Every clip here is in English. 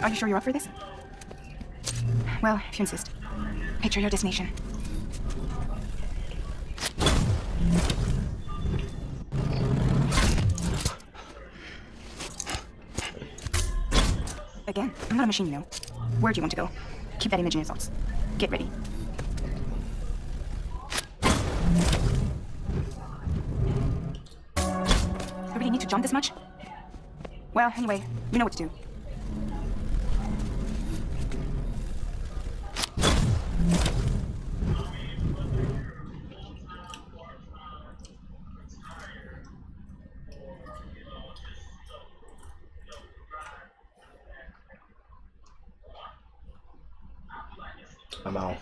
Are you sure you're up for this? Well, if you insist. Picture your destination. Again, I'm not a machine, you know. Where do you want to go? Keep that image in your thoughts. Get ready. You really need to jump this much? Well, anyway, you know what to do. I'm out.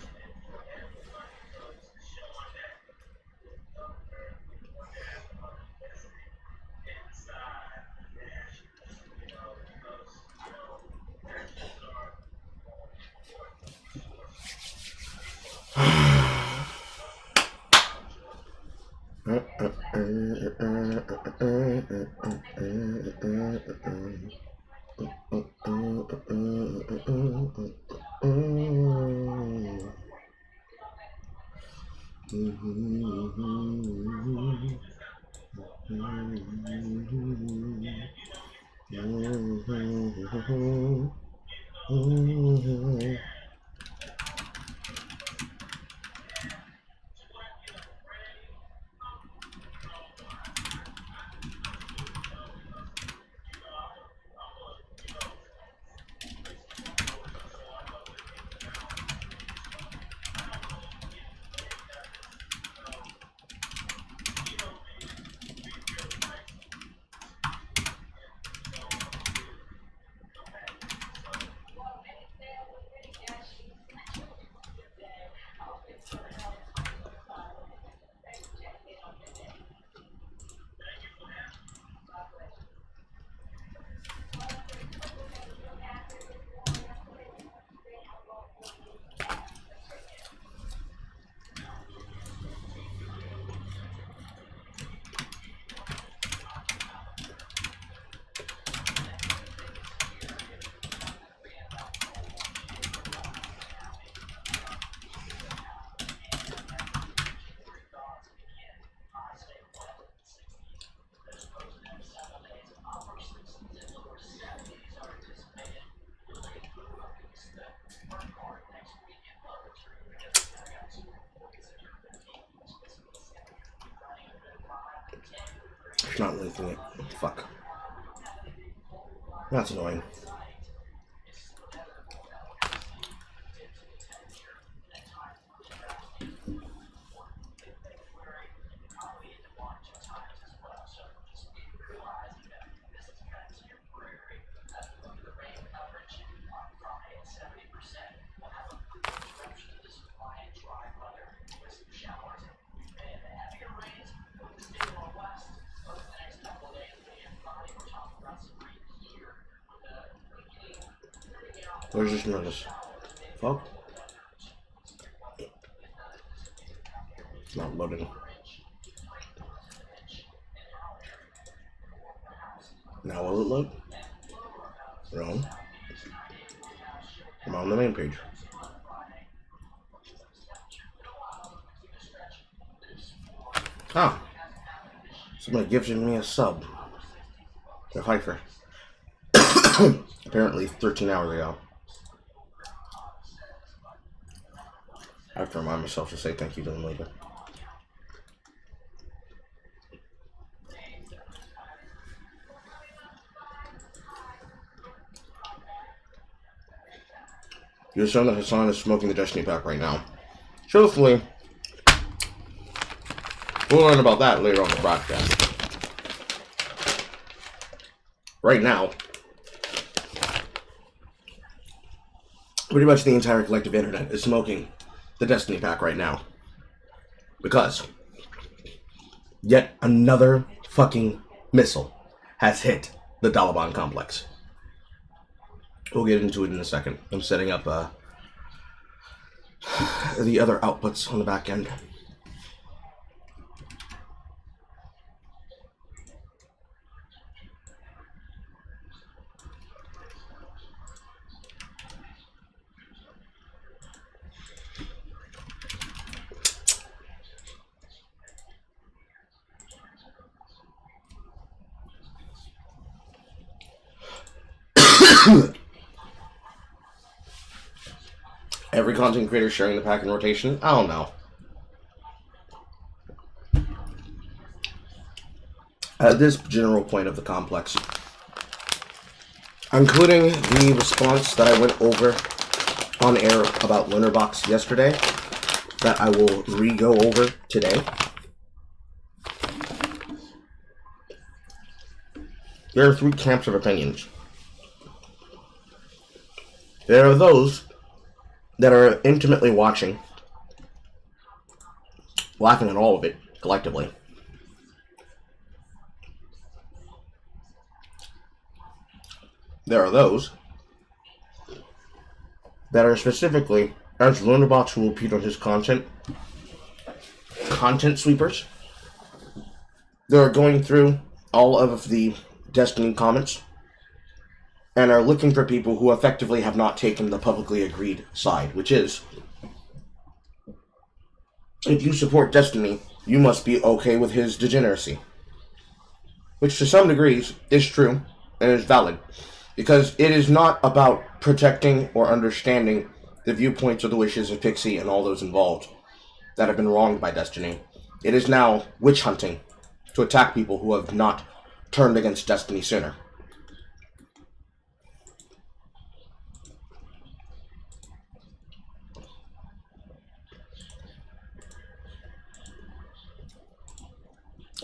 It's not linking it. Fuck. That's annoying. Where's this notice? Fuck. It's not loading. Now will it load? No. I'm on the main page. Ah. Somebody gifted me a sub. The Hyper. Apparently 13 hours ago. I have to remind myself to say thank you to them later. You assume that Hasan is smoking the Destiny pack right now. Truthfully, we'll learn about that later on the broadcast. Right now, pretty much the entire collective internet is smoking the Destiny pack right now. Because yet another fucking missile has hit the Daliban complex. We'll get into it in a second. I'm setting up the other outputs on the back end. Every content creator sharing the pack in rotation? I don't know. At this general point of the complex, including the response that I went over on air about Lunar yesterday, that I will re-go over today. There are three camps of opinions. There are those that are intimately watching, laughing at all of it collectively. There are those that are specifically, as Lunarbox will repeat on his content sweepers. They're going through all of the Destiny comments and are looking for people who effectively have not taken the publicly agreed side, which is, if you support Destiny, you must be okay with his degeneracy. Which to some degrees is true and is valid, because it is not about protecting or understanding the viewpoints or the wishes of Pixie and all those involved that have been wronged by Destiny. It is now witch hunting to attack people who have not turned against Destiny sooner.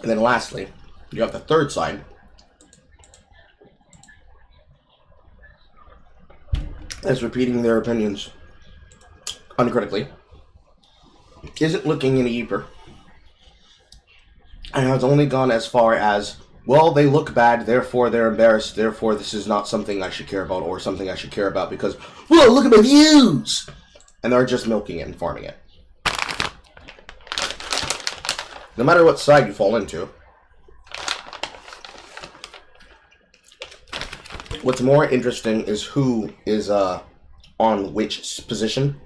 And then lastly, you have the third side, that's repeating their opinions uncritically, isn't looking any deeper, and has only gone as far as, well, they look bad, therefore they're embarrassed, therefore this is not something I should care about, or something I should care about because, whoa, look at my views! And they're just milking it and farming it. No matter what side you fall into, what's more interesting is who is on which position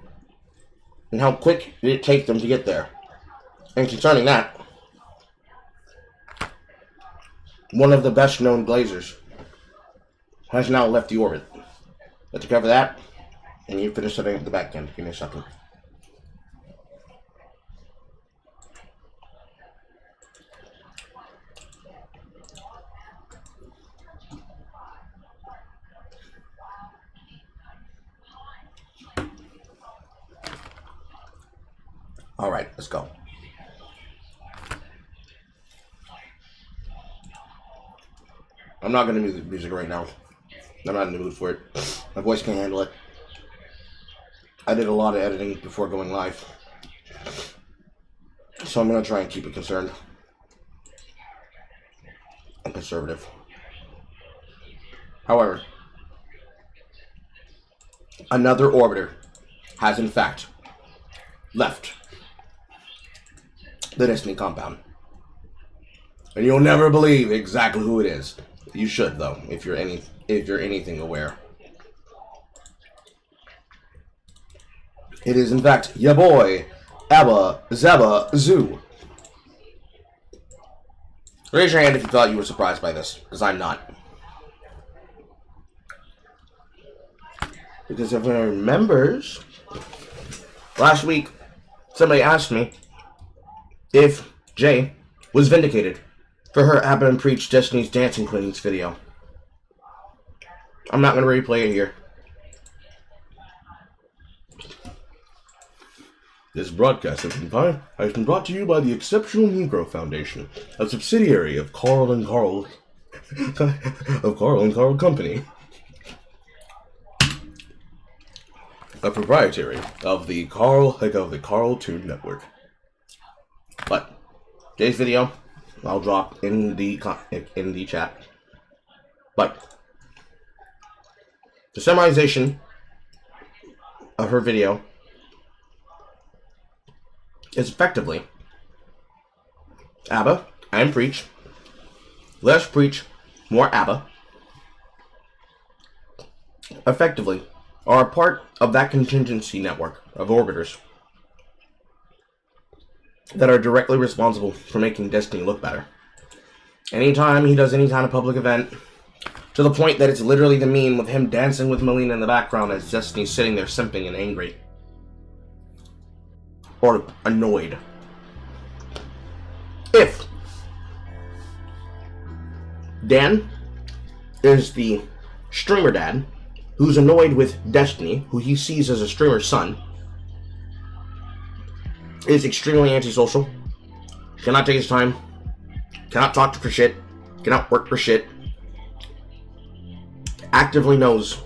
and how quick did it take them to get there. And concerning that, one of the best known Blazers has now left the orbit. Let's cover that, and you finish setting up the back end. Give me a second. Alright, let's go. I'm not going to do the music right now. I'm not in the mood for it. My voice can't handle it. I did a lot of editing before going live, so I'm going to try and keep it concerned and conservative. However, another orbiter has in fact left the Destiny compound. And you'll never believe exactly who it is. You should, though, if you're anything aware. It is, in fact, ya boy, Abba Zeba Zoo. Raise your hand if you thought you were surprised by this, because I'm not. Because if anyone remembers, last week, somebody asked me if Jay was vindicated for her Abba and Preach Destiny's Dancing Queens video. I'm not going to replay it here. This broadcast has been brought to you by the Exceptional Negro Foundation, a subsidiary of Carl and Carl Company, a proprietary of the Carl Tune Network. But today's video, I'll drop in the chat. But the summarization of her video is effectively Abba and Preach, less Preach, more Abba, effectively are a part of that contingency network of orbiters that are directly responsible for making Destiny look better. Anytime he does any kind of public event, to the point that it's literally the meme with him dancing with Melina in the background as Destiny's sitting there simping and angry. or annoyed. If Dan is the streamer dad who's annoyed with Destiny, who he sees as a streamer's son, is extremely antisocial, cannot take his time, cannot talk for shit, cannot work for shit, actively knows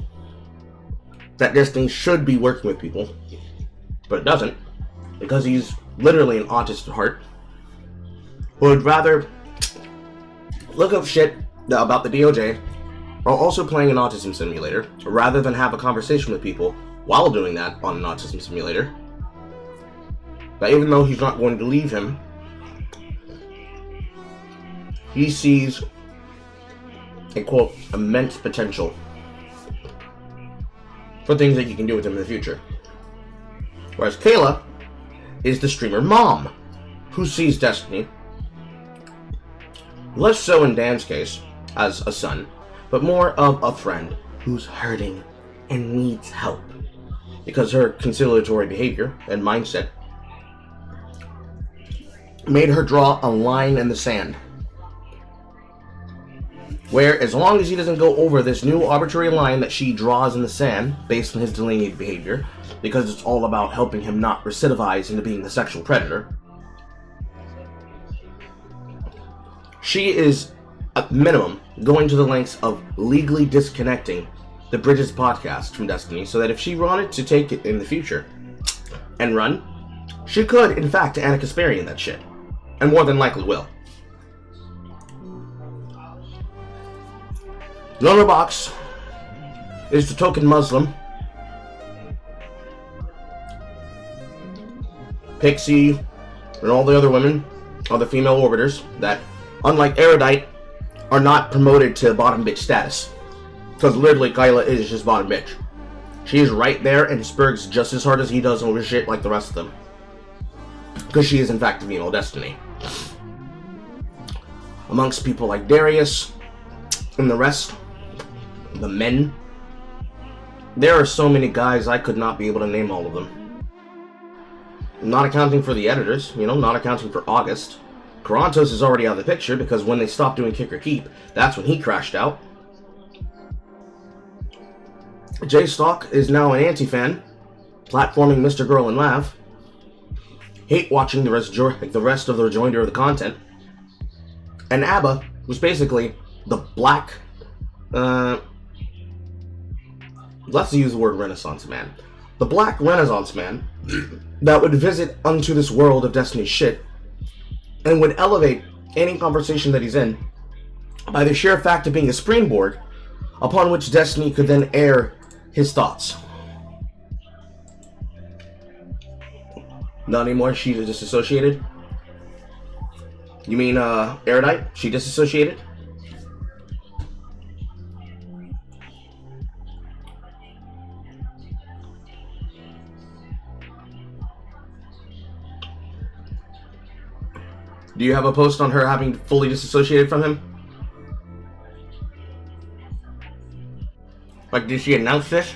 that Destiny should be working with people, but it doesn't, because he's literally an autist at heart, would rather look up shit about the DOJ while also playing an autism simulator, rather than have a conversation with people while doing that on an autism simulator. That even though he's not going to leave him, he sees a, quote, immense potential for things that you can do with him in the future. Whereas Kayla is the streamer mom, who sees Destiny, less so in Dan's case, as a son, but more of a friend who's hurting and needs help, because her conciliatory behavior and mindset made her draw a line in the sand, where as long as he doesn't go over this new arbitrary line that she draws in the sand based on his delineated behavior, because it's all about helping him not recidivize into being the sexual predator, she is, at minimum, going to the lengths of legally disconnecting the Bridges podcast from Destiny, so that if she wanted to take it in the future and run, she could, in fact, Anna Kasparian that shit. And more than likely will. Loner Box is the token Muslim. Pixie and all the other women are the female orbiters that, unlike Erudite, are not promoted to bottom bitch status. Because literally Kyla is just bottom bitch. She is right there and spurgs just as hard as he does over shit like the rest of them. Because she is in fact the female Destiny. Amongst people like Darius and the rest, the men, there are so many guys I could not be able to name all of them. Not accounting for the editors, not accounting for August. Karantos is already out of the picture because when they stopped doing Kick or Keep, that's when he crashed out. J Stock is now an anti-fan, platforming Mr. Girl and Laugh, hate watching the rest of the rejoinder of the content, and ABBA was basically the black, let's use the word Renaissance man, the black Renaissance man that would visit unto this world of Destiny shit and would elevate any conversation that he's in by the sheer fact of being a springboard upon which Destiny could then air his thoughts. Not anymore, she's disassociated? You mean, Erudite? She disassociated? Do you have a post on her having fully disassociated from him? Like, did she announce this?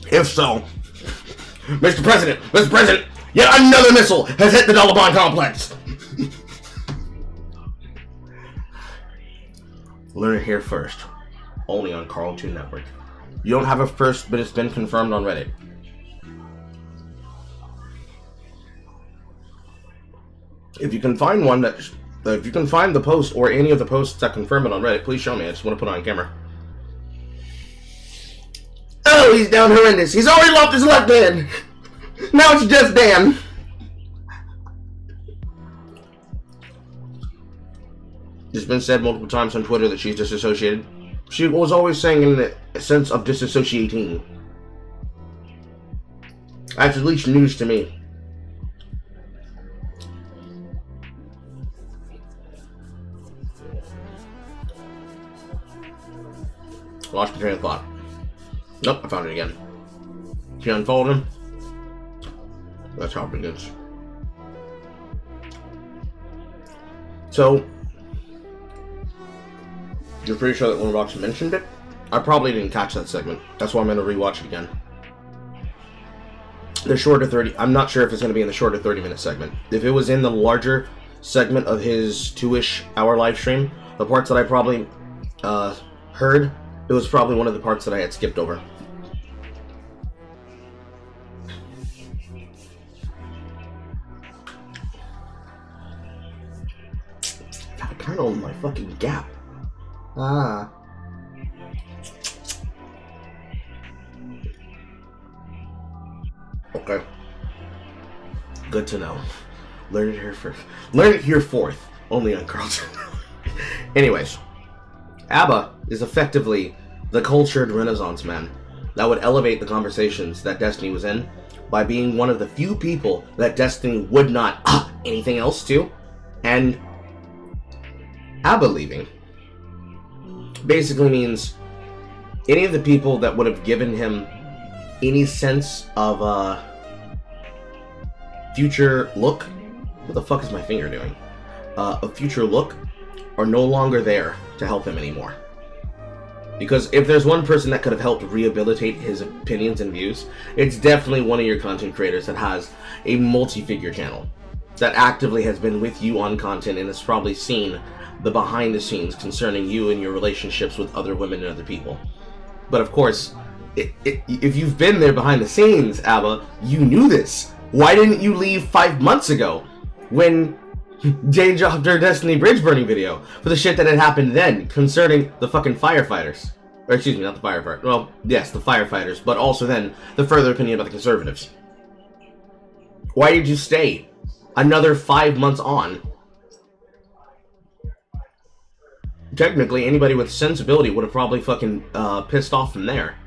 If so, Mr. President, yet another missile has hit the Daliban complex. Learn it here first, only on Carltoon Network. You don't have it first, but it's been confirmed on Reddit. If you can find one if you can find the post or any of the posts that confirm it on Reddit, please show me. I just want to put it on camera. Oh, he's down horrendous. He's already lost his left hand. Now it's just Dan. It's been said multiple times on Twitter that she's disassociated. She was always saying in the sense of disassociating. That's at least news to me. Lost my train of thought. Nope, I found it again. She unfolded him. That's how it begins. So, You're pretty sure that when Rox mentioned it? I probably didn't catch that segment. That's why I'm going to rewatch it again. The shorter 30... I'm not sure if it's going to be in the shorter 30-minute segment. If it was in the larger segment of his 2-ish hour live stream, the parts that I probably heard, it was probably one of the parts that I had skipped over. I kind of own my fucking gap. Ah. Okay. Good to know. Learn it here first. Learn it here fourth. Only on Carlton. Anyways. ABBA is effectively the cultured Renaissance man that would elevate the conversations that Destiny was in by being one of the few people that Destiny would not anything else to. And ABBA leaving basically means any of the people that would have given him any sense of a future look. What the fuck is my finger doing? A future look are no longer there to help him anymore. Because if there's one person that could have helped rehabilitate his opinions and views, it's definitely one of your content creators that has a multi-figure channel that actively has been with you on content and has probably seen the behind the scenes concerning you and your relationships with other women and other people. But of course, if you've been there behind the scenes, ABBA, you knew this. Why didn't you leave 5 months ago when Jay dropped her Destiny bridge burning video for the shit that had happened then concerning the fucking firefighters? Or excuse me, not the firefighters. Well, yes, the firefighters, but also then the further opinion about the conservatives. Why did you stay another 5 months on? Technically, anybody with sensibility would have probably fucking pissed off from there.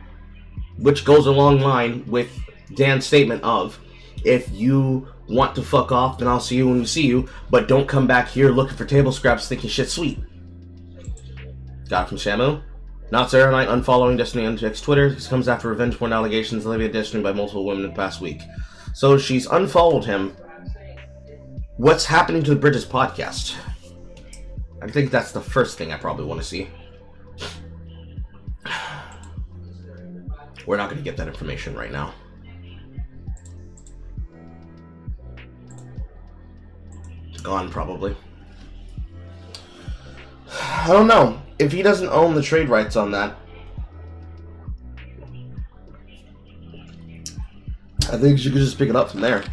Which goes along line with Dan's statement of, if you want to fuck off, then I'll see you when we see you, but don't come back here looking for table scraps thinking shit sweet. Got it from Shamu. Not Sarah Knight unfollowing Destiny on Jack's Twitter. This comes after revenge porn allegations levied at Destiny by multiple women in the past week. So she's unfollowed him. What's happening to the Bridges podcast? I think that's the first thing I probably want to see. We're not going to get that information right now. It's gone, probably. I don't know. If he doesn't own the trade rights on that, I think you could just pick it up from there.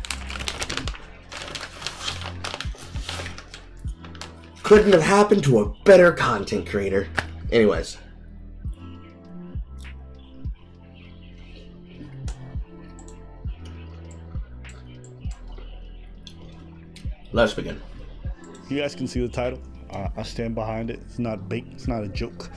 Couldn't have happened to a better content creator. Anyways. Let's begin. You guys can see the title. I stand behind it. It's not bait. It's not a joke.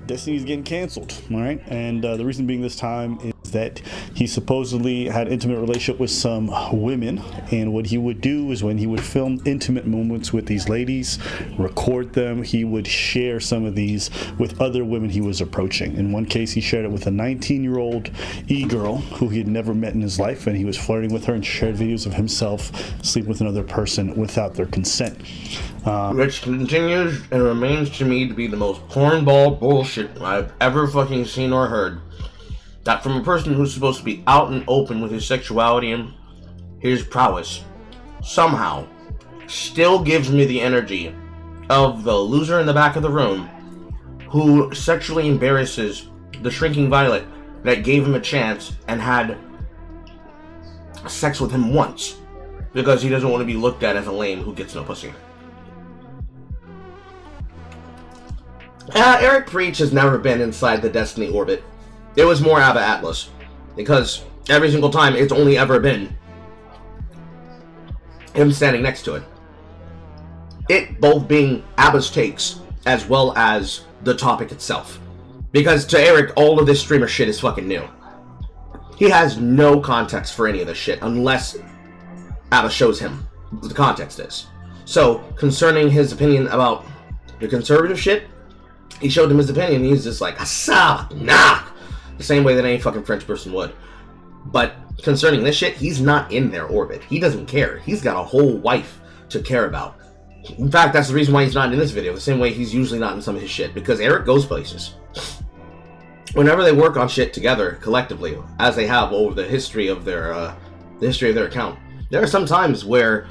Destiny's getting canceled, all right? And the reason being this time is that he supposedly had intimate relationship with some women, and what he would do is when he would film intimate moments with these ladies, record them, he would share some of these with other women he was approaching. In one case, he shared it with a 19-year-old e-girl who he had never met in his life, and he was flirting with her and shared videos of himself sleeping with another person without their consent. Which continues and remains to me to be the most cornball bullshit I've ever fucking seen or heard. That from a person who's supposed to be out and open with his sexuality and his prowess, somehow still gives me the energy of the loser in the back of the room who sexually embarrasses the shrinking violet that gave him a chance and had sex with him once because he doesn't want to be looked at as a lame who gets no pussy. Eric Preach has never been inside the Destiny orbit. It was more ABBA Atlas, because every single time it's only ever been him standing next to it. It both being ABBA's takes as well as the topic itself. Because to Eric, all of this streamer shit is fucking new. He has no context for any of this shit unless ABBA shows him what the context is. So, concerning his opinion about the conservative shit, he showed him his opinion and he's just like, Hasan, nah! The same way that any fucking French person would. But concerning this shit, he's not in their orbit. He doesn't care. He's got a whole wife to care about. In fact, that's the reason why he's not in this video, the same way he's usually not in some of his shit, because Eric goes places. Whenever they work on shit together, collectively, as they have over the history of their account, there are some times where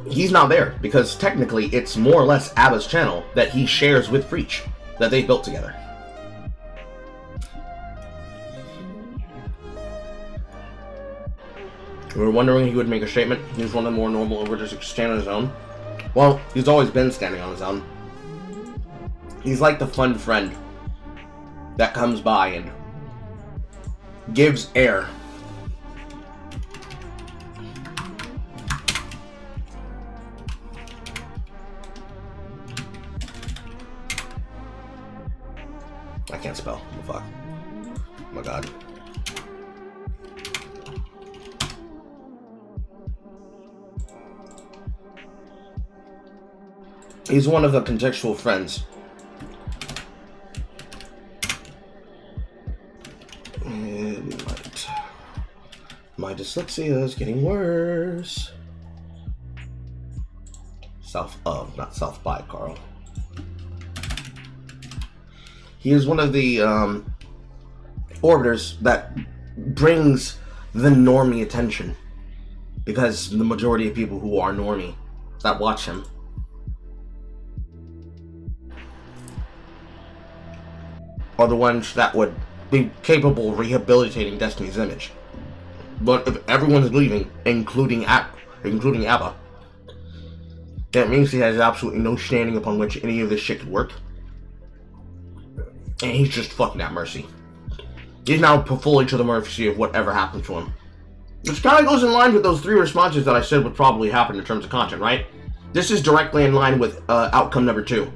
he's not there, because technically it's more or less Abba's channel that he shares with Preach, that they built together. We were wondering he would make a statement. He was one of the more normal over just stand on his own. Well, he's always been standing on his own. He's like the fun friend that comes by and gives air. I can't spell. Oh, fuck. Oh my god. He's one of the contextual friends. My dyslexia is getting worse. South of, not South by, Carl. He is one of the orbiters that brings the normie attention. Because the majority of people who are normie that watch him are the ones that would be capable of rehabilitating Destiny's image. But if everyone's leaving, including Abba, that means he has absolutely no standing upon which any of this shit could work. And he's just fucking at mercy. He's now fully to the mercy of whatever happens to him. Which kind of goes in line with those 3 responses that I said would probably happen in terms of content, right? This is directly in line with outcome number 2.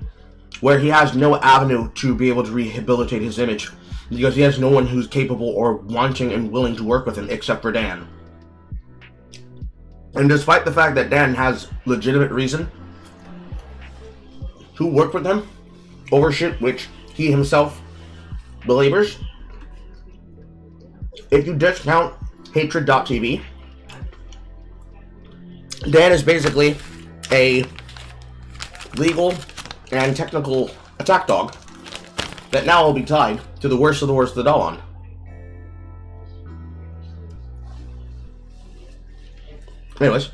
Where he has no avenue to be able to rehabilitate his image. Because he has no one who's capable or wanting and willing to work with him except for Dan. And despite the fact that Dan has legitimate reason to work with him over shit which he himself believes, if you discount hatred.tv, Dan is basically a legal and technical attack dog that now will be tied to the worst of the worst of the Daliban. Anyways.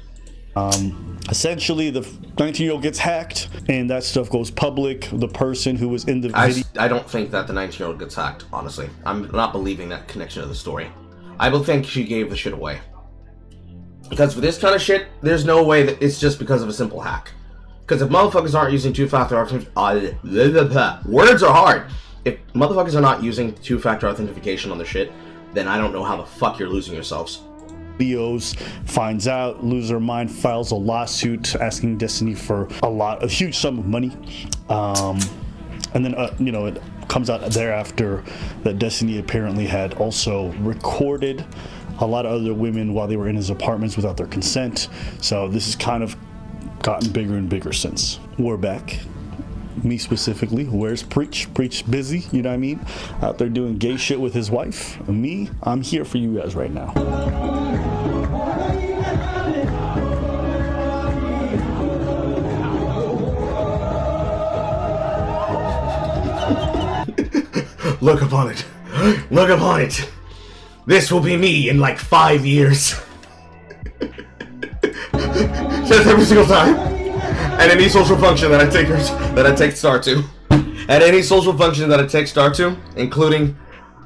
Essentially, the 19-year-old gets hacked, and that stuff goes public. The person who was in the video... I don't think that the 19-year-old gets hacked, honestly. I'm not believing that connection to the story. I will think she gave the shit away. Because for this kind of shit, there's no way that it's just because of a simple hack. Because if motherfuckers aren't using two-factor authentication... words are hard! If motherfuckers are not using two-factor authentication on the shit, then I don't know how the fuck you're losing yourselves. Videos, finds out, loses her mind, files a lawsuit asking Destiny for a huge sum of money. And then, it comes out thereafter that Destiny apparently had also recorded a lot of other women while they were in his apartments without their consent. So this has kind of gotten bigger and bigger since. We're back. Me specifically. Where's Preach? Preach busy, you know what I mean? Out there doing gay shit with his wife. Me, I'm here for you guys right now. Look upon it. Look upon it. This will be me in like 5 years. Says every single time. At any social function that I take Star to. At any social function that I take Star to, including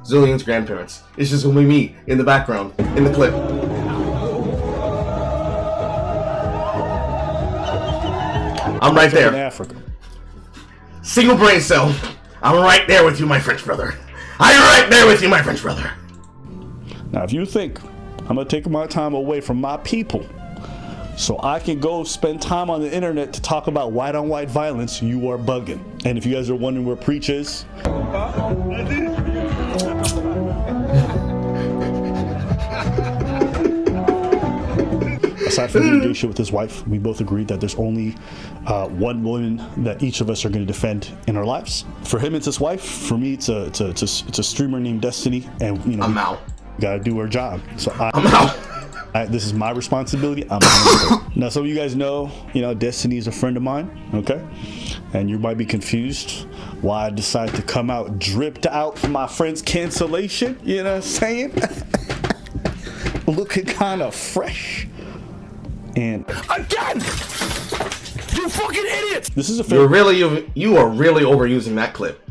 Zillian's grandparents. It's just gonna be me in the background, in the clip. I'm right there. In Africa. Single brain cell. I'm right there with you, my French brother. I'm right there with you, my French brother. Now, if you think I'm gonna take my time away from my people so I can go spend time on the internet to talk about white-on-white violence, you are bugging. And if you guys are wondering where Preach is, aside from doing gay shit with his wife, we both agreed that there's only one woman that each of us are going to defend in our lives. For him, it's his wife. For me, it's a streamer named Destiny, and I'm out. Gotta do our job. So I'm out. This is my responsibility. I'm handling it. Now, some of you guys know, Destiny is a friend of mine, okay? And you might be confused why I decided to come out dripped out for my friend's cancellation. You know what I'm saying? Looking kind of fresh. And again, you fucking idiots! This is a you are really overusing that clip.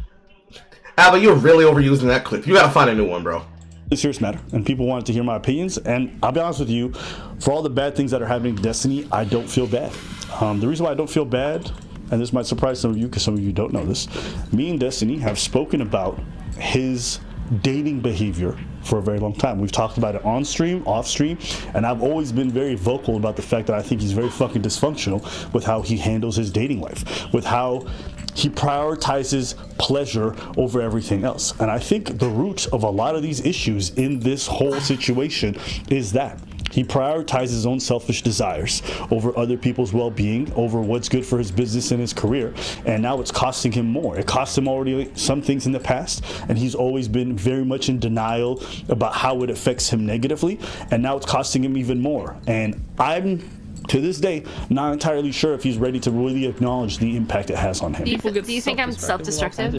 Alba, you're really overusing that clip. You gotta find a new one, bro. It's a serious matter, and people wanted to hear my opinions. And I'll be honest with you, for all the bad things that are happening to Destiny, I don't feel bad. The reason why I don't feel bad, and this might surprise some of you because some of you don't know this, me and Destiny have spoken about his dating behavior for a very long time. We've talked about it on stream, off stream, and I've always been very vocal about the fact that I think he's very fucking dysfunctional with how he handles his dating life, with how he prioritizes pleasure over everything else. And I think the root of a lot of these issues in this whole situation is that he prioritizes his own selfish desires over other people's well-being, over what's good for his business and his career. And now it's costing him more. It cost him already some things in the past, and he's always been very much in denial about how it affects him negatively. And now it's costing him even more. And I'm, to this day, not entirely sure if he's ready to really acknowledge the impact it has on him. Do you think I'm self-destructive?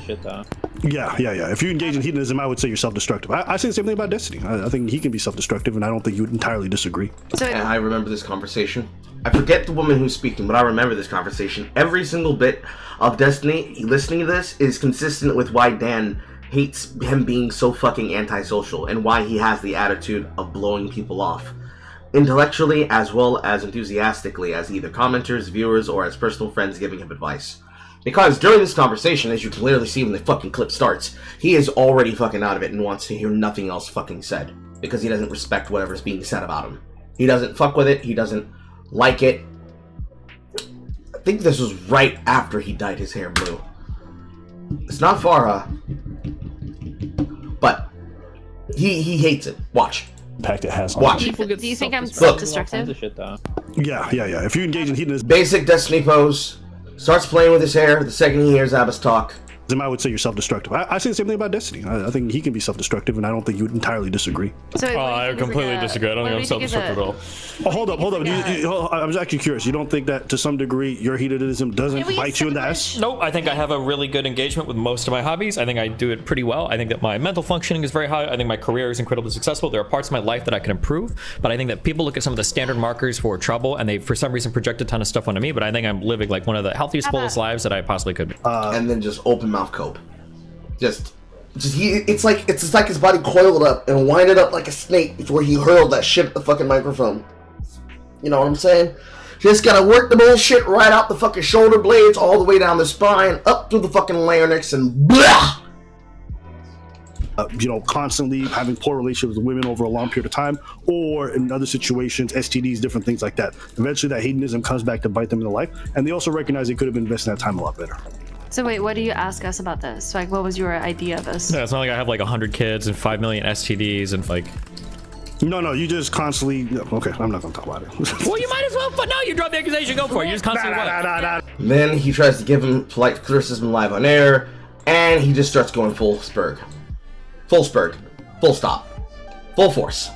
Yeah. If you engage in hedonism, I would say you're self-destructive. I say the same thing about Destiny. I think he can be self-destructive, and I don't think you would entirely disagree. And I remember this conversation. I forget the woman who's speaking, but I remember this conversation. Every single bit of Destiny, listening to this, is consistent with why Dan hates him being so fucking antisocial, and why he has the attitude of blowing people off. Intellectually as well as enthusiastically, as either commenters, viewers, or as personal friends giving him advice. Because during this conversation, as you can clearly see when the fucking clip starts, he is already fucking out of it and wants to hear nothing else fucking said. Because he doesn't respect whatever's being said about him. He doesn't fuck with it, he doesn't like it. I think this was right after he dyed his hair blue. It's not far, huh? But he hates it. Watch. Impact it has on Watch. Do you think I'm self-destructive? Yeah. If you engage in hedonism, basic Destiny pose. Starts playing with his hair the second he hears Abbas talk. I would say you're self-destructive. I say the same thing about Destiny. I think he can be self-destructive, and I don't think you would entirely disagree. So I completely disagree. I don't think I'm self-destructive at all. Oh, hold up. I was actually curious. You don't think that to some degree your hedonism doesn't bite you in the ass? Nope. I think I have a really good engagement with most of my hobbies. I think I do it pretty well. I think that my mental functioning is very high. I think my career is incredibly successful. There are parts of my life that I can improve, but I think that people look at some of the standard markers for trouble, and they, for some reason, project a ton of stuff onto me. But I think I'm living like one of the healthiest, fullest lives that I possibly could be. And then just open mouth cope. It's like his body coiled up and winded up like a snake before he hurled that shit at the fucking microphone. You know what I'm saying? Just gotta work the bullshit right out the fucking shoulder blades, all the way down the spine, up through the fucking larynx, and blah! Constantly having poor relationships with women over a long period of time, or in other situations, STDs, different things like that. Eventually that hedonism comes back to bite them in the life, and they also recognize they could have been investing that time a lot better. So wait, what do you ask us about this? Like, what was your idea of this? Yeah, it's not like I have like 100 kids and 5 million STDs and like... No, you just constantly... Okay, I'm not gonna talk about it. Well, you might as well, but no, you drop the accusation, go for it. You just constantly Then he tries to give him polite criticism live on air, and he just starts going full spurg. Full spurg. Full stop. Full force.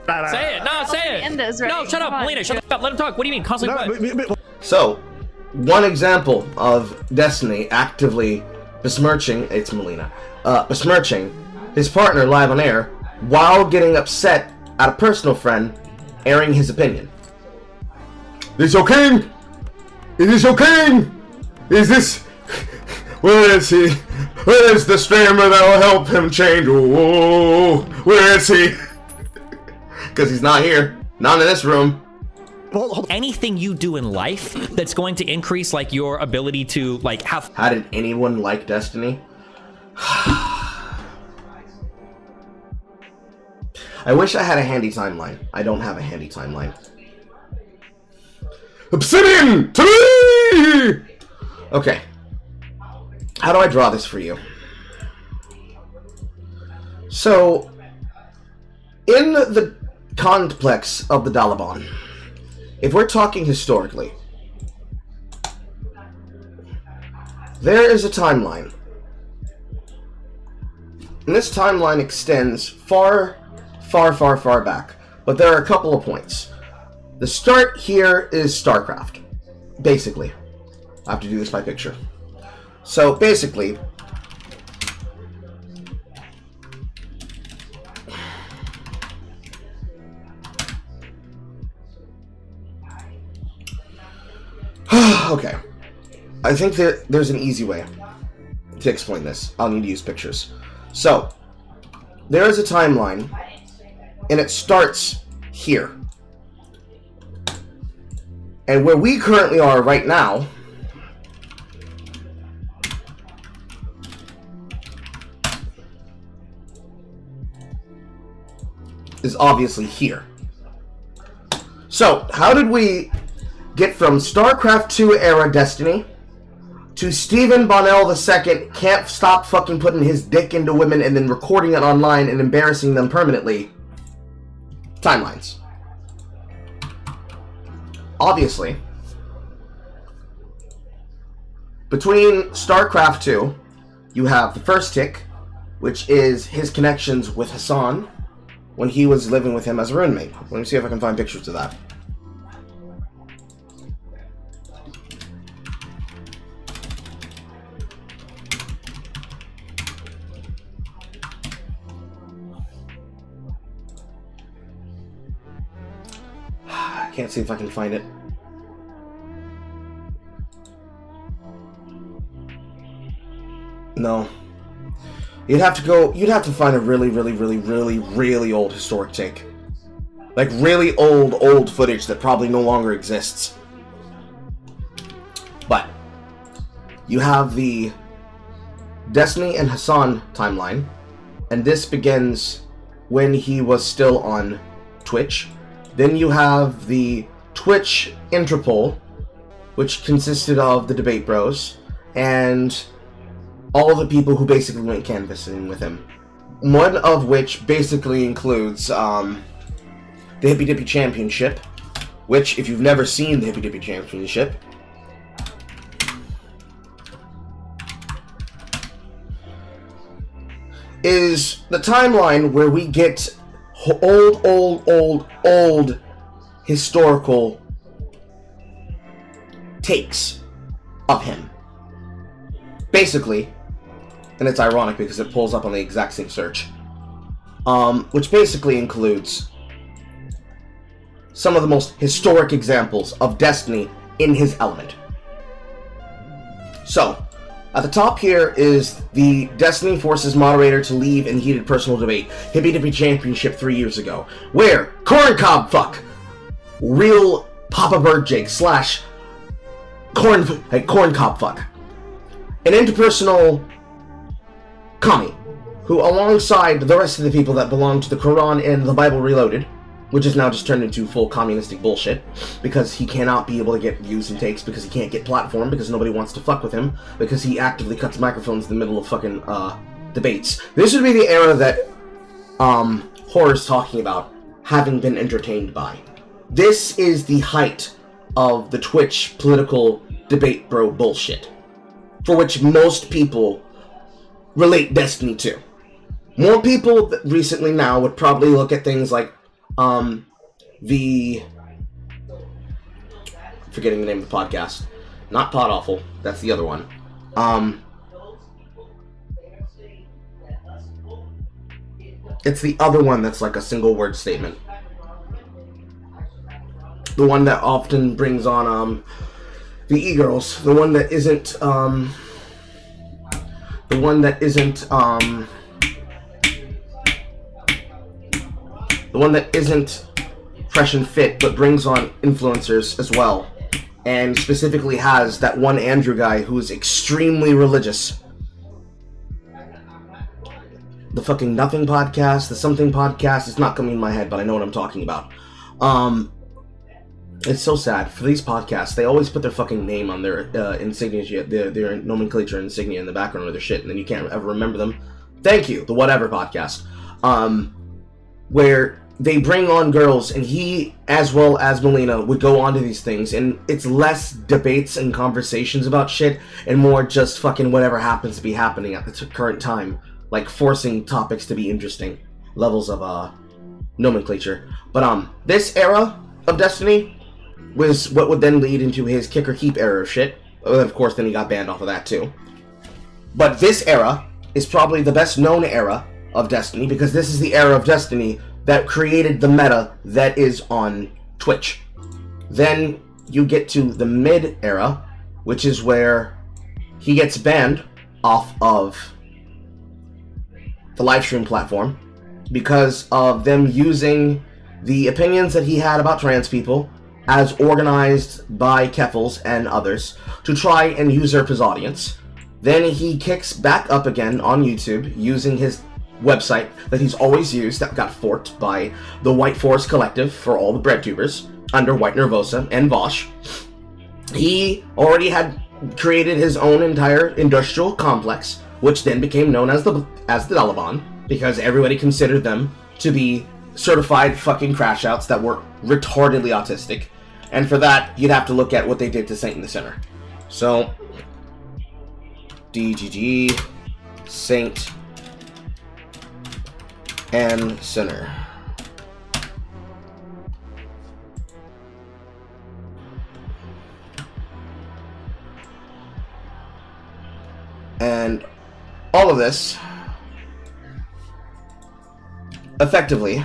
Say it. No, say it. End this, right? No, shut up, Melina. Shut up. Let him talk. What do you mean? Constantly what? So, one example of Destiny actively besmirching, it's Melina, besmirching his partner live on air while getting upset at a personal friend airing his opinion. This your king? Is this your king? Is this... Where is he? Where is the streamer that will help him change? Oh, where is he? Because he's not here. Not in this room. Anything you do in life that's going to increase like your ability to like have... How did anyone like Destiny? I wish I had a handy timeline. I don't have a handy timeline. Obsidian! To me! Okay. How do I draw this for you? So, in the complex of the Daliban, if we're talking historically, there is a timeline. And this timeline extends far back. But there are a couple of points. The start here is StarCraft, basically. I have to do this by picture. So basically, okay, I think that there's an easy way to explain this. I'll need to use pictures. So, there is a timeline, and it starts here. And where we currently are right now is obviously here. So, how did we get from StarCraft 2 era Destiny to Stephen Bonnell II can't stop fucking putting his dick into women and then recording it online and embarrassing them permanently? Timelines. Obviously, between StarCraft 2, you have the first tick, which is his connections with Hasan when he was living with him as a roommate. Let me see if I can find pictures of that. I can't see if I can find it. No. You'd have to find a really old historic take. Like really old footage that probably no longer exists. But you have the Destiny and Hasan timeline, and this begins when he was still on Twitch. Then you have the Twitch Interpol, which consisted of the Debate Bros, and all the people who basically went canvassing with him. One of which basically includes the Hippy Dippy Championship, which, if you've never seen the Hippy Dippy Championship, is the timeline where we get old historical takes of him. Basically, and it's ironic because it pulls up on the exact same search, which basically includes some of the most historic examples of Destiny in his element. So, at the top here is the Destiny forces moderator to leave in heated personal debate, Hippy Dippy Championship 3 years ago, where Corncob Fuck, real Papa Bird Jake slash Corncob Fuck, an interpersonal commie, who alongside the rest of the people that belong to the Quran and the Bible Reloaded, which is now just turned into full communistic bullshit, because he cannot be able to get views and takes, because he can't get platform, because nobody wants to fuck with him, because he actively cuts microphones in the middle of fucking debates. This would be the era that Horror's talking about having been entertained by. This is the height of the Twitch political debate bro bullshit, for which most people relate Destiny to. More people recently now would probably look at things like forgetting the name of the podcast. Not Pod Awful, that's the other one. It's the other one that's like a single word statement. The one that often brings on the e-girls. The one that isn't fresh and fit, but brings on influencers as well. And specifically has that one Andrew guy who's extremely religious. The fucking Nothing podcast, the Something podcast, it's not coming in my head, but I know what I'm talking about. It's so sad. For these podcasts, they always put their fucking name on their insignia, their nomenclature insignia in the background of their shit, and then you can't ever remember them. Thank you, the Whatever podcast. Where they bring on girls, and he, as well as Melina, would go on to these things, and it's less debates and conversations about shit, and more just fucking whatever happens to be happening at the current time, like forcing topics to be interesting. Levels of, nomenclature. But this era of Destiny was what would then lead into his kick or keep era of shit. Of course, then he got banned off of that too. But this era is probably the best known era of Destiny, because this is the era of Destiny that created the meta that is on Twitch. Then you get to the mid era, which is where he gets banned off of the livestream platform because of them using the opinions that he had about trans people as organized by Keffels and others to try and usurp his audience. Then he kicks back up again on YouTube using his website that he's always used, that got forked by the White Forest Collective for all the breadtubers under White Nervosa and Vosh. He already had created his own entire industrial complex, which then became known as the Daliban, because everybody considered them to be certified fucking crash outs that were retardedly autistic. And for that, you'd have to look at what they did to Saint in the Center. So, DGG, Saint, and Center. And all of this, effectively,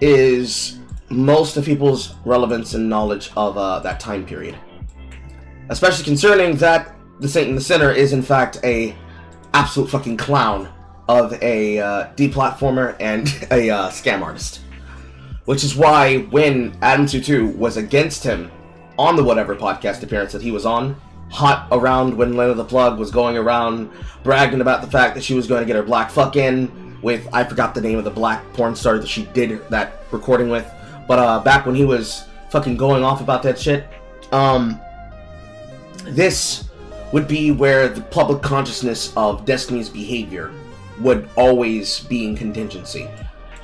is most of people's relevance and knowledge of that time period. Especially concerning that the Saint in the Center is in fact a absolute fucking clown of a deplatformer and a scam artist. Which is why when Adam22 was against him on the whatever podcast appearance that he was on, hot around when Lena the Plug was going around bragging about the fact that she was going to get her black fuck in with, I forgot the name of the black porn star that she did that recording with, but back when he was fucking going off about that shit, this would be where the public consciousness of Destiny's behavior would always be in contingency.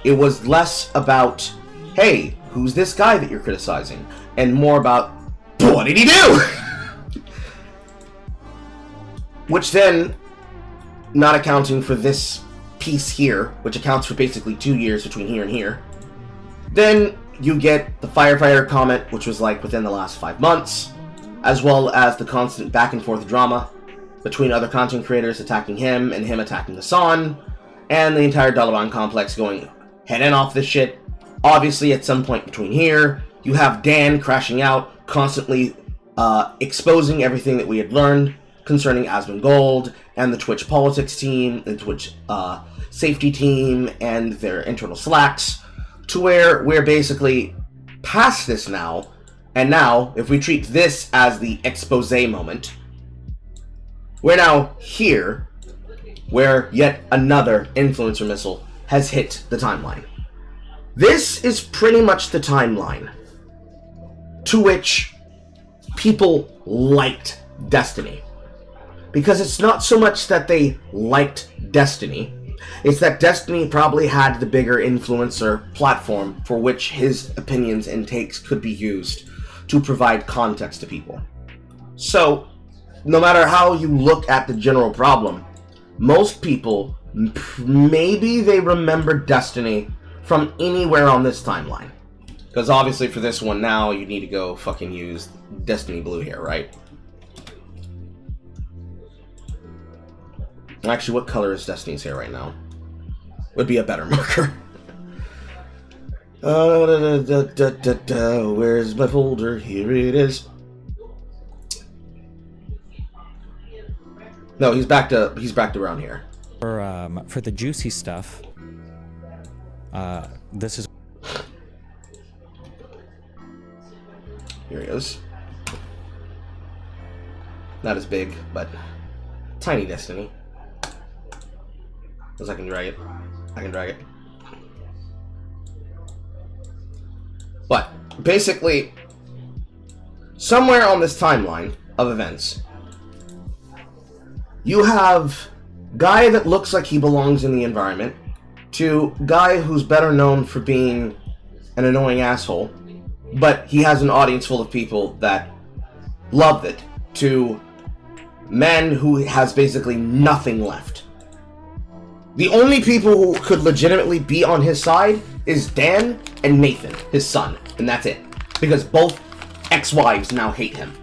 It was less about, hey, who's this guy that you're criticizing? And more about, what did he do? Which then, not accounting for this piece here, which accounts for basically 2 years between here and here, then you get the firefighter comment, which was like within the last 5 months, as well as the constant back and forth drama between other content creators attacking him and him attacking Hasan, and the entire Daliban complex going head in off this shit. Obviously, at some point between here, you have Dan crashing out, constantly exposing everything that we had learned concerning Asmongold and the Twitch politics team, the Twitch safety team, and their internal slacks, to where we're basically past this now. And now, if we treat this as the expose moment, we're now here, where yet another influencer missile has hit the timeline. This is pretty much the timeline to which people liked Destiny. Because it's not so much that they liked Destiny, it's that Destiny probably had the bigger influencer platform for which his opinions and takes could be used to provide context to people. So, no matter how you look at the general problem, most people, maybe they remember Destiny from anywhere on this timeline. Because obviously for this one now, you need to go fucking use Destiny Blue here, right? Actually, what color is Destiny's hair right now? Would be a better marker. Where's my folder? Here it is. No, he's back to around here. For the juicy stuff, this is. Here he is. Not as big, but tiny Destiny. Because I can drag it. I can drag it. But basically, somewhere on this timeline of events, you have guy that looks like he belongs in the environment to guy who's better known for being an annoying asshole, but he has an audience full of people that love it, to man who has basically nothing left. The only people who could legitimately be on his side is Dan and Nathan, his son, and that's it. Because both ex-wives now hate him,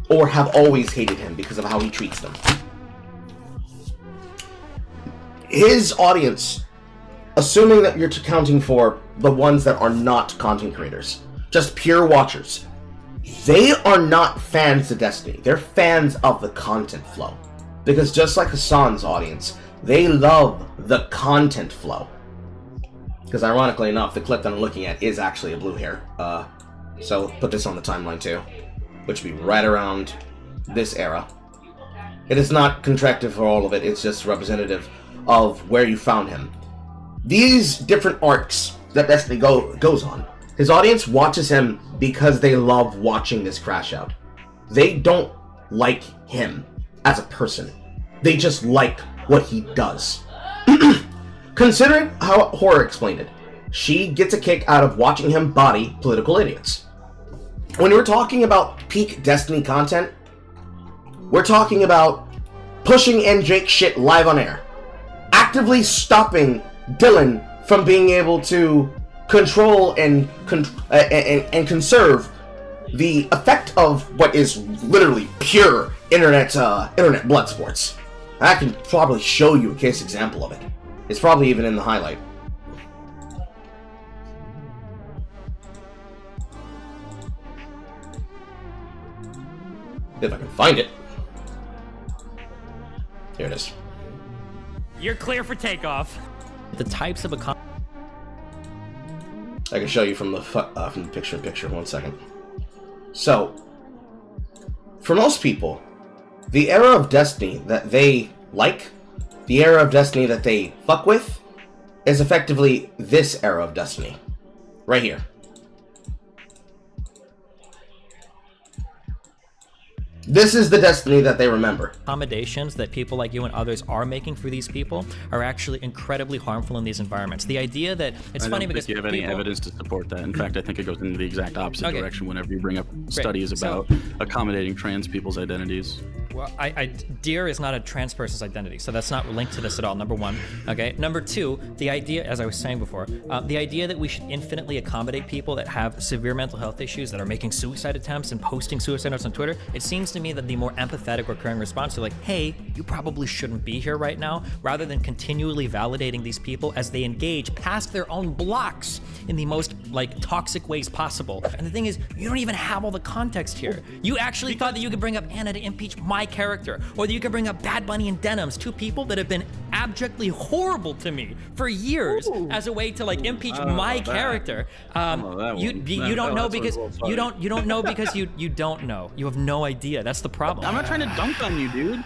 or have always hated him because of how he treats them. His audience, assuming that you're accounting for the ones that are not content creators, just pure watchers, they are not fans of Destiny. They're fans of the content flow. Because just like Hasan's audience, they love the content flow. Because ironically enough, the clip that I'm looking at is actually a blue hair. So put this on the timeline too, which would be right around this era. It is not contractive for all of it, it's just representative of where you found him. These different arcs that Destiny goes on, his audience watches him because they love watching this crash out. They don't like him as a person. They just like what he does. Considering how Horror explained it, she gets a kick out of watching him body political idiots. When we're talking about peak Destiny content, we're talking about pushing N Jake shit live on air, actively stopping Dylan from being able to control and conserve the effect of what is literally pure internet blood sports. I can probably show you a case example of it. It's probably even in the highlight. If I can find it. Here it is. You're clear for takeoff. The types of I can show you from the picture. 1 second. So, for most people, the era of Destiny that they like, the era of Destiny that they fuck with, is effectively this era of Destiny. Right here. This is the Destiny that they remember. accommodations that people like you and others are making for these people are actually incredibly harmful in these environments. The idea that it's funny because you have any evidence to support that. In fact, I think it goes in the exact opposite direction whenever you bring up studies about accommodating trans people's identities. Well, Deer is not a trans person's identity, so that's not linked to this at all, number one. Okay, number two, the idea, as I was saying before, the idea that we should infinitely accommodate people that have severe mental health issues, that are making suicide attempts and posting suicide notes on Twitter, it seems to me that the more empathetic recurring response is like, hey, you probably shouldn't be here right now, rather than continually validating these people as they engage past their own blocks in the most toxic ways possible. And the thing is, you don't even have all the context here. You actually thought that you could bring up Anna to impeach my character, or that you could bring up Bad Bunny and Denims, two people that have been abjectly horrible to me for years, as a way to impeach my character. You don't know because you don't know because you don't know. You have no idea. That's the problem. I'm not trying to dunk on you, dude.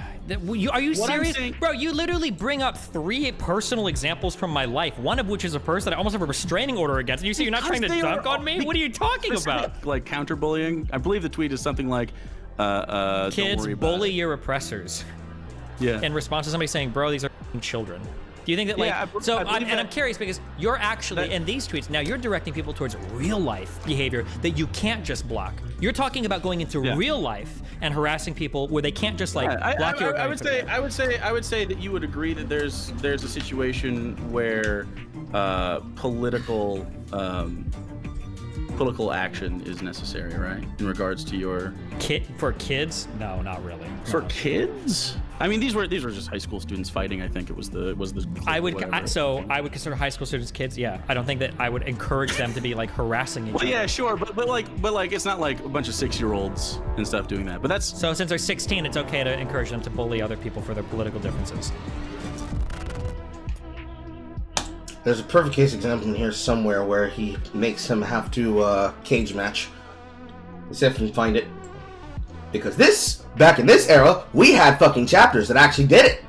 Are you serious? Bro, you literally bring up 3 personal examples from my life, one of which is a person that I almost have a restraining order against, and you say you're not trying to dunk on me? What are you talking about? Like counterbullying? I believe the tweet is something like, kids bully your oppressors. Yeah. In response to somebody saying, bro, these are children. Do you think that I'm curious because you're actually in these tweets now you're directing people towards real life behavior that you can't just block. You're talking about going into real life and harassing people where they can't just block you. I would say that you would agree that there's a situation where political action is necessary, right? In regards to your for kids? No, not really. For kids? I mean, these were just high school students fighting. I think it was the. I would consider high school students kids. Yeah, I don't think that I would encourage them to be harassing each other. Well, yeah, sure, but it's not like a bunch of 6-year-olds and stuff doing that. But that's so since they're 16, it's okay to encourage them to bully other people for their political differences. There's a perfect case example in here somewhere where he makes him have to cage match. Let's see if I can find it. Because back in this era, we had fucking chapters that actually did it.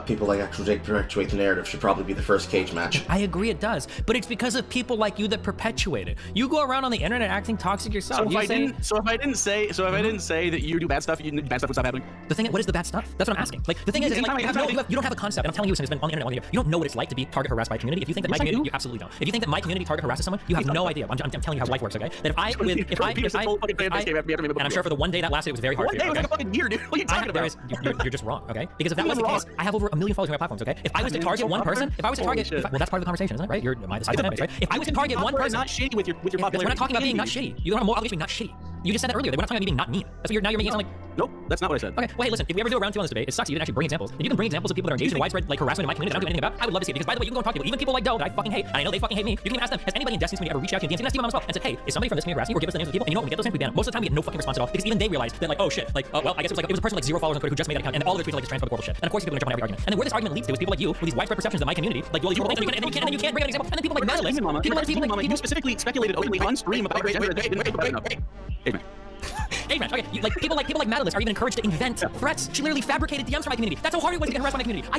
People like actual Jake perpetuate the narrative should probably be the first cage match. I agree it does, but it's because of people like you that perpetuate it. You go around on the internet acting toxic yourself. So if I didn't say that you do bad stuff, bad stuff would stop happening. The thing is, what is the bad stuff? That's what I'm asking. Like, the thing is, like, you don't have a concept, and I'm telling you, since it's been on the internet all year, you don't know what it's like to be target harassed by a community. If you think that my community, you absolutely don't. If you think that my community target harasses someone, you have no idea. I'm telling you how life works, okay? That and I'm sure for the one day that lasted, it was very hard for you. It was like a fucking year, dude. What are you talking about? You're just wrong, okay? Because if that was the case, I have over 1 million followers on my platforms, okay? If I was to target one person, well, that's part of the conversation, isn't it? Right? Am I the side of enemies, right? If I was to target one person, not shitty with your popularity. we're not talking about being not shitty. You don't have more obligation to be not shitty. You just said that earlier. We're not talking about being not mean. That's what now you're making it sound like. Nope, that's not what I said. Okay, well, hey, listen. If we ever do a round 2 on this debate, it sucks you didn't actually bring examples. If you can bring examples of people that are engaged in widespread like harassment in my community that I don't do anything about, I would love to see it. Because by the way, you can go and talk to people, even people like Doe that I fucking hate, and I know they fucking hate me. You can even ask them, has anybody in Destiny's community ever reached out to you, DMs, even well, and said, hey, is somebody from this community harassing you, or give us the names of the people? And you know what? When we get those names, we ban them. Most of the time, we get no fucking response at all because even they realize that like, oh shit, like, well, I guess it was a person like 0 followers on Twitter who just made an account, and all their tweets are like this transphobic horrible shit. And of course, people are gonna jump on every argument. And then where this argument leads to is people like you with these widespread perceptions of my community, like all these people, and you can't bring an example. And then people like Madalys, you specifically speculated openly on stream about Hey man, okay, people like Madalys are even encouraged to invent threats. She literally fabricated DMs for my community. That's how hard it was to get harassed by my community. I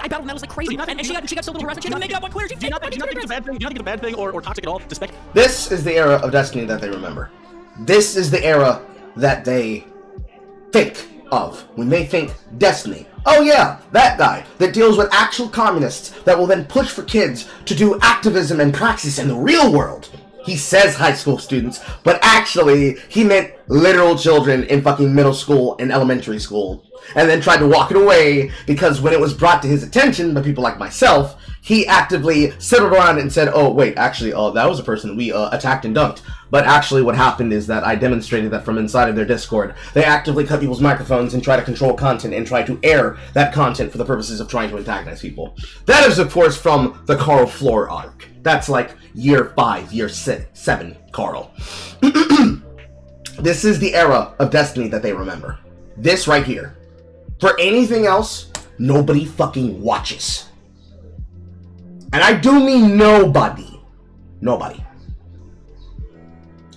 battled Madalys like crazy, and she got so little harassment. She didn't make it up on Twitter. Do you not think it's a bad thing? Do you not think it's a bad thing or toxic at all to spec? This is the era of Destiny that they remember. This is the era that they think of when they think Destiny. Oh yeah, that guy that deals with actual communists that will then push for kids to do activism and praxis in the real world. He says high school students, but actually he meant literal children in fucking middle school and elementary school. And then tried to walk it away because when it was brought to his attention by people like myself, he actively settled around and said, oh wait, actually, that was a person we attacked and dunked. But actually what happened is that I demonstrated that from inside of their Discord, they actively cut people's microphones and try to control content and try to air that content for the purposes of trying to antagonize people. That is, of course, from the Carl Floor arc. That's like year 5, year 7, Carl. This is the era of Destiny that they remember. This right here. For anything else, nobody fucking watches. And I do mean nobody. Nobody.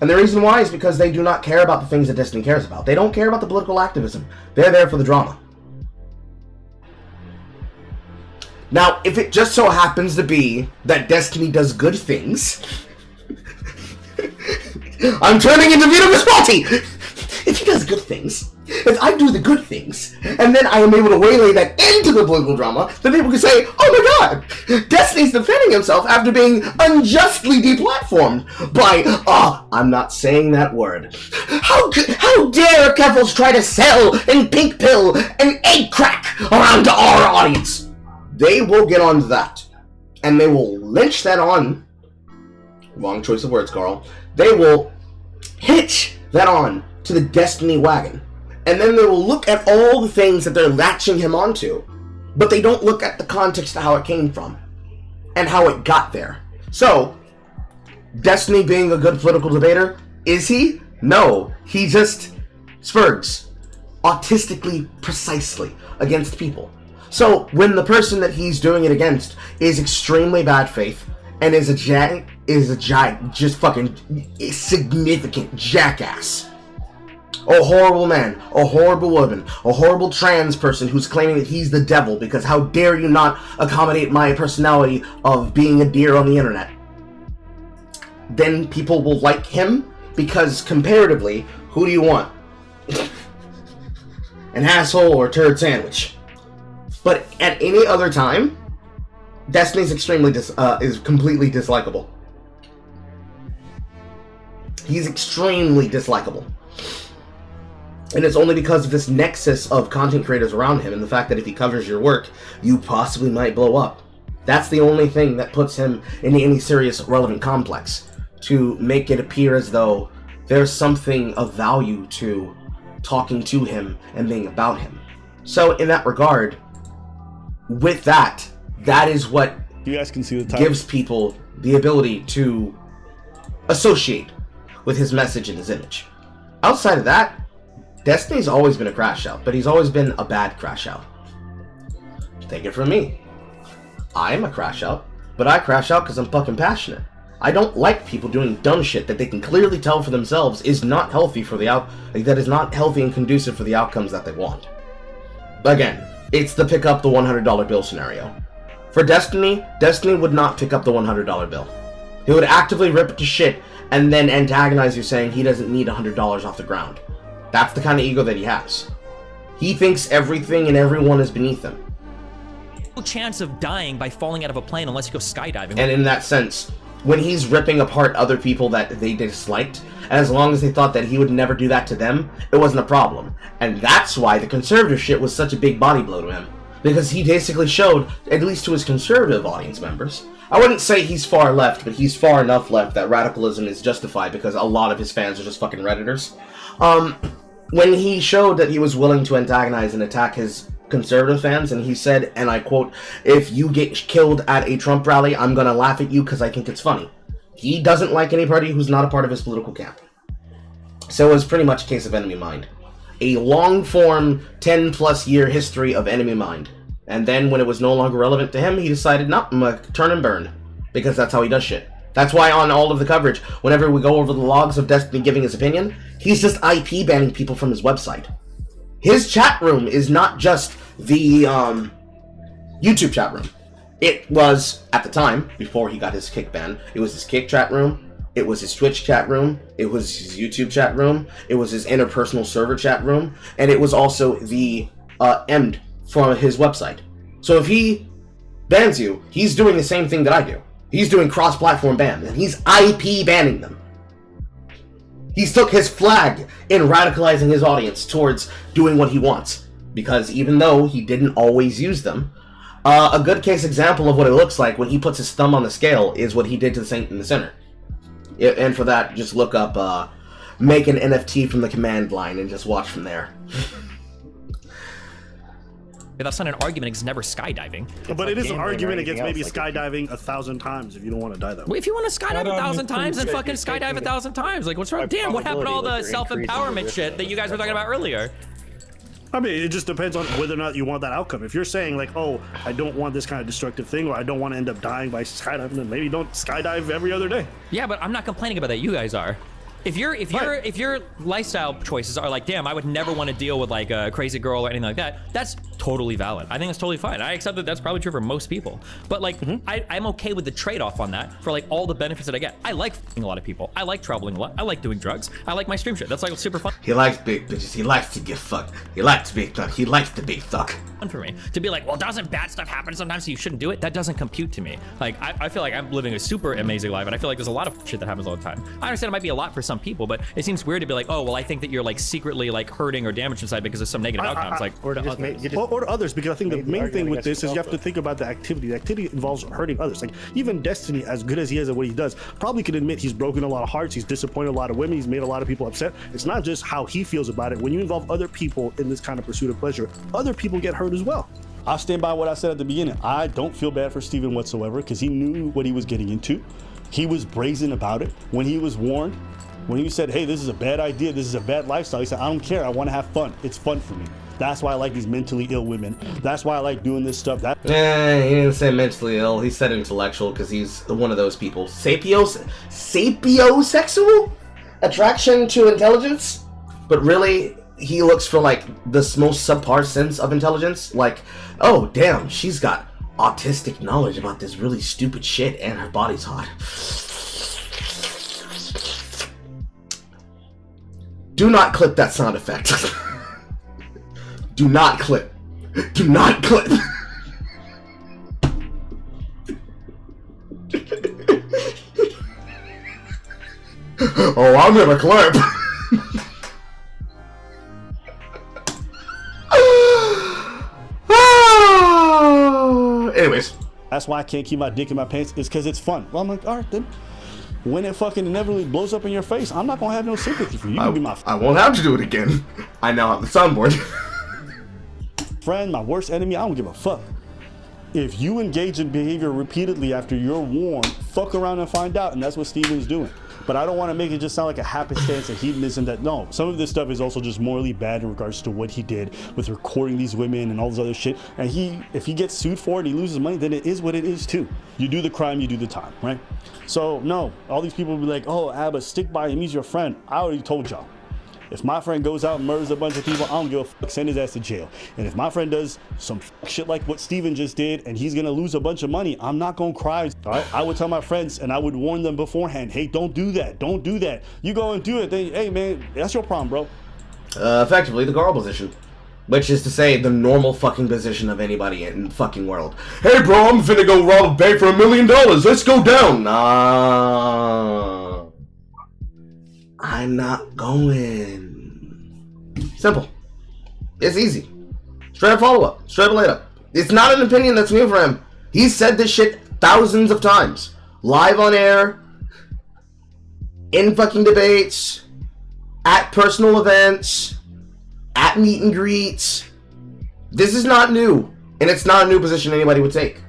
And the reason why is because they do not care about the things that Destiny cares about. They don't care about the political activism. They're there for the drama. Now, if it just so happens to be that Destiny does good things... I'm turning into Vito Visconti! If he does good things, if I do the good things, and then I am able to waylay that into the political drama, then people can say, oh my god, Destiny's defending himself after being unjustly deplatformed by, I'm not saying that word. How dare Keffels try to sell and pink pill and egg crack around to our audience? They will get on that, and they will lynch that on, wrong choice of words, Carl, they will hitch that on to the Destiny wagon. And then they will look at all the things that they're latching him onto, but they don't look at the context of how it came from and how it got there. So, Destiny being a good political debater, is he? No, he just spurgs autistically precisely against people. So, when the person that he's doing it against is extremely bad faith and is just fucking significant jackass, a horrible man, a horrible woman, a horrible trans person who's claiming that he's the devil because how dare you not accommodate my personality of being a deer on the internet, then people will like him because comparatively, who do you want? An asshole or turd sandwich. But at any other time, Destiny's is completely dislikable. He's extremely dislikable. And it's only because of this nexus of content creators around him and the fact that if he covers your work, you possibly might blow up. That's the only thing that puts him in any serious relevant complex, to make it appear as though there's something of value to talking to him and being about him. So in that regard, with that is what you guys can see the title. Gives people the ability to associate with his message and his image. Outside of that, Destiny's always been a crash out, but he's always been a bad crash out. Take it from me. I am a crash out, but I crash out because I'm fucking passionate. I don't like people doing dumb shit that they can clearly tell for themselves is not healthy for that is not healthy and conducive for the outcomes that they want. But again, It's the pick up the $100 bill scenario. For Destiny, Destiny would not pick up the $100 bill. He would actively rip it to shit and then antagonize you saying he doesn't need $100 off the ground. That's the kind of ego that he has. He thinks everything and everyone is beneath him. No chance of dying by falling out of a plane unless you go skydiving. And in that sense, when he's ripping apart other people that they disliked, as long as they thought that he would never do that to them, it wasn't a problem. And that's why the conservative shit was such a big body blow to him. Because he basically showed, at least to his conservative audience members, I wouldn't say he's far left, but he's far enough left that radicalism is justified because a lot of his fans are just fucking Redditors. When he showed that he was willing to antagonize and attack his conservative fans, and he said, and I quote, "If you get killed at a Trump rally, I'm gonna laugh at you because I think it's funny." He doesn't like anybody who's not a part of his political camp. So it was pretty much a case of enemy mind. A long-form, 10-plus year history of enemy mind. And then when it was no longer relevant to him, he decided, no, I'm gonna turn and burn. Because that's how he does shit. That's why on all of the coverage, whenever we go over the logs of Destiny giving his opinion, he's just IP banning people from his website. His chat room is not just the YouTube chat room. It was, at the time, before he got his Kick ban, it was his Kick chat room, it was his Twitch chat room, it was his YouTube chat room, it was his interpersonal server chat room, and it was also the end from his website. So if he bans you, he's doing the same thing that I do. He's doing cross-platform bans, and he's IP banning them. He's took his flag in radicalizing his audience towards doing what he wants. Because even though he didn't always use them, a good case example of what it looks like when he puts his thumb on the scale is what he did to the Saint in the Center. And for that, just look up make an NFT from the command line and just watch from there. That's not an argument, it's never skydiving. But it is an argument against maybe skydiving 1,000 times if you don't want to die that way. Well, if you want to skydive 1,000 times, then fucking skydive 1,000 times. Like, what's wrong? Damn, what happened to all the self-empowerment shit that you guys were talking about earlier? I mean, it just depends on whether or not you want that outcome. If you're saying, like, oh, I don't want this kind of destructive thing, or I don't want to end up dying by skydiving, then maybe don't skydive every other day. Yeah, but I'm not complaining about that. You guys are. If your lifestyle choices are like, damn, I would never want to deal with like a crazy girl or anything like that, that's totally valid. I think that's totally fine. I accept that that's probably true for most people. But like, I'm okay with the trade-off on that for like all the benefits that I get. I like f***ing a lot of people. I like traveling a lot. I like doing drugs. I like my stream shit. That's like super fun. He likes big bitches. He likes to get fucked. He likes big thug. He likes the big thug. For me to be like, well, doesn't bad stuff happen sometimes so you shouldn't do it? That doesn't compute to me. Like, I feel like I'm living a super amazing life, and I feel like there's a lot of shit that happens all the time. I understand it might be a lot for some people, but it seems weird to be like, oh, well, I think that you're like secretly like hurting or damaged inside because of some negative outcomes. Like, or to others, because I think the main thing with this is you have to think about the activity. The activity involves hurting others. Like, even Destiny, as good as he is at what he does, probably can admit he's broken a lot of hearts, he's disappointed a lot of women, he's made a lot of people upset. It's not just how he feels about it. When you involve other people in this kind of pursuit of pleasure, other people get hurt as well. I'll stand by what I said at the beginning. I don't feel bad for Steven whatsoever because he knew what he was getting into. He was brazen about it. When he was warned, when he said, hey, this is a bad idea, this is a bad lifestyle, he said, I don't care, I want to have fun. It's fun for me. That's why I like these mentally ill women. That's why I like doing this stuff. He didn't say mentally ill. He said intellectual because he's one of those people. Sapiosexual? Attraction to intelligence? But really, he looks for like the most subpar sense of intelligence. Like, oh, damn, she's got autistic knowledge about this really stupid shit and her body's hot. Do not clip that sound effect. Do not clip. Do not clip. Oh, I'm gonna clip. Anyways. That's why I can't keep my dick in my pants, is because it's fun. Well, I'm like, all right, then. When it fucking inevitably blows up in your face, I'm not gonna have no sympathy for you. You can be my I won't have to do it again. I now have the soundboard. friend, my worst enemy, I don't give a fuck. If you engage in behavior repeatedly after you're warned, fuck around and find out, and that's what Steven's doing. But I don't want to make it just sound like a happenstance of hedonism that, no, some of this stuff is also just morally bad in regards to what he did with recording these women and all this other shit. And if he gets sued for it and he loses money, then it is what it is too. You do the crime, you do the time, right? So no, all these people will be like, oh, Abba, stick by him, he's your friend. I already told y'all. If my friend goes out and murders a bunch of people, I don't give a fuck, send his ass to jail. And if my friend does some shit like what Steven just did and he's gonna lose a bunch of money, I'm not gonna cry. All right? I would tell my friends and I would warn them beforehand, hey, don't do that. Don't do that. You go and do it, then, hey man, that's your problem, bro. Effectively the Carl position. Which is to say, the normal fucking position of anybody in the fucking world. Hey bro, I'm finna go rob a bank for $1 million. Let's go down. Nah. I'm not going. Simple. It's easy. Straight up follow up. Straight up laid up. It's not an opinion that's new for him. He's said this shit thousands of times. Live on air. In fucking debates. At personal events. At meet and greets. This is not new. And it's not a new position anybody would take.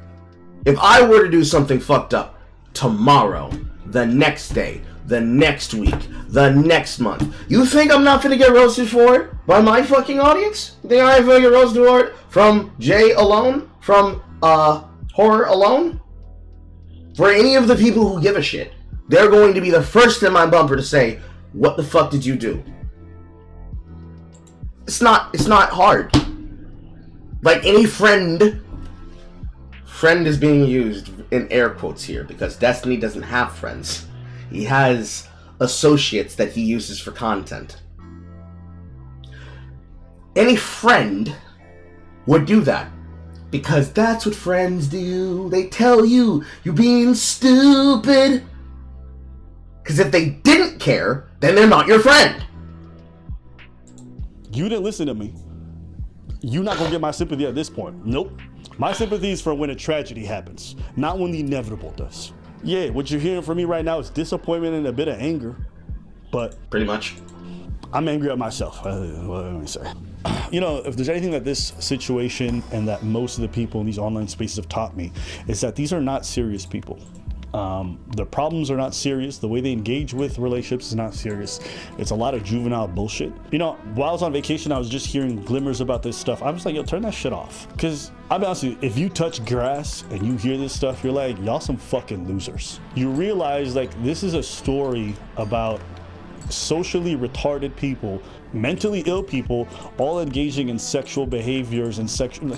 If I were to do something fucked up tomorrow, the next day, the next week, the next month, you think I'm not gonna get roasted for it by my fucking audience? You think I'm gonna get roasted for it from Jay alone? From horror alone? For any of the people who give a shit, they're going to be the first in my bumper to say, what the fuck did you do? It's not hard. Like any friend is being used in air quotes here because Destiny doesn't have friends. He has associates that he uses for content. Any friend would do that because that's what friends do. They tell you you're being stupid. Because if they didn't care, then they're not your friend. You didn't listen to me. You're not gonna get my sympathy at this point. Nope. My sympathy is for when a tragedy happens, not when the inevitable does. Yeah, what you're hearing from me right now is disappointment and a bit of anger, but pretty much, I'm angry at myself. What let me say? You know, if there's anything that this situation and that most of the people in these online spaces have taught me, is that these are not serious people. Their problems are not serious. The way they engage with relationships is not serious. It's a lot of juvenile bullshit. You know, while I was on vacation, I was just hearing glimmers about this stuff. I'm just like, yo, turn that shit off. Because I'll be honest with you, if you touch grass and you hear this stuff, you're like, y'all some fucking losers. You realize, like, this is a story about socially retarded people, mentally ill people, all engaging in sexual behaviors and sexual,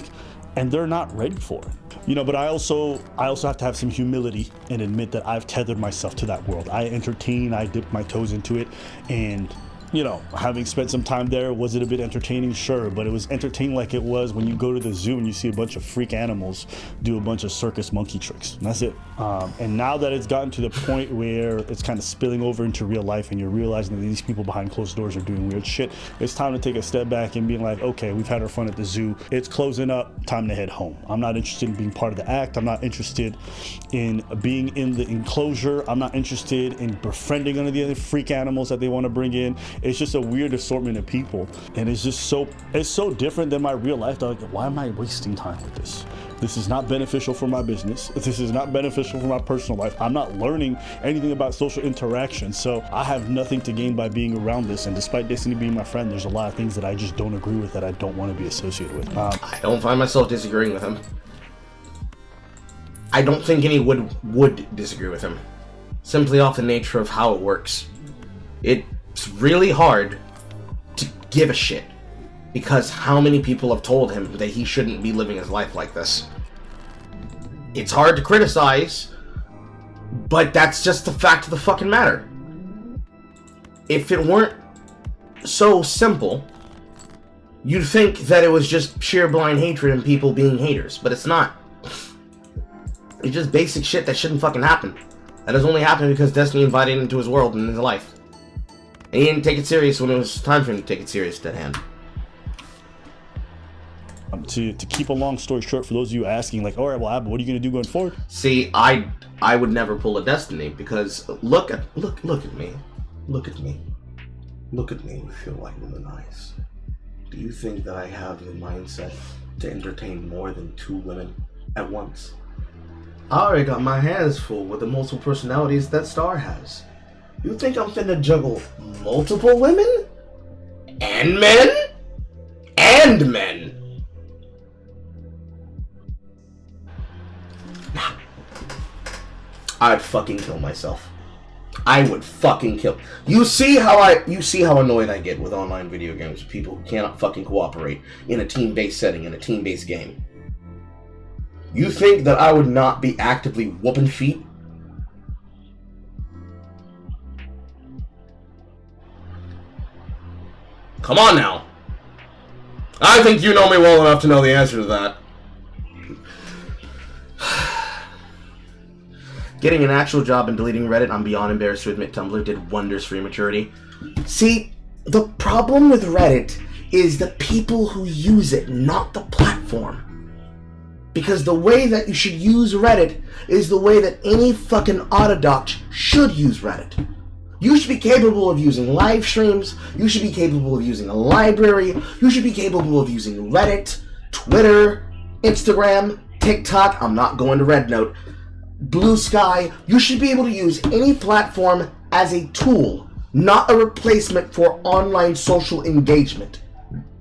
and they're not ready for it. You know, but I also have to have some humility and admit that I've tethered myself to that world. I entertain, I dip my toes into it, and you know, having spent some time there, was it a bit entertaining? Sure, but it was entertaining like it was when you go to the zoo and you see a bunch of freak animals do a bunch of circus monkey tricks. And that's it. And now that it's gotten to the point where it's kind of spilling over into real life and you're realizing that these people behind closed doors are doing weird shit, it's time to take a step back and being like, okay, we've had our fun at the zoo. It's closing up, time to head home. I'm not interested in being part of the act. I'm not interested in being in the enclosure. I'm not interested in befriending any of the other freak animals that they want to bring in. It's just a weird assortment of people, and it's so different than my real life. Like, why am I wasting time with this? This is not beneficial for my business. This is not beneficial for my personal life. I'm not learning anything about social interaction, so I have nothing to gain by being around this. And despite Destiny being my friend, there's a lot of things that I just don't agree with, that I don't want to be associated with. I don't find myself disagreeing with him. I don't think any would disagree with him, simply off the nature of how it works. It's really hard to give a shit because how many people have told him that he shouldn't be living his life like this. It's hard to criticize, but that's just the fact of the fucking matter. If it weren't so simple, you'd think that it was just sheer blind hatred and people being haters, but it's not. It's just basic shit that shouldn't fucking happen. That has only happened because Destiny invited him into his world and his life. And he didn't take it serious when it was time for him to take it serious at hand. To keep a long story short, for those of you asking, like, all right, well, Abba, what are you going to do going forward? See, I would never pull a Destiny because look at me. Look at me with your white woman eyes. Do you think that I have the mindset to entertain more than 2 women at once? I already got my hands full with the multiple personalities that Star has. You think I'm finna juggle multiple women? And men? And men? Nah. I'd fucking kill myself. I would fucking kill. You see how annoyed I get with online video games with people who cannot fucking cooperate in a team-based setting, in a team-based game. You think that I would not be actively whooping feet? Come on now. I think you know me well enough to know the answer to that. Getting an actual job and deleting Reddit, I'm beyond embarrassed to admit Tumblr did wonders for your maturity. See, the problem with Reddit is the people who use it, not the platform. Because the way that you should use Reddit is the way that any fucking autodox should use Reddit. You should be capable of using live streams, you should be capable of using a library, you should be capable of using Reddit, Twitter, Instagram, TikTok, I'm not going to Red Note, Blue Sky. You should be able to use any platform as a tool, not a replacement for online social engagement.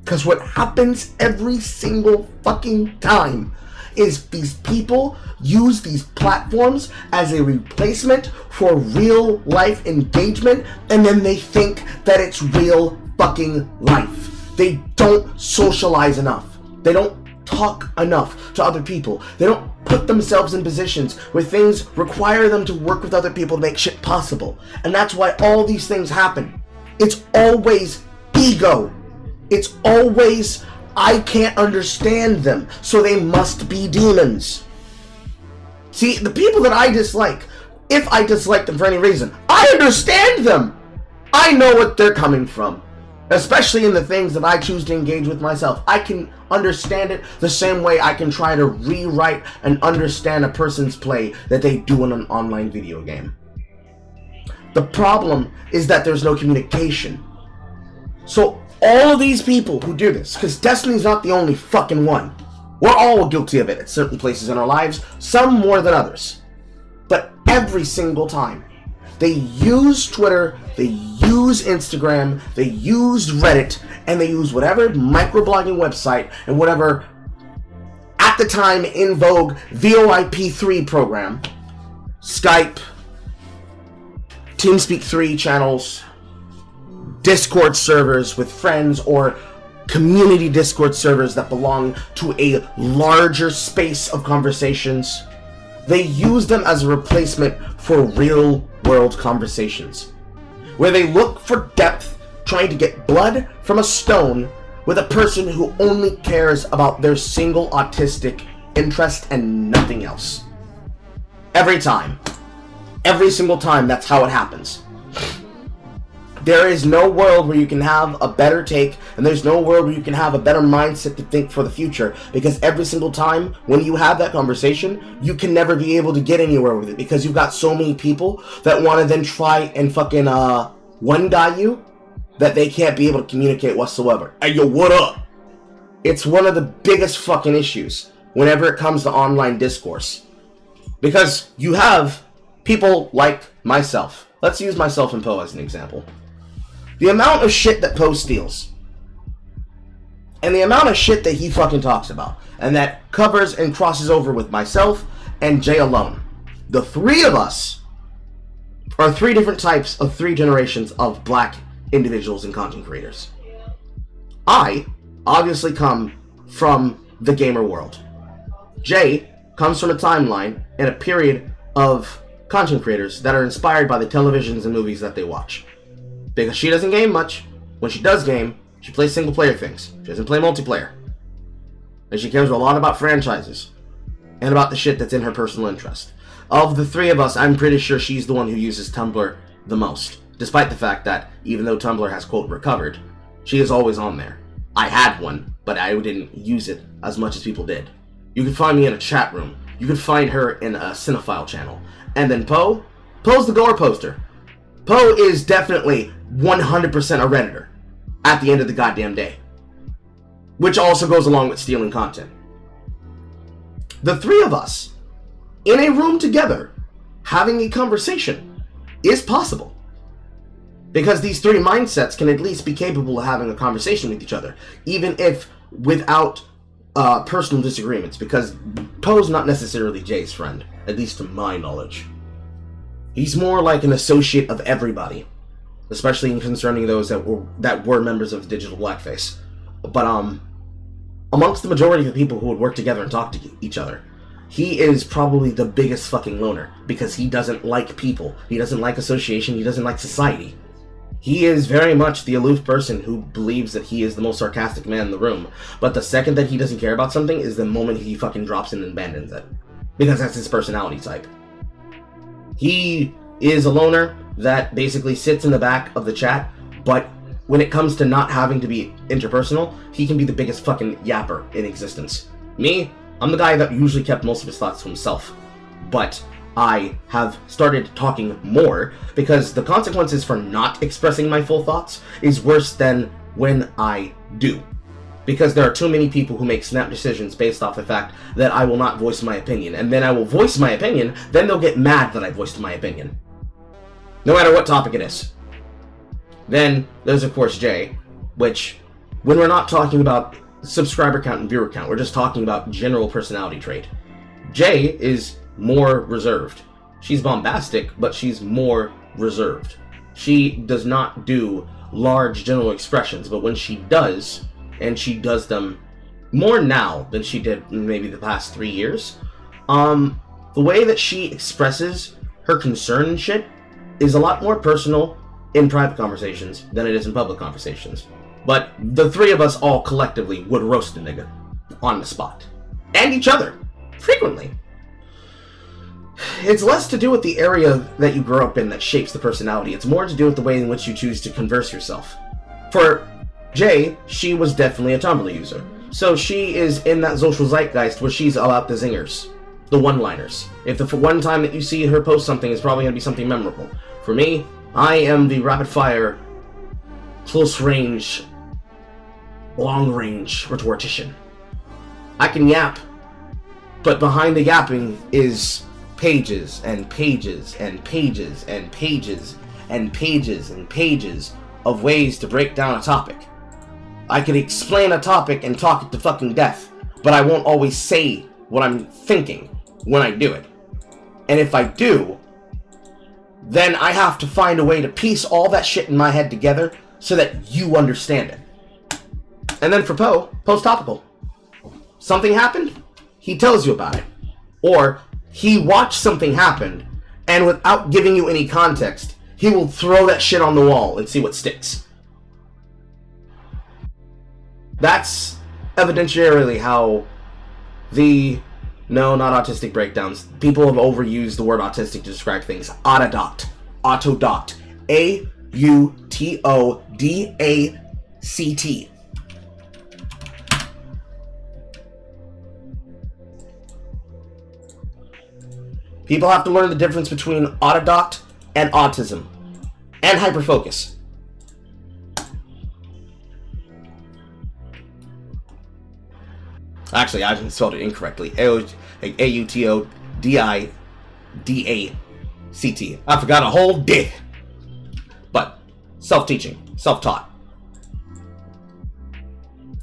Because what happens every single fucking time is these people use these platforms as a replacement for real life engagement, and then they think that it's real fucking life. They don't socialize enough. They don't talk enough to other people. They don't put themselves in positions where things require them to work with other people to make shit possible. And that's why all these things happen. It's always ego. It's always, I can't understand them, so they must be demons. See, the people that I dislike, if I dislike them for any reason, I understand them. I know what they're coming from. Especially in the things that I choose to engage with myself. I can understand it the same way I can try to rewrite and understand a person's play that they do in an online video game. The problem is that there's no communication. So all of these people who do this, because Destiny's not the only fucking one. We're all guilty of it at certain places in our lives, some more than others. But every single time, they use Twitter, they use Instagram, they use Reddit, and they use whatever microblogging website and whatever, at the time in vogue, VoIP3 program, Skype, TeamSpeak 3 channels, Discord servers with friends, or community Discord servers that belong to a larger space of conversations. They use them as a replacement for real world conversations, where they look for depth, trying to get blood from a stone with a person who only cares about their single autistic interest and nothing else. Every time. Every single time, that's how it happens. There is no world where you can have a better take, and there's no world where you can have a better mindset to think for the future, because every single time when you have that conversation, you can never be able to get anywhere with it, because you've got so many people that want to then try and fucking one guy you, that they can't be able to communicate whatsoever. Hey yo, what up? It's one of the biggest fucking issues whenever it comes to online discourse, because you have people like myself. Let's use myself and Poe as an example. The amount of shit that Poe steals, and the amount of shit that he fucking talks about, and that covers and crosses over with myself and Jay alone. The three of us are three different types of three generations of black individuals and content creators. I obviously come from the gamer world. Jay comes from a timeline and a period of content creators that are inspired by the televisions and movies that they watch. Because she doesn't game much. When she does game, she plays single player things. She doesn't play multiplayer. And she cares a lot about franchises and about the shit that's in her personal interest. Of the three of us, I'm pretty sure she's the one who uses Tumblr the most. Despite the fact that, even though Tumblr has, quote, recovered, she is always on there. I had one, but I didn't use it as much as people did. You could find me in a chat room. You could find her in a cinephile channel. And then Poe's the gore poster. Poe is definitely 100% a Redditor at the end of the goddamn day. Which also goes along with stealing content. The three of us, in a room together, having a conversation, is possible. Because these three mindsets can at least be capable of having a conversation with each other, even if without personal disagreements, because Poe's not necessarily Jay's friend, at least to my knowledge. He's more like an associate of everybody, especially concerning those that were members of Digital Blackface. But amongst the majority of the people who would work together and talk to each other, he is probably the biggest fucking loner, because he doesn't like people. He doesn't like association. He doesn't like society. He is very much the aloof person who believes that he is the most sarcastic man in the room. But the second that he doesn't care about something is the moment he fucking drops in and abandons it. Because that's his personality type. He is a loner that basically sits in the back of the chat, but when it comes to not having to be interpersonal, he can be the biggest fucking yapper in existence. Me, I'm the guy that usually kept most of his thoughts to himself. But I have started talking more because the consequences for not expressing my full thoughts is worse than when I do. Because there are too many people who make snap decisions based off the fact that I will not voice my opinion. And then I will voice my opinion, then they'll get mad that I voiced my opinion. No matter what topic it is. Then there's of course Jay, which when we're not talking about subscriber count and viewer count, we're just talking about general personality trait. Jay is more reserved. She's bombastic, but she's more reserved. She does not do large general expressions, but when she does, and she does them more now than she did maybe the past 3 years, the way that she expresses her concern and shit is a lot more personal in private conversations than it is in public conversations. But the three of us all collectively would roast a nigga on the spot. And each other. Frequently. It's less to do with the area that you grow up in that shapes the personality. It's more to do with the way in which you choose to converse yourself. For Jay, she was definitely a Tumblr user. So she is in that social zeitgeist where she's all out the zingers. The one-liners. If the one time that you see her post something, it's probably going to be something memorable. For me, I am the rapid-fire, close-range, long-range rhetorician. I can yap, but behind the yapping is pages and pages and pages and pages and pages and pages of ways to break down a topic. I can explain a topic and talk it to fucking death, but I won't always say what I'm thinking when I do it. And if I do, then I have to find a way to piece all that shit in my head together so that you understand it. And then for Poe's topical. Something happened, he tells you about it. Or he watched something happen, and without giving you any context, he will throw that shit on the wall and see what sticks. That's evidentiarily how no, not autistic breakdowns. People have overused the word autistic to describe things. Autodoct. Autodoct. A-U-T-O-D-A-C-T. People have to learn the difference between autodoct and autism. And hyperfocus. Actually, I spelled it incorrectly. A-U-T-O-D-I-D-A-C-T. I forgot a whole D. But self-teaching, self-taught.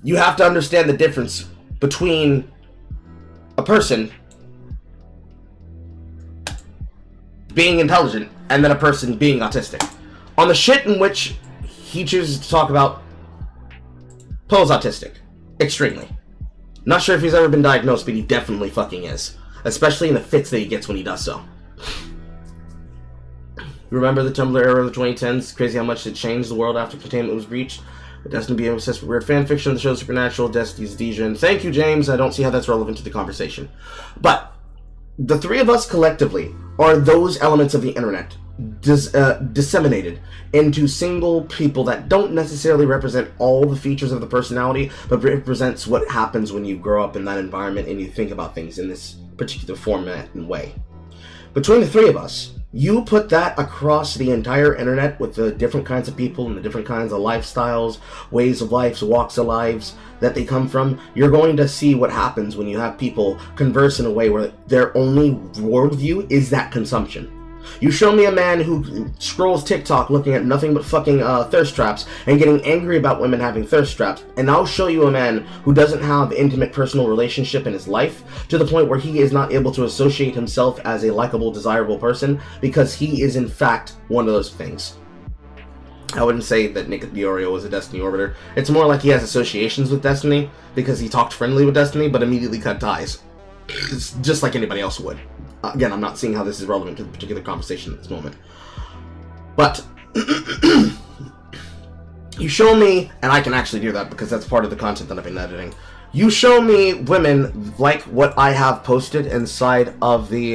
You have to understand the difference between a person being intelligent and then a person being autistic. On the shit in which he chooses to talk about, Poe's autistic. Extremely. Not sure if he's ever been diagnosed, but he definitely fucking is. Especially in the fits that he gets when he does so. Remember the Tumblr era of the 2010s? Crazy how much it changed the world after containment was breached. Destiny being obsessed with weird fanfiction of the show Supernatural, Destiny's Dejan. Thank you, James. I don't see how that's relevant to the conversation. But the three of us collectively are those elements of the internet disseminated into single people that don't necessarily represent all the features of the personality, but represents what happens when you grow up in that environment and you think about things in this particular format and way. Between the three of us, you put that across the entire internet with the different kinds of people and the different kinds of lifestyles, ways of life, walks of lives that they come from, you're going to see what happens when you have people converse in a way where their only worldview is that consumption. You show me a man who scrolls TikTok looking at nothing but fucking thirst traps and getting angry about women having thirst traps, and I'll show you a man who doesn't have intimate personal relationship in his life to the point where he is not able to associate himself as a likable, desirable person because he is in fact one of those things. I wouldn't say that Nick Diorio was a Destiny orbiter. It's more like he has associations with Destiny because he talked friendly with Destiny but immediately cut ties. It's just like anybody else would. Again, I'm not seeing how this is relevant to the particular conversation at this moment. But you show me, and I can actually do that because that's part of the content that I've been editing. You show me women like what I have posted inside of the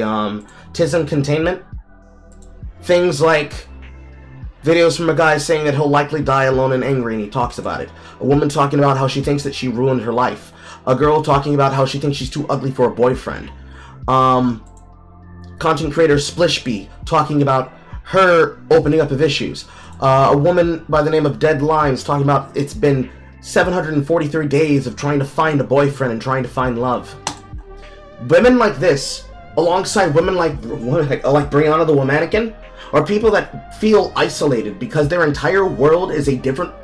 TISM containment. Things like videos from a guy saying that he'll likely die alone and angry, and he talks about it. A woman talking about how she thinks that she ruined her life. A girl talking about how she thinks she's too ugly for a boyfriend. Content creator Splishby talking about her opening up of issues. A woman by the name of Dead Lines talking about it's been 743 days of trying to find a boyfriend and trying to find love. Women like this, alongside women like Brianna the Womanican, are people that feel isolated because their entire world is a different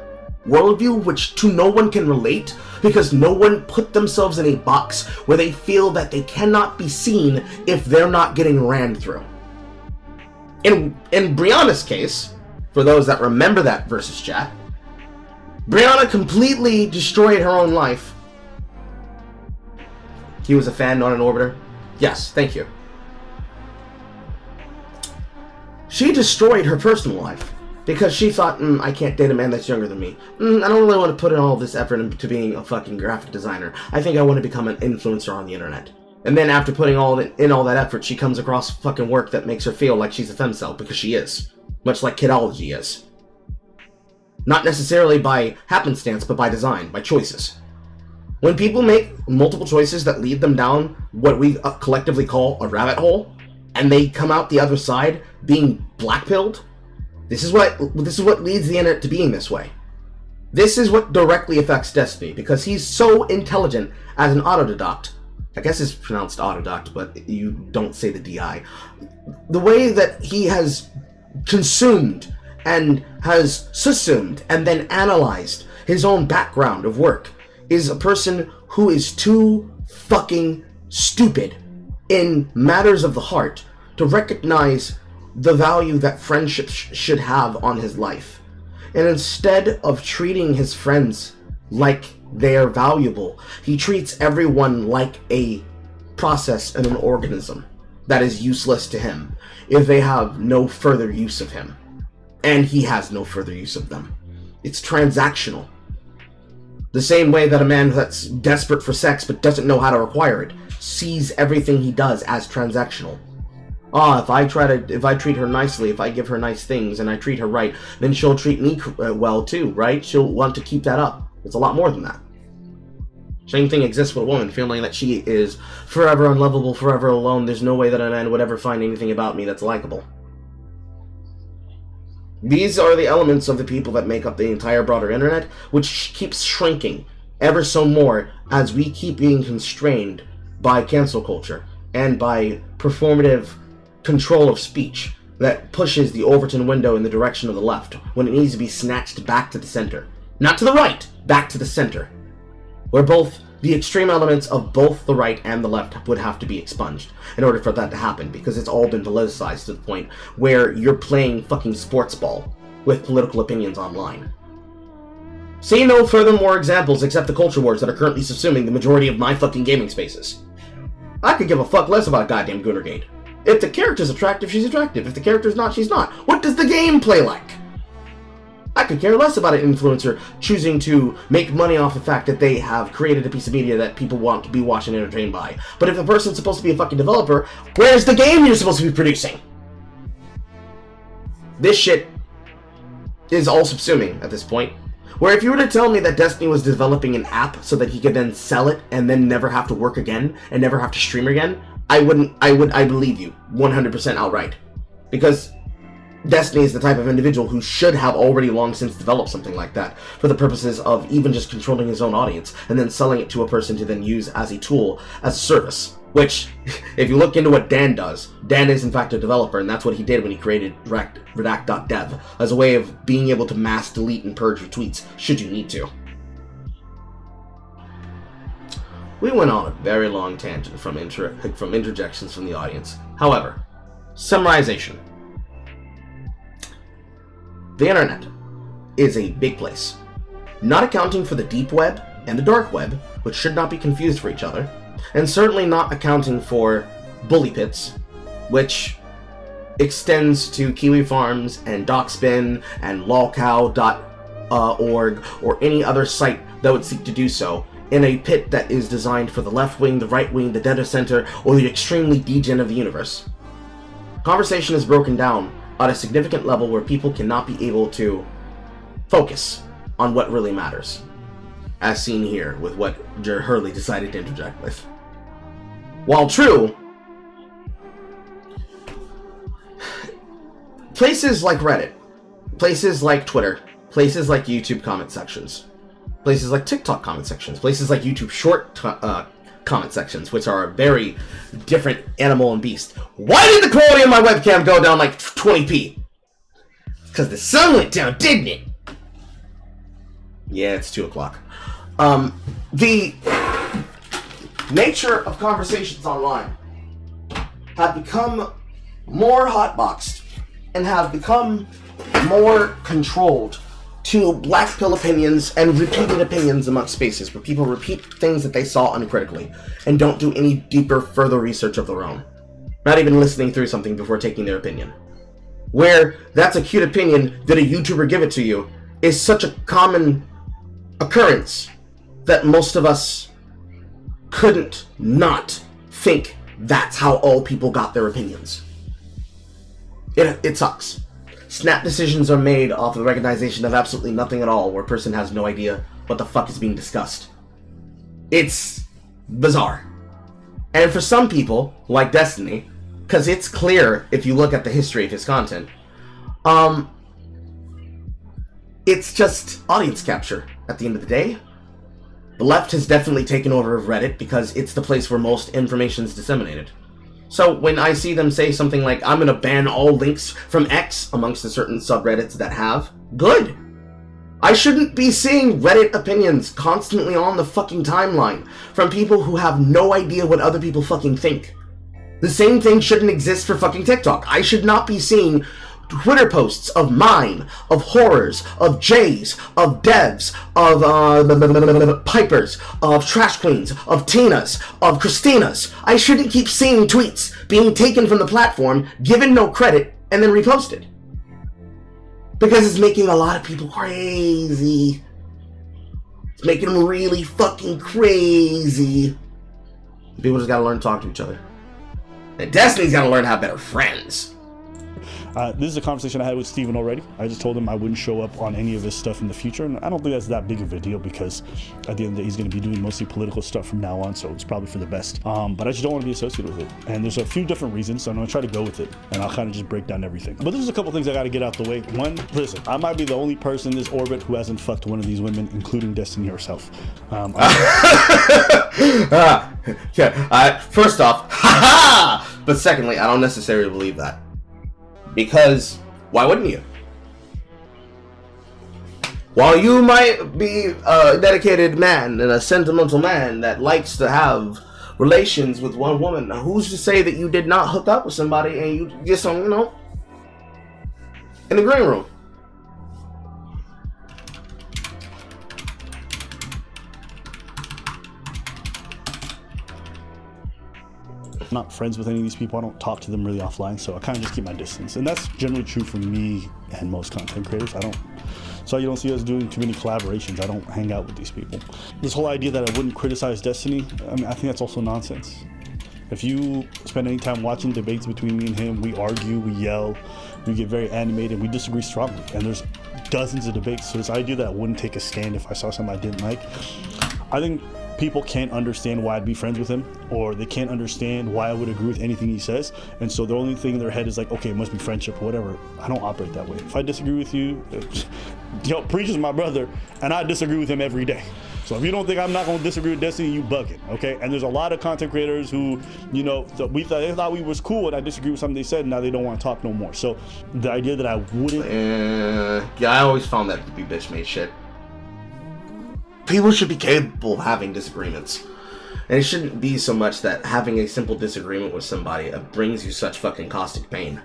worldview which to no one can relate because no one put themselves in a box where they feel that they cannot be seen if they're not getting ran through. In Brianna's case, for those that remember that versus chat, Brianna completely destroyed her own life. He was a fan, not an orbiter. Yes, thank you. She destroyed her personal life because she thought, I can't date a man that's younger than me. I don't really want to put in all this effort into being a fucking graphic designer. I think I want to become an influencer on the internet. And then after putting all that effort, she comes across fucking work that makes her feel like she's a femcel, because she is. Much like Kidology is. Not necessarily by happenstance, but by design, by choices. When people make multiple choices that lead them down what we collectively call a rabbit hole, and they come out the other side being blackpilled, this is what leads the internet to being this way. This is what directly affects Destiny, because he's so intelligent as an autodidact. I guess it's pronounced autodidact, but you don't say the DI. The way that he has consumed and has subsumed and then analyzed his own background of work is a person who is too fucking stupid in matters of the heart to recognize the value that friendships should have on his life. And instead of treating his friends like they are valuable, he treats everyone like a process and an organism that is useless to him if they have no further use of him. And he has no further use of them. It's transactional. The same way that a man that's desperate for sex but doesn't know how to acquire it sees everything he does as transactional. If I treat her nicely, if I give her nice things and I treat her right, then she'll treat me well too, right? She'll want to keep that up. It's a lot more than that. Same thing exists with a woman, feeling that she is forever unlovable, forever alone. There's no way that a man would ever find anything about me that's likable. These are the elements of the people that make up the entire broader internet, which keeps shrinking ever so more as we keep being constrained by cancel culture and by performative control of speech that pushes the Overton window in the direction of the left when it needs to be snatched back to the center. Not to the right, back to the center, where both the extreme elements of both the right and the left would have to be expunged in order for that to happen, because it's all been politicized to the point where you're playing fucking sports ball with political opinions online. See no furthermore examples except the culture wars that are currently subsuming the majority of my fucking gaming spaces. I could give a fuck less about goddamn Goonergate. If the character's attractive, she's attractive. If the character's not, she's not. What does the game play like? I could care less about an influencer choosing to make money off the fact that they have created a piece of media that people want to be watched and entertained by. But if the person's supposed to be a fucking developer, where's the game you're supposed to be producing? This shit is all subsuming at this point. Where if you were to tell me that Destiny was developing an app so that he could then sell it and then never have to work again and never have to stream again, I believe you 100% outright. Because Destiny is the type of individual who should have already long since developed something like that for the purposes of even just controlling his own audience and then selling it to a person to then use as a tool, as a service. Which, if you look into what Dan does, Dan is in fact a developer, and that's what he did when he created redact.dev as a way of being able to mass delete and purge your tweets, should you need to. We went on a very long tangent from interjections from the audience. However, summarization. The internet is a big place. Not accounting for the deep web and the dark web, which should not be confused for each other, and certainly not accounting for bully pits, which extends to Kiwi Farms and Docspin and lolcow.org or any other site that would seek to do so, in a pit that is designed for the left wing, the right wing, the data center, or the extremely degen of the universe. Conversation is broken down at a significant level where people cannot be able to focus on what really matters, as seen here with what Jer Hurley decided to interject with. While true, places like Reddit, places like Twitter, places like YouTube comment sections, places like TikTok comment sections, places like YouTube short comment sections, which are a very different animal and beast. Why did the quality of my webcam go down like 20p? Because the sun went down, didn't it? Yeah, it's 2 o'clock. The nature of conversations online have become more hotboxed and have become more controlled to black pill opinions and repeated opinions amongst spaces where people repeat things that they saw uncritically and don't do any deeper, further research of their own. Not even listening through something before taking their opinion. Where that's a cute opinion that a YouTuber give it to you is such a common occurrence that most of us couldn't not think that's how all people got their opinions. It sucks. Snap decisions are made off of the recognition of absolutely nothing at all, where a person has no idea what the fuck is being discussed. It's bizarre. And for some people, like Destiny, because it's clear if you look at the history of his content, it's just audience capture at the end of the day. The left has definitely taken over Reddit because it's the place where most information is disseminated. So when I see them say something like, I'm gonna ban all links from X amongst the certain subreddits that have, good. I shouldn't be seeing Reddit opinions constantly on the fucking timeline from people who have no idea what other people fucking think. The same thing shouldn't exist for fucking TikTok. I should not be seeing Twitter posts of mine, of horrors, of Jays, of devs, of Pipers, of Trash Queens, of Tinas, of Christinas. I shouldn't keep seeing tweets being taken from the platform, given no credit, and then reposted. Because it's making a lot of people crazy. It's making them really fucking crazy. People just gotta learn to talk to each other. And Destiny's gotta learn how to be better friends. This is a conversation I had with Steven already. I just told him I wouldn't show up on any of his stuff in the future, and I don't think that's that big of a deal because at the end of the day, he's going to be doing mostly political stuff from now on, so it's probably for the best. But I just don't want to be associated with it, and there's a few different reasons, so I'm going to try to go with it, and I'll kind of just break down everything. But there's a couple things I got to get out the way. One, listen, I might be the only person in this orbit who hasn't fucked one of these women, including Destiny herself. First off, but secondly, I don't necessarily believe that. Because, why wouldn't you? While you might be a dedicated man and a sentimental man that likes to have relations with one woman, who's to say that you did not hook up with somebody and you just, in the green room? I'm not friends with any of these people. I don't talk to them really offline, so I kind of just keep my distance. And that's generally true for me and most content creators. So you don't see us doing too many collaborations. I don't hang out with these people. This whole idea that I wouldn't criticize Destiny, I think that's also nonsense. If you spend any time watching debates between me and him, we argue, we yell, we get very animated, we disagree strongly. And there's dozens of debates. So this idea that I wouldn't take a stand if I saw something I didn't like, I think people can't understand why I'd be friends with him, or they can't understand why I would agree with anything he says, and so the only thing in their head is like, okay, it must be friendship or whatever. I don't operate that way. If I disagree with you, Preach is my brother, and I disagree with him every day. So if you don't think I'm not going to disagree with Destiny, you bugging, okay? And there's a lot of content creators who, you know, they thought we was cool and I disagree with something they said, and now they don't want to talk no more. So the idea that I wouldn't... yeah, I always found that to be bitch made shit. People should be capable of having disagreements. And it shouldn't be so much that having a simple disagreement with somebody brings you such fucking caustic pain.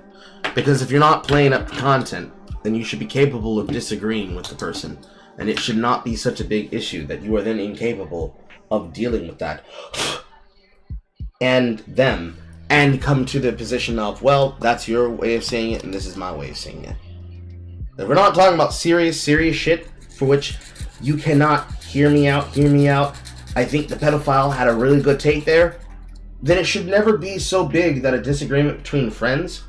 Because if you're not playing up the content, then you should be capable of disagreeing with the person. And it should not be such a big issue that you are then incapable of dealing with that. And them. And come to the position of, well, that's your way of saying it, and this is my way of saying it. If we're not talking about serious shit for which you cannot hear me out, I think the pedophile had a really good take there, then it should never be so big that a disagreement between friends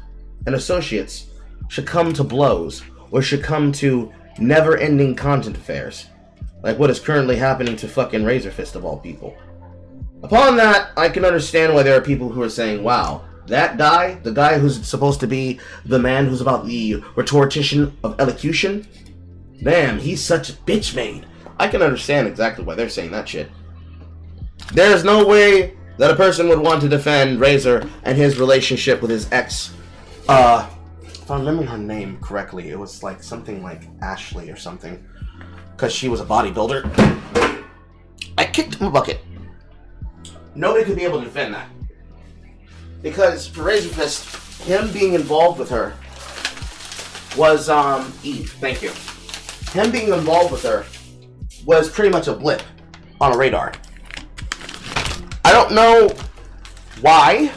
and associates should come to blows, or should come to never-ending content affairs, like what is currently happening to fucking Razor Fist of all people. Upon that, I can understand why there are people who are saying, wow, that guy, the guy who's supposed to be the man who's about the rhetorician of elocution, damn, he's such a bitch made. I can understand exactly why they're saying that shit. There's no way that a person would want to defend Razor and his relationship with his ex. If I remember her name correctly, it was like something like Ashley or something. Because she was a bodybuilder. I kicked him a bucket. Nobody could be able to defend that. Because for Razor Fist, him being involved with her was, Eve, thank you. Him being involved with her was pretty much a blip on a radar. I don't know why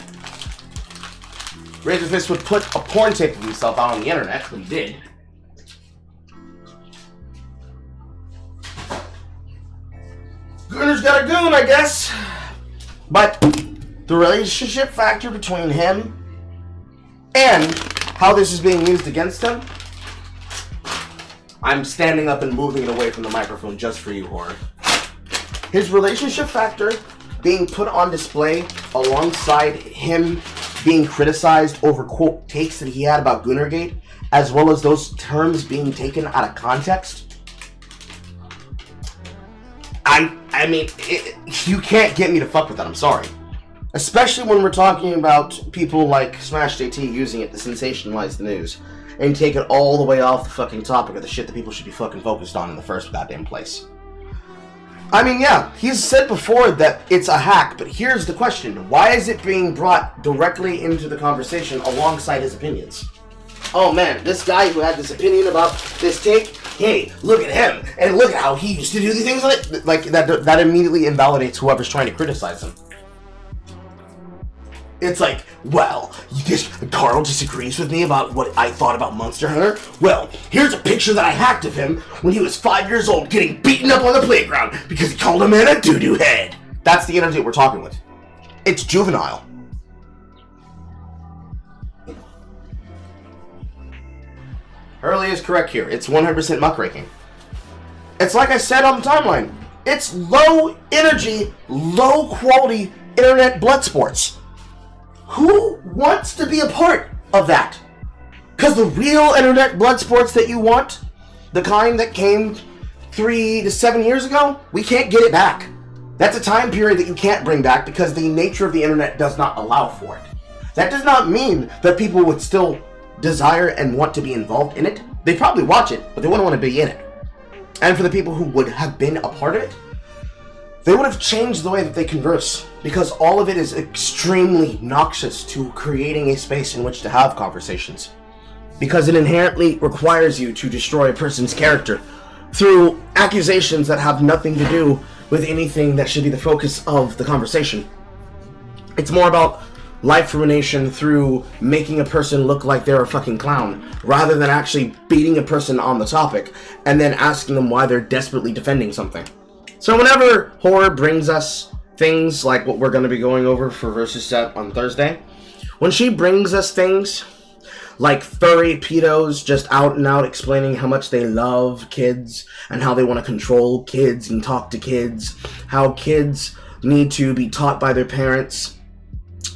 Razor Fist would put a porn tape of himself out on the internet, but he did. Gooner's got a goon, I guess. But the relationship factor between him and how this is being used against him, I'm standing up and moving it away from the microphone just for you, Horror. His relationship factor being put on display alongside him being criticized over quote takes that he had about Goonergate, as well as those terms being taken out of context. I mean, you can't get me to fuck with that, I'm sorry. Especially when we're talking about people like Smash JT using it to sensationalize the news and take it all the way off the fucking topic of the shit that people should be fucking focused on in the first goddamn place. I mean, yeah, he's said before that it's a hack, but here's the question. Why is it being brought directly into the conversation alongside his opinions? Oh man, this guy who had this opinion about this take, hey, look at him, and look at how he used to do these things like that immediately invalidates whoever's trying to criticize him. It's like, well, Carl disagrees with me about what I thought about Monster Hunter. Well, here's a picture that I hacked of him when he was 5 years old getting beaten up on the playground because he called a man a doo-doo head. That's the energy we're talking with. It's juvenile. Hurley is correct here. It's 100% muckraking. It's like I said on the timeline. It's low energy, low quality internet blood sports. Who wants to be a part of that? Because the real internet blood sports that you want, the kind that came 3 to 7 years ago, we can't get it back. That's a time period that you can't bring back because the nature of the internet does not allow for it. That does not mean that people would still desire and want to be involved in it. They probably watch it, but they wouldn't want to be in it. And for the people who would have been a part of it, they would have changed the way that they converse, because all of it is extremely noxious to creating a space in which to have conversations. Because it inherently requires you to destroy a person's character through accusations that have nothing to do with anything that should be the focus of the conversation. It's more about life ruination through making a person look like they're a fucking clown, rather than actually beating a person on the topic and then asking them why they're desperately defending something. So whenever Horror brings us things like what we're going to be going over for Versus Set on Thursday, when she brings us things like furry pedos just out and out explaining how much they love kids and how they want to control kids and talk to kids, how kids need to be taught by their parents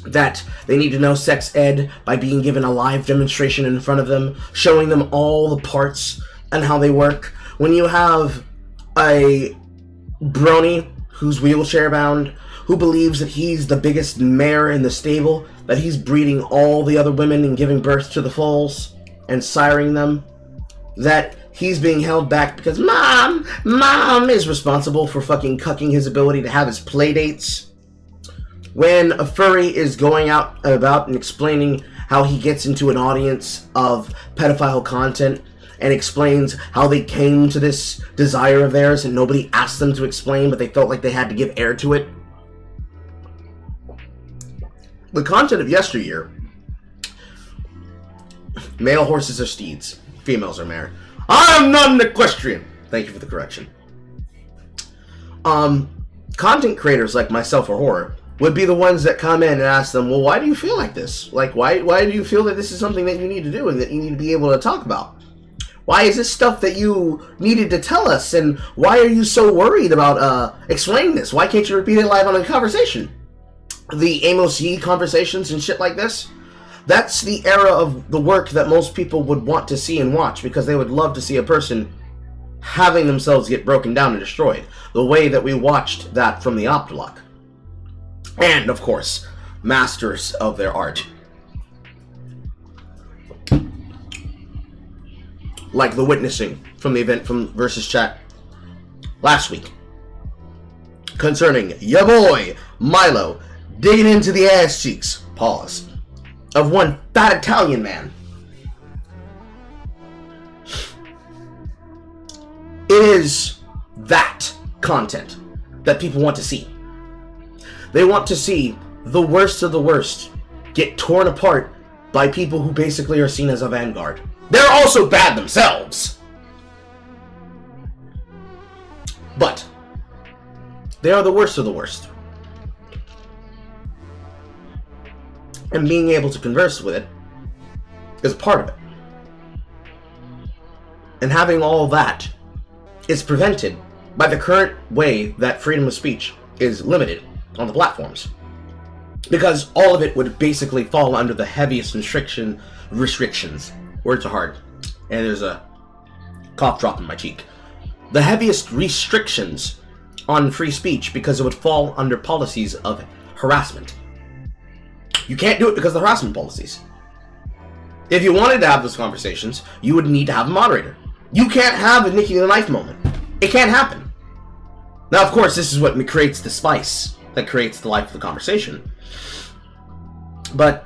that they need to know sex ed by being given a live demonstration in front of them, showing them all the parts and how they work. When you have a brony who's wheelchair bound, who believes that he's the biggest mare in the stable, that he's breeding all the other women and giving birth to the foals and siring them, that he's being held back because mom is responsible for fucking cucking his ability to have his play dates. When a furry is going out and about and explaining how he gets into an audience of pedophile content and explains how they came to this desire of theirs and nobody asked them to explain, but they felt like they had to give air to it. The content of yesteryear, male horses are steeds, females are mare. I'm not an equestrian. Thank you for the correction. Content creators like myself or Horror would be the ones that come in and ask them, well, why do you feel like this? Like, why do you feel that this is something that you need to do and that you need to be able to talk about? Why is this stuff that you needed to tell us? And why are you so worried about explaining this? Why can't you repeat it live on a conversation? The Amos Yee conversations and shit like this, that's the era of the work that most people would want to see and watch, because they would love to see a person having themselves get broken down and destroyed, the way that we watched that from the Optlock. And, of course, masters of their art. Like the witnessing from the event from Versus Chat last week concerning ya boy Milo digging into the ass cheeks, pause, of one fat Italian man. It is that content that people want to see. They want to see the worst of the worst get torn apart by people who basically are seen as a vanguard. They're also bad themselves, but they are the worst of the worst. And being able to converse with it is a part of it. And having all that is prevented by the current way that freedom of speech is limited on the platforms. Because all of it would basically fall under the heaviest restrictions. Words are hard. And there's a cough drop in my cheek. The heaviest restrictions on free speech, because it would fall under policies of harassment. You can't do it because of the harassment policies. If you wanted to have those conversations, you would need to have a moderator. You can't have a Nikki the Knife moment. It can't happen. Now, of course, this is what creates the spice that creates the life of the conversation. But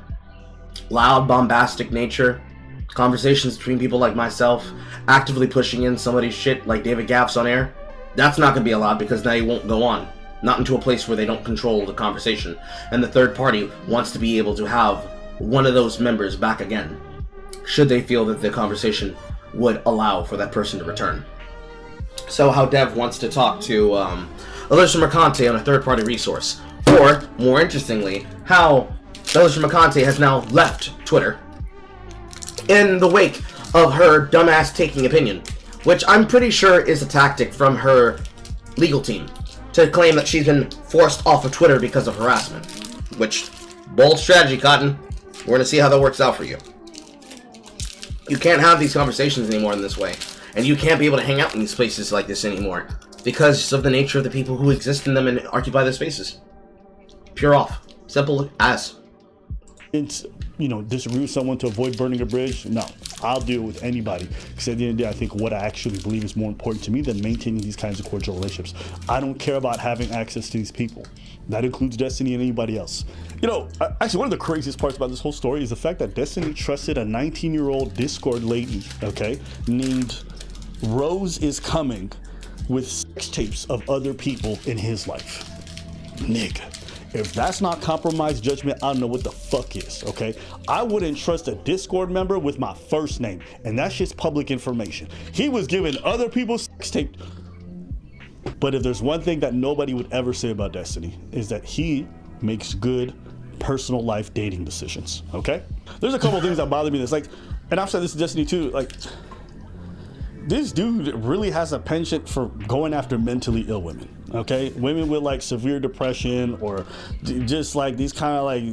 loud, bombastic nature, conversations between people like myself, actively pushing in somebody's shit like David Gaff's on air, that's not going to be allowed, because now you won't go on. Not into a place where they don't control the conversation. And the third party wants to be able to have one of those members back again, should they feel that the conversation would allow for that person to return. So how Dev wants to talk to Alyssa Mercante on a third-party resource. Or, more interestingly, how Alyssa Mercante has now left Twitter in the wake of her dumbass taking opinion, which I'm pretty sure is a tactic from her legal team to claim that she's been forced off of Twitter because of harassment. Which, bold strategy, Cotton. We're going to see how that works out for you. You can't have these conversations anymore in this way. And you can't be able to hang out in these places like this anymore, because of the nature of the people who exist in them and occupy the spaces. Pure off. Simple as. It's, disagree with someone to avoid burning a bridge? No, I'll deal with anybody. Because at the end of the day, I think what I actually believe is more important to me than maintaining these kinds of cordial relationships. I don't care about having access to these people. That includes Destiny and anybody else. Actually, one of the craziest parts about this whole story is the fact that Destiny trusted a 19-year-old Discord lady, named Rose is Coming, with sex tapes of other people in his life. Nigga. If that's not compromised judgment, I don't know what the fuck is, okay? I wouldn't trust a Discord member with my first name, and that's just public information. He was giving other people sex tape. But if there's one thing that nobody would ever say about Destiny, is that he makes good personal life dating decisions, okay? There's a couple of things that bother me. That's like, and I've said this to Destiny too, like, this dude really has a penchant for going after mentally ill women, okay? Women with like severe depression, or just like these kind of like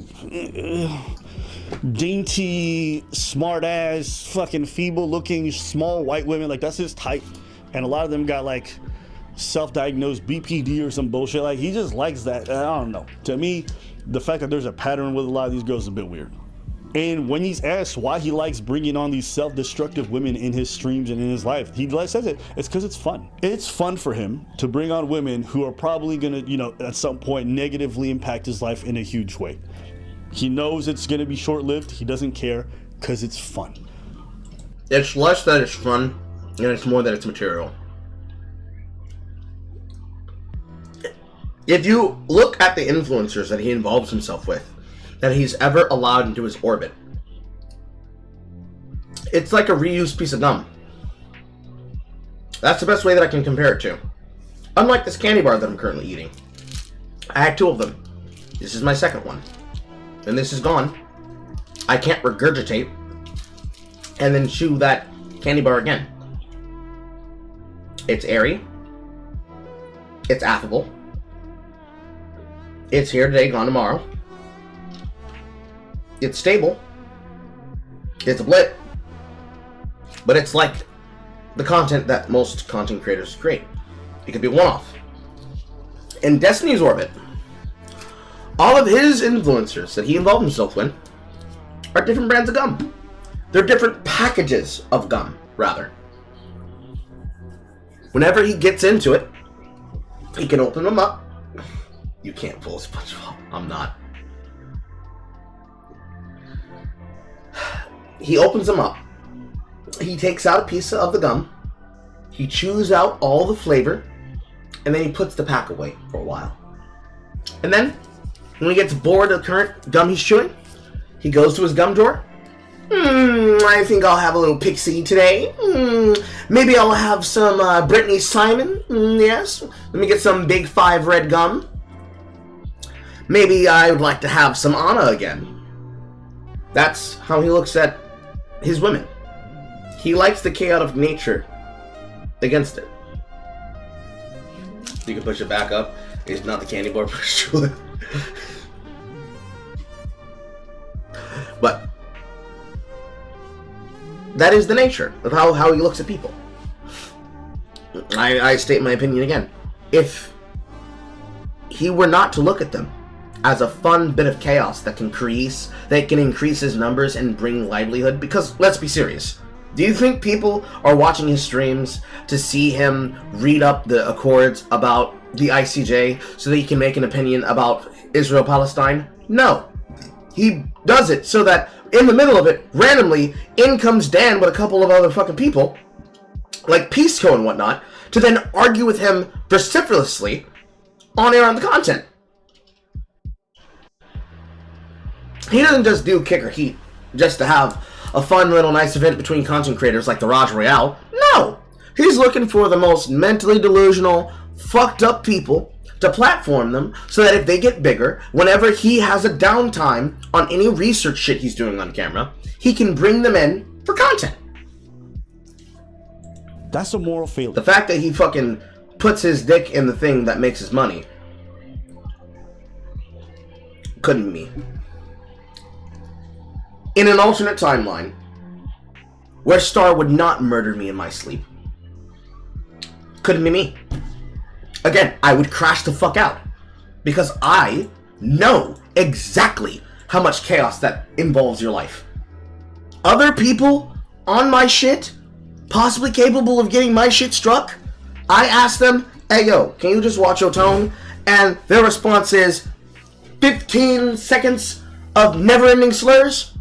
dainty, smart ass, fucking feeble looking, small white women. Like, that's his type. And a lot of them got like self-diagnosed BPD or some bullshit. Like, he just likes that. I don't know. To me, the fact that there's a pattern with a lot of these girls is a bit weird. And when he's asked why he likes bringing on these self-destructive women in his streams and in his life, he says it's because it's fun. It's fun for him to bring on women who are probably gonna, you know, at some point negatively impact his life in a huge way. He knows it's gonna be short-lived. He doesn't care because it's fun. It's less that it's fun, and it's more that it's material. If you look at the influencers that he involves himself with, that he's ever allowed into his orbit, it's like a reused piece of gum. That's the best way that I can compare it to. Unlike this candy bar that I'm currently eating. I had 2 of them. This is my second one. And this is gone. I can't regurgitate and then chew that candy bar again. It's airy. It's affable. It's here today, gone tomorrow. It's stable. It's a blip. But it's like the content that most content creators create. It could be one-off. In Destiny's orbit, all of his influencers that he involved himself with are different brands of gum. They're different packages of gum, rather. Whenever he gets into it, he can open them up. You can't pull a SpongeBob. I'm not. He opens them up. He takes out a piece of the gum. He chews out all the flavor. And then he puts the pack away for a while. And then, when he gets bored of the current gum he's chewing, he goes to his gum drawer. I think I'll have a little Pixie today. Maybe I'll have some Brittany Simon. Yes. Let me get some Big 5 red gum. Maybe I would like to have some Anna again. That's how he looks at his women. He likes the chaotic nature against it. You can push it back up. It's not the candy bar push. But that is the nature of how he looks at people. I state my opinion again. If he were not to look at them as a fun bit of chaos that can increase his numbers and bring livelihood, because let's be serious. Do you think people are watching his streams to see him read up the accords about the ICJ so that he can make an opinion about Israel-Palestine? No. He does it so that in the middle of it, randomly, in comes Dan with a couple of other fucking people, like Peaceco and whatnot, to then argue with him vociferously on air on the content. He doesn't just do kick or heat just to have a fun little nice event between content creators like the Raj Royale. No! He's looking for the most mentally delusional, fucked up people to platform them so that if they get bigger, whenever he has a downtime on any research shit he's doing on camera, he can bring them in for content. That's a moral failure. The fact that he fucking puts his dick in the thing that makes his money couldn't be me. In an alternate timeline, where Star would not murder me in my sleep, couldn't be me. Again, I would crash the fuck out. Because I know exactly how much chaos that involves your life. Other people on my shit, possibly capable of getting my shit struck, I ask them, hey yo, can you just watch your tone? And their response is 15 seconds of never-ending slurs.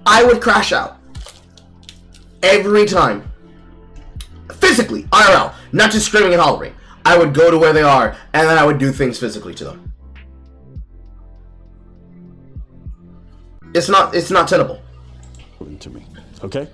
I would crash out. Every time. Physically, IRL, not just screaming and hollering. I would go to where they are, and then I would do things physically to them. It's not tenable. To me, okay?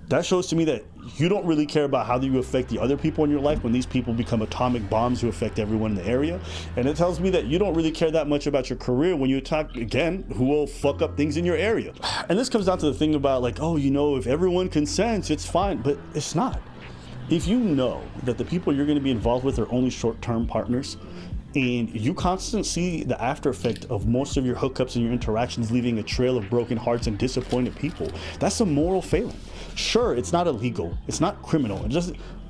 That shows to me that you don't really care about how you affect the other people in your life when these people become atomic bombs who affect everyone in the area. And it tells me that you don't really care that much about your career when you attack, again, who will fuck up things in your area. And this comes down to the thing about like, oh, you know, if everyone consents, it's fine. But it's not. If you know that the people you're going to be involved with are only short-term partners, and you constantly see the after effect of most of your hookups and your interactions leaving a trail of broken hearts and disappointed people, that's a moral failing. Sure, it's not illegal, it's not criminal,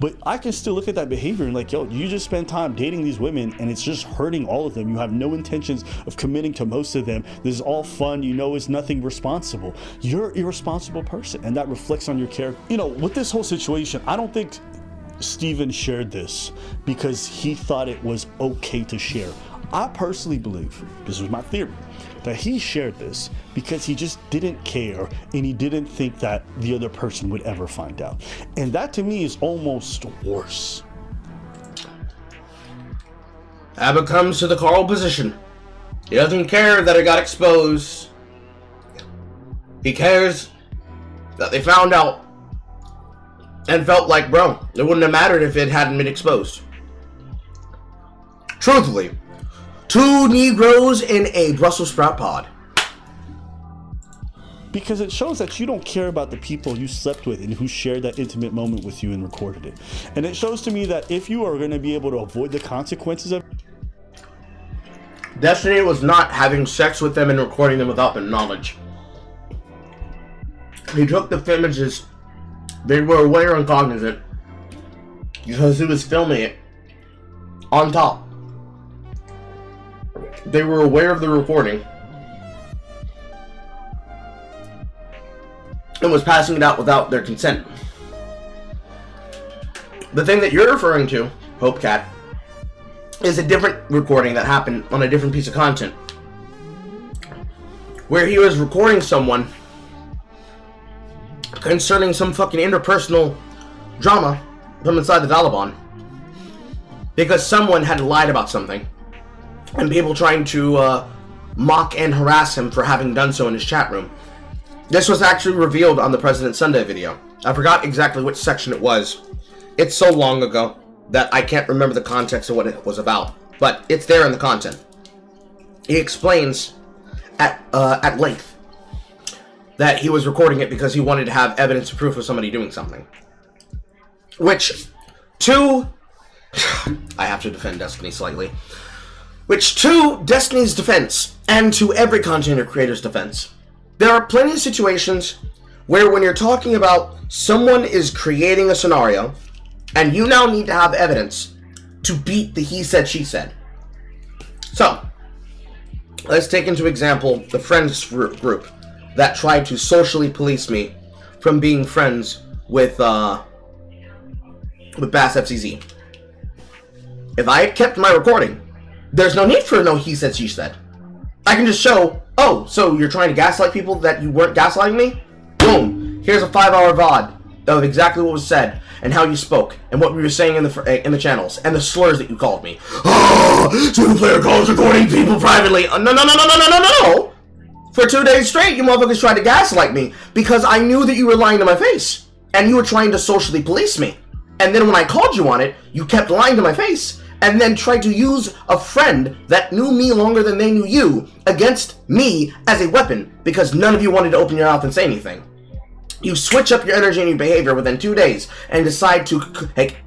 but I can still look at that behavior and like, yo, you just spend time dating these women and it's just hurting all of them. You have no intentions of committing to most of them. This is all fun, you know, it's nothing responsible. You're an irresponsible person, and that reflects on your character. You know, with this whole situation, I don't think Steven shared this because he thought it was okay to share. I personally believe, this was my theory, that he shared this because he just didn't care and he didn't think that the other person would ever find out. And that to me is almost worse. Abbott comes to the Carl position. He doesn't care that it got exposed. He cares that they found out and felt like, bro, it wouldn't have mattered if it hadn't been exposed. Truthfully, 2 Negroes in a Brussels sprout pod. Because it shows that you don't care about the people you slept with and who shared that intimate moment with you and recorded it. And it shows to me that if you are going to be able to avoid the consequences of Destiny was not having sex with them and recording them without their knowledge. He took the images. They were aware and cognizant because he was filming it on top. They were aware of the recording and was passing it out without their consent. The thing that you're referring to, Hope Cat, is a different recording that happened on a different piece of content where he was recording someone concerning some fucking interpersonal drama from inside the Daliban because someone had lied about something and people trying to mock and harass him for having done so in his chat room. This was actually revealed on the President Sunday video. I forgot exactly which section it was. It's so long ago that I can't remember the context of what it was about, but it's there in the content. He explains at length that he was recording it because he wanted to have evidence or proof of somebody doing something. Which, I have to defend Destiny slightly. Which, to Destiny's defense, and to every content creator's defense, there are plenty of situations where when you're talking about someone is creating a scenario, and you now need to have evidence to beat the he said, she said. So, let's take into example the friends group that tried to socially police me from being friends with Bass FCZ. If I had kept my recording, there's no need for no he said, she said. I can just show, oh, so you're trying to gaslight people that you weren't gaslighting me? Boom. Here's a 5-hour VOD of exactly what was said and how you spoke and what we were saying in the channels and the slurs that you called me. Oh, single player calls recording people privately. No. For 2 days straight, you motherfuckers tried to gaslight me because I knew that you were lying to my face and you were trying to socially police me. And then when I called you on it, you kept lying to my face and then tried to use a friend that knew me longer than they knew you against me as a weapon because none of you wanted to open your mouth and say anything. You switch up your energy and your behavior within 2 days and decide to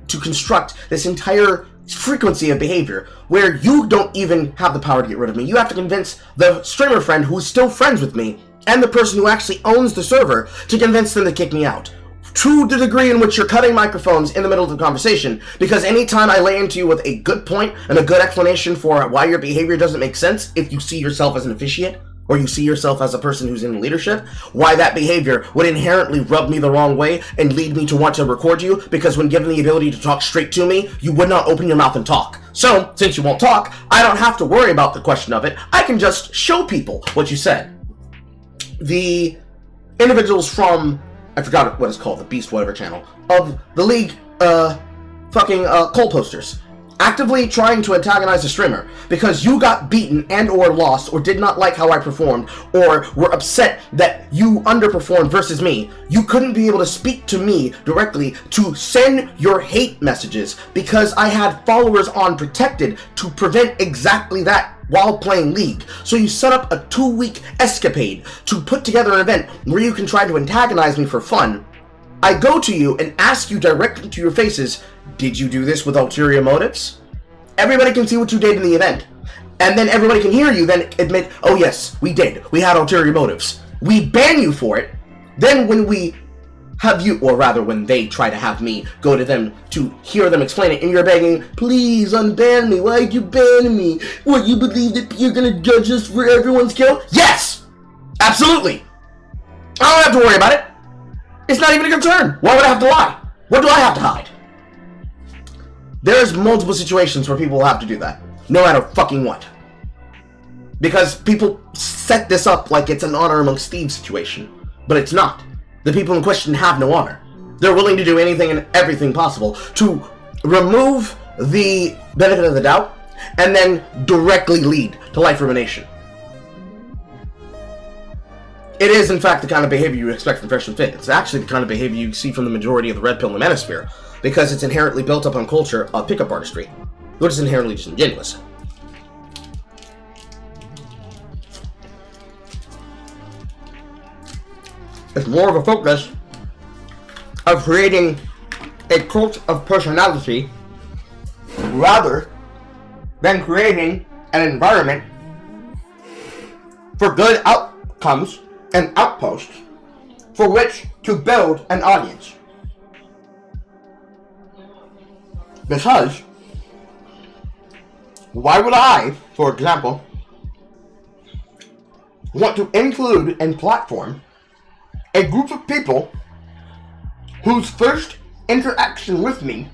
construct this entire frequency of behavior where you don't even have the power to get rid of me. You have to convince the streamer friend who's still friends with me and the person who actually owns the server to convince them to kick me out. To the degree in which you're cutting microphones in the middle of the conversation, because anytime I lay into you with a good point and a good explanation for why your behavior doesn't make sense, if you see yourself as an officiate, or you see yourself as a person who's in leadership, why that behavior would inherently rub me the wrong way and lead me to want to record you, because when given the ability to talk straight to me, you would not open your mouth and talk. So, since you won't talk, I don't have to worry about the question of it. I can just show people what you said. The individuals from, I forgot what it's called, the Beast whatever channel, of the League, coal posters, actively trying to antagonize the streamer because you got beaten and or lost or did not like how I performed or were upset that you underperformed versus me. You couldn't be able to speak to me directly to send your hate messages because I had followers on protected to prevent exactly that while playing League. So you set up a 2-week escapade to put together an event where you can try to antagonize me for fun. I go to you and ask you directly to your faces, did you do this with ulterior motives? everybody can see what you did in the event. And then everybody can hear you then admit, oh yes, we did. We had ulterior motives. We ban you for it. Then when we have you, or rather when they try to have me go to them to hear them explain it, and you're begging, please unban me. Why'd you ban me? What, you believe that you're gonna judge us for everyone's kill? Yes! Absolutely! I don't have to worry about it. It's not even a concern. Why would I have to lie? What do I have to hide? There's multiple situations where people will have to do that. No matter fucking what. Because people set this up like it's an honor amongst thieves situation. But it's not. The people in question have no honor. They're willing to do anything and everything possible to remove the benefit of the doubt and then directly lead to life ruination. It is, in fact, the kind of behavior you expect from Fresh and Fit. It's actually the kind of behavior you see from the majority of the Red Pill and the Manosphere, because it's inherently built up on culture of pickup artistry, which is inherently disingenuous. It's more of a focus of creating a cult of personality rather than creating an environment for good outcomes and outposts for which to build an audience. Because why would I, for example, want to include and platform a group of people whose first interaction with me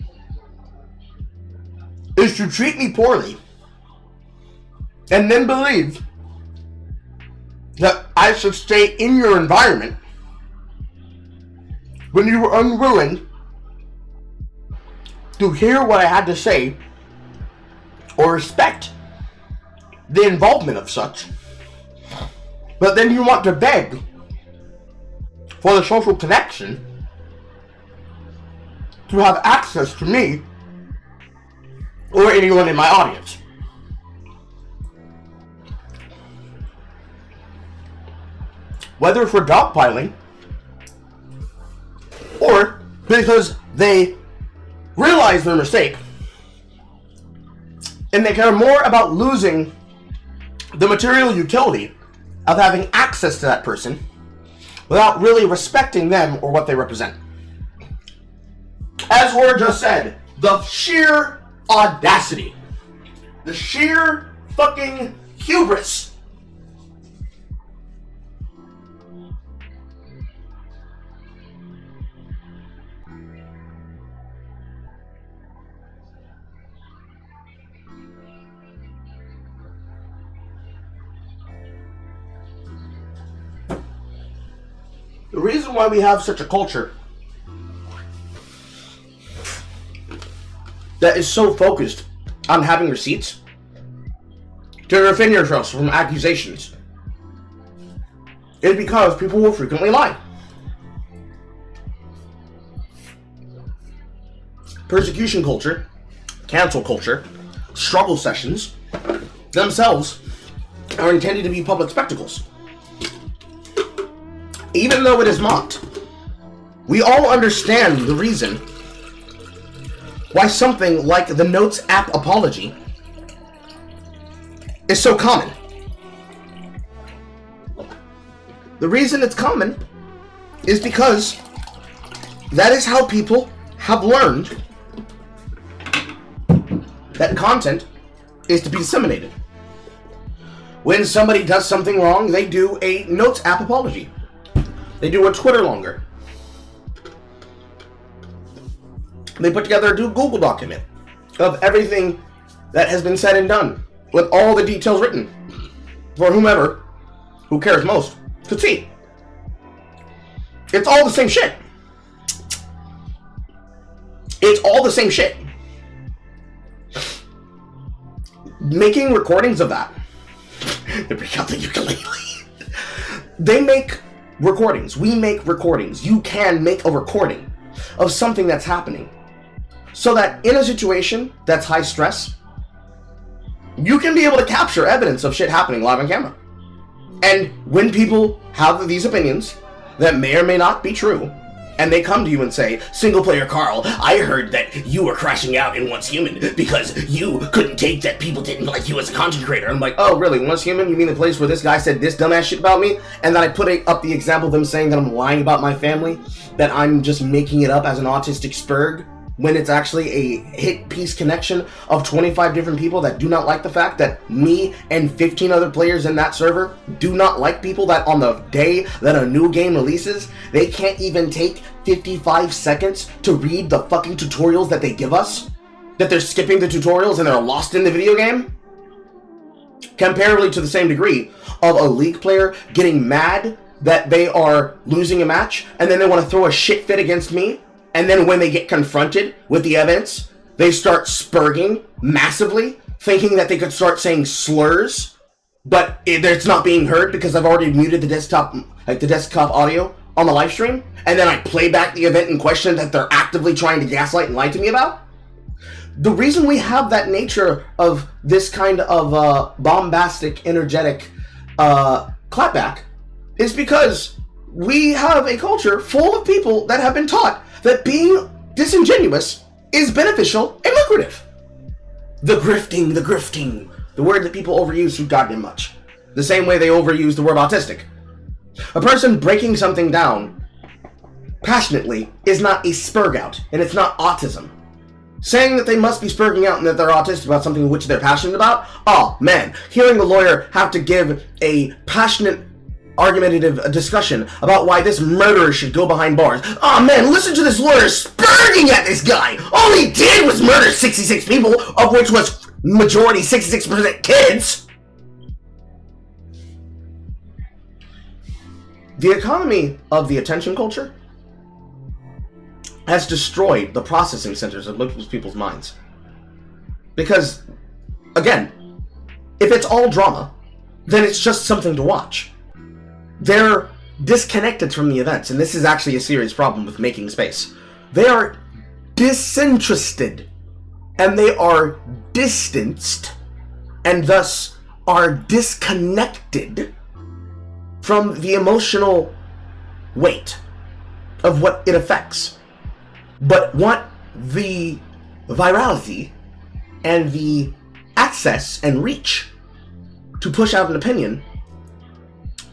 is to treat me poorly and then believe that I should stay in your environment when you were unwilling to hear what I had to say or respect the involvement of such, but then you want to beg for the social connection to have access to me or anyone in my audience. Whether for dogpiling or because they realize their mistake and they care more about losing the material utility of having access to that person without really respecting them or what they represent. As Horror just said, the sheer audacity, the sheer fucking hubris the reason why we have such a culture that is so focused on having receipts to defend yourselves from accusations is because people will frequently lie. Persecution culture, cancel culture, struggle sessions themselves are intended to be public spectacles. Even though it is mocked, we all understand the reason why something like the Notes app apology is so common. The reason it's common is because that is how people have learned that content is to be disseminated. When somebody does something wrong, they do a Notes app apology. They do a Twitter longer. They put together a Google document of everything that has been said and done, with all the details written for whomever, who cares most, to see. It's all the same shit. It's all the same shit. Making recordings of that. They bring out the ukulele. They make recordings. We make recordings. You can make a recording of something that's happening so that in a situation that's high stress, you can be able to capture evidence of shit happening live on camera. And when people have these opinions that may or may not be true, and they come to you and say, single player Carl, I heard that you were crashing out in Once Human because you couldn't take that people didn't like you as a content creator. I'm like, oh really, Once Human? You mean the place where this guy said this dumbass shit about me? And then I put up the example of them saying that I'm lying about my family, that I'm just making it up as an autistic spurg, when it's actually a hit piece connection of 25 different people that do not like the fact that me and 15 other players in that server do not like people that on the day that a new game releases, they can't even take 55 seconds to read the fucking tutorials that they give us, that they're skipping the tutorials and they're lost in the video game? Comparably to the same degree of a League player getting mad that they are losing a match and then they want to throw a shit fit against me. And then when they get confronted with the evidence, they start spurging massively, thinking that they could start saying slurs, but it's not being heard because I've already muted the desktop audio on the live stream, and then I play back the event in question that they're actively trying to gaslight and lie to me about. The reason we have that nature of this kind of bombastic, energetic clapback is because we have a culture full of people that have been taught that being disingenuous is beneficial and lucrative. The grifting, the word that people overuse too goddamn much. The same way they overuse the word autistic. A person breaking something down passionately is not a spurg out, and it's not autism. Saying that they must be spurging out and that they're autistic about something which they're passionate about, oh man, hearing the lawyer have to give a passionate argumentative discussion about why this murderer should go behind bars. Oh man, listen to this lawyer spurging at this guy. All he did was murder 66 people, of which was majority 66% kids. The economy of the attention culture has destroyed the processing centers of most people's minds. Because, again, if it's all drama, then it's just something to watch. They're disconnected from the events, and this is actually a serious problem with making space. They are disinterested, and they are distanced, and thus are disconnected from the emotional weight of what it affects, but want the virality and the access and reach to push out an opinion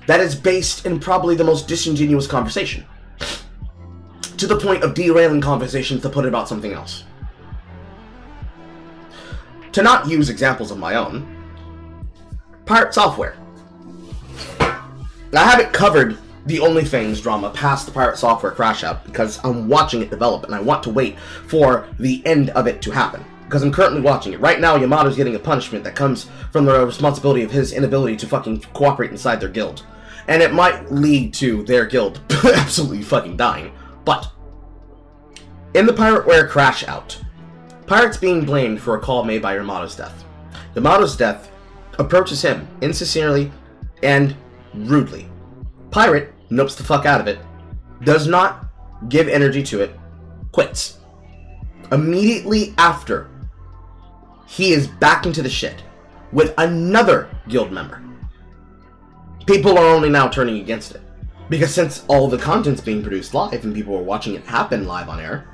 that is based in probably the most disingenuous conversation, to the point of derailing conversations to put it about something else. To not use examples of my own, Pirate Software. I haven't covered the OnlyFans drama past the Pirate Software crash out because I'm watching it develop and I want to wait for the end of it to happen. Because I'm currently watching it. Right now, Yamato's getting a punishment that comes from the responsibility of his inability to fucking cooperate inside their guild. And it might lead to their guild absolutely fucking dying. But, in the Pirateware crash out, Pirate's being blamed for a call made by Yamato's death. Yamato's death approaches him insincerely and rudely. Pirate nopes the fuck out of it, does not give energy to it, quits. Immediately after, he is back into the shit with another guild member. People are only now turning against it. Because since all the content's being produced live and people are watching it happen live on air,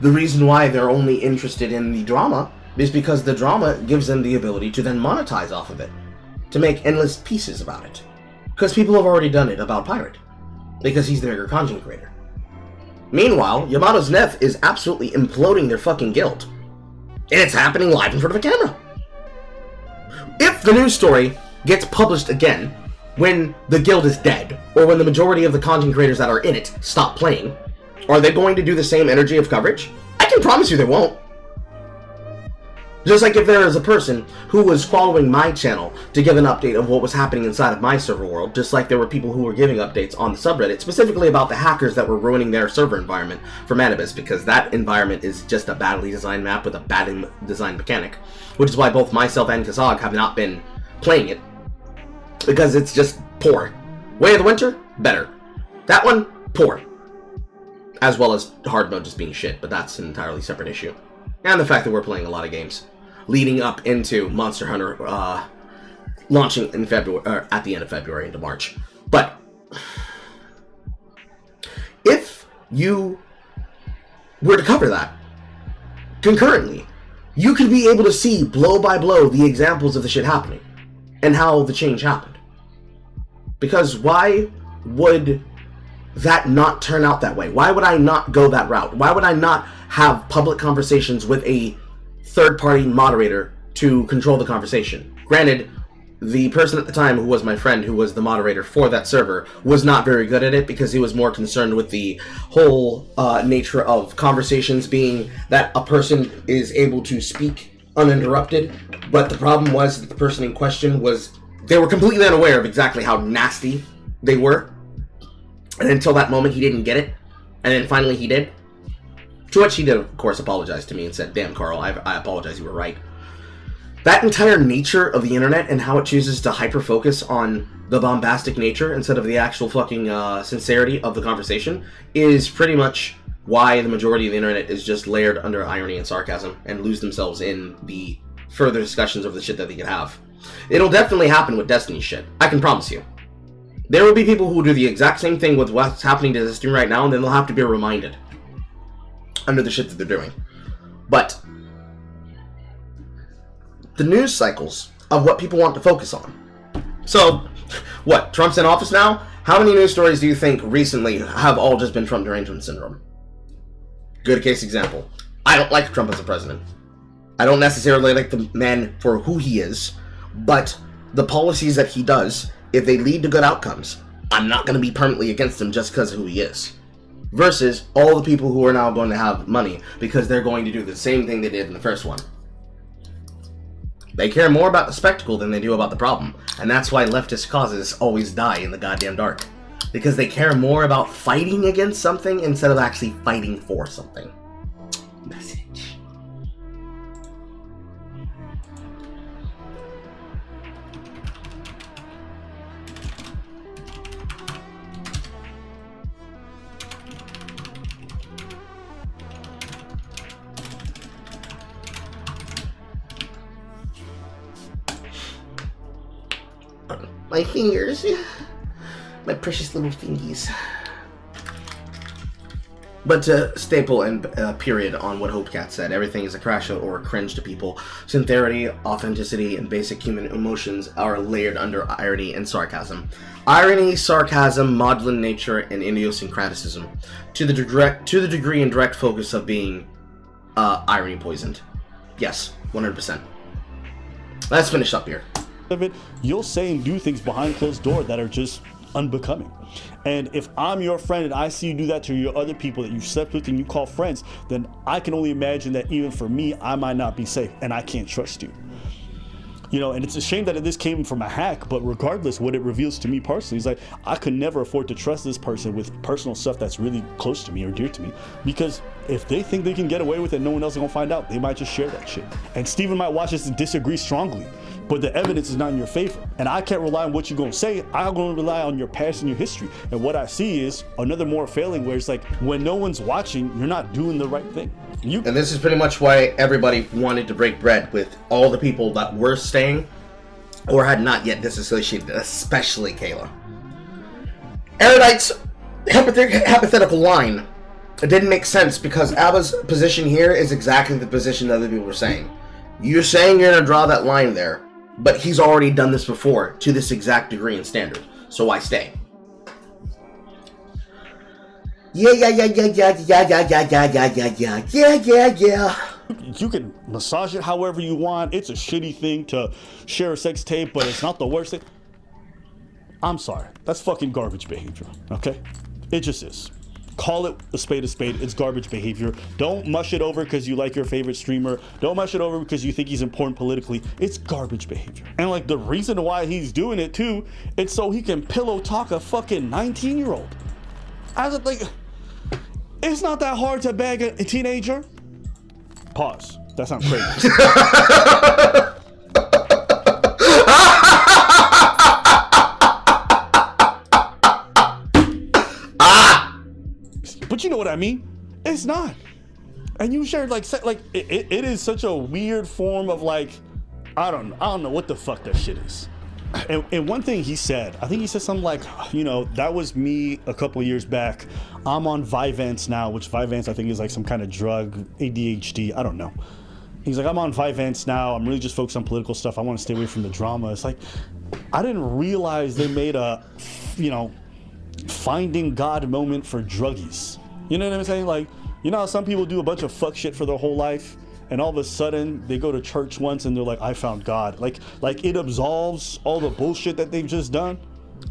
the reason why they're only interested in the drama is because the drama gives them the ability to then monetize off of it, to make endless pieces about it. Because people have already done it about Pirate, because he's the bigger content creator. Meanwhile, Yamato's Neff is absolutely imploding their fucking guild. And it's happening live in front of a camera. If the news story gets published again when the guild is dead, or when the majority of the content creators that are in it stop playing, are they going to do the same energy of coverage? I can promise you they won't. Just like if there is a person who was following my channel to give an update of what was happening inside of my server world, just like there were people who were giving updates on the subreddit, specifically about the hackers that were ruining their server environment for Manibus, because that environment is just a badly designed map with a badly designed mechanic, which is why both myself and Kazag have not been playing it, because it's just poor. Way of the Winter, better. That one, poor. As well as hard mode just being shit, but that's an entirely separate issue. And the fact that we're playing a lot of games leading up into Monster Hunter launching in February, or at the end of February into March. But you were to cover that concurrently, you could be able to see blow by blow the examples of the shit happening and how the change happened. Because why would that not turn out that way? Why would I not go that route? Why would I not have public conversations with a third-party moderator to control the conversation? Granted, the person at the time who was my friend, who was the moderator for that server, was not very good at it because he was more concerned with the whole nature of conversations being that a person is able to speak uninterrupted. But the problem was that the person in question they were completely unaware of exactly how nasty they were. And until that moment, he didn't get it. And then finally he did. To which he did, of course, apologize to me and said, "Damn, Carl, I apologize, you were right." That entire nature of the internet and how it chooses to hyper-focus on the bombastic nature instead of the actual fucking sincerity of the conversation is pretty much why the majority of the internet is just layered under irony and sarcasm and lose themselves in the further discussions of the shit that they could have. It'll definitely happen with Destiny shit. I can promise you. There will be people who will do the exact same thing with what's happening to Destiny right now, and then they'll have to be reminded under the shit that they're doing. But the news cycles of what people want to focus on. So, what? Trump's in office now? How many news stories do you think recently have all just been Trump derangement syndrome? Good case example. I don't like Trump as a president. I don't necessarily like the man for who he is, but the policies that he does, if they lead to good outcomes, I'm not going to be permanently against him just because of who he is. Versus all the people who are now going to have money because they're going to do the same thing they did in the first one. They care more about the spectacle than they do about the problem. And that's why leftist causes always die in the goddamn dark. Because they care more about fighting against something instead of actually fighting for something. Message. My fingers. My precious little fingies. But to staple and period on what Hopecat said, everything is a crash out or a cringe to people. Sincerity, authenticity, and basic human emotions are layered under irony and sarcasm. Irony, sarcasm, maudlin nature, and idiosyncraticism, to the degree and direct focus of being irony poisoned. Yes, 100%. Let's finish up here. Of it, you'll say and do things behind closed door that are just unbecoming. And if I'm your friend and I see you do that to your other people that you slept with and you call friends, then I can only imagine that even for me, I might not be safe and I can't trust you. You know, and it's a shame that this came from a hack, but regardless, what it reveals to me personally is like, I could never afford to trust this person with personal stuff that's really close to me or dear to me, because if they think they can get away with it, no one else is gonna find out. They might just share that shit. And Steven might watch this and disagree strongly, but the evidence is not in your favor. And I can't rely on what you're gonna say. I'm gonna rely on your past and your history. And what I see is another more failing where it's like, when no one's watching, you're not doing the right thing. And this is pretty much why everybody wanted to break bread with all the people that were staying or had not yet disassociated, especially Kayla. Erudite's hypothetical line didn't make sense because Abba's position here is exactly the position that other people were saying. You're saying you're going to draw that line there, but he's already done this before to this exact degree and standard, so why stay? Yeah. You can massage it however you want. It's a shitty thing to share a sex tape, but it's not the worst thing. I'm sorry. That's fucking garbage behavior, okay? It just is. Call it a spade. It's garbage behavior. Don't mush it over because you like your favorite streamer. Don't mush it over because you think he's important politically. It's garbage behavior. And like the reason why he's doing it too, it's so he can pillow talk a fucking 19-year-old. I was like, it's not that hard to bag a teenager. Pause. That sounds crazy. But you know what I mean? It's not. And you shared like it is such a weird form of like, I don't know what the fuck that shit is. And one thing he said, I think he said something like, that was me a couple years back. I'm on Vyvanse now, which Vyvanse I think is like some kind of drug, ADHD, I don't know. He's like, I'm on Vyvanse now. I'm really just focused on political stuff. I want to stay away from the drama. It's like, I didn't realize they made a, finding God moment for druggies. You know what I'm saying? Like, how some people do a bunch of fuck shit for their whole life, and all of a sudden they go to church once and they're like, I found God. Like it absolves all the bullshit that they've just done.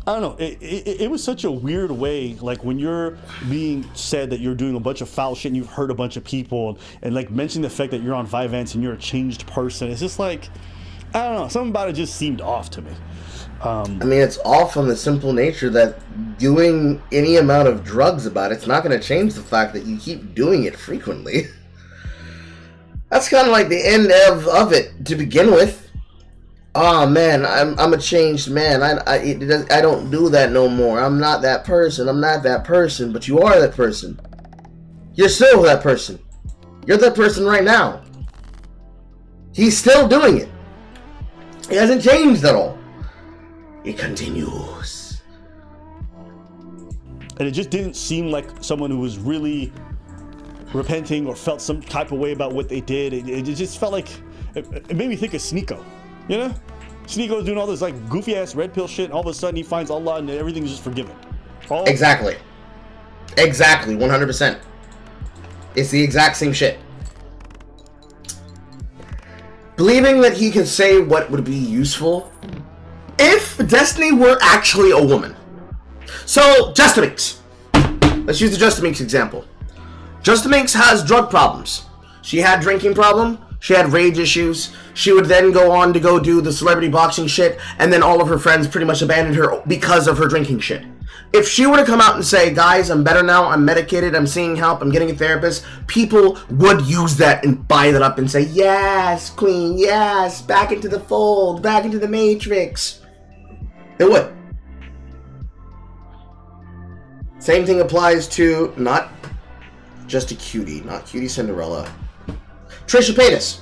I don't know. It was such a weird way. Like when you're being said that you're doing a bunch of foul shit and you've hurt a bunch of people, and like mentioning the fact that you're on Vyvanse and you're a changed person. It's just like, I don't know. Something about it just seemed off to me. I mean, it's off on the simple nature that doing any amount of drugs about it's not going to change the fact that you keep doing it frequently. That's kind of like the end of it to begin with. Oh man, I'm a changed man. I don't do that no more. I'm not that person. I'm not that person. But you are that person. You're still that person. You're that person right now. He's still doing it. He hasn't changed at all. It continues. And it just didn't seem like someone who was really repenting or felt some type of way about what they did. It just felt like, it made me think of Sneeko. Sneeko's doing all this like goofy ass red pill shit, and all of a sudden he finds Allah and everything's just forgiven. Exactly, 100%. It's the exact same shit. Believing that he could say what would be useful if Destiny were actually a woman. So, Justaminx. Let's use the Justaminx example. Justaminx has drug problems. She had drinking problem. She had rage issues. She would then go on to go do the celebrity boxing shit, and then all of her friends pretty much abandoned her because of her drinking shit. If she were to come out and say, guys, I'm better now, I'm medicated, I'm seeking help, I'm getting a therapist, people would use that and buy that up and say, yes, queen, yes, back into the fold, back into the matrix. They would. Same thing applies to not just a cutie, not Cutie Cinderella. Trisha Paytas.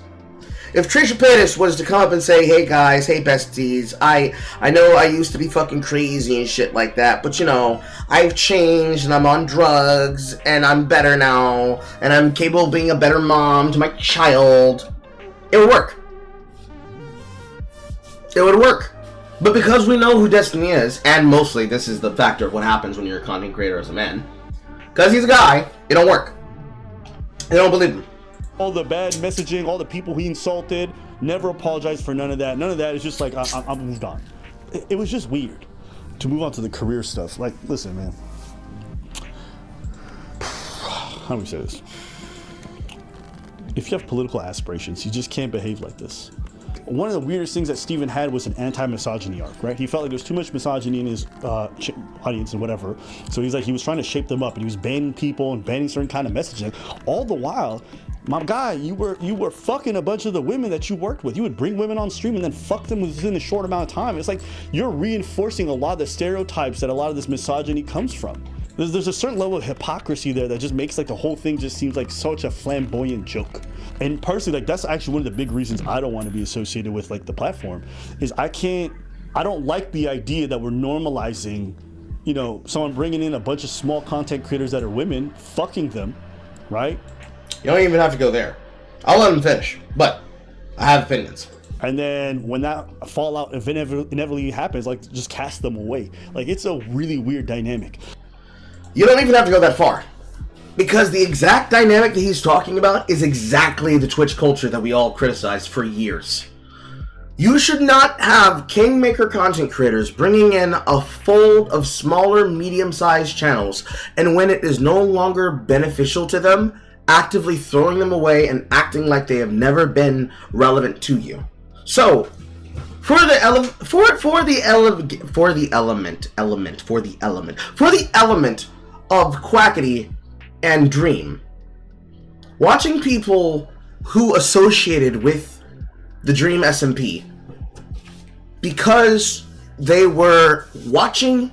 If Trisha Paytas was to come up and say, hey guys, hey besties, I know I used to be fucking crazy and shit like that, but I've changed and I'm on drugs and I'm better now and I'm capable of being a better mom to my child, it would work. It would work. But because we know who Destiny is, and mostly this is the factor of what happens when you're a content creator as a man, because he's a guy, it don't work. They don't believe him. All the bad messaging, all the people he insulted, never apologized for none of that. None of that is just like, I'm moved on. It was just weird to move on to the career stuff. Like, listen, man. How do we say this? If you have political aspirations, you just can't behave like this. One of the weirdest things that Steven had was an anti-misogyny arc, right? He felt like there was too much misogyny in his audience and whatever. So he's like, he was trying to shape them up, and he was banning people and banning certain kind of messaging. All the while, my guy, you were fucking a bunch of the women that you worked with. You would bring women on stream and then fuck them within a short amount of time. It's like you're reinforcing a lot of the stereotypes that a lot of this misogyny comes from. There's a certain level of hypocrisy there that just makes like the whole thing just seems like such a flamboyant joke. And personally, like that's actually one of the big reasons I don't want to be associated with like the platform is I don't like the idea that we're normalizing, someone bringing in a bunch of small content creators that are women, fucking them, right? You don't even have to go there. I'll let him finish, but I have opinions. And then when that fallout inevitably happens, like just cast them away. Like it's a really weird dynamic. You don't even have to go that far. Because the exact dynamic that he's talking about is exactly the Twitch culture that we all criticized for years. You should not have kingmaker content creators bringing in a fold of smaller, medium-sized channels, and when it is no longer beneficial to them, actively throwing them away and acting like they have never been relevant to you. So, for the element of Quackity and Dream, watching people who associated with the Dream SMP because they were watching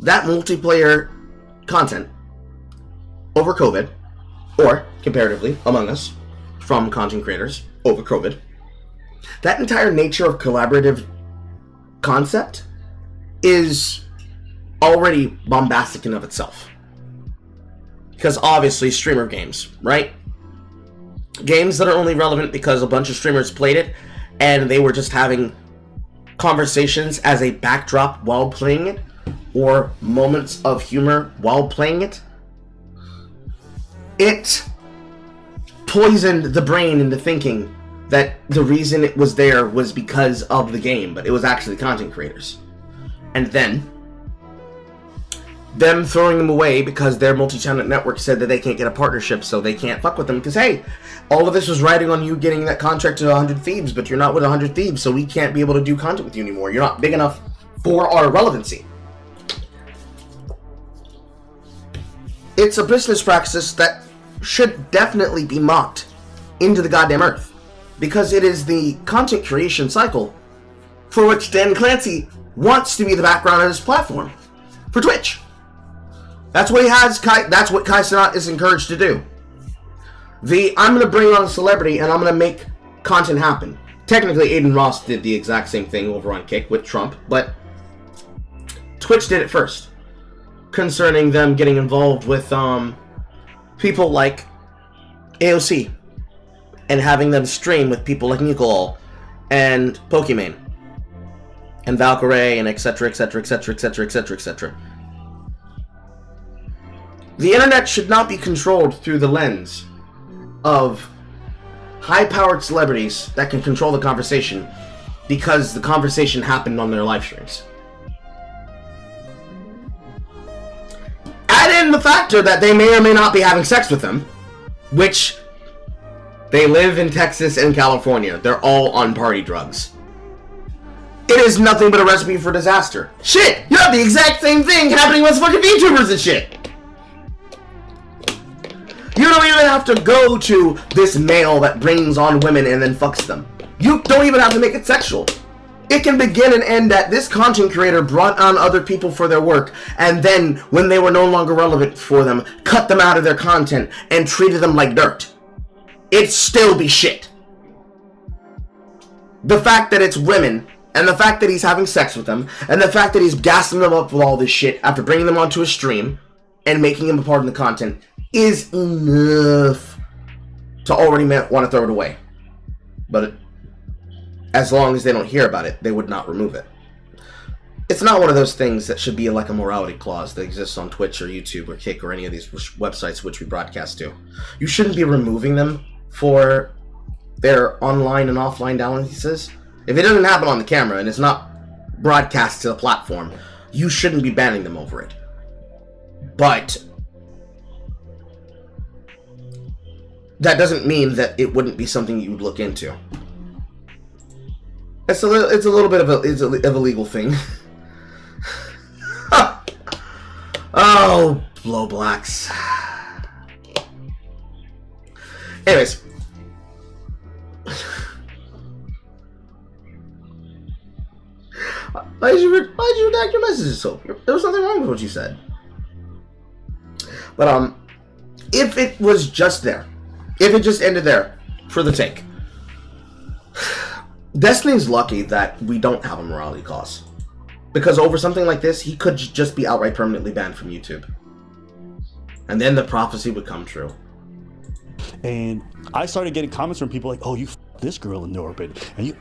that multiplayer content over COVID, or comparatively Among Us from content creators over COVID, that entire nature of collaborative concept is already bombastic in of itself. Because obviously streamer games, right? Games that are only relevant because a bunch of streamers played it and they were just having conversations as a backdrop while playing it, or moments of humor while playing it. It poisoned the brain into thinking that the reason it was there was because of the game, but it was actually content creators. And then them throwing them away because their multi-channel network said that they can't get a partnership, so they can't fuck with them because, hey, all of this was riding on you getting that contract to 100 Thieves, but you're not with 100 Thieves, so we can't be able to do content with you anymore. You're not big enough for our relevancy. It's a business practice that should definitely be mocked into the goddamn earth, because it is the content creation cycle for which Dan Clancy wants to be the background of his platform for Twitch. That's what he has. That's what Kai Cenat is encouraged to do. I'm going to bring on a celebrity and I'm going to make content happen. Technically, Aiden Ross did the exact same thing over on Kick with Trump, but Twitch did it first, concerning them getting involved with people like AOC and having them stream with people like Nuke and Pokimane and Valkyrie and etc, etc, etc, etc, etc, etc. The internet should not be controlled through the lens of high-powered celebrities that can control the conversation because the conversation happened on their live streams. Add in the factor that they may or may not be having sex with them, which they live in Texas and California. They're all on party drugs. It is nothing but a recipe for disaster. Shit! You have the exact same thing happening with fucking VTubers and shit! You don't even have to go to this male that brings on women and then fucks them. You don't even have to make it sexual. It can begin and end at this content creator brought on other people for their work, and then, when they were no longer relevant for them, cut them out of their content and treated them like dirt. It'd still be shit. The fact that it's women, and the fact that he's having sex with them, and the fact that he's gassing them up with all this shit after bringing them onto a stream and making them a part of the content is enough to already want to throw it away. But as long as they don't hear about it, they would not remove it. It's not one of those things that should be like a morality clause that exists on Twitch or YouTube or Kick or any of these websites which we broadcast to. You shouldn't be removing them for their online and offline dalliances. If it doesn't happen on the camera and it's not broadcast to the platform, you shouldn't be banning them over it. But that doesn't mean that it wouldn't be something you would look into. It's a little bit of a legal thing. Oh, blow blacks. Anyways. Why did you redact your messages, so? There was nothing wrong with what you said. But, if it was just there, if it just ended there for the take, Destiny's lucky that we don't have a morality clause. Because over something like this, he could just be outright permanently banned from YouTube. And then the prophecy would come true. And I started getting comments from people like, oh, you f***ed this girl in Orbit. And you...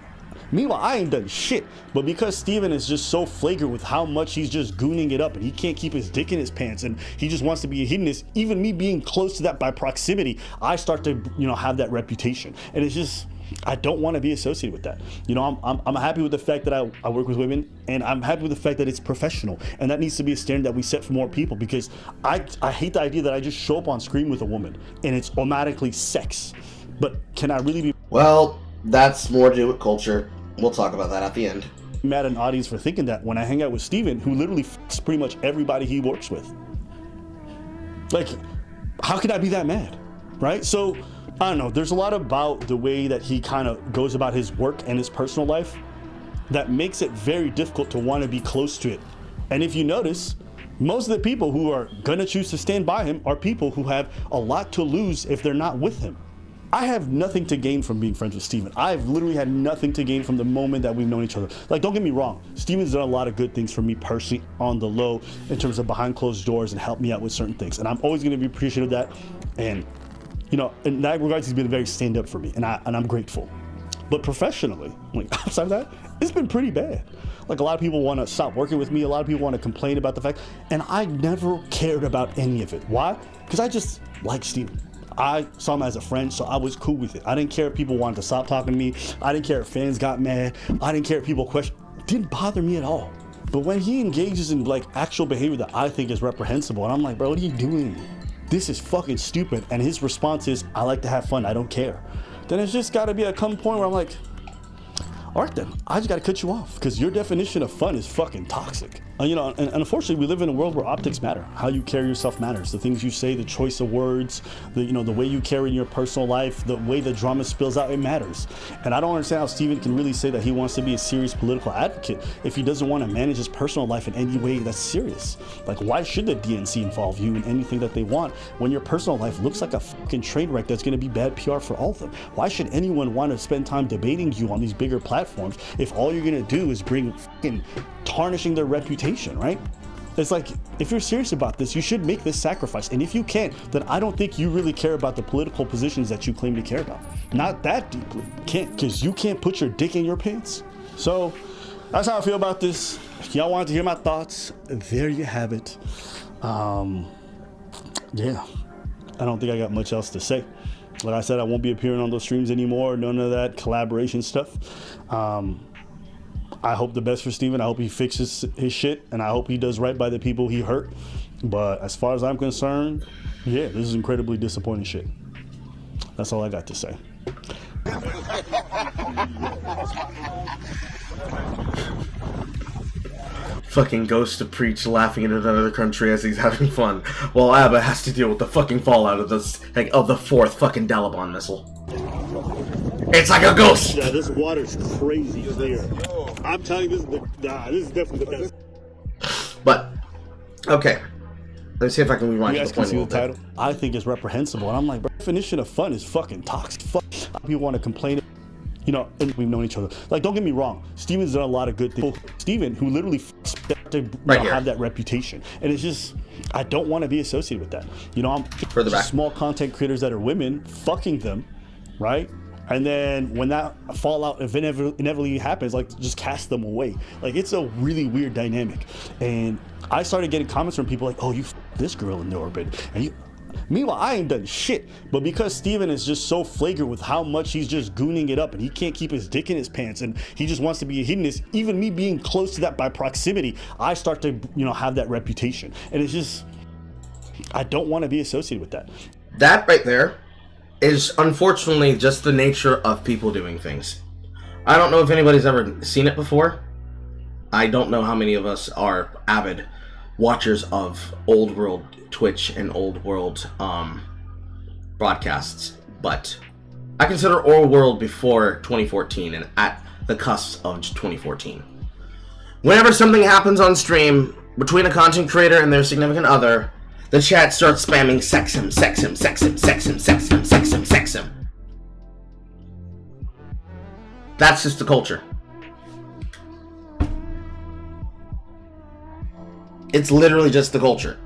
Meanwhile, I ain't done shit. But because Steven is just so flagrant with how much he's just gooning it up and he can't keep his dick in his pants and he just wants to be a hedonist, even me being close to that by proximity, I start to, have that reputation. And it's just... I don't want to be associated with that. I'm happy with the fact that I work with women, and I'm happy with the fact that it's professional, and that needs to be a standard that we set for more people, because I hate the idea that I just show up on screen with a woman and it's automatically sex. But can I really be... Well, that's more to do with culture. We'll talk about that at the end. Mad at an audience for thinking that when I hang out with Steven, who literally f***s pretty much everybody he works with. Like, how can I be that mad, right? So... I don't know, there's a lot about the way that he kind of goes about his work and his personal life that makes it very difficult to want to be close to it. And if you notice, most of the people who are gonna choose to stand by him are people who have a lot to lose if they're not with him. I have nothing to gain from being friends with Steven. I've literally had nothing to gain from the moment that we've known each other. Like, don't get me wrong, Steven's done a lot of good things for me personally on the low in terms of behind closed doors and helped me out with certain things. And I'm always going to be appreciative of that. And, you know, in that regards, he's been very stand up for me, and I'm grateful. But professionally, like outside of that, it's been pretty bad. Like, a lot of people want to stop working with me. A lot of people want to complain about the fact, and I never cared about any of it. Why? Because I just like Steven. I saw him as a friend, so I was cool with it. I didn't care if people wanted to stop talking to me. I didn't care if fans got mad. I didn't care if people questioned. It didn't bother me at all. But when he engages in like actual behavior that I think is reprehensible, and I'm like, bro, what are you doing? This is fucking stupid. And his response is, I like to have fun. I don't care. Then it's just got to be a come point where I'm like, all right, then I just got to cut you off because your definition of fun is fucking toxic. You know, and unfortunately, we live in a world where optics matter. How you carry yourself matters. The things you say, the choice of words, the way you carry in your personal life, the way the drama spills out, it matters. And I don't understand how Steven can really say that he wants to be a serious political advocate if he doesn't want to manage his personal life in any way that's serious. Like, why should the DNC involve you in anything that they want when your personal life looks like a fucking train wreck that's going to be bad PR for all of them? Why should anyone want to spend time debating you on these bigger platforms if all you're going to do is bring fucking tarnishing their reputation, right? It's like, if you're serious about this, you should make this sacrifice. And if you can't, then I don't think you really care about the political positions that you claim to care about. Not that deeply. Can't, because you can't put your dick in your pants. So that's how I feel about this. If y'all wanted to hear my thoughts, there you have it. Yeah, I don't think I got much else to say. Like I said, I won't be appearing on those streams anymore. None of that collaboration stuff. I hope the best for Steven. I hope he fixes his shit, and I hope he does right by the people he hurt. But as far as I'm concerned, yeah, this is incredibly disappointing shit. That's all I got to say. Fucking goes to preach laughing in another country as he's having fun, while Abba has to deal with the fucking fallout of this, like, of the fourth fucking Daliban missile. It's like a ghost! Yeah, this water's crazy clear. I'm telling you, this is definitely the best. But, okay. Let's see if I can rewind to the point a little title. bit. I think it's reprehensible, and I'm like, bro, definition of fun is fucking toxic. Fuck. People want to complain. You know, and we've known each other. Like, don't get me wrong, Steven's done a lot of good things. Steven, who literally have that reputation, and it's just, I don't want to be associated with that. You know, I'm further back. Small content creators that are women, fucking them, right? And then when that fallout inevitably happens, like, just cast them away. Like, it's a really weird dynamic. And I started getting comments from people like, oh, you this girl in the orbit, and you. Meanwhile, I ain't done shit, but because Steven is just so flagrant with how much he's just gooning it up, and he can't keep his dick in his pants, and he just wants to be a hedonist, even me being close to that by proximity, I start to, have that reputation. And it's just, I don't want to be associated with that. That right there is unfortunately just the nature of people doing things. I don't know if anybody's ever seen it before. I don't know how many of us are avid watchers of old world Twitch and old world broadcasts, but I consider old world before 2014 and at the cusp of 2014. Whenever something happens on stream between a content creator and their significant other, the chat starts spamming sex him, sex him, sex him, sex him, sex him, sex him, sex him. That's just the culture. It's literally just the culture.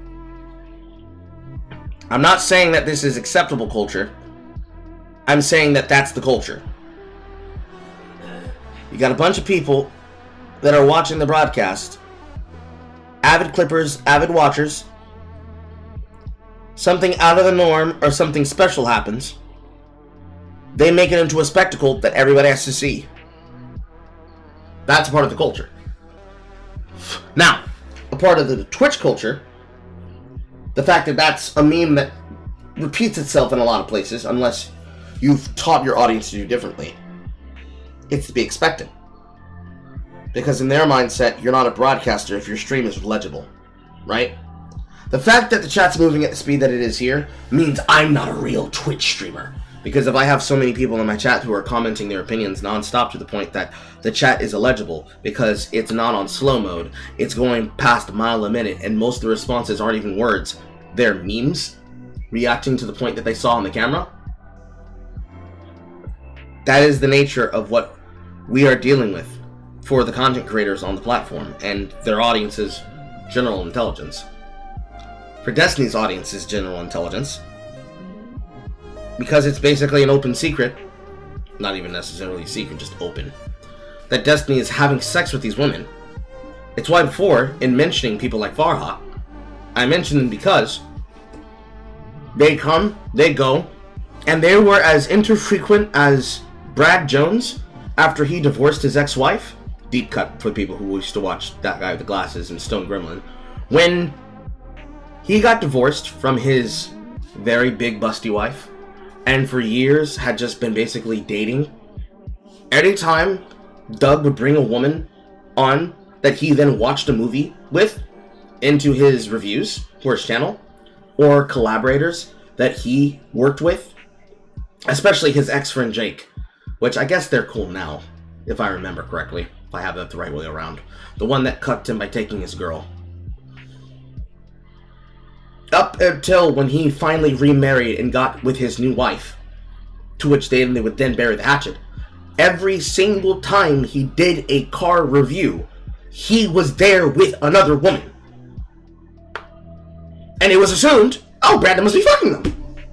I'm not saying that this is acceptable culture. I'm saying that that's the culture. You got a bunch of people that are watching the broadcast, avid clippers, avid watchers. Something out of the norm or something special happens. They make it into a spectacle that everybody has to see. That's part of the culture. Now, a part of the Twitch culture, the fact that that's a meme that repeats itself in a lot of places, unless you've taught your audience to do differently, it's to be expected. Because in their mindset, you're not a broadcaster if your stream is legible, right? The fact that the chat's moving at the speed that it is here means I'm not a real Twitch streamer. Because if I have so many people in my chat who are commenting their opinions nonstop to the point that the chat is illegible because it's not on slow mode, it's going past a mile a minute, and most of the responses aren't even words, they're memes reacting to the point that they saw on the camera, that is the nature of what we are dealing with for the content creators on the platform and their audience's general intelligence. For Destiny's audience's general intelligence, because it's basically an open secret, not even necessarily secret, just open, that Destiny is having sex with these women. It's why before, in mentioning people like Farha, I mentioned them because they come, they go, and they were as infrequent as Brad Jones after he divorced his ex-wife. Deep cut for people who used to watch that guy with the glasses and Stone Gremlin. When he got divorced from his very big busty wife, and for years had just been basically dating, anytime Doug would bring a woman on that he then watched a movie with into his reviews for his channel, or collaborators that he worked with, especially his ex-friend Jake, which I guess they're cool now, if I remember correctly, if I have that the right way around. The one that cucked him by taking his girl. Up until when he finally remarried and got with his new wife, to which they would then bury the hatchet. Every single time he did a car review, he was there with another woman. And it was assumed, oh, Brandon must be fucking them.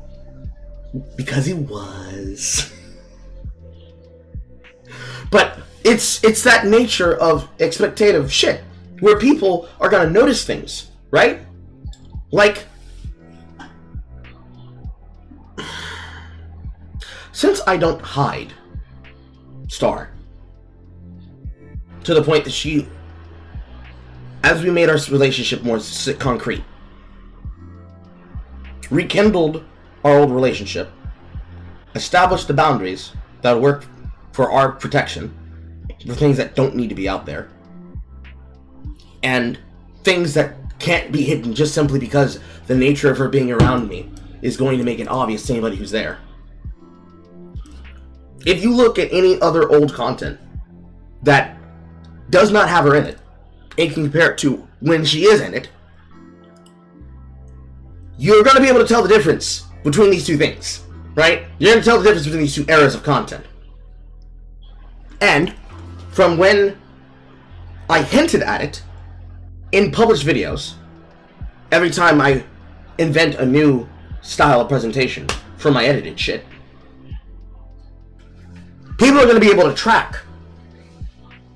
Because he was. But it's that nature of expectative shit, where people are gonna notice things, right? Like, since I don't hide Star to the point that she, as we made our relationship more concrete, rekindled our old relationship, established the boundaries that work for our protection, for things that don't need to be out there, and things that can't be hidden just simply because the nature of her being around me is going to make it obvious to anybody who's there. If you look at any other old content that does not have her in it, and can compare it to when she is in it, you're going to be able to tell the difference between these two things, right? You're going to tell the difference between these two eras of content. And from when I hinted at it in published videos, every time I invent a new style of presentation for my edited shit, people are going to be able to track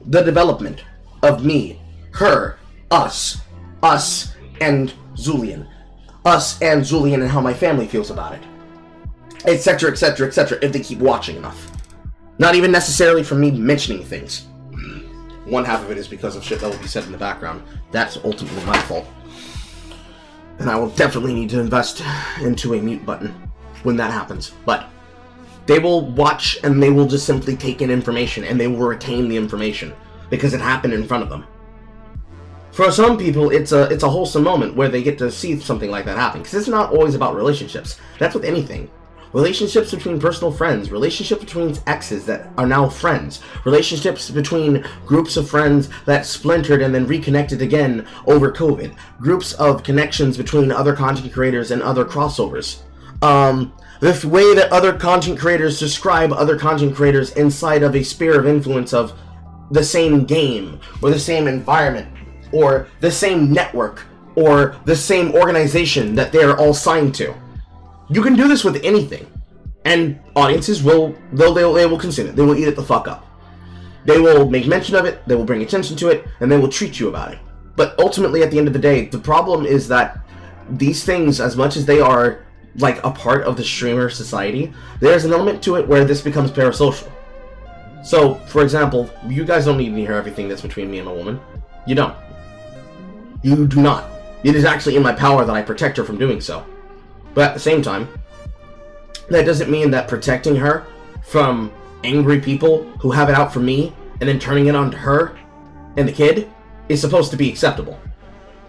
the development of me, her, us, and Zulian. Us and Zulian and how my family feels about it. Etc., etc., etc., if they keep watching enough. Not even necessarily from me mentioning things. One half of it is because of shit that will be said in the background. That's ultimately my fault. And I will definitely need to invest into a mute button when that happens. But they will watch and they will just simply take in information and they will retain the information because it happened in front of them. For some people, it's a wholesome moment where they get to see something like that happen. Because it's not always about relationships. That's with anything. Relationships between personal friends, relationships between exes that are now friends, relationships between groups of friends that splintered and then reconnected again over COVID, groups of connections between other content creators and other crossovers. The way that other content creators describe other content creators inside of a sphere of influence of the same game, or the same environment, or the same network, or the same organization that they are all signed to. You can do this with anything, and audiences will, they will consume it. They will eat it the fuck up. They will make mention of it, they will bring attention to it, and they will treat you about it. But ultimately, at the end of the day, the problem is that these things, as much as they are like a part of the streamer society, there's an element to it where this becomes parasocial. So, for example, you guys don't need to hear everything that's between me and a woman. You don't. You do not. It is actually in my power that I protect her from doing so. But at the same time, that doesn't mean that protecting her from angry people who have it out for me and then turning it on to her and the kid is supposed to be acceptable.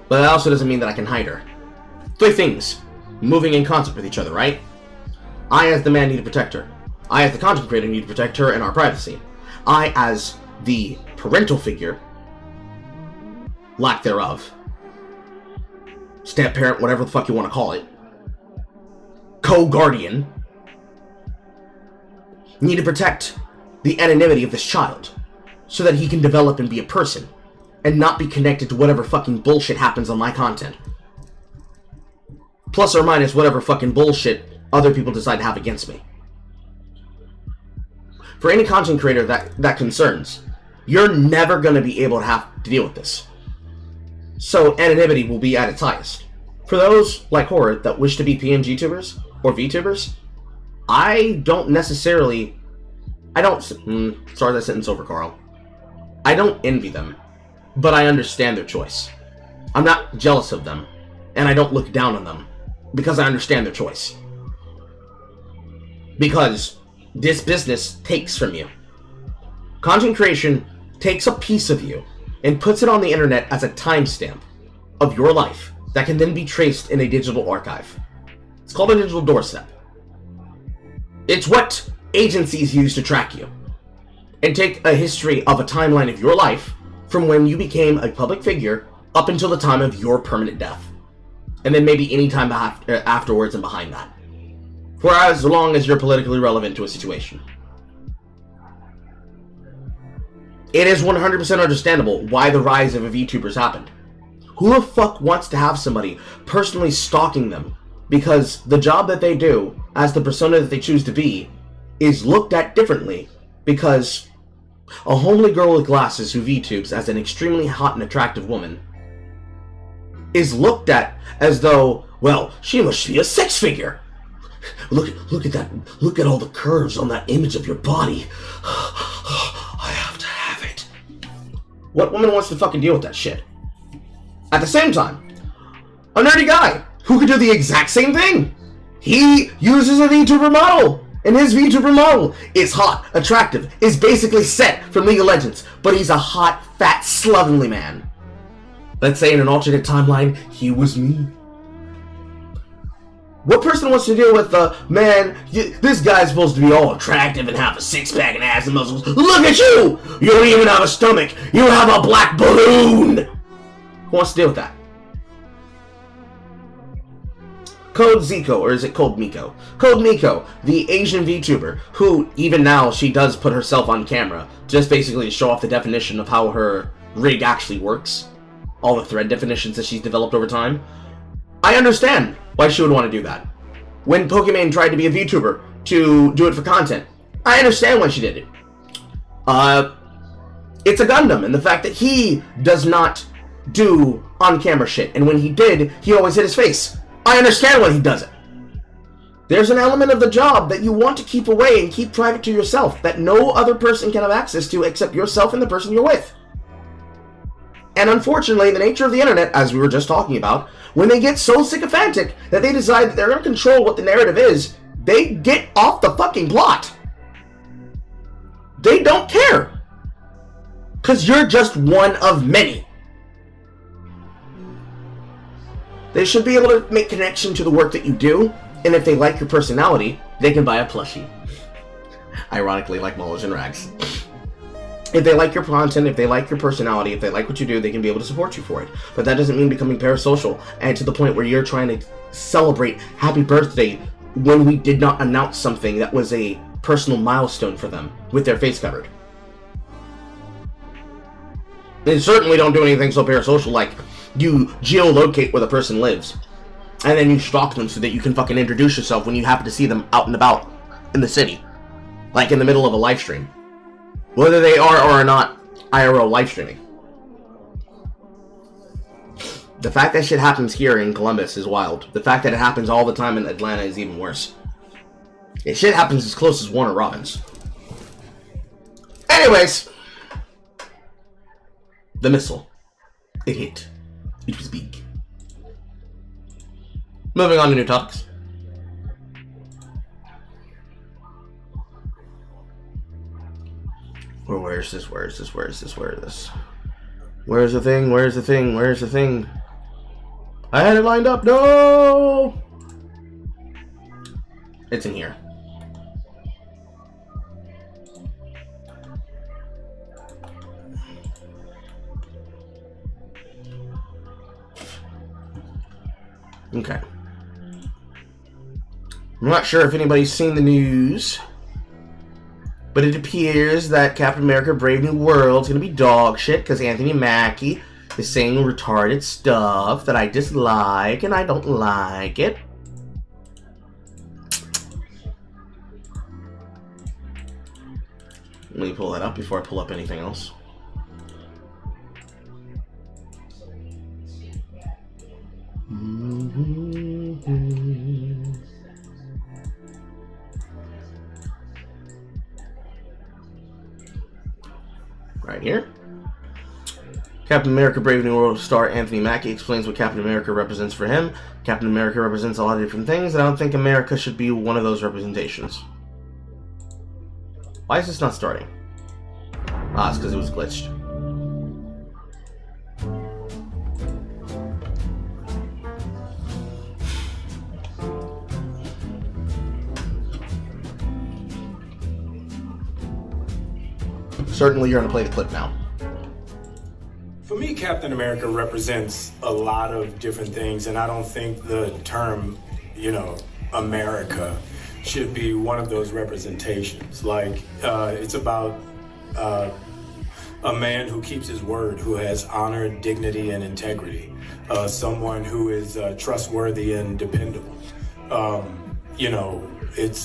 But that also doesn't mean that I can hide her. Three things moving in concert with each other, right? I, as the man, need to protect her. I, as the content creator, need to protect her and our privacy. I, as the parental figure, lack thereof, step-parent, whatever the fuck you want to call it, co-guardian, You need to protect the anonymity of this child so that he can develop and be a person and not be connected to whatever fucking bullshit happens on my content. Plus or minus whatever fucking bullshit other people decide to have against me. For any content creator that concerns, you're never going to be able to have to deal with this. So anonymity will be at its highest. For those like Horror that wish to be PNG tubers or VTubers, I don't necessarily... Start that sentence over, Carl. I don't envy them, but I understand their choice. I'm not jealous of them, and I don't look down on them, because I understand their choice. Because this business takes from you. Content creation takes a piece of you and puts it on the internet as a timestamp of your life that can then be traced in a digital archive. It's called a digital doorstep. It's what agencies use to track you and take a history of a timeline of your life from when you became a public figure up until the time of your permanent death, and then maybe any time afterwards and behind that, for as long as you're politically relevant to a situation. It is 100% understandable why the rise of VTubers happened. Who the fuck wants to have somebody personally stalking them because the job that they do as the persona that they choose to be is looked at differently because a homely girl with glasses who VTubes as an extremely hot and attractive woman is looked at as though, well, she must be a sex figure. Look at that. Look at all the curves on that image of your body. I have to have it. What woman wants to fucking deal with that shit? At the same time, a nerdy guy who could do the exact same thing. He uses a VTuber model. And his VTuber model is hot, attractive, is basically set from League of Legends, but he's a hot, fat, slovenly man. Let's say in an alternate timeline, he was me. What person wants to deal with man, this guy's supposed to be all attractive and have a six-pack and ass and muscles. Look at you! You don't even have a stomach. You have a black balloon! Who wants to deal with that? Code Zico, or is it Code Miko? Code Miko, the Asian VTuber, who, even now, she does put herself on camera, just basically to show off the definition of how her rig actually works. All the thread definitions that she's developed over time. I understand why she would want to do that. When Pokemon tried to be a VTuber to do it for content, I understand why she did it. It's a Gundam, and the fact that he does not do on-camera shit, and when he did, he always hit his face. I understand why he does it. There's an element of the job that you want to keep away and keep private to yourself that no other person can have access to except yourself and the person you're with. And unfortunately, the nature of the internet, as we were just talking about, when they get so sycophantic that they decide that they're going to control what the narrative is, they get off the fucking plot. They don't care. Because you're just one of many. They should be able to make connection to the work that you do, and if they like your personality, they can buy a plushie. Ironically, like Mullers and Rags. If they like your content, if they like your personality, if they like what you do, they can be able to support you for it. But that doesn't mean becoming parasocial, and to the point where you're trying to celebrate happy birthday when we did not announce something that was a personal milestone for them with their face covered. They certainly don't do anything so parasocial like you geolocate where the person lives, and then you stalk them so that you can fucking introduce yourself when you happen to see them out and about in the city, like in the middle of a live stream, whether they are or are not IRL live streaming. The fact that shit happens here in Columbus is wild. The fact that it happens all the time in Atlanta is even worse. If shit happens as close as Warner Robins. Anyways, the missile. It hit. It was big. Moving on to new topics. Where is this? Where's the thing? I had it lined up. No! It's in here. Okay. I'm not sure if anybody's seen the news, But it appears that Captain America Brave New World's gonna be dog shit because Anthony Mackie is saying retarded stuff that I dislike, and I don't like it. Let me pull that up before I pull up anything else. Right here. Captain America Brave New World star Anthony Mackie explains what Captain America represents for him. Captain America represents a lot of different things, and I don't think America should be one of those representations. Why is this not starting? Ah, it's because it was glitched. Certainly you're going to play the clip now. For me, Captain America represents a lot of different things, and I don't think the term, America should be one of those representations. Like, it's about a man who keeps his word, who has honor, dignity, and integrity. Someone who is trustworthy and dependable. It's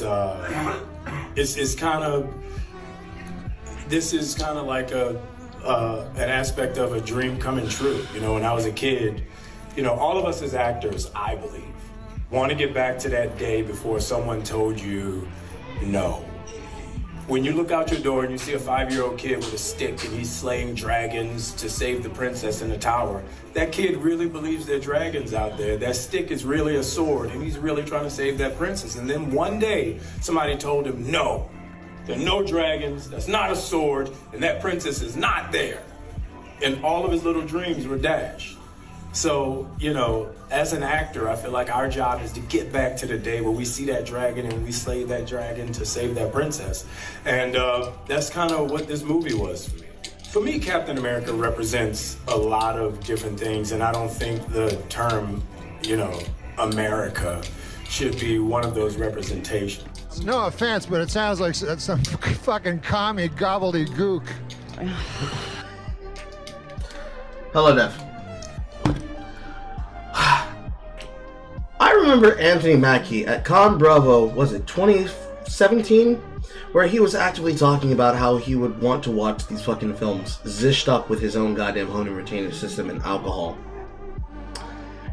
kind of, this is kind of like an aspect of a dream coming true. When I was a kid, all of us as actors, I believe, want to get back to that day before someone told you no. When you look out your door and you see a 5-year-old kid with a stick and he's slaying dragons to save the princess in the tower, that kid really believes there are dragons out there. That stick is really a sword and he's really trying to save that princess. And then one day, somebody told him, no, there are no dragons, that's not a sword, and that princess is not there. And all of his little dreams were dashed. So, as an actor, I feel like our job is to get back to the day where we see that dragon and we slay that dragon to save that princess. And that's kind of what this movie was for me. For me, Captain America represents a lot of different things, and I don't think the term, America should be one of those representations. No offense, but it sounds like some fucking commie gobbledygook. Hello, Dev. I remember Anthony Mackie at Con Bravo, was it 2017? Where he was actively talking about how he would want to watch these fucking films zished up with his own goddamn honey retainer system and alcohol.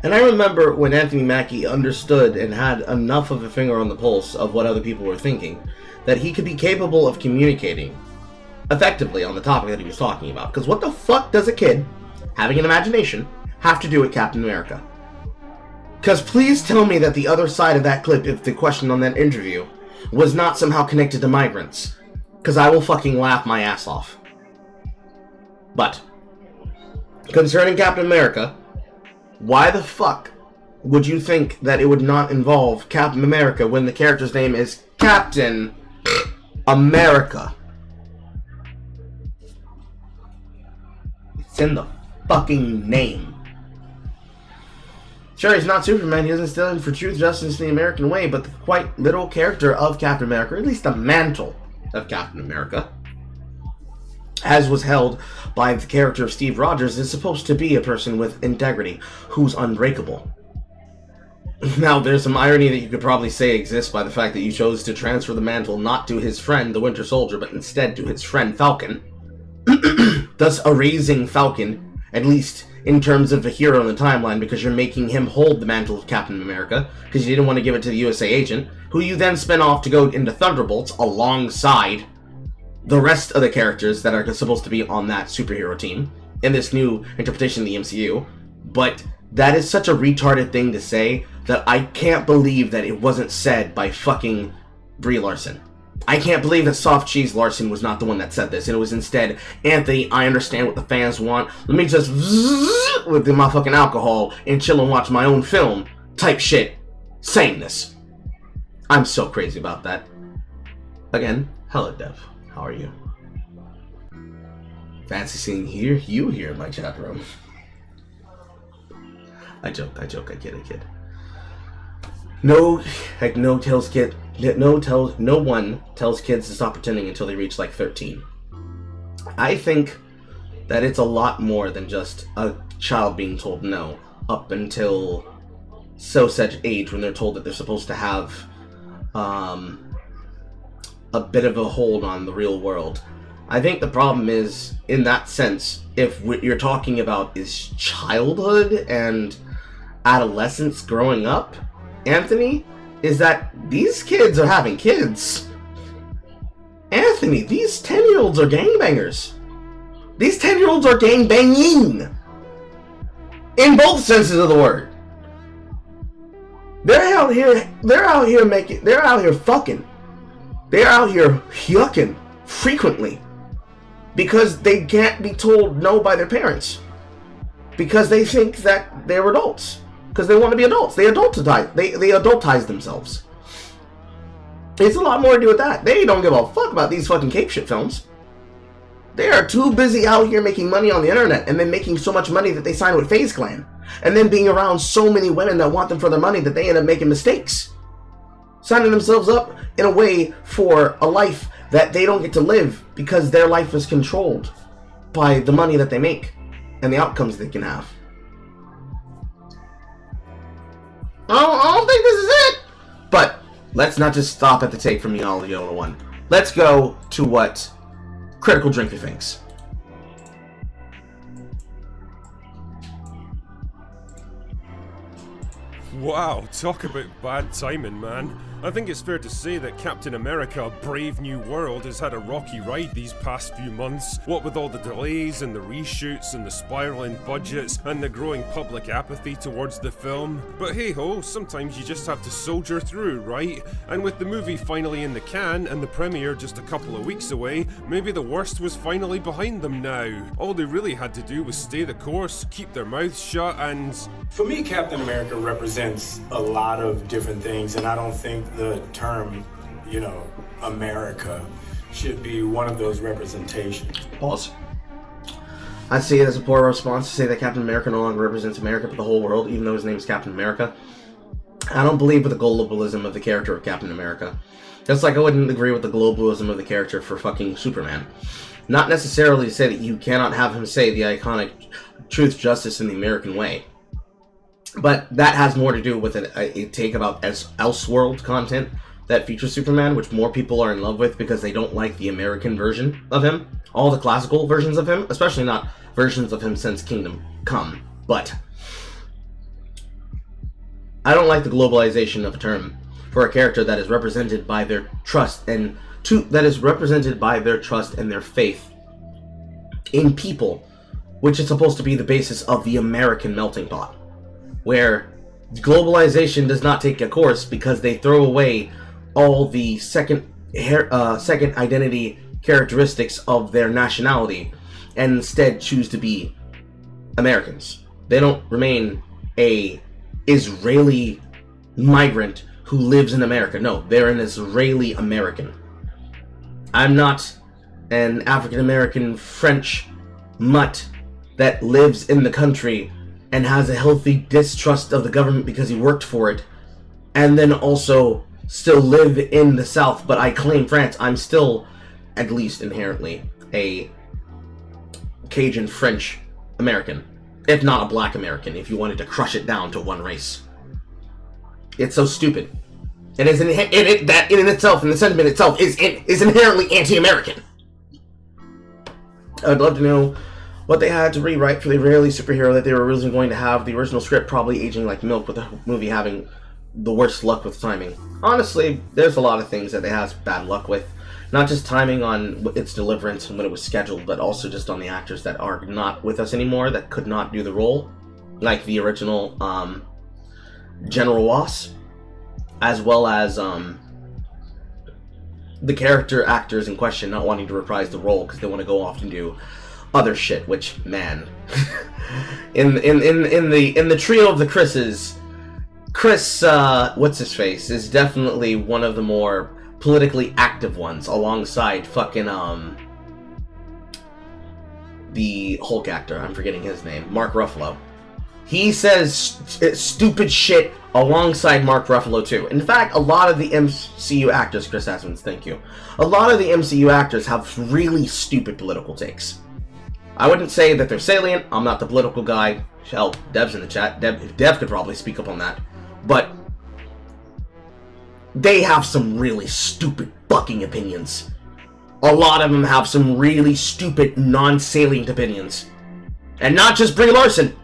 And I remember when Anthony Mackie understood and had enough of a finger on the pulse of what other people were thinking, that he could be capable of communicating effectively on the topic that he was talking about. Because what the fuck does a kid, having an imagination, have to do with Captain America? Because please tell me that the other side of that clip, if the question on that interview, was not somehow connected to migrants. Because I will fucking laugh my ass off. But, concerning Captain America, why the fuck would you think that it would not involve Captain America when the character's name is Captain America? It's in the fucking name. Sure, he's not Superman, he doesn't stand for truth, justice, and the American way, but the quite literal character of Captain America, or at least the mantle of Captain America, as was held by the character of Steve Rogers, is supposed to be a person with integrity, who's unbreakable. Now, there's some irony that you could probably say exists by the fact that you chose to transfer the mantle not to his friend, the Winter Soldier, but instead to his friend Falcon, thus erasing Falcon, at least in terms of a hero in the timeline, because you're making him hold the mantle of Captain America, because you didn't want to give it to the USA agent, who you then spin off to go into Thunderbolts alongside the rest of the characters that are supposed to be on that superhero team in this new interpretation of the MCU. But that is such a retarded thing to say that I can't believe that it wasn't said by fucking Brie Larson. I can't believe that Soft Cheese Larson was not the one that said this, and it was instead, Anthony, I understand what the fans want, let me just with my fucking alcohol and chill and watch my own film type shit saying this. I'm so crazy about that. Again, hello Dev, how are you? Fancy seeing you here in my chat room. I joke, I kid. No, heck, no Tails kid. no one tells kids to stop pretending until they reach like 13. I think that it's a lot more than just a child being told no up until such age when they're told that they're supposed to have a bit of a hold on the real world. I think the problem is, in that sense, if what you're talking about is childhood and adolescence growing up, Anthony, is that these kids are having kids. Anthony, these 10-year-olds are gangbangers. These 10-year-olds are gangbanging. In both senses of the word. They're out here fucking. They're out here yucking frequently. Because they can't be told no by their parents. Because they think that they're adults. Because they want to be adults. They adultize themselves. It's a lot more to do with that. They don't give a fuck about these fucking cape shit films. They are too busy out here making money on the internet, and then making so much money that they sign with FaZe Clan. And then being around so many women that want them for their money that they end up making mistakes. Signing themselves up in a way for a life that they don't get to live because their life is controlled by the money that they make and the outcomes they can have. I don't think this is it. But let's not just stop at the take from Neology 101. Let's go to what Critical Drinker thinks. Wow, talk about bad timing, man. I think it's fair to say that Captain America Brave New World has had a rocky ride these past few months, what with all the delays and the reshoots and the spiraling budgets and the growing public apathy towards the film. But hey ho, sometimes you just have to soldier through, right? And with the movie finally in the can and the premiere just a couple of weeks away, maybe the worst was finally behind them now. All they really had to do was stay the course, keep their mouths shut and... For me, Captain America represents a lot of different things, and I don't think the term, America should be one of those representations. Pause. I see it as a poor response to say that Captain America no longer represents America but the whole world, even though his name is Captain America. I don't believe with the globalism of the character of Captain America. Just like I wouldn't agree with the globalism of the character for fucking Superman. Not necessarily to say that you cannot have him say the iconic truth, justice, and the American way. But that has more to do with a take about Elseworld content that features Superman, which more people are in love with because they don't like the American version of him. All the classical versions of him, especially not versions of him since Kingdom Come. But I don't like the globalization of a term for a character that is represented by their trust and their faith in people, which is supposed to be the basis of the American melting pot. Where globalization does not take a course because they throw away all the second identity characteristics of their nationality and instead choose to be Americans. They don't remain a Israeli migrant who lives in America. No, they're an Israeli American. I'm not an African American French mutt that lives in the country and has a healthy distrust of the government because he worked for it, and then also still live in the South, but I claim France. I'm still, at least inherently, a Cajun French American, if not a black American, if you wanted to crush it down to one race. It's so stupid. And that in itself, and the sentiment itself, is inherently anti-American. I would love to know what they had to rewrite for the Israeli superhero that they were originally going to have. The original script probably aging like milk, with the movie having the worst luck with timing. Honestly, there's a lot of things that it has bad luck with. Not just timing on its deliverance and when it was scheduled, but also just on the actors that are not with us anymore, that could not do the role. Like the original General Ross, as well as the character actors in question not wanting to reprise the role because they want to go off and do other shit, which, man, in the trio of the Chris's, Chris what's his face is definitely one of the more politically active ones, alongside fucking the Hulk actor, I'm forgetting his name, Mark Ruffalo. He says stupid shit alongside Mark Ruffalo too. In fact, a lot of the MCU actors, Chris Asmans, thank you. A lot of the MCU actors have really stupid political takes. I wouldn't say that they're salient. I'm not the political guy. Hell, Dev's in the chat. Dev could probably speak up on that. But they have some really stupid fucking opinions. A lot of them have some really stupid, non-salient opinions. And not just Brie Larson.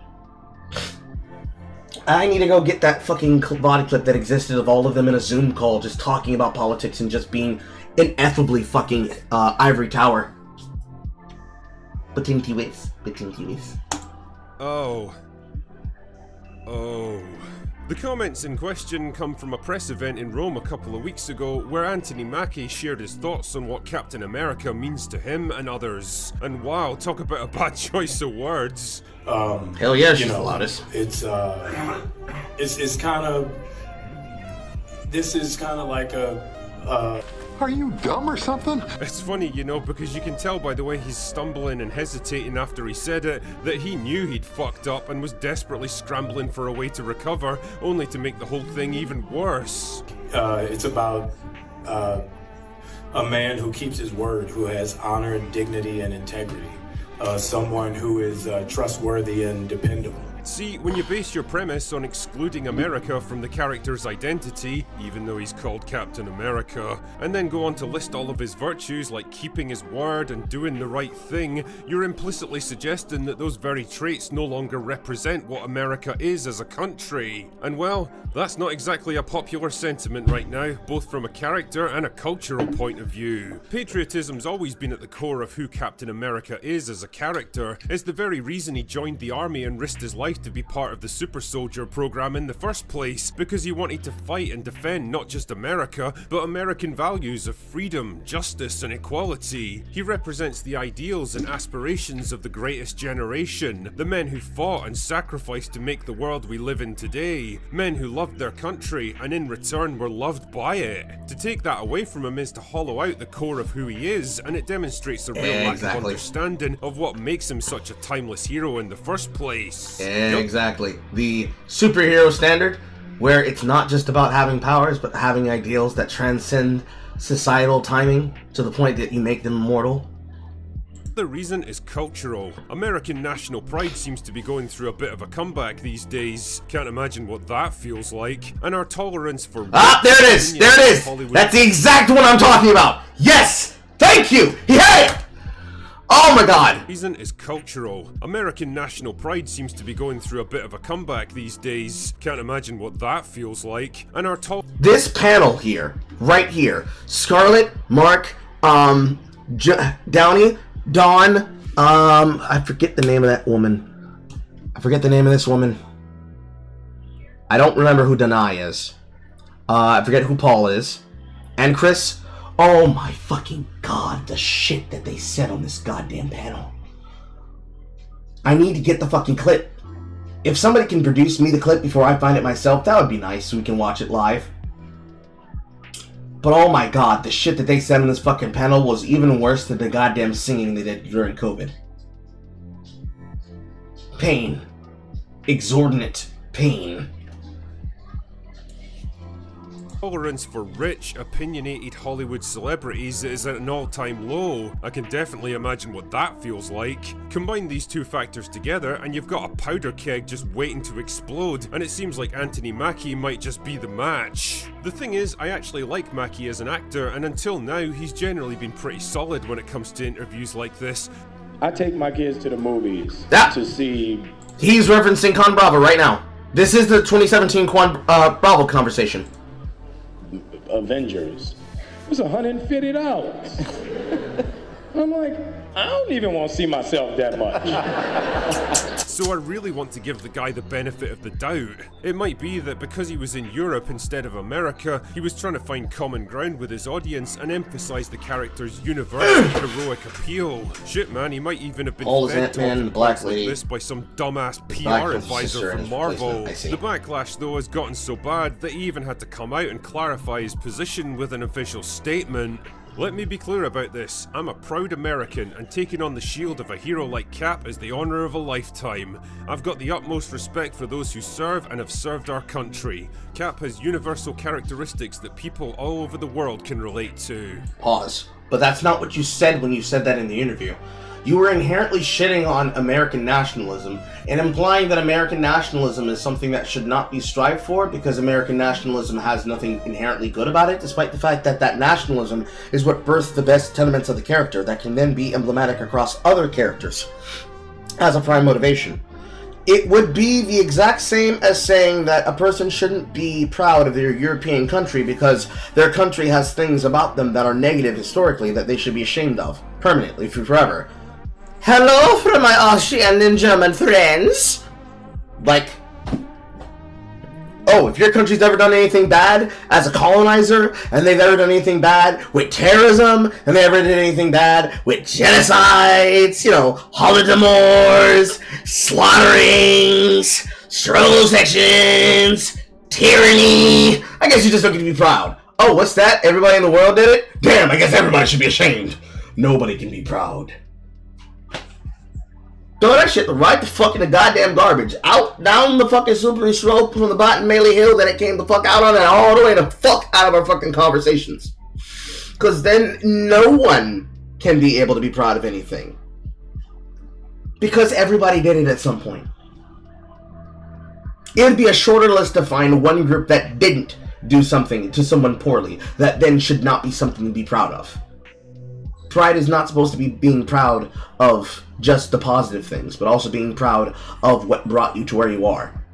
I need to go get that fucking body clip that existed of all of them in a Zoom call just talking about politics and just being ineffably fucking ivory tower. Batinky ways. Oh. The comments in question come from a press event in Rome a couple of weeks ago where Anthony Mackie shared his thoughts on what Captain America means to him and others. And wow, talk about a bad choice of words. Hell yeah, she's the loudest. It's kind of... This is kind of like a... Are you dumb or something? It's funny, you know, because you can tell by the way he's stumbling and hesitating after he said it, that he knew he'd fucked up and was desperately scrambling for a way to recover, only to make the whole thing even worse. It's about a man who keeps his word, who has honor, dignity, and integrity. Someone who is trustworthy and dependable. See, when you base your premise on excluding America from the character's identity, even though he's called Captain America, and then go on to list all of his virtues like keeping his word and doing the right thing, you're implicitly suggesting that those very traits no longer represent what America is as a country. And well, that's not exactly a popular sentiment right now, both from a character and a cultural point of view. Patriotism's always been at the core of who Captain America is as a character. It's the very reason he joined the army and risked his life to be part of the Super Soldier program in the first place, because he wanted to fight and defend not just America, but American values of freedom, justice, and equality. He represents the ideals and aspirations of the greatest generation, the men who fought and sacrificed to make the world we live in today, men who loved their country and in return were loved by it. To take that away from him is to hollow out the core of who he is, and it demonstrates a real lack of understanding of what makes him such a timeless hero in the first place. Exactly. The superhero standard, where it's not just about having powers, but having ideals that transcend societal timing to the point that you make them immortal. The reason is cultural. American national pride seems to be going through a bit of a comeback these days. Can't imagine what that feels like. And our tolerance for... Ah, there it is! There it is! Hollywood. That's the exact one I'm talking about! Yes! Thank you! Yeah! Oh my god! Reason is cultural. American national pride seems to be going through a bit of a comeback these days. Can't imagine what that feels like. And our This panel here, right here, Scarlett, Mark, Downey, Dawn, I forget the name of that woman. I forget the name of this woman. I don't remember who Danai is. I forget who Paul is. And Chris. Oh my fucking god, the shit that they said on this goddamn panel. I need to get the fucking clip. If somebody can produce me the clip before I find it myself, that would be nice so we can watch it live. But oh my god, the shit that they said on this fucking panel was even worse than the goddamn singing they did during COVID. Pain. Exorbitant pain. Tolerance for rich, opinionated Hollywood celebrities is at an all-time low. I can definitely imagine what that feels like. Combine these two factors together and you've got a powder keg just waiting to explode, and it seems like Anthony Mackie might just be the match. The thing is, I actually like Mackie as an actor, and until now he's generally been pretty solid when it comes to interviews like this. I take my kids to the movies to see... He's referencing Con Bravo right now. This is the 2017 Con Bravo conversation. Avengers. It was $150. I'm like, I don't even want to see myself that much. So I really want to give the guy the benefit of the doubt. It might be that because he was in Europe instead of America, he was trying to find common ground with his audience and emphasize the character's universal heroic appeal. Shit man, he might even have been fed talking like this by some dumbass PR advisor from Marvel. The backlash though has gotten so bad that he even had to come out and clarify his position with an official statement. Let me be clear about this. I'm a proud American, and taking on the shield of a hero like Cap is the honor of a lifetime. I've got the utmost respect for those who serve and have served our country. Cap has universal characteristics that people all over the world can relate to. Pause. But that's not what you said when you said that in the interview. You were inherently shitting on American nationalism and implying that American nationalism is something that should not be strived for because American nationalism has nothing inherently good about it, despite the fact that that nationalism is what births the best tenements of the character that can then be emblematic across other characters as a prime motivation. It would be the exact same as saying that a person shouldn't be proud of their European country because their country has things about them that are negative historically that they should be ashamed of, permanently, forever. Hello from my Austrian and German friends! Like, oh, if your country's ever done anything bad as a colonizer, and they've ever done anything bad with terrorism, and they ever did anything bad with genocides, you know, holodomors, slaughterings, struggle sections, tyranny, I guess you just don't get to be proud. Oh, what's that? Everybody in the world did it? Damn, I guess everybody should be ashamed. Nobody can be proud. Throw that shit right the fuck in the goddamn garbage. Out, down the fucking slippery slope from the bottom Melee Hill that it came the fuck out on and all the way the fuck out of our fucking conversations. Because then no one can be able to be proud of anything. Because everybody did it at some point. It would be a shorter list to find one group that didn't do something to someone poorly that then should not be something to be proud of. Pride is not supposed to be being proud of just the positive things, but also being proud of what brought you to where you are.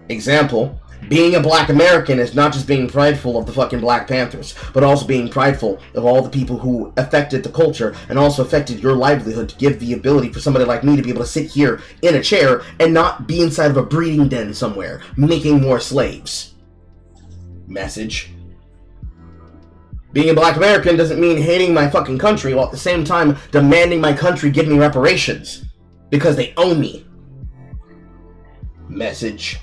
Example, being a black American is not just being prideful of the fucking Black Panthers, but also being prideful of all the people who affected the culture and also affected your livelihood to give the ability for somebody like me to be able to sit here in a chair and not be inside of a breeding den somewhere, making more slaves. Message. Being a black American doesn't mean hating my fucking country while at the same time demanding my country give me reparations. Because they own me. Message.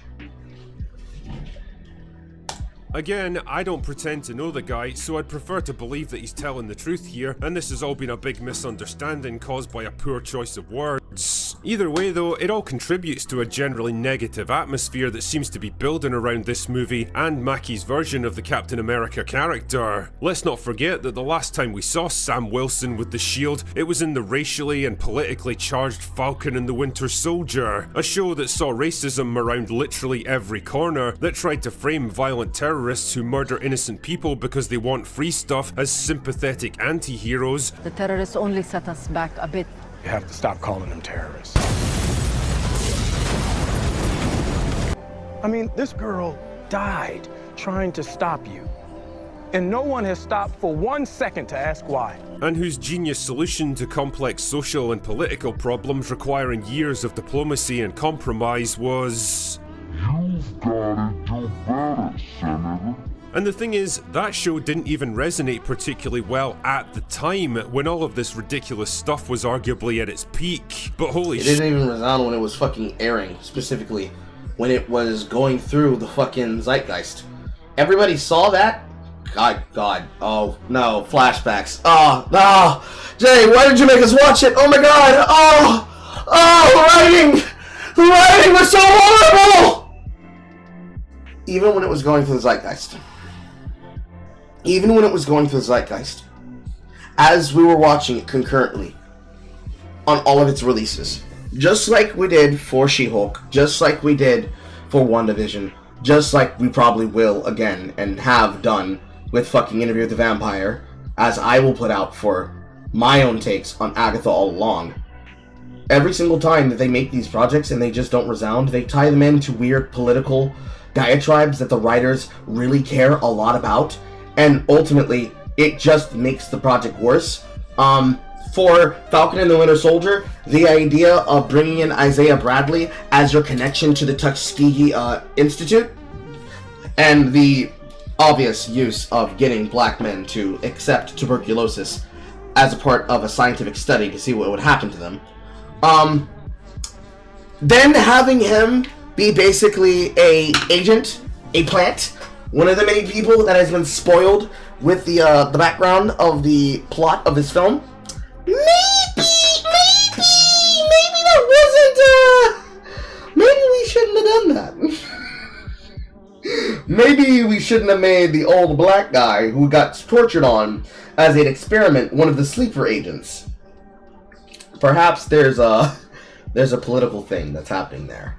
Again, I don't pretend to know the guy, so I'd prefer to believe that he's telling the truth here, and this has all been a big misunderstanding caused by a poor choice of words. Either way though, it all contributes to a generally negative atmosphere that seems to be building around this movie and Mackie's version of the Captain America character. Let's not forget that the last time we saw Sam Wilson with the shield, it was in the racially and politically charged Falcon and the Winter Soldier, a show that saw racism around literally every corner, that tried to frame violent terrorists who murder innocent people because they want free stuff as sympathetic anti-heroes. The terrorists only set us back a bit. You have to stop calling them terrorists. I mean, this girl died trying to stop you. And no one has stopped for 1 second to ask why. And whose genius solution to complex social and political problems requiring years of diplomacy and compromise was... You've gotta do better, Senator. And the thing is, that show didn't even resonate particularly well at the time, when all of this ridiculous stuff was arguably at its peak. But holy shit. It didn't even resound when it was fucking airing, specifically. When it was going through the fucking zeitgeist. Everybody saw that? God. Oh, no. Flashbacks. Oh, no. Jay, why did you make us watch it? Oh my god. Oh, the writing was so horrible! Even when it was going through the zeitgeist. As we were watching it concurrently on all of its releases. Just like we did for She-Hulk, just like we did for WandaVision, just like we probably will again and have done with fucking Interview with the Vampire, as I will put out for my own takes on Agatha all along. Every single time that they make these projects and they just don't resound, they tie them into weird political diatribes that the writers really care a lot about, and ultimately it just makes the project worse. For Falcon and the Winter Soldier, the idea of bringing in Isaiah Bradley as your connection to the Tuskegee Institute, and the obvious use of getting black men to accept tuberculosis as a part of a scientific study to see what would happen to them. Then having him be basically a agent, a plant, one of the many people that has been spoiled with the background of the plot of this film, maybe that wasn't, maybe we shouldn't have done that. Maybe we shouldn't have made the old black guy who got tortured on as an experiment one of the sleeper agents. Perhaps there's a political thing that's happening there.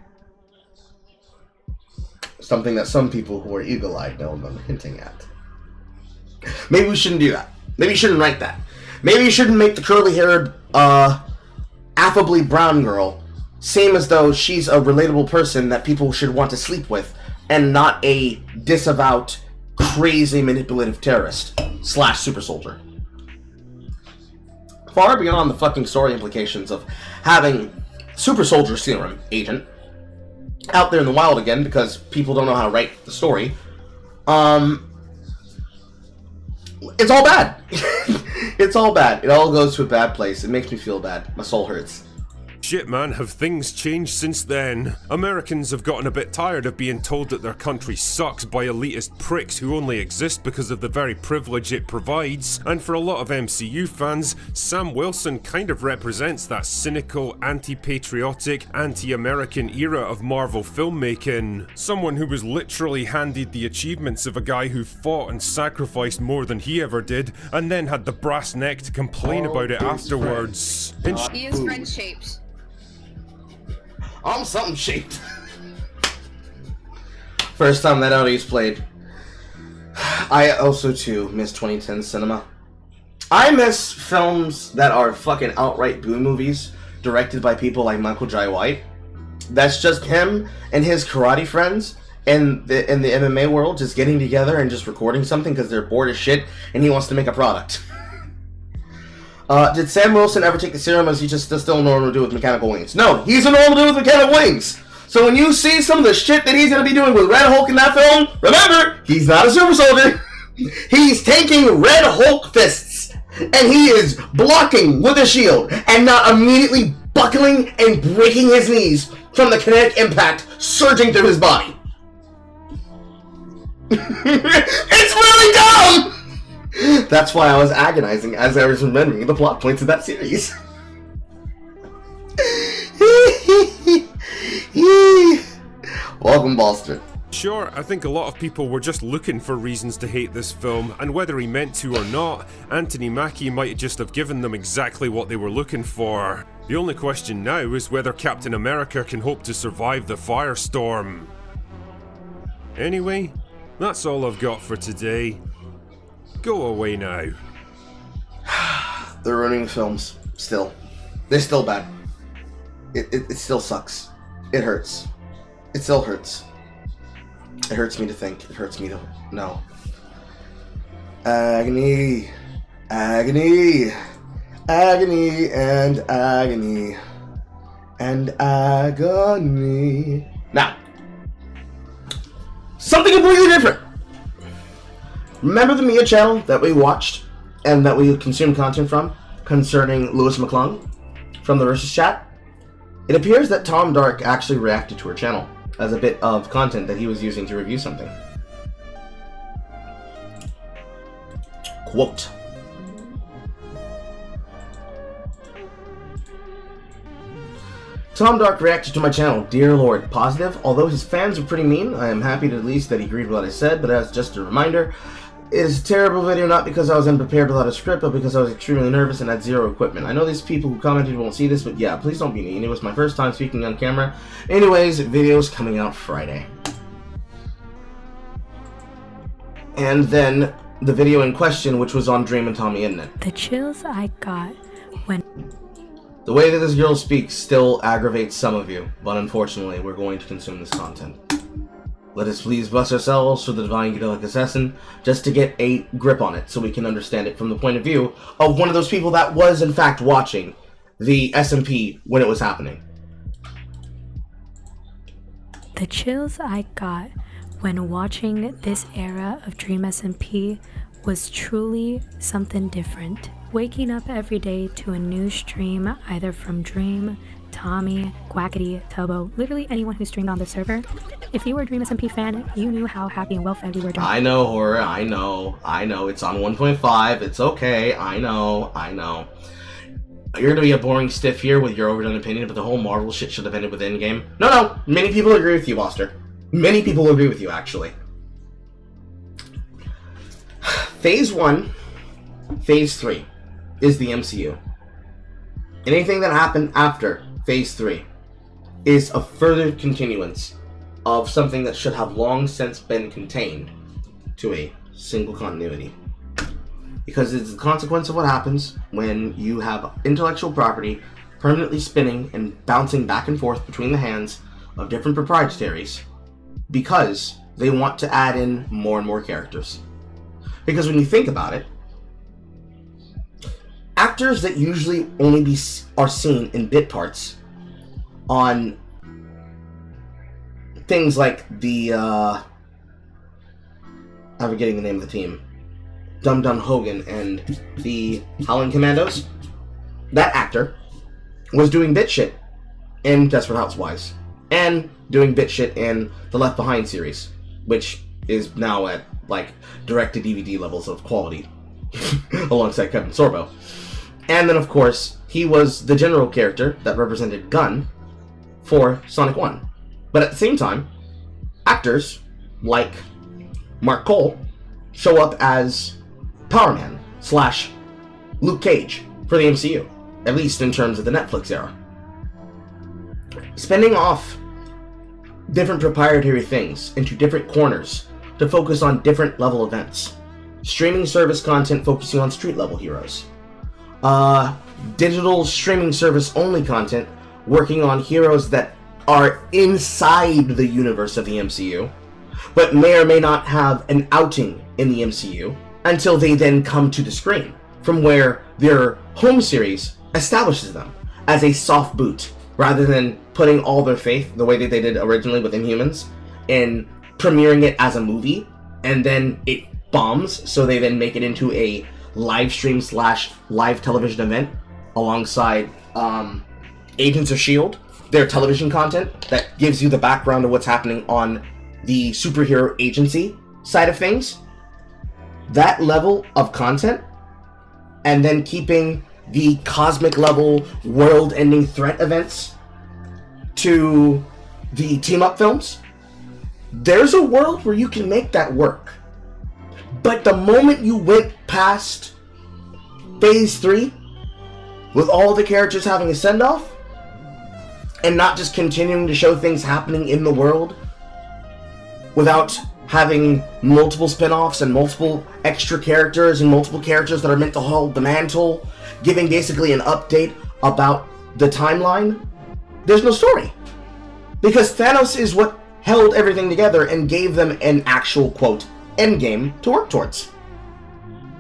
Something that some people who are eagle-eyed know I'm hinting at. Maybe we shouldn't do that. Maybe we shouldn't write that. Maybe we shouldn't make the curly-haired, affably brown girl seem as though she's a relatable person that people should want to sleep with, and not a disavowed, crazy, manipulative terrorist / super soldier. Far beyond the fucking story implications of having super soldier serum agent out there in the wild again because people don't know how to write the story. It's all bad. It's all bad. It all goes to a bad place. It makes me feel bad. My soul hurts. Shit, man, have things changed since then? Americans have gotten a bit tired of being told that their country sucks by elitist pricks who only exist because of the very privilege it provides, and for a lot of MCU fans, Sam Wilson kind of represents that cynical, anti-patriotic, anti-American era of Marvel filmmaking. Someone who was literally handed the achievements of a guy who fought and sacrificed more than he ever did, and then had the brass neck to complain about it afterwards. He is friend-shaped. I'm something shaped. First time that Audio's played. I also too miss 2010 cinema. I miss films that are fucking outright boo movies directed by people like Michael Jai White. That's just him and his karate friends in the MMA world just getting together and just recording something because they're bored as shit and he wants to make a product. Did Sam Wilson ever take the serum, or is he just still normal to do with mechanical wings? No, he's a normal to do with mechanical wings. So when you see some of the shit that he's going to be doing with Red Hulk in that film, remember, he's not a super soldier. He's taking Red Hulk fists, and he is blocking with a shield, and not immediately buckling and breaking his knees from the kinetic impact surging through his body. It's really dumb! That's why I was agonizing as I was remembering the plot points of that series. Welcome, Boston. Sure, I think a lot of people were just looking for reasons to hate this film, and whether he meant to or not, Anthony Mackie might just have given them exactly what they were looking for. The only question now is whether Captain America can hope to survive the firestorm. Anyway, that's all I've got for today. Go away now. They're ruining films. Still. They're still bad. It still sucks. It hurts. It still hurts. It hurts me to think. It hurts me to know. Agony. Agony. Agony and agony. And agony. Now. Something completely different. Remember the Mia channel that we watched and that we consumed content from concerning Lewis McClung from the Versus chat? It appears that Tom Dark actually reacted to her channel as a bit of content that he was using to review something. Quote. Tom Dark reacted to my channel, dear lord, positive. Although his fans are pretty mean, I am happy to at least that he agreed with what I said, but as just a reminder, it is a terrible video not because I was unprepared without a script, but because I was extremely nervous and had zero equipment. I know these people who commented won't see this, but yeah, please don't be mean. It was my first time speaking on camera. Anyways, video's coming out Friday. And then the video in question, which was on Dream and Tommy Internet. The chills I got when... The way that this girl speaks still aggravates some of you, but unfortunately, we're going to consume this content. Let us please bless ourselves for the divine Gadelic Assassin, just to get a grip on it, so we can understand it from the point of view of one of those people that was, in fact, watching the SMP when it was happening. The chills I got when watching this era of Dream SMP was truly something different. waking up every day to a new stream, either from Dream, Tommy, Quackity, Tubbo, literally anyone who streamed on the server. If you were a Dream SMP fan, you knew how happy and well-fed we were during. I know, Horror. I know. It's on 1.5. It's okay. I know. You're gonna be a boring stiff here with your overdone opinion, but the whole Marvel shit should have ended with Endgame. No. Many people agree with you, Buster. Many people agree with you, actually. Phase 1, Phase 3 is the MCU. Anything that happened after Phase 3 is a further continuance of something that should have long since been contained to a single continuity. Because it's the consequence of what happens when you have intellectual property permanently spinning and bouncing back and forth between the hands of different proprietaries because they want to add in more and more characters. Because when you think about it, actors that usually only are seen in bit parts on things like the I'm forgetting the name of the team, Dum Dum Hogan and the Howling Commandos, that actor was doing bit shit in Desperate Housewives and doing bit shit in the Left Behind series, which is now at like direct-to-DVD levels of quality alongside Kevin Sorbo. And then of course he was the general character that represented Gunn for Sonic 1. But at the same time, actors like Mark Cole show up as Power Man / Luke Cage for the MCU, at least in terms of the Netflix era. Spinning off different proprietary things into different corners to focus on different level events. Streaming service content focusing on street level heroes. Digital streaming service only content working on heroes that are inside the universe of the MCU, but may or may not have an outing in the MCU until they then come to the screen, from where their home series establishes them as a soft boot, rather than putting all their faith, the way that they did originally with Inhumans, in premiering it as a movie, and then it bombs, so they then make it into a live stream / live television event alongside Agents of S.H.I.E.L.D., their television content that gives you the background of what's happening on the superhero agency side of things. That level of content, and then keeping the cosmic level world-ending threat events to the team-up films, there's a world where you can make that work. But the moment you went past Phase 3, with all the characters having a send-off, and not just continuing to show things happening in the world without having multiple spin-offs and multiple extra characters and multiple characters that are meant to hold the mantle, giving basically an update about the timeline, there's no story. Because Thanos is what held everything together and gave them an actual, quote, endgame to work towards.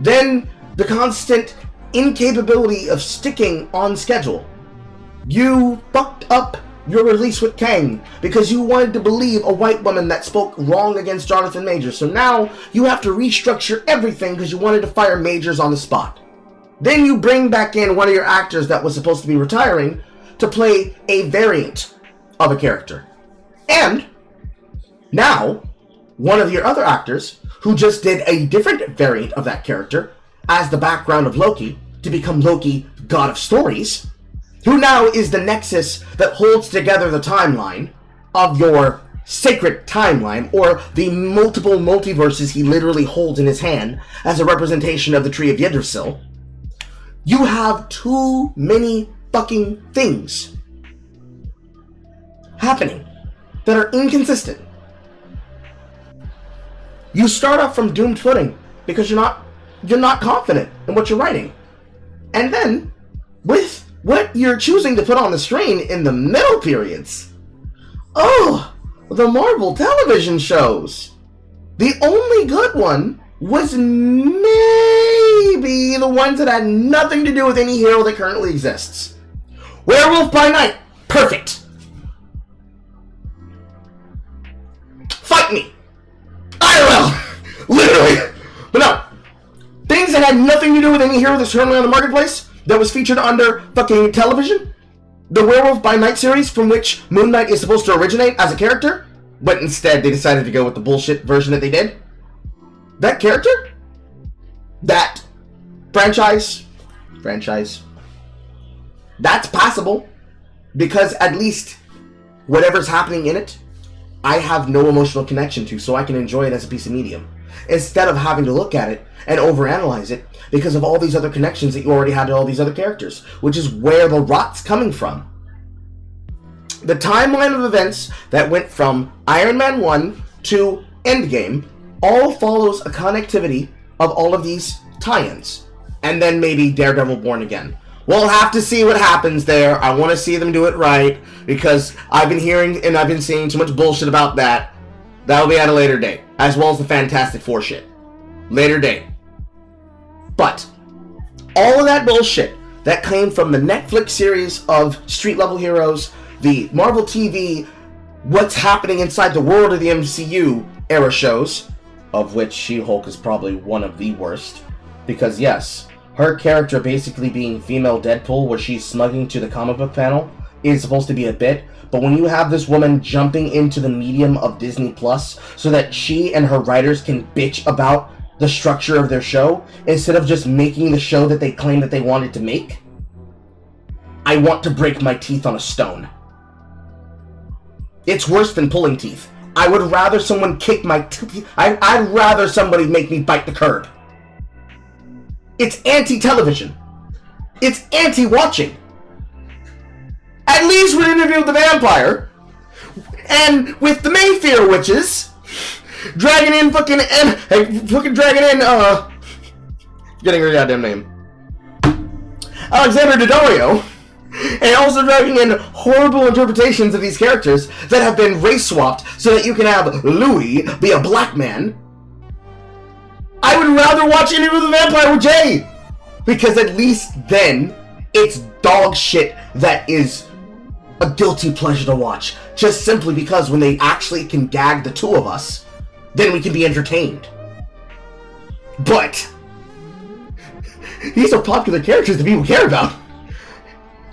Then the constant incapability of sticking on schedule. You fucked up your release with Kang because you wanted to believe a white woman that spoke wrong against Jonathan Majors. So now you have to restructure everything because you wanted to fire Majors on the spot. Then you bring back in one of your actors that was supposed to be retiring to play a variant of a character. And now one of your other actors who just did a different variant of that character as the background of Loki to become Loki, God of Stories, who now is the nexus that holds together the timeline of your sacred timeline, or the multiple multiverses he literally holds in his hand as a representation of the Tree of Yggdrasil. You have too many fucking things happening that are inconsistent. You start off from doomed footing because you're not confident in what you're writing. And then, with what you're choosing to put on the screen in the middle periods, oh, the Marvel television shows. The only good one was maybe the ones that had nothing to do with any hero that currently exists. Werewolf by Night, perfect. Fight me. IRL, literally. But no, things that had nothing to do with with any hero that's currently on the marketplace that was featured under fucking television? The Werewolf by Night series, from which Moon Knight is supposed to originate as a character, but instead they decided to go with the bullshit version that they did. That character? That franchise? That's possible, because at least whatever's happening in it, I have no emotional connection to, so I can enjoy it as a piece of medium, instead of having to look at it and overanalyze it because of all these other connections that you already had to all these other characters, which is where the rot's coming from. The timeline of events that went from Iron Man 1 to Endgame all follows a connectivity of all of these tie-ins, and then maybe Daredevil Born Again. We'll have to see what happens there. I want to see them do it right, because I've been hearing and I've been seeing too much bullshit about that. That'll be at a later date, as well as the Fantastic Four shit. Later date. But all of that bullshit that came from the Netflix series of Street Level Heroes, the Marvel TV, what's happening inside the world of the MCU era shows, of which She-Hulk is probably one of the worst, because yes, her character basically being female Deadpool, where she's smuggling to the comic book panel, is supposed to be a bit, but when you have this woman jumping into the medium of Disney Plus so that she and her writers can bitch about the structure of their show, instead of just making the show that they claim that they wanted to make, I want to break my teeth on a stone. It's worse than pulling teeth. I would rather someone kick my teeth. I'd rather somebody make me bite the curb. It's anti-television. It's anti-watching. At least with Interview with the Vampire, and with the Mayfair witches, dragging in getting her goddamn name, Alexander Daddario, and also dragging in horrible interpretations of these characters that have been race swapped so that you can have Louis be a black man. I would rather watch Interview with the Vampire with Jay, because at least then it's dog shit that is a guilty pleasure to watch, just simply because when they actually can gag the two of us, then we can be entertained. But these are popular characters that people care about.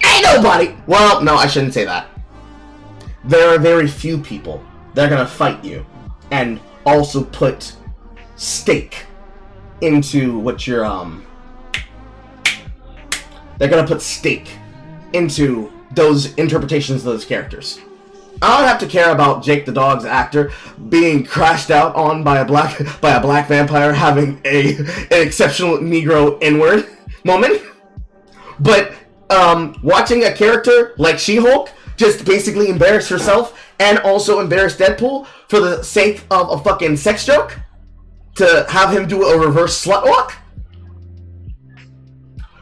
Ain't nobody! Well, no, I shouldn't say that. There are very few people that are gonna fight you and also put stake into what you're, they're gonna put stake into those interpretations of those characters. I don't have to care about Jake the Dog's actor being crashed out on by a black vampire having an exceptional Negro N-word moment, but watching a character like She-Hulk just basically embarrass herself and also embarrass Deadpool for the sake of a fucking sex joke, to have him do a reverse slut walk,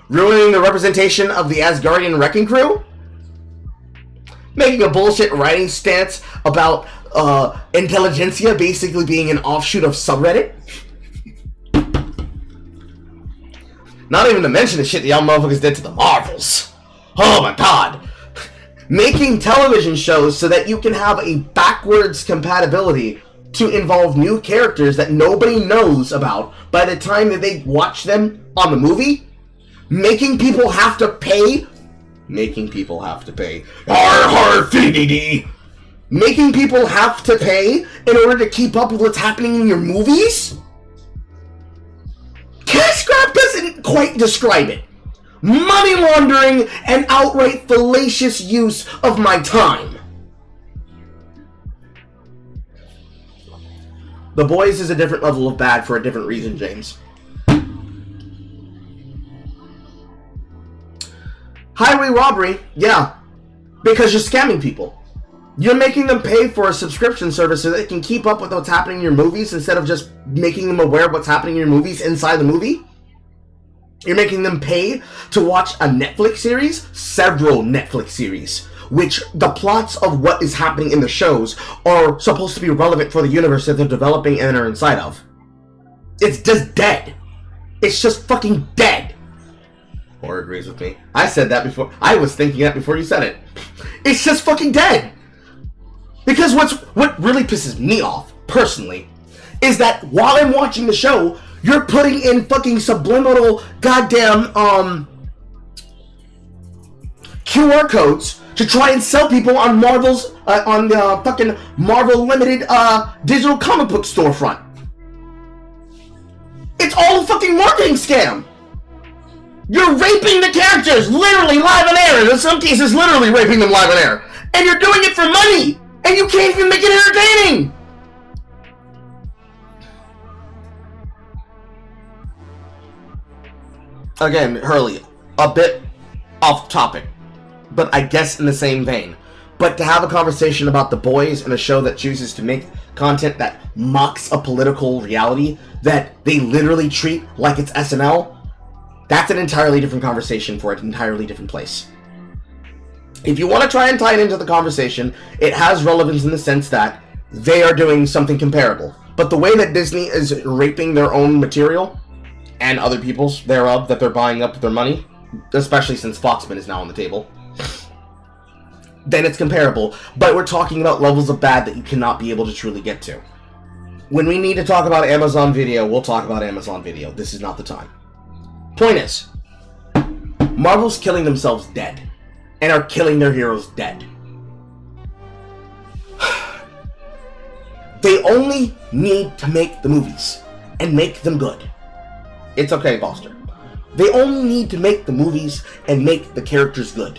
ruining the representation of the Asgardian Wrecking Crew, making a bullshit writing stance about intelligentsia basically being an offshoot of subreddit. Not even to mention the shit the y'all motherfuckers did to the Marvels. Oh my god. Making television shows so that you can have a backwards compatibility to involve new characters that nobody knows about by the time that they watch them on the movie. Making people have to pay. Har FDD. Making people have to pay in order to keep up with what's happening in your movies? Cash grab doesn't quite describe it. Money laundering and outright fallacious use of my time. The Boys is a different level of bad for a different reason, James. Highway robbery, yeah, because you're scamming people. You're making them pay for a subscription service so they can keep up with what's happening in your movies instead of just making them aware of what's happening in your movies inside the movie. You're making them pay to watch a Netflix series, several Netflix series, which the plots of what is happening in the shows are supposed to be relevant for the universe that they're developing and are inside of. It's just dead. It's just fucking dead. Or agrees with me. I said that before. I was thinking that before you said it. It's just fucking dead. Because what really pisses me off, personally, is that while I'm watching the show, You're putting in fucking subliminal goddamn QR codes to try and sell people on Marvel's on the fucking Marvel Limited digital comic book storefront. It's all a fucking marketing scam. You're raping the characters literally live on air, and in some cases literally raping them live on air. And you're doing it for money, and you can't even make it entertaining. Again, Hurley, a bit off topic, but I guess in the same vein. But to have a conversation about The Boys and a show that chooses to make content that mocks a political reality that they literally treat like it's SNL, that's an entirely different conversation for an entirely different place. If you want to try and tie it into the conversation, it has relevance in the sense that they are doing something comparable. But the way that Disney is raping their own material, and other people's thereof that they're buying up with their money, especially since Foxman is now on the table, then it's comparable. But we're talking about levels of bad that you cannot be able to truly get to. When we need to talk about Amazon Video, we'll talk about Amazon Video. This is not the time. Point is, Marvel's killing themselves dead, and are killing their heroes dead. They only need to make the movies, and make them good. It's okay, Foster. They only need to make the movies and make the characters good.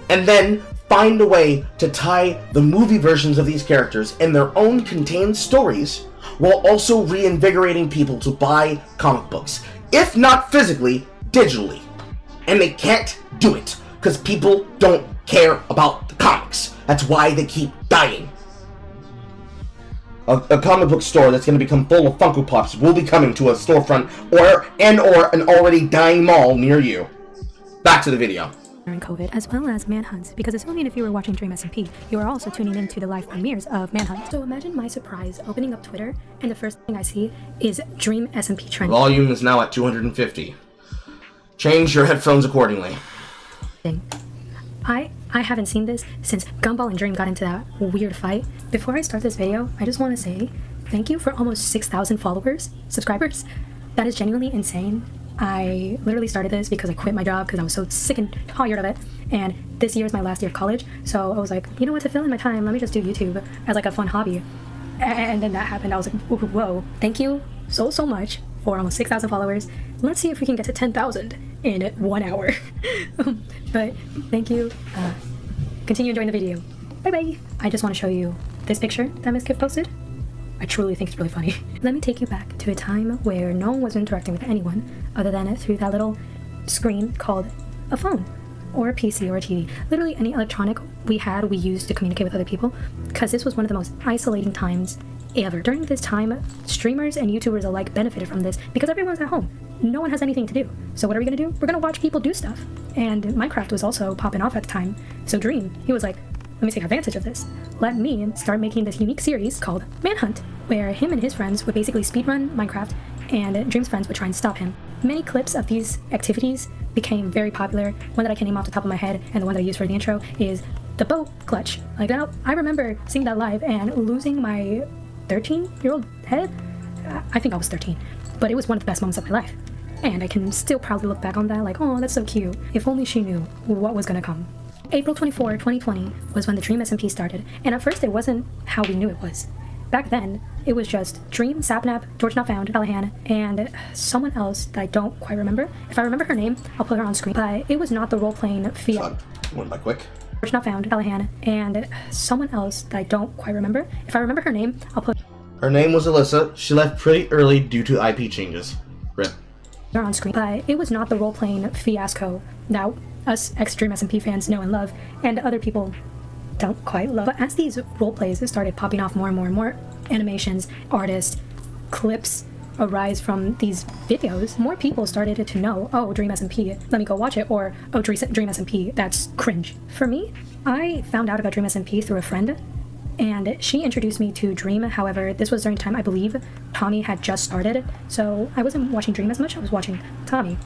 And then find a way to tie the movie versions of these characters in their own contained stories, while also reinvigorating people to buy comic books. If not physically, digitally. And they can't do it, because people don't care about the comics. That's why they keep dying. A comic book store that's going to become full of Funko Pops will be coming to a storefront or an already dying mall near you. Back to the video. During COVID, as well as Manhunt, because assuming if you were watching Dream SMP, you are also tuning into the live premieres of Manhunt. So imagine my surprise opening up Twitter, and the first thing I see is Dream SMP trending. Volume is now at 250. Change your headphones accordingly. I haven't seen this since Gumball and Dream got into that weird fight. Before I start this video, I just want to say thank you for almost 6,000 subscribers. That is genuinely insane. I literally started this because I quit my job because I was so sick and tired of it. And this year is my last year of college, so I was like, you know what, to fill in my time, let me just do YouTube as like a fun hobby. And then that happened. I was like, whoa, thank you so much for almost 6,000 followers. Let's see if we can get to 10,000 in 1 hour. But thank you. Continue enjoying the video. Bye. I just want to show you this picture that Miss Kiff posted. I truly think it's really funny. Let me take you back to a time where no one was interacting with anyone other than through that little screen called a phone or a PC or a TV. Literally any electronic we used to communicate with other people, because this was one of the most isolating times ever. During this time, streamers and YouTubers alike benefited from this because everyone's at home. No one has anything to do. So what are we gonna do? We're gonna watch people do stuff. And Minecraft was also popping off at the time. So Dream, he was like, let me take advantage of this. Let me start making this unique series called Manhunt, where him and his friends would basically speedrun Minecraft, and Dream's friends would try and stop him. Many clips of these activities became very popular. One that I can name off the top of my head, and the one that I used for the intro, is the boat clutch. Like that, I remember seeing that live and losing my 13-year-old head. I think I was 13, but it was one of the best moments of my life. And I can still proudly look back on that like, oh, that's so cute. If only she knew what was gonna come. April 24, 2020 was when the Dream SMP started, and at first it wasn't how we knew it was. Back then, it was just Dream, Sapnap, George Not Found, Callahan, and someone else that I don't quite remember. If I remember her name, I'll put her on screen. But it was not the role-playing Fiat. Went by quick. George Not Found, Callahan, and someone else that I don't quite remember. If I remember her name, I'll put her name was Alyssa. She left pretty early due to IP changes. Rip. Her on screen. But it was not the role-playing fiasco that us Extreme SMP fans know and love, and other people don't quite love. But as these role plays started popping off more and more animations, artists, clips arise from these videos, more people started to know, oh, Dream SMP, let me go watch it, or oh, Dream SMP, that's cringe. For me, I found out about Dream SMP through a friend, and she introduced me to Dream. However, this was during time, I believe, Tommy had just started, so I wasn't watching Dream as much, I was watching Tommy.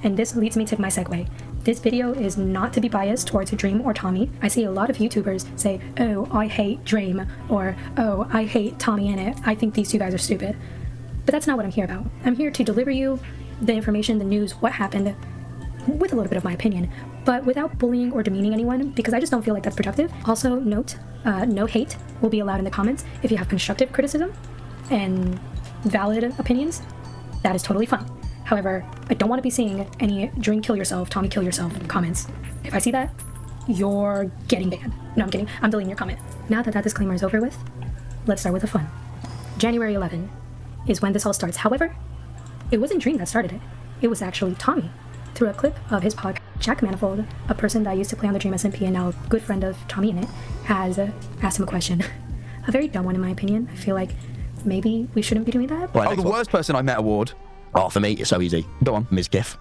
And this leads me to my segue. This video is not to be biased towards Dream or Tommy. I see a lot of YouTubers say, oh, I hate Dream, or oh, I hate Tommy in it. I think these two guys are stupid. But that's not what I'm here about. I'm here to deliver you the information, the news, what happened, with a little bit of my opinion, but without bullying or demeaning anyone, because I just don't feel like that's productive. Also, note, no hate will be allowed in the comments. If you have constructive criticism and valid opinions, that is totally fine. However, I don't want to be seeing any Dream kill yourself, Tommy kill yourself comments. If I see that, you're getting banned. No, I'm kidding. I'm deleting your comment. Now that that disclaimer is over with, let's start with the fun. January 11 is when this all starts. However, it wasn't Dream that started it. It was actually Tommy. Through a clip of his podcast, Jack Manifold, a person that used to play on the Dream SMP and now a good friend of Tommy in it, has asked him a question. A very dumb one in my opinion. I feel like maybe we shouldn't be doing that. Right, the worst person I met award. Oh, for me, it's so easy. Go on, Ms. Giff.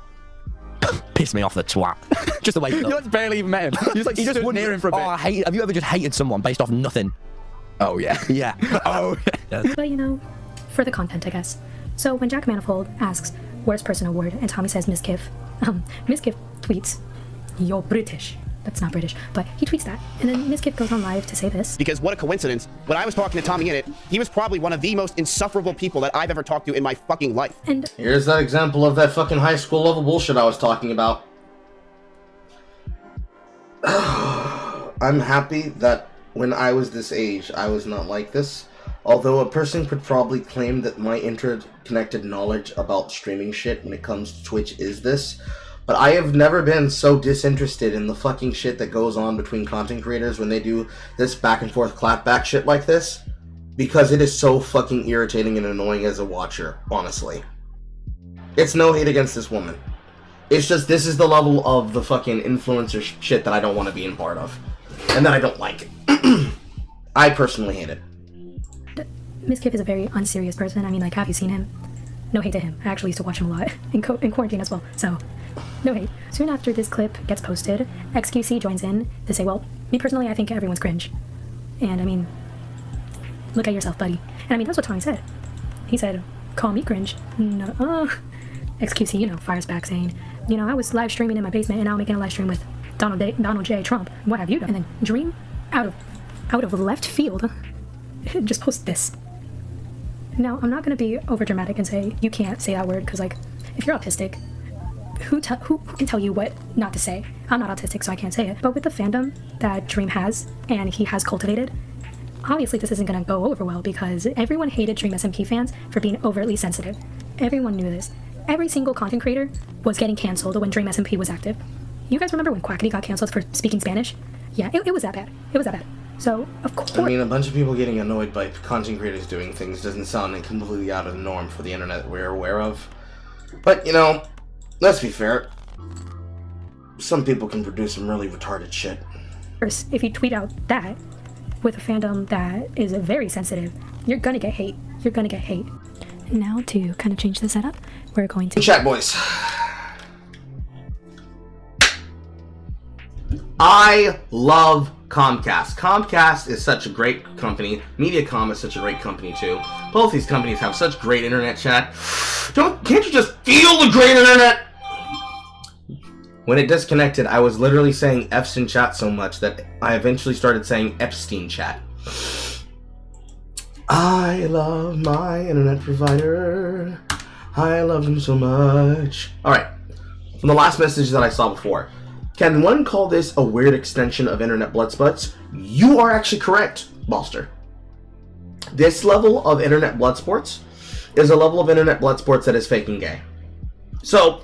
Piss me off the twat. Just the way you just barely even met him. You just, he just wouldn't hear him for a bit. Oh, have you ever just hated someone based off nothing? Oh, yeah. Yeah. Oh, yeah. But you know, for the content, I guess. So when Jack Manifold asks, worst person award, and Tommy says Miss Giff, Miss Giff tweets, "You're British." That's not British, but he tweets that. And then Miss Giff goes on live to say this. Because what a coincidence. When I was talking to Tommy in it, he was probably one of the most insufferable people that I've ever talked to in my fucking life. And here's that example of that fucking high school level bullshit I was talking about. I'm happy that when I was this age, I was not like this. Although a person could probably claim that my interconnected knowledge about streaming shit when it comes to Twitch is this, but I have never been so disinterested in the fucking shit that goes on between content creators when they do this back and forth clapback shit like this, because it is so fucking irritating and annoying as a watcher, honestly. It's no hate against this woman. It's just this is the level of the fucking influencer shit that I don't want to be in part of, and that I don't like. I personally hate it. Miss Giff is a very unserious person. I mean, like, have you seen him? No hate to him. I actually used to watch him a lot in quarantine as well, so no hate. Soon after this clip gets posted, XQC joins in to say, well, me personally, I think everyone's cringe. And I mean, look at yourself, buddy. And I mean, that's what Tommy said. He said, call me cringe. No, XQC, you know, fires back saying, you know, I was live streaming in my basement and now I'm making a live stream with Donald J. Trump. What have you done? And then Dream, out of left field, just post this. Now, I'm not going to be over dramatic and say you can't say that word, because, like, if you're autistic, who can tell you what not to say? I'm not autistic, so I can't say it. But with the fandom that Dream has, and he has cultivated, obviously this isn't going to go over well, because everyone hated Dream SMP fans for being overtly sensitive. Everyone knew this. Every single content creator was getting canceled when Dream SMP was active. You guys remember when Quackity got canceled for speaking Spanish? Yeah, it was that bad. It was that bad. So, of course... I mean, a bunch of people getting annoyed by content creators doing things doesn't sound completely out of the norm for the internet that we're aware of. But, you know, let's be fair. Some people can produce some really retarded shit. First, if you tweet out that, with a fandom that is very sensitive, you're gonna get hate. You're gonna get hate. Now, to kind of change the setup, we're going to... Chat, boys. I love Comcast. Comcast is such a great company. Mediacom is such a great company too. Both these companies have such great internet chat. Can't you just feel the great internet? When it disconnected, I was literally saying F's in chat so much that I eventually started saying Epstein chat. I love my internet provider. I love him so much. Alright, from the last message that I saw before. Can one call this a weird extension of internet blood sports? You are actually correct, Bolster. This level of internet blood sports is a level of internet blood sports that is fake and gay. So,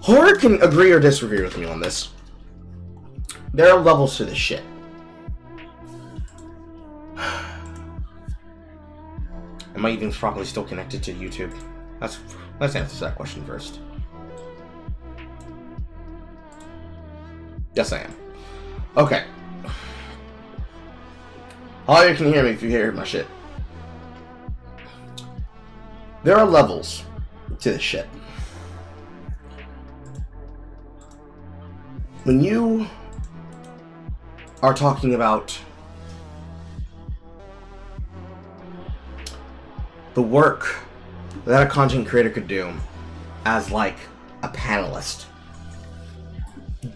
Horror can agree or disagree with me on this. There are levels to this shit. Am I even properly still connected to YouTube? Let's answer that question first. Yes, I am. Okay. All you can hear me if you hear my shit. There are levels to this shit. When you are talking about the work that a content creator could do as like a panelist,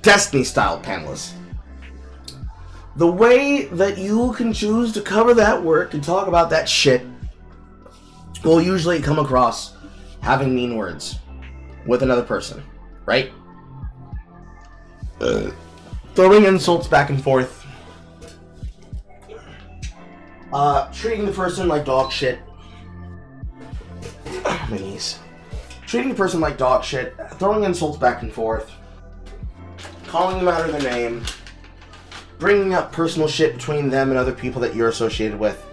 Destiny style panelist, the way that you can choose to cover that work and talk about that shit will usually come across having mean words with another person, right? Throwing insults back and forth. Treating the person like dog shit. My knees. Treating the person like dog shit. Throwing insults back and forth. Calling them out of their name. Bringing up personal shit between them and other people that you're associated with.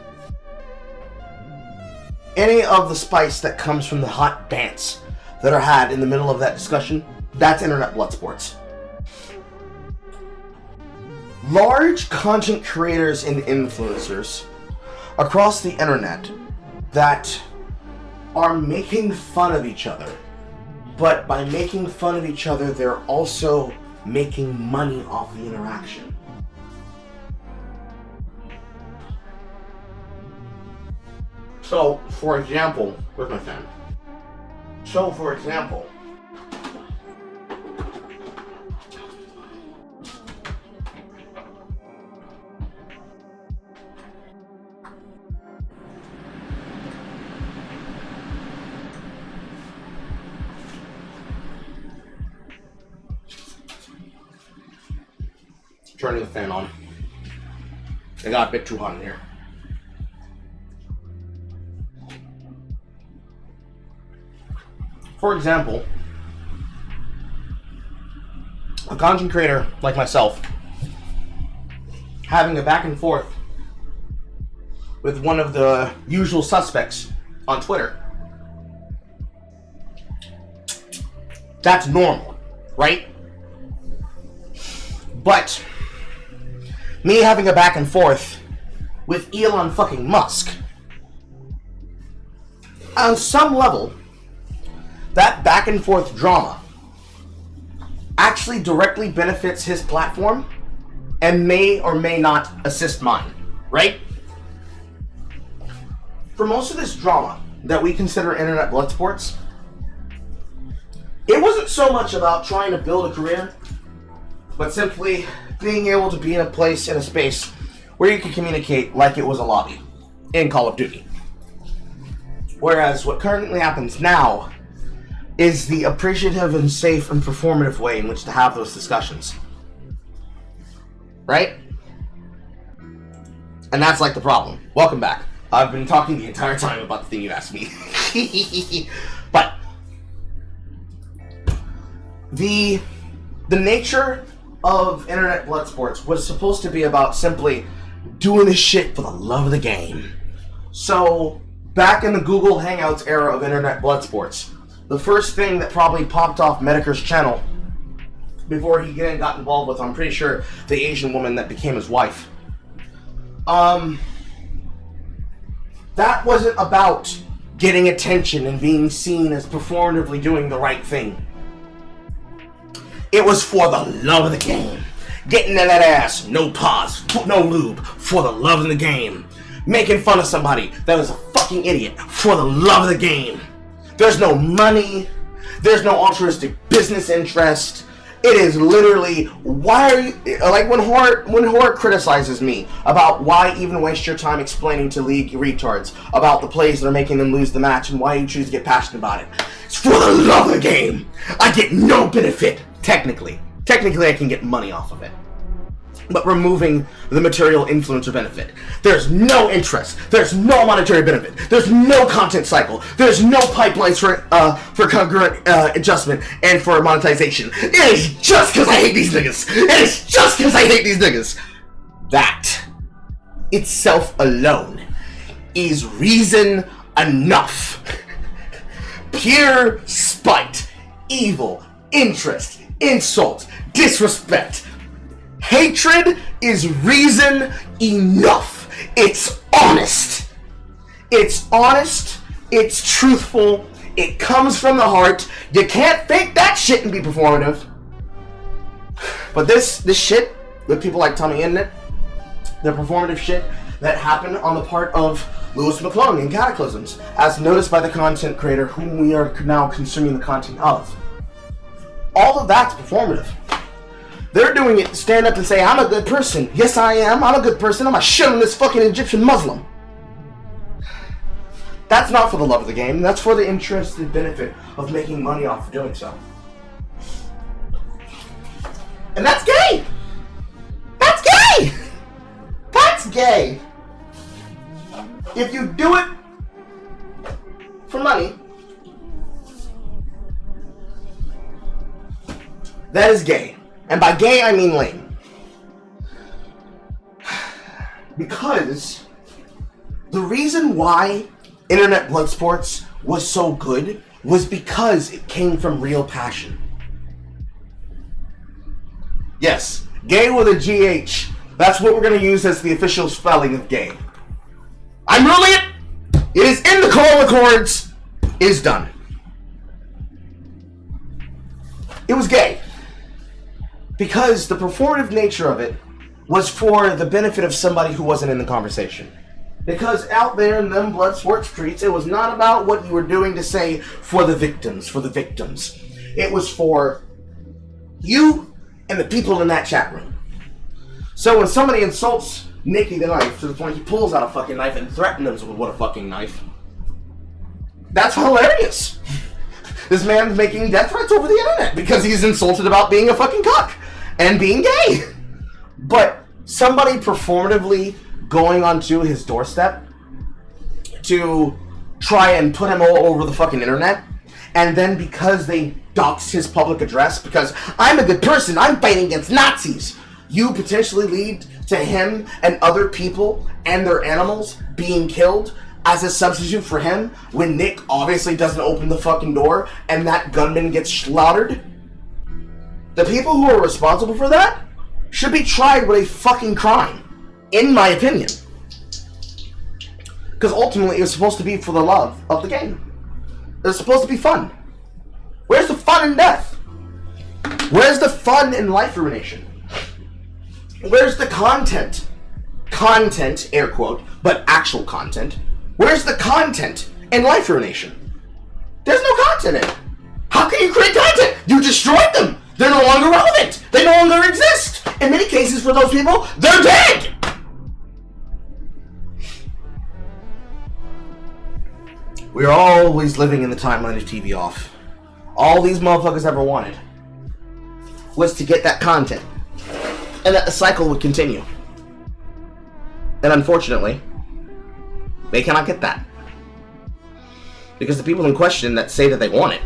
Any of the spice that comes from the hot bants that are had in the middle of that discussion, that's internet blood sports. Large content creators and influencers across the internet that are making fun of each other, but by making fun of each other, they're also making money off the interaction. So, for example, where's my fan? So, for example, turning the fan on. It got a bit too hot in here. For example, a content creator like myself having a back and forth with one of the usual suspects on Twitter. That's normal, right? But me having a back and forth with Elon fucking Musk, on some level, that back and forth drama actually directly benefits his platform and may or may not assist mine, right? For most of this drama that we consider internet blood sports, it wasn't so much about trying to build a career, but simply being able to be in a place, in a space, where you can communicate like it was a lobby in Call of Duty. Whereas what currently happens now is the appreciative and safe and performative way in which to have those discussions. Right? And that's like the problem. Welcome back. I've been talking the entire time about the thing you asked me. But the nature of internet blood sports was supposed to be about simply doing this shit for the love of the game. So, back in the Google Hangouts era of internet blood sports, the first thing that probably popped off Medicare's channel before he again got involved with, I'm pretty sure, the Asian woman that became his wife. That wasn't about getting attention and being seen as performatively doing the right thing. It was for the love of the game. Getting in that ass, no pause, no lube, for the love of the game. Making fun of somebody that was a fucking idiot, for the love of the game. There's no money, there's no altruistic business interest. It is literally, why are you, like when Horror criticizes me about why even waste your time explaining to league retards about the plays that are making them lose the match and why you choose to get passionate about it. It's for the love of the game. I get no benefit, technically. Technically I can get money off of it. But removing the material influencer benefit. There's no interest. There's no monetary benefit. There's no content cycle. There's no pipelines for congruent adjustment and for monetization. It is just because I hate these niggas. It is just because I hate these niggas. That itself alone is reason enough. Pure spite, evil, interest, insult, disrespect. Hatred is reason enough. It's honest. It's honest. It's truthful. It comes from the heart. You can't fake that shit and be performative. But this shit with people like Tommy in it, the performative shit that happened on the part of Lewis McClung in Cataclysms, as noticed by the content creator whom we are now consuming the content of. All of that's performative. They're doing it to stand up and say, I'm a good person. Yes, I am. I'm a good person. I'm gonna shit on this fucking Egyptian Muslim. That's not for the love of the game. That's for the interested benefit of making money off of doing so. And that's gay! That's gay! That's gay! If you do it for money, that is gay. And by gay, I mean lame. Because the reason why internet blood sports was so good was because it came from real passion. Yes, gay with a GH. That's what we're going to use as the official spelling of gay. I'm ruling it! It is in the call records. It is done. It was gay. Because the performative nature of it was for the benefit of somebody who wasn't in the conversation. Because out there in them blood sport streets, it was not about what you were doing to say for the victims, It was for you and the people in that chat room. So when somebody insults Nicky the Knife to the point he pulls out a fucking knife and threatens him with a fucking knife, that's hilarious. This man's making death threats over the internet because he's insulted about being a fucking cuck and being gay. But somebody performatively going onto his doorstep to try and put him all over the fucking internet, and then because they dox his public address, because I'm a good person, I'm fighting against Nazis, you potentially lead to him and other people and their animals being killed as a substitute for him when Nick obviously doesn't open the fucking door and that gunman gets slaughtered. The people who are responsible for that should be tried with a fucking crime, in my opinion. Because ultimately it was supposed to be for the love of the game. It was supposed to be fun. Where's the fun in death? Where's the fun in life ruination? Where's the content? Content, air quote, but actual content. Where's the content in life ruination? There's no content in it. How can you create content? You destroyed them. They're no longer relevant. They no longer exist. In many cases for those people, they're dead. We're always living in the timeline of TV off. All these motherfuckers ever wanted was to get that content, and that the cycle would continue. And unfortunately, they cannot get that. Because the people in question that say that they want it,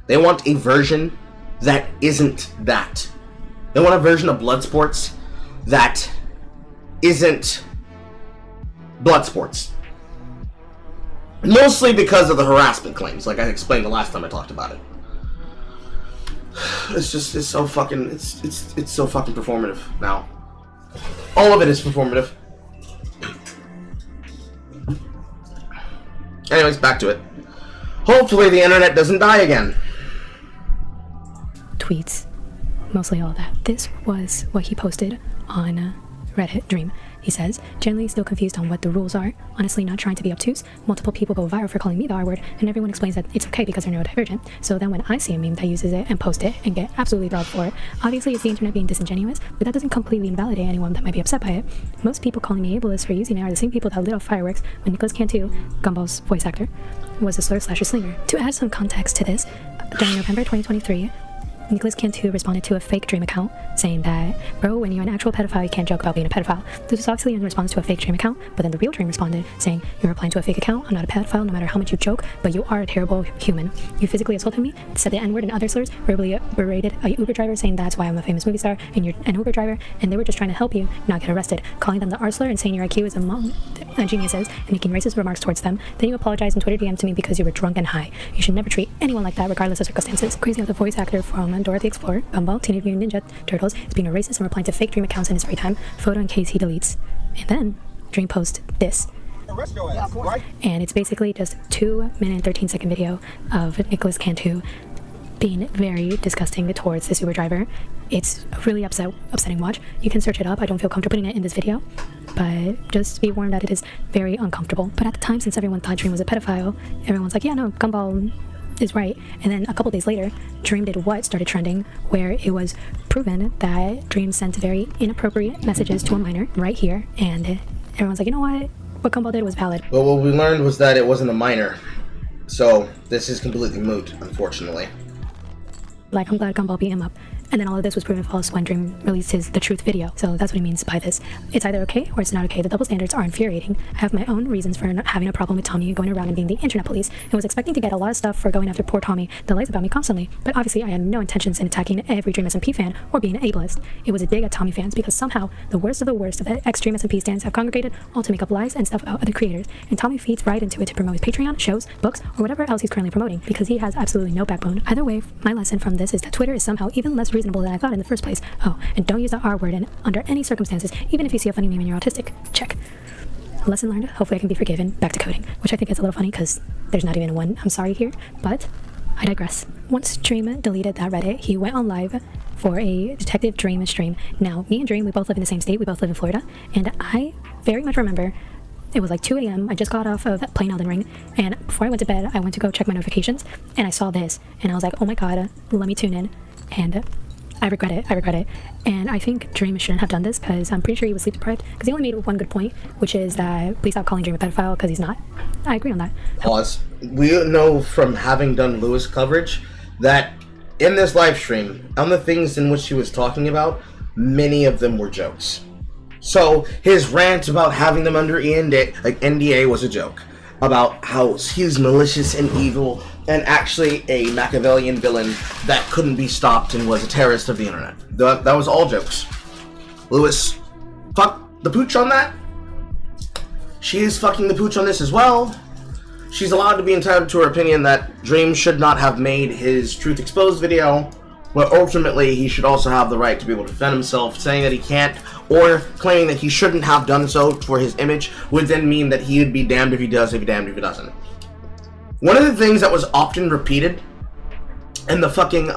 they want a version that isn't that. They want a version of blood sports that isn't blood sports. Mostly because of the harassment claims, like I explained the last time I talked about it. It's so fucking, it's so fucking performative now. All of it is performative. Anyways, back to it. Hopefully the internet doesn't die again. Tweets, mostly all of that. This was what he posted on Reddit Dream. He says, generally still confused on what the rules are, honestly not trying to be obtuse, multiple people go viral for calling me the R word, and everyone explains that it's okay because they're neurodivergent. So then when I see a meme that uses it and post it and get absolutely dropped for it, obviously it's the internet being disingenuous, but that doesn't completely invalidate anyone that might be upset by it. Most people calling me ableist for using it are the same people that lit off fireworks when Nicholas Cantu, Gumball's voice actor, was a slur/slinger. To add some context to this, during November 2023, Nicholas Cantu responded to a fake Dream account saying that, bro, when you're an actual pedophile, you can't joke about being a pedophile. This was obviously in response to a fake Dream account, but then the real Dream responded saying, you're replying to a fake account, I'm not a pedophile no matter how much you joke, but you are a terrible human. You physically assaulted me, said the N-word and other slurs, verbally berated a Uber driver saying that's why I'm a famous movie star and you're an Uber driver, and they were just trying to help you not get arrested, calling them the R slur and saying your IQ is among geniuses and making racist remarks towards them. Then you apologized in Twitter DM to me because you were drunk and high. You should never treat anyone like that regardless of circumstances. Crazy how the voice actor from Dora the Explorer, Gumball, Teenage Mutant Ninja Turtles is being a racist and replying to fake Dream accounts in his free time, photo in case he deletes. And then Dream posts this. And it's basically just 2 minute and 13 second video of Nicholas Cantu being very disgusting towards this Uber driver. It's a really upsetting watch. You can search it up. I don't feel comfortable putting it in this video, but just be warned that it is very uncomfortable. But at the time, since everyone thought Dream was a pedophile, everyone's like, yeah, no, Gumball is right. And then a couple days later, Dream did what started trending, where it was proven that Dream sent very inappropriate messages to a minor right here, and everyone's like, you know what, what Gumball did was valid. But what we learned was that it wasn't a minor. So, this is completely moot, unfortunately. Like, I'm glad Gumball beat him up. And then all of this was proven false when Dream released his The Truth video. So that's what he means by this. It's either okay or it's not okay. The double standards are infuriating. I have my own reasons for not having a problem with Tommy going around and being the internet police, and was expecting to get a lot of stuff for going after poor Tommy that lies about me constantly. But obviously I had no intentions in attacking every Dream SMP fan or being an ableist. It was a dig at Tommy fans because somehow the worst of the ex-Dream SMP stands have congregated all to make up lies and stuff about other creators. And Tommy feeds right into it to promote his Patreon, shows, books, or whatever else he's currently promoting because he has absolutely no backbone. Either way, my lesson from this is that Twitter is somehow even less reasonable than I thought in the first place. Oh, and don't use the R word under any circumstances, even if you see a funny meme and you're autistic. Check. Lesson learned. Hopefully I can be forgiven. Back to coding, which I think is a little funny because there's not even one I'm sorry here, but I digress. Once Dream deleted that Reddit, he went on live for a Detective Dream stream. Now, me and Dream, we both live in the same state. We both live in Florida, and I very much remember it was like 2 a.m. I just got off of playing Elden Ring, and before I went to bed, I went to go check my notifications, and I saw this, and I was like, oh my god, let me tune in, and I regret it, and I think Dream shouldn't have done this because I'm pretty sure he was sleep deprived, because he only made one good point, which is that please stop calling Dream a pedophile, because he's not. I agree on that. Pause. We know from having done Lewis coverage that in this live stream, on the things in which he was talking about, many of them were jokes. So his rant about having them under NDA was a joke. About how he's malicious and evil and actually a Machiavellian villain that couldn't be stopped and was a terrorist of the internet. That was all jokes. Lewis, fuck the pooch on that. She is fucking the pooch on this as well. She's allowed to be entitled to her opinion that Dream should not have made his Truth Exposed video, but ultimately he should also have the right to be able to defend himself. Saying that he can't, or claiming that he shouldn't have done so for his image, would then mean that he would be damned if he does, if he damned if he doesn't. One of the things that was often repeated in the fucking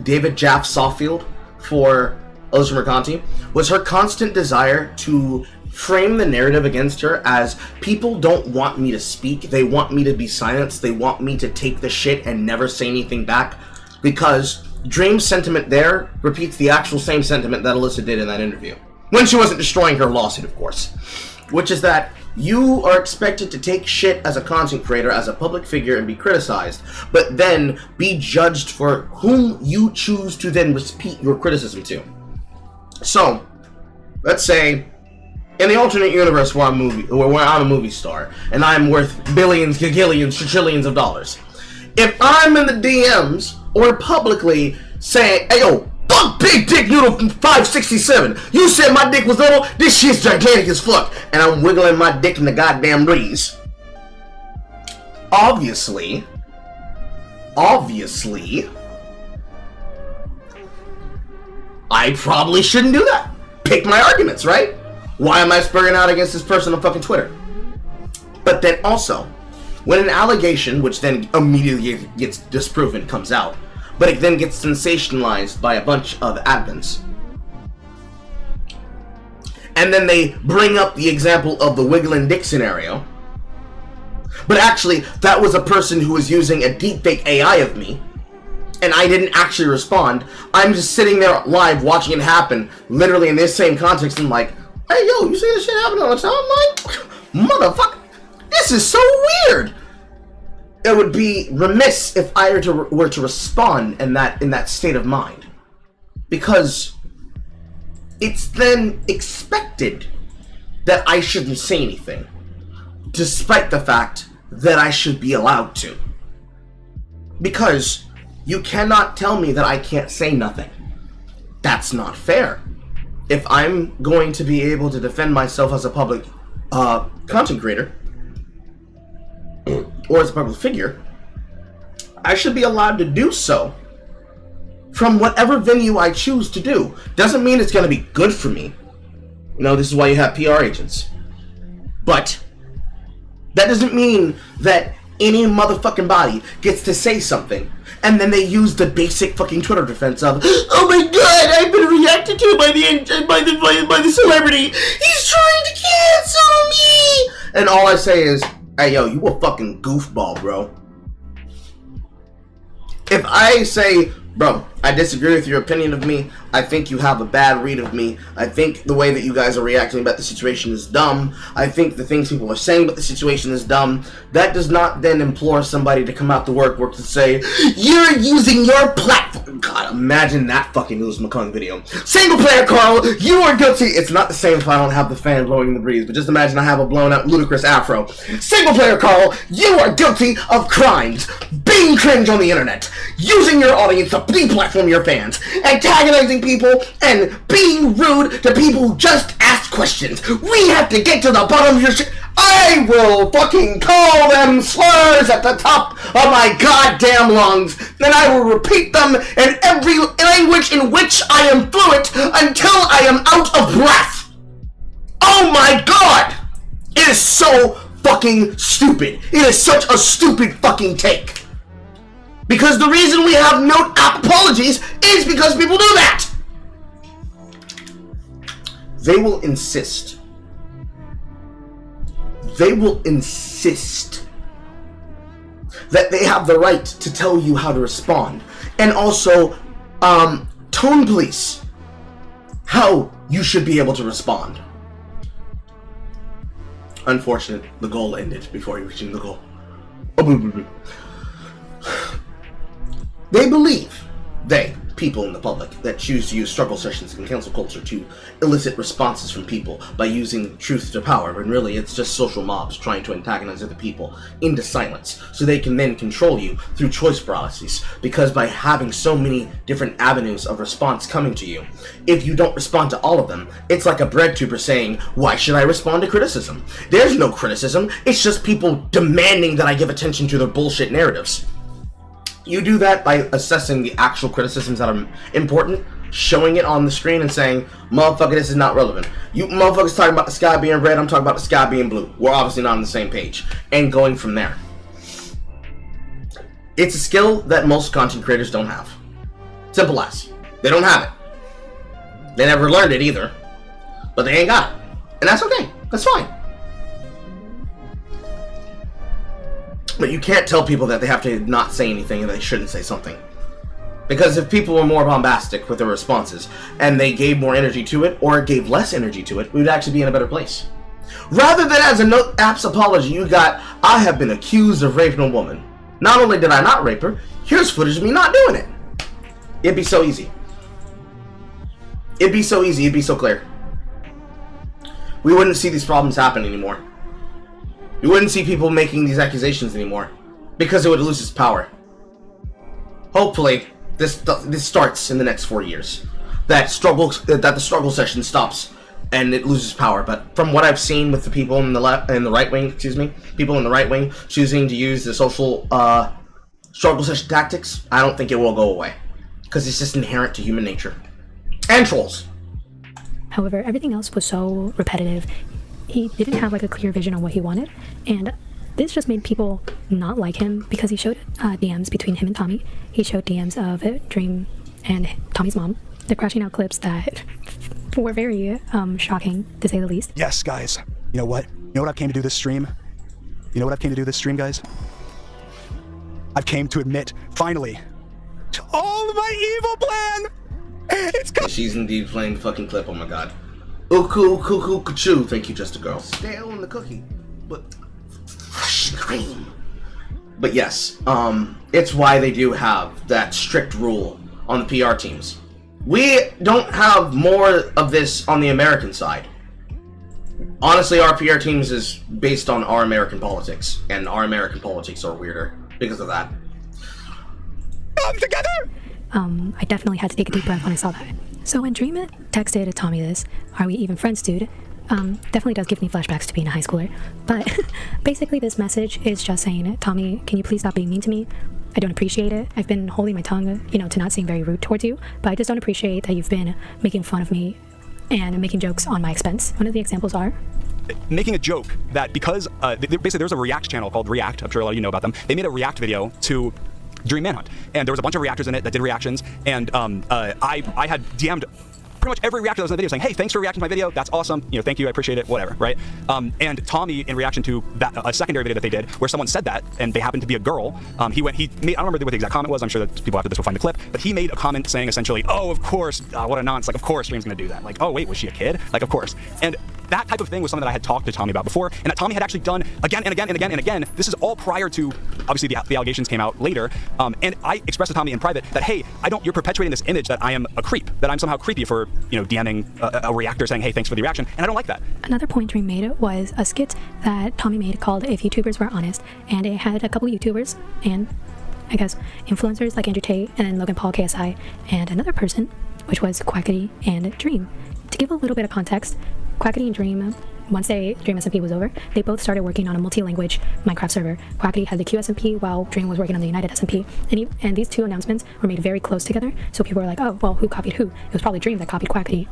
David Jaff Sawfield for Alyssa Mercanti was her constant desire to frame the narrative against her as people don't want me to speak, they want me to be silenced, they want me to take the shit and never say anything back, because Dream's sentiment there repeats the actual same sentiment that Alyssa did in that interview. When she wasn't destroying her lawsuit, of course. Which is that you are expected to take shit as a content creator, as a public figure, and be criticized, but then be judged for whom you choose to then repeat your criticism to. So, let's say, in the alternate universe where I'm a movie star, and I'm worth billions, gagillions, trillions of dollars. If I'm in the DMs, or publicly saying, hey yo, fuck Big Dick Noodle from 567. You said my dick was little, this shit's gigantic as fuck. And I'm wiggling my dick in the goddamn breeze. Obviously, I probably shouldn't do that. Pick my arguments, right? Why am I spurring out against this person on fucking Twitter? But then also, when an allegation, which then immediately gets disproven, comes out, but it then gets sensationalized by a bunch of admins, and then they bring up the example of the wiggling dick scenario, but actually that was a person who was using a deepfake AI of me, and I didn't actually respond. I'm just sitting there live watching it happen, literally in this same context, and like, hey yo, you see this shit happen all the time? I'm like, motherfucker, this is so weird. It would be remiss if I were to respond in that state of mind, because it's then expected that I shouldn't say anything, despite the fact that I should be allowed to. Because you cannot tell me that I can't say nothing. That's not fair. If I'm going to be able to defend myself as a public content creator, or as a public figure, I should be allowed to do so from whatever venue I choose to do. Doesn't mean it's going to be good for me. You know, this is why you have PR agents. But that doesn't mean that any motherfucking body gets to say something and then they use the basic fucking Twitter defense of, oh my god, I've been reacted to by the celebrity. He's trying to cancel me. And all I say is, hey yo, you a fucking goofball, bro. If I say, bro, I disagree with your opinion of me. I think you have a bad read of me. I think the way that you guys are reacting about the situation is dumb. I think the things people are saying about the situation is dumb. That does not then implore somebody to come out to work to say, you're using your platform. God, imagine that fucking Lewis McClung video. Single player Carl, you are guilty. It's not the same if I don't have the fan blowing in the breeze, but just imagine I have a blown out ludicrous afro. Single player Carl, you are guilty of crimes. Being cringe on the internet. Using your audience to deplatform your fans. Antagonizing people and being rude to people who just ask questions. We have to get to the bottom of your shit. I will fucking call them slurs at the top of my goddamn lungs. Then I will repeat them in every language in which I am fluent until I am out of breath. Oh my god! It is so fucking stupid. It is such a stupid fucking take. Because the reason we have no apologies is because people do that. They will insist. They will insist that they have the right to tell you how to respond. And also, tone police how you should be able to respond. Unfortunate, the goal ended before reaching the goal. They believe, people in the public, that choose to use struggle sessions and cancel culture to elicit responses from people by using truth to power, when really it's just social mobs trying to antagonize other people into silence, so they can then control you through choice paralysis, because by having so many different avenues of response coming to you, if you don't respond to all of them, it's like a bread tuber saying, why should I respond to criticism? There's no criticism, it's just people demanding that I give attention to their bullshit narratives. You do that by assessing the actual criticisms that are important, showing it on the screen and saying, motherfucker, this is not relevant. You motherfuckers talking about the sky being red, I'm talking about the sky being blue. We're obviously not on the same page. And going from there. It's a skill that most content creators don't have. Simple as. They don't have it. They never learned it either. But they ain't got it. And that's okay. That's fine. But you can't tell people that they have to not say anything and they shouldn't say something. Because if people were more bombastic with their responses, and they gave more energy to it, or gave less energy to it, we would actually be in a better place. Rather than as a no apps apology, you got, I have been accused of raping a woman. Not only did I not rape her, here's footage of me not doing it. It'd be so easy. It'd be so easy, it'd be so clear. We wouldn't see these problems happen anymore. You wouldn't see people making these accusations anymore, because it would lose its power. Hopefully, this starts in the next 4 years. That the struggle session stops and it loses power. But from what I've seen with the people in the right wing, people in the right wing choosing to use the social struggle session tactics, I don't think it will go away, because it's just inherent to human nature and trolls. However, everything else was so repetitive. He didn't have like a clear vision on what he wanted, and this just made people not like him, because he showed DMs between him and Tommy. He showed DMs of Dream and Tommy's mom. They're crashing out clips that were very shocking, to say the least. Yes, guys. You know what? You know what I came to do this stream? You know what I've came to do this stream, guys? I've came to admit, finally, to all of my evil plan! She's indeed playing the fucking clip, oh my god. Ooh-coo-coo-coo-coo-choo. Thank you, Just a Girl. Stale in the cookie, but fresh cream. But yes, it's why they do have that strict rule on the PR teams. We don't have more of this on the American side. Honestly, our PR teams is based on our American politics, and our American politics are weirder because of that. Come together! I definitely had to take a deep breath when I saw that. So when Dream texted Tommy this, "Are we even friends, dude?" Definitely does give me flashbacks to being a high schooler. But basically this message is just saying, Tommy, can you please stop being mean to me? I don't appreciate it. I've been holding my tongue, to not seem very rude towards you, but I just don't appreciate that you've been making fun of me and making jokes on my expense. One of the examples are making a joke that because basically there's a React channel called React. I'm sure a lot of you know about them. They made a React video to Dream Manhunt, and there was a bunch of reactors in it that did reactions, and I had DM'd pretty much every reactor that was in the video saying, hey, thanks for reacting to my video. That's awesome. You know, thank you. I appreciate it. Whatever, right? And Tommy, in reaction to that, a secondary video that they did where someone said that and they happened to be a girl, he made, I don't remember what the exact comment was. I'm sure that people after this will find the clip, but he made a comment saying essentially, oh, of course, what a nonsense. Like, of course Stream's gonna do that. Like, oh, wait, was she a kid? Like, of course. And that type of thing was something that I had talked to Tommy about before, and that Tommy had actually done again and again and again and again. This is all prior to, obviously, the allegations came out later. And I expressed to Tommy in private that, hey, you're perpetuating this image that I am a creep, that I'm somehow creepy for, DMing a reactor saying, hey, thanks for the reaction, and I don't like that. Another point Dream made was a skit that Tommy made called If YouTubers Were Honest, and it had a couple YouTubers and, I guess, influencers like Andrew Tate and then Logan Paul KSI, and another person, which was Quackity and Dream. To give a little bit of context, Quackity and Dream, once Dream SMP was over, they both started working on a multi-language Minecraft server. Quackity had the QSMP while Dream was working on the United SMP. And these two announcements were made very close together, so people were like, oh, well, who copied who? It was probably Dream that copied Quackity.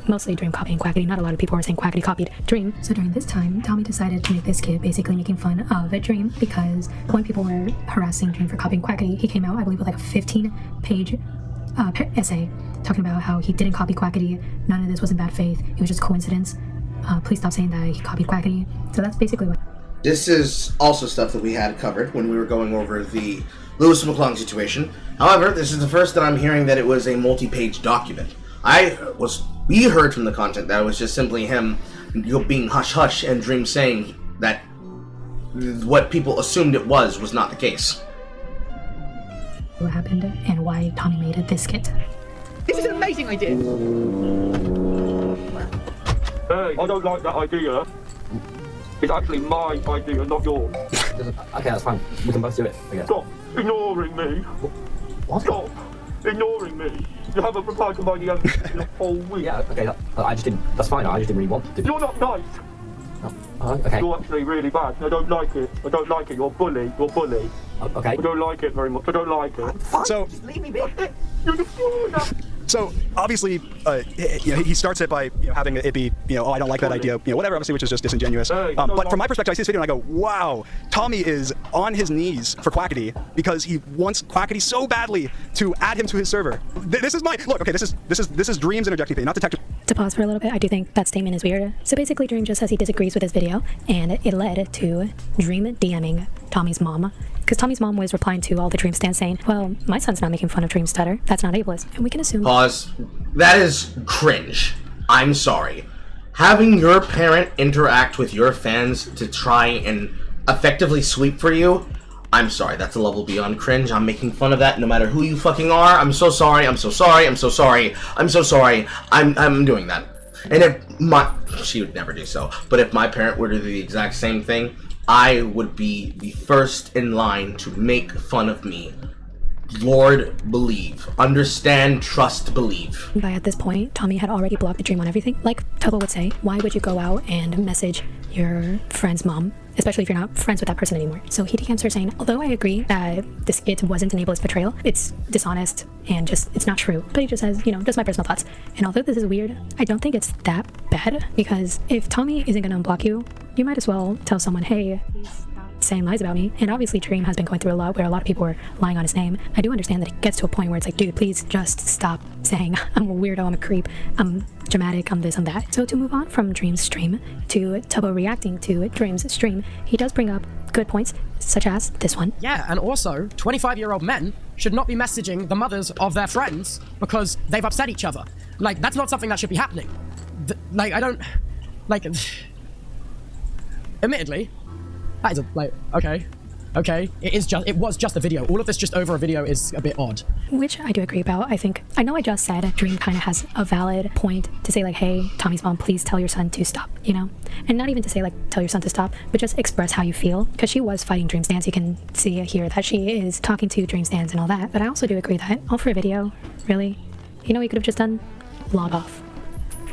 Mostly Dream copying Quackity. Not a lot of people were saying Quackity copied Dream. So during this time, Tommy decided to make this kid basically making fun of Dream, because when people were harassing Dream for copying Quackity, he came out, I believe, with like a 15-page essay talking about how he didn't copy Quackity, none of this was in bad faith, it was just coincidence. Please stop saying that he copied Quackity. So that's basically what... This is also stuff that we had covered when we were going over the Lewis McClung situation. However, this is the first that I'm hearing that it was a multi-page document. We heard from the content that it was just simply him being hush-hush and Dream saying that what people assumed it was not the case. What happened and why Tommy made this skit. This is an amazing idea. Hey, I don't like that idea. It's actually my idea, not yours. Okay, that's fine. We can both do it, I guess. Stop ignoring me. What? Stop ignoring me. You haven't replied to my DMs in a whole week. Yeah, okay, I just didn't, that's fine, I just didn't really want to. You're not nice. Oh, okay. You're actually really bad. I don't like it. I don't like it. You're a bully. You're a bully. Okay. I don't like it very much. I don't like it. So, just leave me be. So obviously, he starts it by having it be, oh, I don't like that idea, whatever, obviously, which is just disingenuous. But from my perspective, I see this video and I go, wow, Tommy is on his knees for Quackity because he wants Quackity so badly to add him to his server. This is my look. Okay, this is Dream's interjecting, not Detective. To pause for a little bit, I do think that statement is weird. So basically, Dream just says he disagrees with this video, and it led to Dream DMing Tommy's mom. Because Tommy's mom was replying to all the Dream stands saying, well, my son's not making fun of Dream's stutter. That's not ableist. And we can assume... Pause. That is cringe. I'm sorry. Having your parent interact with your fans to try and effectively sweep for you, I'm sorry. That's a level beyond cringe. I'm making fun of that no matter who you fucking are. I'm so sorry. I'm so sorry. I'm so sorry. I'm so sorry. I'm doing that. And if she would never do so. But if my parent were to do the exact same thing, I would be the first in line to make fun of me. Lord, believe. Understand, trust, believe. By at this point, Tommy had already blocked the Dream on everything. Like Tobo would say, why would you go out and message your friend's mom, especially if you're not friends with that person anymore? So he DMs her saying, although I agree that this skit wasn't an ableist betrayal, it's dishonest and just, it's not true. But he just says, just my personal thoughts. And although this is weird, I don't think it's that bad, because if Tommy isn't gonna unblock you, you might as well tell someone, hey, stop saying lies about me. And obviously Dream has been going through a lot where a lot of people were lying on his name. I do understand that it gets to a point where it's like, dude, please just stop saying I'm a weirdo, I'm a creep, I'm dramatic, I'm this, I'm that. So to move on from Dream's stream to Tobo reacting to Dream's stream, he does bring up good points, such as this one. Yeah, and also 25-year-old men should not be messaging the mothers of their friends because they've upset each other. Like, that's not something that should be happening. Admittedly, that is okay. It was just a video. All of this just over a video is a bit odd. Which I do agree about. I know I just said Dream kind of has a valid point to say like, hey, Tommy's mom, please tell your son to stop, And not even to say like, tell your son to stop, but just express how you feel. Because she was fighting Dream stance. You can see here that she is talking to Dream stance and all that. But I also do agree that all for a video, really, you could have just done log off.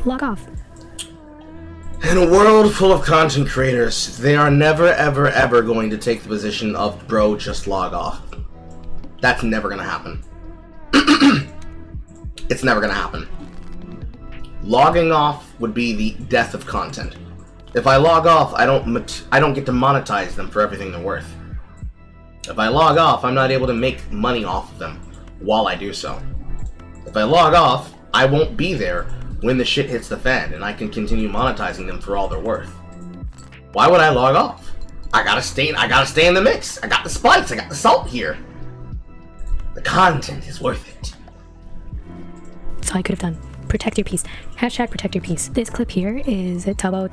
Log off. In a world full of content creators, they are never, ever, ever going to take the position of, bro, just log off. That's never gonna happen. It's never gonna happen. Logging off would be the death of content. If I log off, I don't get to monetize them for everything they're worth. If I log off, I'm not able to make money off of them while I do so. If I log off, I won't be there when the shit hits the fan and I can continue monetizing them for all they're worth. Why would I log off? I gotta stay in the mix. I got the spikes, I got the salt here. The content is worth it. That's all I could have done. Protect your peace. Hashtag protect your peace. This clip here is Tubbo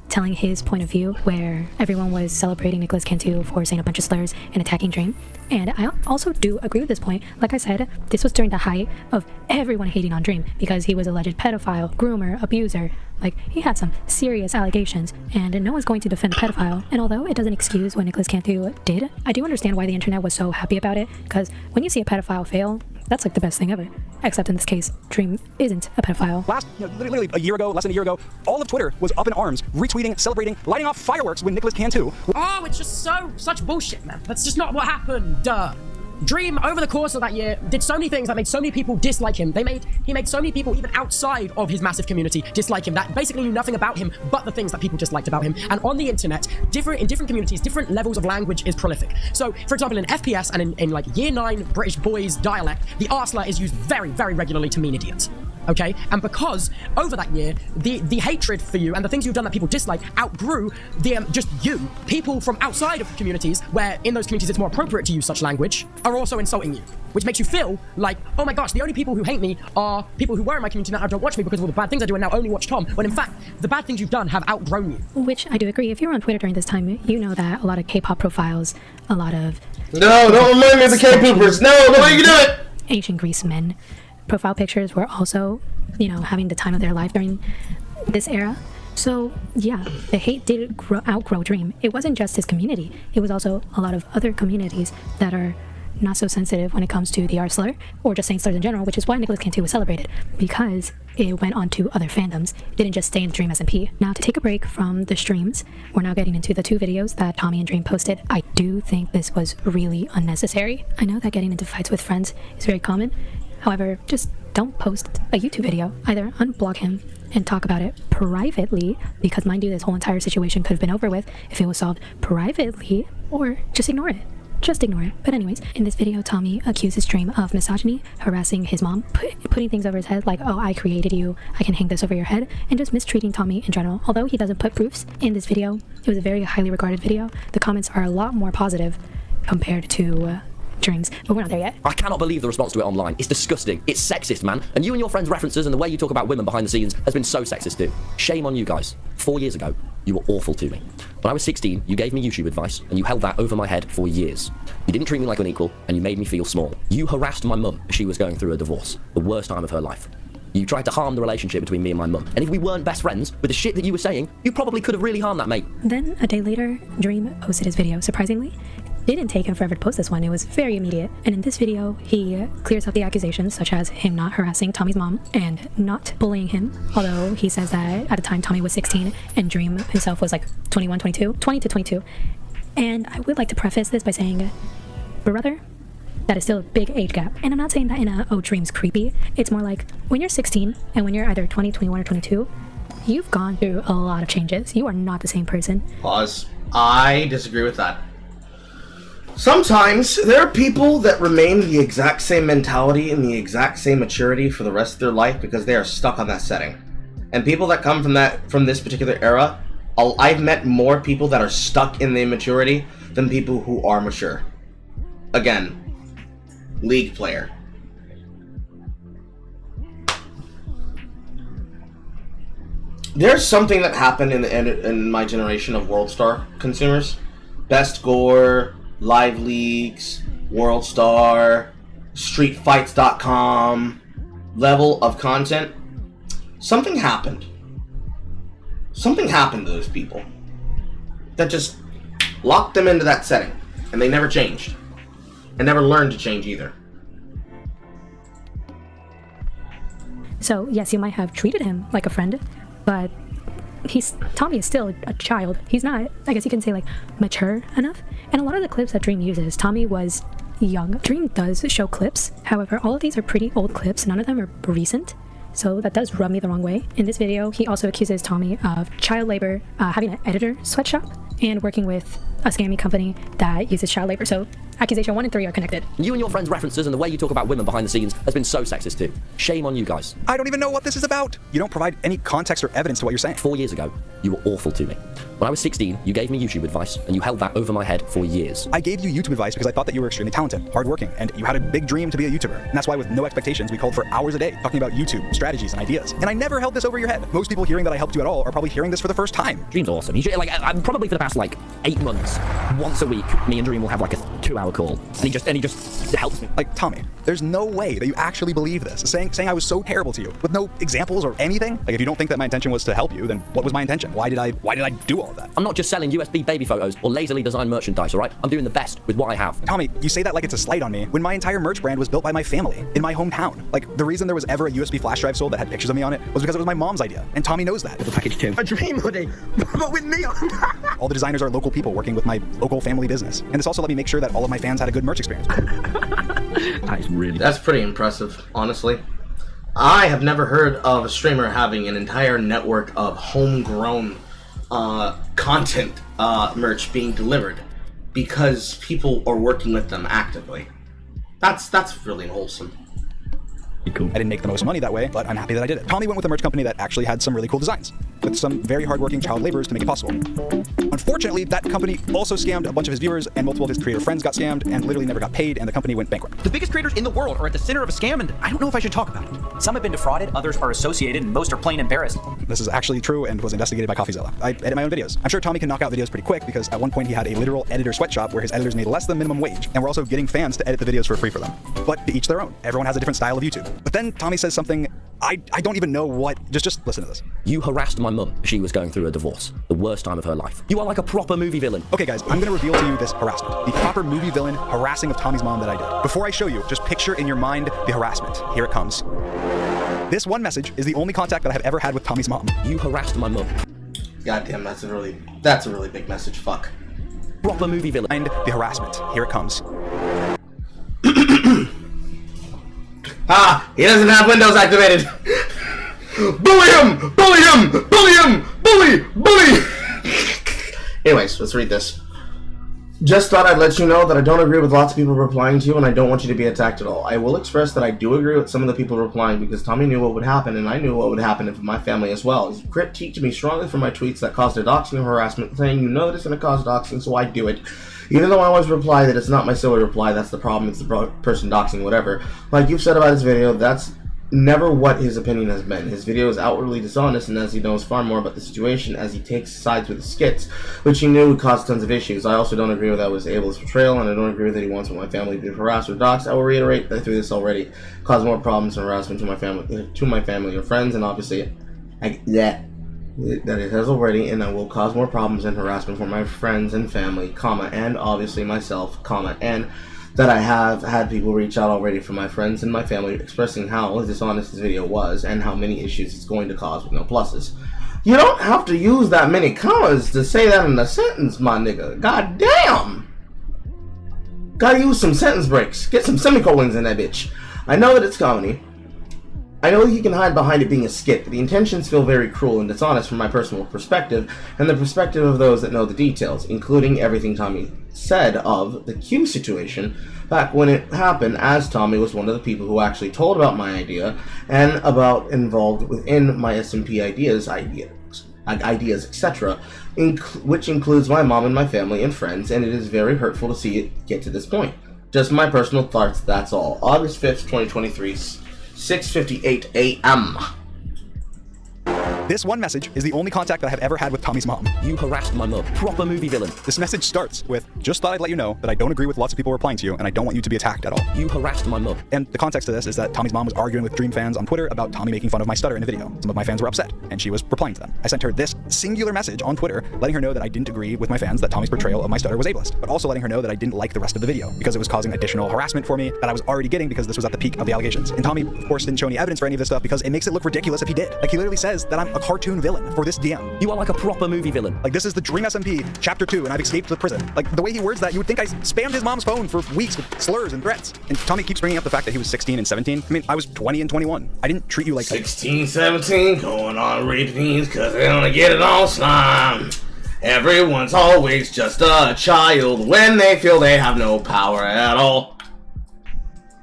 telling his point of view, where everyone was celebrating Nicholas Cantu for saying a bunch of slurs and attacking Dream. And I also do agree with this point. Like I said, this was during the height of everyone hating on Dream because he was alleged pedophile, groomer, abuser. Like, he had some serious allegations, and no one's going to defend a pedophile. And although it doesn't excuse what Nicholas Cantu did, I do understand why the internet was so happy about it, because when you see a pedophile fail, that's like the best thing ever. Except in this case, Dream isn't a pedophile. Literally a year ago, less than a year ago, all of Twitter was up in arms, retweeting, celebrating, lighting off fireworks when Nicholas Cantu. Oh, it's just such bullshit, man. That's just not what happened. Duh. Dream, over the course of that year, did so many things that made so many people dislike him. He made so many people, even outside of his massive community, dislike him, that basically knew nothing about him but the things that people disliked about him. And on the internet, in different communities, different levels of language is prolific. So, for example, in FPS and in like year 9 British boys dialect, the R slur is used very, very regularly to mean idiots. Okay, and because over that year the hatred for you and the things you've done that people dislike outgrew just you. People from outside of communities, where in those communities it's more appropriate to use such language, are also insulting you, which makes you feel like, oh my gosh, the only people who hate me are people who were in my community now don't watch me because of all the bad things I do and now only watch Tom, when in fact the bad things you've done have outgrown you. Which I do agree. If you were on Twitter during this time, you know that a lot of K-pop profiles, a lot of no, don't remind me of the K-poopers. No, the way you do it. Ancient Greece men profile pictures were also, you know, having the time of their life during this era. So yeah, the hate did outgrow Dream. It wasn't just his community. It was also a lot of other communities that are not so sensitive when it comes to the R slur, or just saying slurs in general, which is why Nicholas Cantu was celebrated, because it went on to other fandoms. It didn't just stay in the Dream SMP. Now, to take a break from the streams, we're now getting into the 2 videos that Tommy and Dream posted. I do think this was really unnecessary. I know that getting into fights with friends is very common. However, just don't post a YouTube video. Either unblock him and talk about it privately, because mind you, this whole entire situation could have been over with if it was solved privately, or just ignore it. Just ignore it. But anyways, in this video, Tommy accuses Dream of misogyny, harassing his mom, putting things over his head like, oh, I created you, I can hang this over your head, and just mistreating Tommy in general. Although he doesn't put proofs in this video, it was a very highly regarded video. The comments are a lot more positive compared to Dreams, but we're not there yet. I cannot believe the response to it online. It's disgusting. It's sexist, man. And you and your friends' references and the way you talk about women behind the scenes has been so sexist too. Shame on you guys. 4 years ago, you were awful to me. When I was 16, you gave me YouTube advice, and you held that over my head for years. You didn't treat me like an equal, and you made me feel small. You harassed my mum as she was going through a divorce, the worst time of her life. You tried to harm the relationship between me and my mum. And if we weren't best friends, with the shit that you were saying, you probably could have really harmed that, mate. Then, a day later, Dream posted his video. Surprisingly, it didn't take him forever to post this one. It was very immediate. And in this video, he clears up the accusations, such as him not harassing Tommy's mom and not bullying him. Although he says that at the time Tommy was 16 and Dream himself was like 20 to 22. And I would like to preface this by saying, brother, that is still a big age gap. And I'm not saying that in a, oh, Dream's creepy. It's more like, when you're 16 and when you're either 20, 21, or 22, you've gone through a lot of changes. You are not the same person. Pause. I disagree with that. Sometimes there are people that remain the exact same mentality and the exact same maturity for the rest of their life because they are stuck on that setting. And people that come from this particular era, I've met more people that are stuck in the immaturity than people who are mature. Again, League player. There's something that happened in my generation of World Star consumers. Best Gore, Live Leagues, World Star, StreetFights.com level of content. Something happened. Something happened to those people that just locked them into that setting, and they never changed. And never learned to change either. So, yes, you might have treated him like a friend, but Tommy is still a child. He's not, I guess you can say, like, mature enough. And a lot of the clips that Dream uses, Tommy was young. Dream does show clips. However, all of these are pretty old clips. None of them are recent. So that does rub me the wrong way. In this video, he also accuses Tommy of child labor, having an editor sweatshop, and working with a scamming company that uses child labor. So accusation 1 and 3 are connected. You and your friends' references and the way you talk about women behind the scenes has been so sexist too. Shame on you guys. I don't even know what this is about. You don't provide any context or evidence to what you're saying. 4 years ago, you were awful to me. When I was 16, you gave me YouTube advice, and you held that over my head for years. I gave you YouTube advice because I thought that you were extremely talented, hardworking, and you had a big dream to be a YouTuber. And that's why with no expectations, we called for hours a day talking about YouTube, strategies, and ideas. And I never held this over your head. Most people hearing that I helped you at all are probably hearing this for the first time. Dream's awesome. I'm probably for the past 8 months, once a week, me and Dream will have a 2-hour call, and he just helps me. Tommy, there's no way that you actually believe this. Saying I was so terrible to you with no examples or anything. If you don't think that my intention was to help you, then what was my intention? Why did I do all of that? I'm not just selling USB baby photos or lazily designed merchandise, all right? I'm doing the best with what I have. Tommy, you say that like it's a slight on me when my entire merch brand was built by my family in my hometown. The reason there was ever a USB flash drive sold that had pictures of me on it was because it was my mom's idea, and Tommy knows that. The package too. A dream hoodie, but with me on. All the designers are local people working with my local family business, and this also let me make sure that all of my fans had a good merch experience. That's pretty impressive, honestly. I have never heard of a streamer having an entire network of homegrown content merch being delivered because people are working with them actively. That's really wholesome. Cool. I didn't make the most money that way, but I'm happy that I did it. Tommy went with a merch company that actually had some really cool designs, with some very hardworking child laborers to make it possible. Unfortunately, that company also scammed a bunch of his viewers, and multiple of his creator friends got scammed and literally never got paid, and the company went bankrupt. The biggest creators in the world are at the center of a scam, and I don't know if I should talk about it. Some have been defrauded, others are associated, and most are plain embarrassed. This is actually true and was investigated by CoffeeZilla. I edit my own videos. I'm sure Tommy can knock out videos pretty quick because at one point he had a literal editor sweatshop where his editors made less than minimum wage, and we're also getting fans to edit the videos for free for them. But to each their own. Everyone has a different style of YouTube. But then Tommy says something I don't even know what. Just listen to this. You harassed my mum. She was going through a divorce. The worst time of her life. You are like a proper movie villain. Okay guys, I'm gonna reveal to you this harassment. The proper movie villain harassing of Tommy's mom that I did. Before I show you, just picture in your mind the harassment. Here it comes. This one message is the only contact that I have ever had with Tommy's mom. You harassed my mum. Goddamn, that's a really big message. Fuck. Proper movie villain. And the harassment. Here it comes. He doesn't have Windows activated. Bully him! Bully him! Bully him! Bully! Anyways, let's read this. Just thought I'd let you know that I don't agree with lots of people replying to you, and I don't want you to be attacked at all. I will express that I do agree with some of the people replying because Tommy knew what would happen, and I knew what would happen if my family as well. He's critiqued me strongly for my tweets that caused a doxing and harassment, saying you know this is going to cause doxing, so I do it. Even though I always reply that it's not my silly reply, that's the problem, it's the person doxing, whatever. Like you've said about his video, that's never what his opinion has been. His video is outwardly dishonest, and as he knows far more about the situation, as he takes sides with the skits, which he knew would cause tons of issues. I also don't agree with that was ableist portrayal, and I don't agree that he wants my family to be harassed or doxed. I will reiterate that through this already caused more problems and harassment to my family or friends, and obviously that it has already, and I will cause more problems and harassment for my friends and family, comma, and obviously myself, comma, and that I have had people reach out already from my friends and my family expressing how dishonest this video was and how many issues it's going to cause with no pluses. You don't have to use that many commas to say that in a sentence, my nigga. God damn! Gotta use some sentence breaks. Get some semicolons in that bitch. I know that it's comedy. I know he can hide behind it being a skit, but the intentions feel very cruel and dishonest from my personal perspective, and the perspective of those that know the details, including everything Tommy said of the Q situation back when it happened, as Tommy was one of the people who actually told about my idea and about involved within my SMP ideas, etc., which includes my mom and my family and friends, and it is very hurtful to see it get to this point. Just my personal thoughts, that's all. August 5th, 2023. 6:58 a.m. This one message is the only contact that I have ever had with Tommy's mom. You harassed my mum. Proper movie villain. This message starts with, just thought I'd let you know that I don't agree with lots of people replying to you, and I don't want you to be attacked at all. You harassed my mum. And the context of this is that Tommy's mom was arguing with Dream fans on Twitter about Tommy making fun of my stutter in a video. Some of my fans were upset, and she was replying to them. I sent her this singular message on Twitter, letting her know that I didn't agree with my fans that Tommy's portrayal of my stutter was ableist, but also letting her know that I didn't like the rest of the video, because it was causing additional harassment for me that I was already getting because this was at the peak of the allegations. And Tommy, of course, didn't show any evidence for any of this stuff because it makes it look ridiculous if he did. Like, he literally says that I'm a cartoon villain for this DM. You are like a proper movie villain. Like, this is the Dream SMP Chapter 2, and I've escaped the prison. Like, the way he words that, you would think I spammed his mom's phone for weeks with slurs and threats. And Tommy keeps bringing up the fact that he was 16 and 17. I mean, I was 20 and 21. I didn't treat you like 16, 17, going on repeats, cause they wanna get it all slime. Everyone's always just a child when they feel they have no power at all.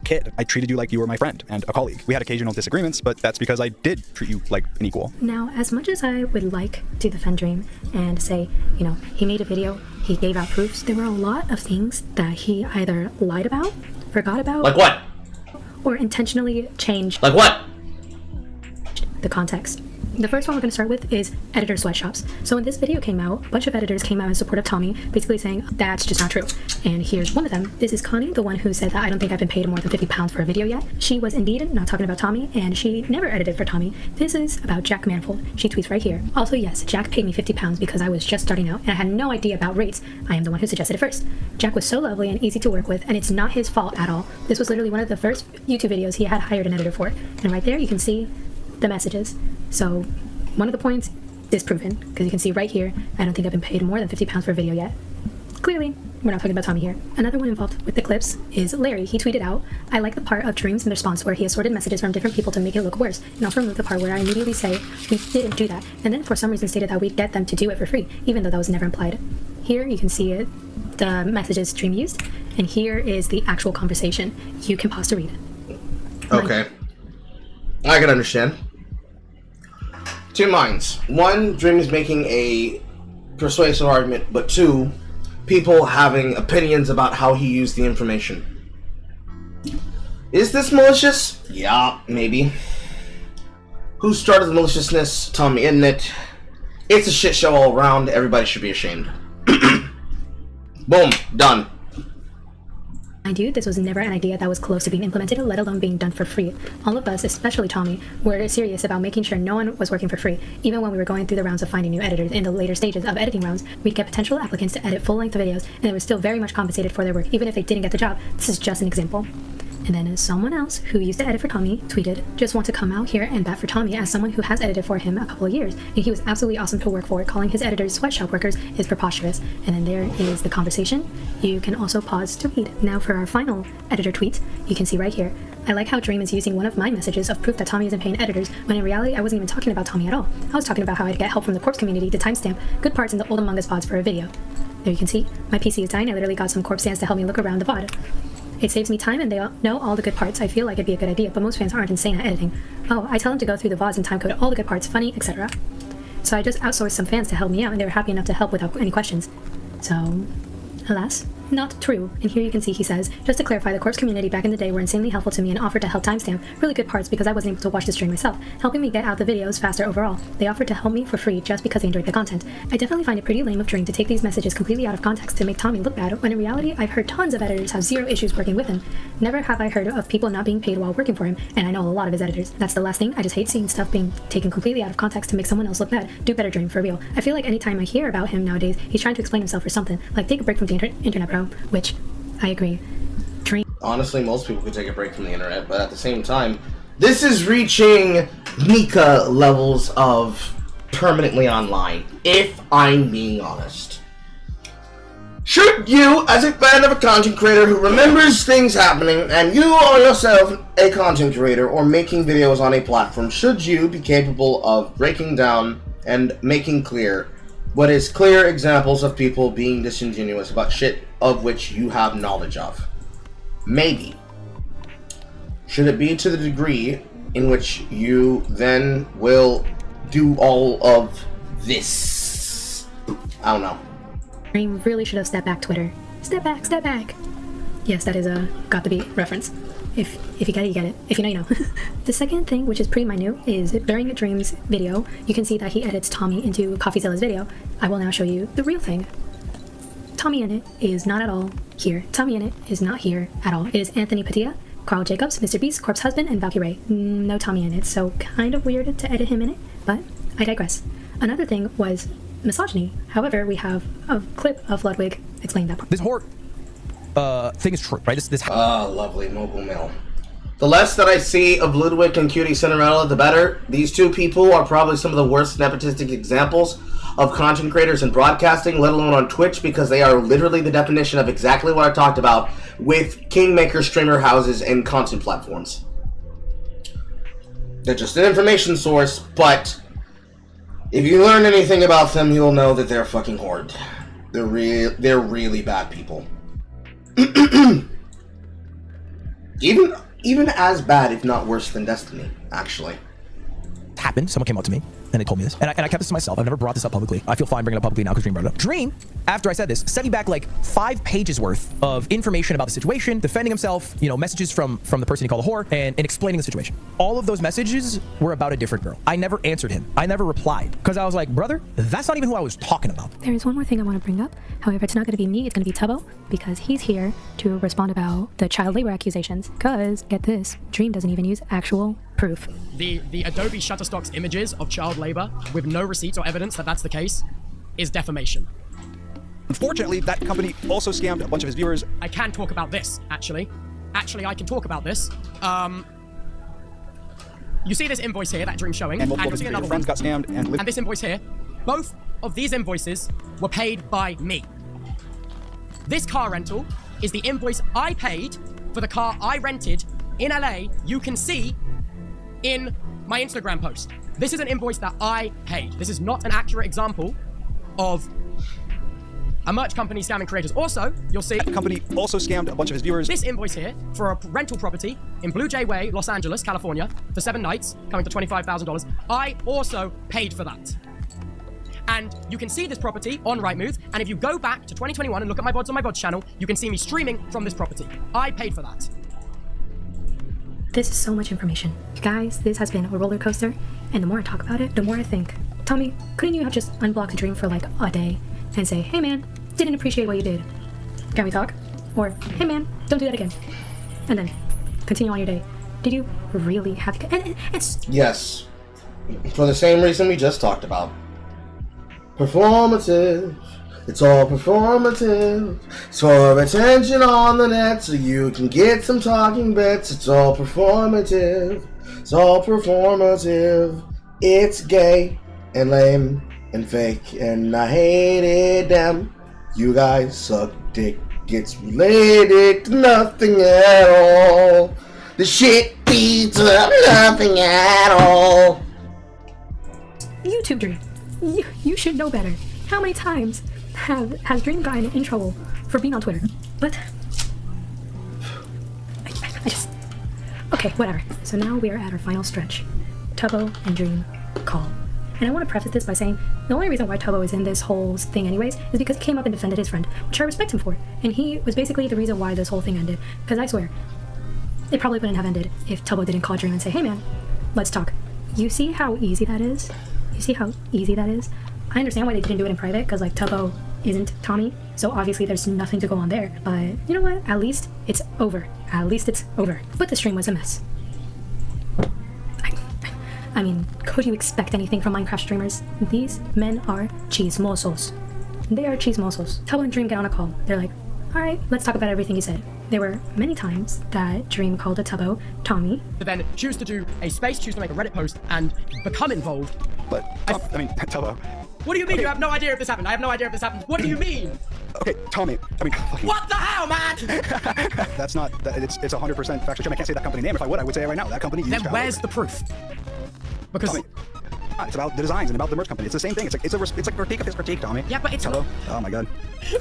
Kid, I treated you like you were my friend and a colleague. We had occasional disagreements, but that's because I did treat you like an equal. Now, as much as I would like to defend Dream and say, you know, he made a video, he gave out proofs, there were a lot of things that he either lied about, forgot about. Like what? Or intentionally changed. Like what? The context. The first one we're going to start with is editor sweatshops. So when this video came out, a bunch of editors came out in support of Tommy, basically saying that's just not true. And here's one of them. This is Connie, the one who said that I don't think I've been paid more than £50 for a video yet. She was indeed not talking about Tommy, and she never edited for Tommy. This is about Jack Manifold. She tweets right here. Also, yes, Jack paid me £50 because I was just starting out and I had no idea about rates. I am the one who suggested it first. Jack was so lovely and easy to work with, and it's not his fault at all. This was literally one of the first YouTube videos he had hired an editor for. And right there you can see the messages. So one of the points is proven, because you can see right here, I don't think I've been paid more than £50 for a video yet. Clearly, we're not talking about Tommy here. Another one involved with the clips is Larry. He tweeted out, I like the part of Dreams in response where he assorted messages from different people to make it look worse, and also removed the part where I immediately say, we didn't do that, and then for some reason stated that we'd get them to do it for free, even though that was never implied. Here you can see it, the messages Dream used, and here is the actual conversation. You can pause to read it. Okay. I can understand. Two minds. One, Dream is making a persuasive argument, but two, people having opinions about how he used the information. Is this malicious? Yeah, maybe. Who started the maliciousness? Tommy, isn't it? It's a shit show all around. Everybody should be ashamed. Boom. Done. Mind you, this was never an idea that was close to being implemented, let alone being done for free. All of us, especially Tommy, were serious about making sure no one was working for free. Even when we were going through the rounds of finding new editors in the later stages of editing rounds, we'd get potential applicants to edit full-length videos, and they were still very much compensated for their work, even if they didn't get the job. This is just an example. And then someone else who used to edit for Tommy tweeted, just want to come out here and bat for Tommy as someone who has edited for him a couple of years, and he was absolutely awesome to work for. Calling his editors sweatshop workers is preposterous. And then there is the conversation. You can also pause to read. Now for our final editor tweet, you can see right here, I like how Dream is using one of my messages of proof that Tommy isn't paying editors, when in reality I wasn't even talking about Tommy at all. I was talking about how I'd get help from the corpse community to timestamp good parts in the old Among Us VODs for a video. There you can see, my PC is dying. I literally got some corpse stands to help me look around the VOD. It saves me time and they all know all the good parts. I feel like it'd be a good idea, but most fans aren't insane at editing. Oh, I tell them to go through the VODs and timecode all the good parts, funny, etc. So I just outsourced some fans to help me out, and they were happy enough to help without any questions. So, alas, not true. And here you can see he says, just to clarify, the corpse community back in the day were insanely helpful to me and offered to help timestamp really good parts because I wasn't able to watch the stream myself, helping me get out the videos faster overall. They offered to help me for free just because they enjoyed the content. I definitely find it pretty lame of Dream to take these messages completely out of context to make Tommy look bad, when in reality I've heard tons of editors have zero issues working with him. Never have I heard of people not being paid while working for him, and I know a lot of his editors. That's the last thing. I just hate seeing stuff being taken completely out of context to make someone else look bad. Do better, Dream, for real. I feel like anytime I hear about him nowadays, he's trying to explain himself or something, like take a break from the internet, bro, which I agree. Dream. Honestly, most people could take a break from the internet, but at the same time, this is reaching Nika levels of permanently online, if I'm being honest. Should you, as a fan of a content creator who remembers things happening, and you are yourself a content creator or making videos on a platform, should you be capable of breaking down and making clear what is clear examples of people being disingenuous about shit of which you have knowledge of? Maybe. Should it be to the degree in which you then will do all of this? I don't know. Dream really should have stepped back, Twitter. Step back, step back. Yes, that is a Got the Beat reference. If you get it, you get it. If you know, you know. The second thing, which is pretty minute, is during a Dream's video, you can see that he edits Tommy into CoffeeZilla's video. I will now show you the real thing. Tommy in it is not at all here. Tommy in it is not here at all. It is Anthony Padilla, Carl Jacobs, Mr. Beast, Corpse Husband, and Valkyrie. No Tommy in it, so kind of weird to edit him in it, but I digress. Another thing was misogyny. However, we have a clip of Ludwig explain that part. This whore thing is true, right? This lovely mobile mail. The less that I see of Ludwig and Cutie Cinderella, the better. These two people are probably some of the worst nepotistic examples of content creators in broadcasting, let alone on Twitch, because they are literally the definition of exactly what I talked about with kingmaker streamer houses and content platforms. They're just an information source, but If you learn anything about them, you'll know that they're fucking horde. They're really bad people. even as bad, if not worse than Destiny, actually. Happened. Someone came up to me and they told me this, and I kept this to myself. I've never brought this up publicly. I feel fine bringing it up publicly now because Dream brought it up. Dream, after I said this, sent me back like 5 pages worth of information about the situation, defending himself, you know, messages from the person he called a whore, and explaining the situation. All of those messages were about a different girl. I never answered him. I never replied because I was like, brother, that's not even who I was talking about. There is one more thing I want to bring up. However, it's not going to be me. It's going to be Tubbo, because he's here to respond about the child labor accusations. Because, get this, Dream doesn't even use actual proof. The Adobe Shutterstock's images of child labor with no receipts or evidence that that's the case is defamation. Unfortunately, that company also scammed a bunch of his viewers. I can talk about this, actually. Actually, I can talk about this. You see this invoice here that Dream's showing, And multiple you'll of see his another friends one. got scammed and And this invoice here. Both of these invoices were paid by me. This car rental is the invoice I paid for the car I rented in LA. You can see in my Instagram post. This is an invoice that I paid. This is not an accurate example of a merch company scamming creators. Also, you'll see that company also scammed a bunch of his viewers. This invoice here for a rental property in Blue Jay Way, Los Angeles, California, for 7 nights, coming to $25,000. I also paid for that. And you can see this property on Rightmove, and if you go back to 2021 and look at my VODs on my VODs channel, you can see me streaming from this property. I paid for that. This is so much information. Guys, this has been a roller coaster, and the more I talk about it, the more I think, Tommy, couldn't you have just unblocked Dream for like a day and say, hey man, didn't appreciate what you did. Can we talk? Or, hey man, don't do that again. And then continue on your day. Did you really have to? And it's... Yes. For the same reason we just talked about. Performative. It's all performative. It's for attention on the net so you can get some talking bits. It's all performative. It's all performative. It's gay and lame and fake and I hated them. You guys suck dick. It's related to nothing at all. The shit beats up nothing at all. YouTube Dream. You should know better. How many times has Dream gotten in trouble for being on Twitter? But I just... Okay, whatever. So now we are at our final stretch. Tubbo and Dream call. And I want to preface this by saying the only reason why Tubbo is in this whole thing anyways is because he came up and defended his friend, which I respect him for. And he was basically the reason why this whole thing ended. Because I swear, it probably wouldn't have ended if Tubbo didn't call Dream and say, hey man, let's talk. You see how easy that is? You see how easy that is? I understand why they didn't do it in private, because like Tubbo isn't Tommy, so obviously there's nothing to go on there. But you know what? At least it's over. At least it's over. But the stream was a mess. I mean, could you expect anything from Minecraft streamers? These men are chismosos. They are chismosos. Tubbo and Dream get on a call. They're like, alright, let's talk about everything he said. There were many times that Dream called a Tubbo Tommy. To then choose to do a space, choose to make a Reddit post, and become involved. But, I mean, Tubbo. What do you mean you have no idea if this happened? I have no idea if this happened. What do you mean? Okay, Tommy, I mean, fucking... What the hell, man? That's not, it's 100% factual. I can't say that company name. If I would say it right now. That company used Then where's the proof? Because... Tommy, it's about the designs and about the merch company. It's the same thing. It's a critique of his critique, Tommy. Yeah, but it's... Tubbo. Oh my god.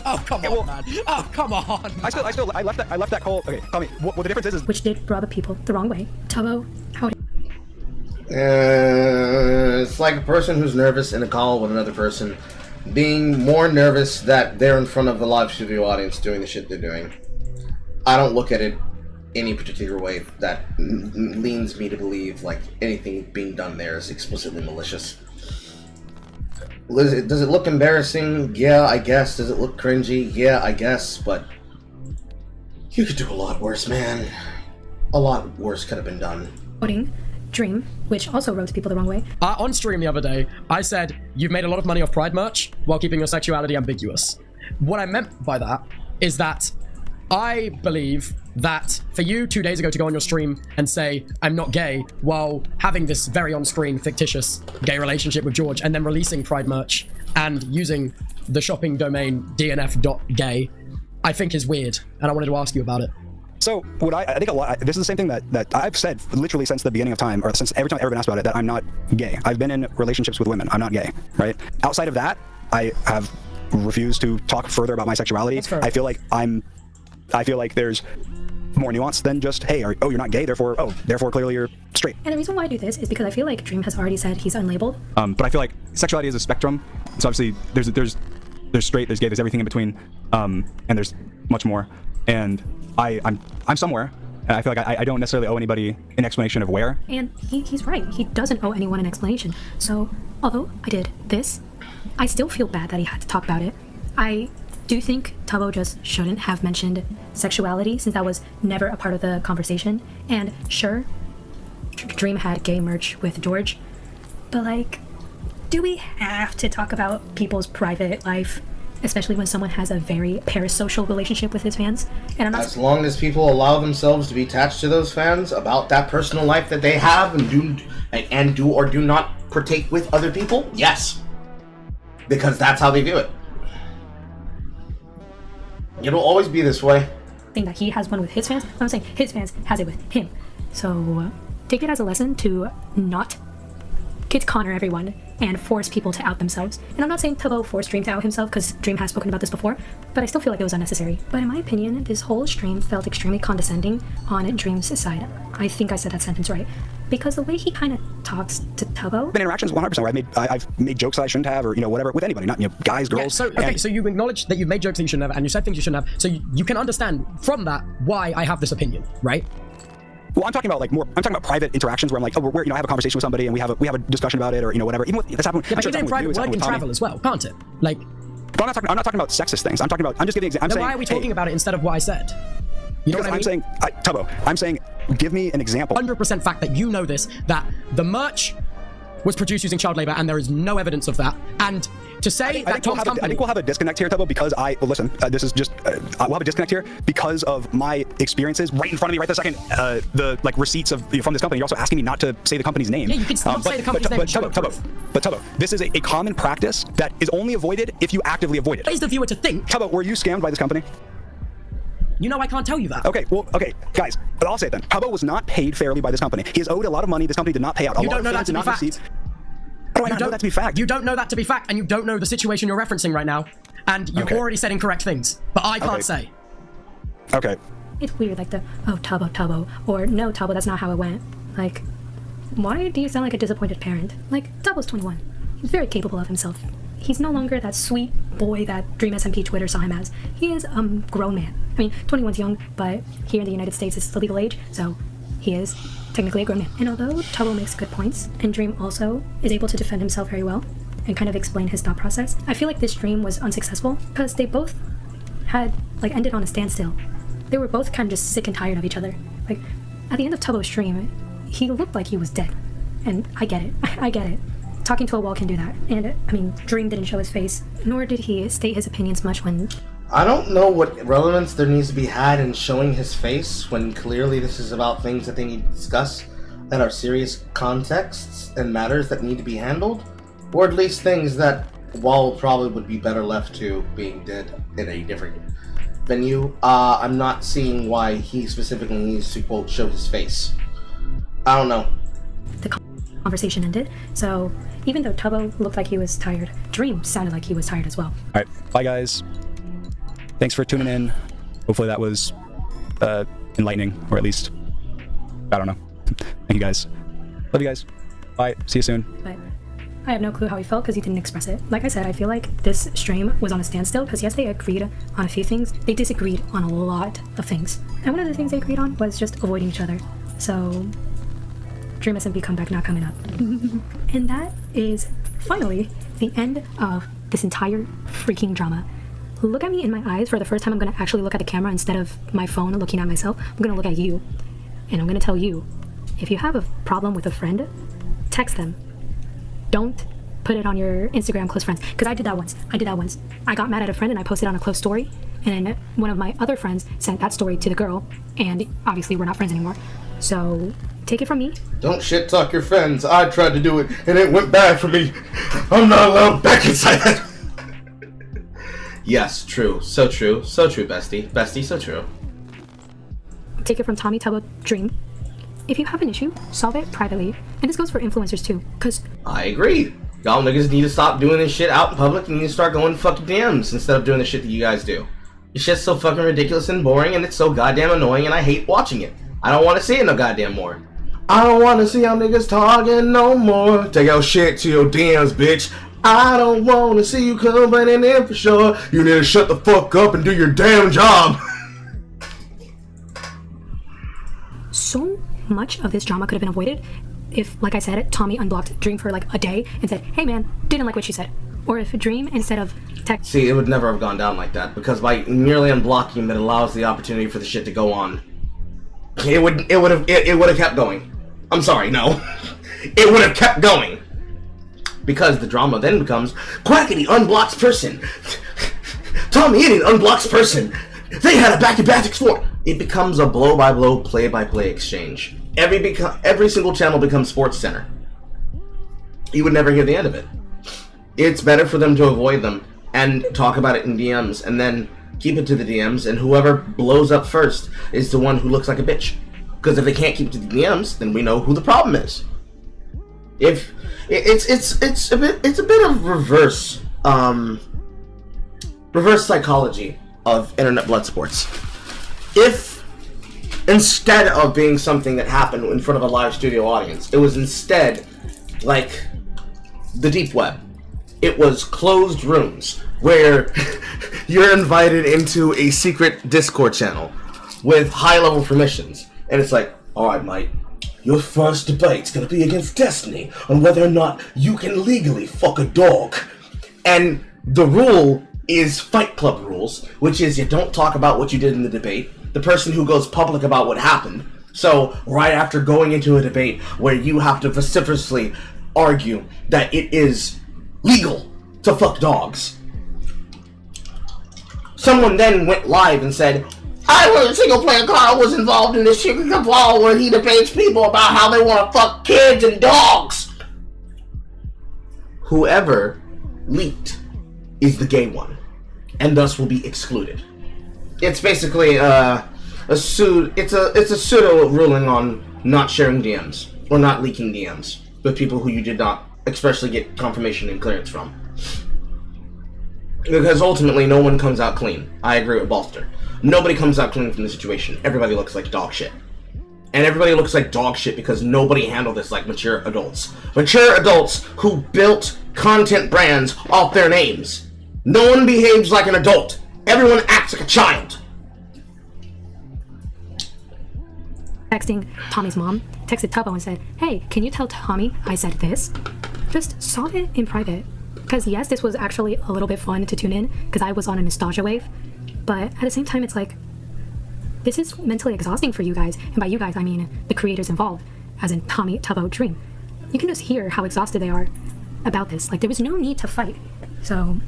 Oh, come on, man. Oh, come on. I left that call. Okay, Tommy, what the difference is... Which did rub people the wrong way. Tubbo, how... It's like a person who's nervous in a call with another person being more nervous that they're in front of the live studio audience doing the shit they're doing. I don't look at it any particular way that leans me to believe like anything being done there is explicitly malicious. Does it look embarrassing? Yeah, I guess. Does it look cringy? Yeah, I guess, but you could do a lot worse, man. A lot worse could have been done. Dream, which also rubs people the wrong way. On stream the other day, I said, you've made a lot of money off Pride merch while keeping your sexuality ambiguous. What I meant by that is that I believe that for you 2 days ago to go on your stream and say, I'm not gay, while having this very on-screen fictitious gay relationship with George and then releasing Pride merch and using the shopping domain dnf.gay, I think is weird, and I wanted to ask you about it. So what I think a lot. This is the same thing that I've said literally since the beginning of time, or since every time I've ever been asked about it, that I'm not gay. I've been in relationships with women. I'm not gay, right? Outside of that, I have refused to talk further about my sexuality. I feel like there's more nuance than just, hey, oh, you're not gay, therefore clearly you're straight. And the reason why I do this is because I feel like Dream has already said he's unlabeled. But I feel like sexuality is a spectrum. So obviously there's straight, there's gay, there's everything in between, and there's much more. And I'm somewhere, and I feel like I don't necessarily owe anybody an explanation of where. And he's right. He doesn't owe anyone an explanation. So although I did this, I still feel bad that he had to talk about it. I do think Tubbo just shouldn't have mentioned sexuality, since that was never a part of the conversation. And sure, Dream had gay merch with George, but like, do we have to talk about people's private life, especially when someone has a very parasocial relationship with his fans? And I'm not as long as people allow themselves to be attached to those fans about that personal life that they have and do or do not partake with other people, yes, because that's how they view it. It'll always be this way. Think that he has one with his fans. I'm saying his fans has it with him. So take it as a lesson to not kid corner everyone and force people to out themselves. And I'm not saying Tubbo forced Dream to out himself, because Dream has spoken about this before, but I still feel like it was unnecessary. But in my opinion, this whole stream felt extremely condescending on Dream's side. I think I said that sentence right. Because the way he kind of talks to Tubbo... Been interactions 100% where I've made jokes that I shouldn't have, or whatever, with anybody, not guys, girls. Yeah, so you acknowledge that you've made jokes that you shouldn't have, and you said things you shouldn't have, so you can understand from that why I have this opinion, right? Well, I'm talking about private interactions where I'm like, oh, I have a conversation with somebody and we have a discussion about it, or whatever. Even with that's happened. Yeah, but even in private, word can travel as well, can't it? Like, but I'm not talking about sexist things. I'm just giving examples. Then why are we talking about it instead of what I said? You know what I mean? I'm saying, Tubbo, I'm saying, give me an example. 100% fact that you know this, that the merch was produced using child labor, and there is no evidence of that. And to say that Tom's company... I think we'll have a disconnect here, Tubbo, because this is just... we'll have a disconnect here because of my experiences right in front of me right this second, the receipts from this company. You're also asking me not to say the company's name. Yeah, you can still say the company's name. But Tubbo, this is a common practice that is only avoided if you actively avoid it. Pays the viewer to think. Tubbo, were you scammed by this company? You know I can't tell you that. Okay, guys, but I'll say it then. Tubbo was not paid fairly by this company. He is owed a lot of money. This company did not pay out. You don't know that to be fact. How do I not know that to be fact? You don't know that to be fact, and you don't know the situation you're referencing right now. And you've already said incorrect things, but I can't say. Okay. It's weird, like Tubbo, or no, Tubbo, that's not how it went. Like, why do you sound like a disappointed parent? Like, Tubbo's 21. He's very capable of himself. He's no longer that sweet boy that Dream SMP Twitter saw him as. He is a grown man. I mean, 21's young, but here in the United States it's the legal age, so he is technically a grown man. And although Tubbo makes good points, and Dream also is able to defend himself very well and kind of explain his thought process, I feel like this stream was unsuccessful because they both had ended on a standstill. They were both kind of just sick and tired of each other. Like, at the end of Tubbo's stream, he looked like he was dead. And I get it. I get it. Talking to a wall can do that. And, I mean, Dream didn't show his face, nor did he state his opinions much when... I don't know what relevance there needs to be had in showing his face when clearly this is about things that they need to discuss that are serious contexts and matters that need to be handled, or at least things that, while probably would be better left to being dead in a different venue, I'm not seeing why he specifically needs to, quote, show his face. I don't know. The conversation ended, so even though Tubbo looked like he was tired, Dream sounded like he was tired as well. Alright, bye guys. Thanks for tuning in. Hopefully that was enlightening, or at least, I don't know. Thank you guys. Love you guys. Bye. See you soon. But I have no clue how he felt because he didn't express it. Like I said, I feel like this stream was on a standstill because yes, they agreed on a few things. They disagreed on a lot of things. And one of the things they agreed on was just avoiding each other. So, Dream SMP comeback not coming up. And that is finally the end of this entire freaking drama. Look at me in my eyes. For the first time, I'm going to actually look at the camera instead of my phone looking at myself. I'm going to look at you. And I'm going to tell you, if you have a problem with a friend, text them. Don't put it on your Instagram close friends. Because I did that once. I got mad at a friend and I posted on a close story. And one of my other friends sent that story to the girl. And obviously we're not friends anymore. So take it from me. Don't shit talk your friends. I tried to do it and it went bad for me. I'm not allowed back inside that. Yes, true. So true. So true, bestie. Bestie, so true. take it from Tommy Tubbo Dream. If you have an issue, solve it privately. And this goes for influencers too, because I agree. Y'all niggas need to stop doing this shit out in public and you need to start going fucking DMs instead of doing the shit that you guys do. This shit's so fucking ridiculous and boring and it's so goddamn annoying and I hate watching it. I don't want to see it no goddamn more. I don't want to see y'all niggas talking no more. Take your shit to your DMs, bitch. I don't want to see you coming in for sure. You need to shut the fuck up and do your damn job. so much of this drama could have been avoided if, like I said, Tommy unblocked Dream for like a day and said, hey man, didn't like what she said. Or if Dream, instead of text... See, it would never have gone down like that, because by merely unblocking him, it allows the opportunity for the shit to go on. It would have kept going. I'm sorry, no. It would have kept going. Because the drama then becomes, Quackity unblocks person. Tommy Idiot unblocks person. They had a back-to-back export. It becomes a blow-by-blow, play-by-play exchange. Every single channel becomes Sports Center. You would never hear the end of it. It's better for them to avoid them and talk about it in DMs and then keep it to the DMs, and whoever blows up first is the one who looks like a bitch. Because if they can't keep it to the DMs, then we know who the problem is. If it's a bit of reverse psychology of internet blood sports. If instead of being something that happened in front of a live studio audience, it was instead like the deep web. It was closed rooms where you're invited into a secret Discord channel with high-level permissions, and it's like, alright mate, your first debate's gonna be against Destiny on whether or not you can legally fuck a dog. And the rule is Fight Club rules, which is you don't talk about what you did in the debate. The person who goes public about what happened. So, right after going into a debate where you have to vociferously argue that it is legal to fuck dogs, someone then went live and said, I was a single player Carl was involved in this chicken cabal where he debates people about how they want to fuck kids and dogs. Whoever leaked is the gay one, and thus will be excluded. It's basically a pseudo ruling on not sharing DMs or not leaking DMs with people who you did not expressly get confirmation and clearance from. Because ultimately, no one comes out clean. I agree with Bolster. Nobody comes out clean from the situation. Everybody looks like dog shit. And everybody looks like dog shit because nobody handled this like mature adults. Mature adults who built content brands off their names. No one behaves like an adult. Everyone acts like a child. Texting Tommy's mom, texted Tubbo and said, hey, can you tell Tommy I said this? Just solve it in private. Because yes, this was actually a little bit fun to tune in because I was on a nostalgia wave. But at the same time, it's like, this is mentally exhausting for you guys. And by you guys, I mean the creators involved, as in Tommy, Tubbo, Dream. You can just hear how exhausted they are about this. Like, there was no need to fight. So,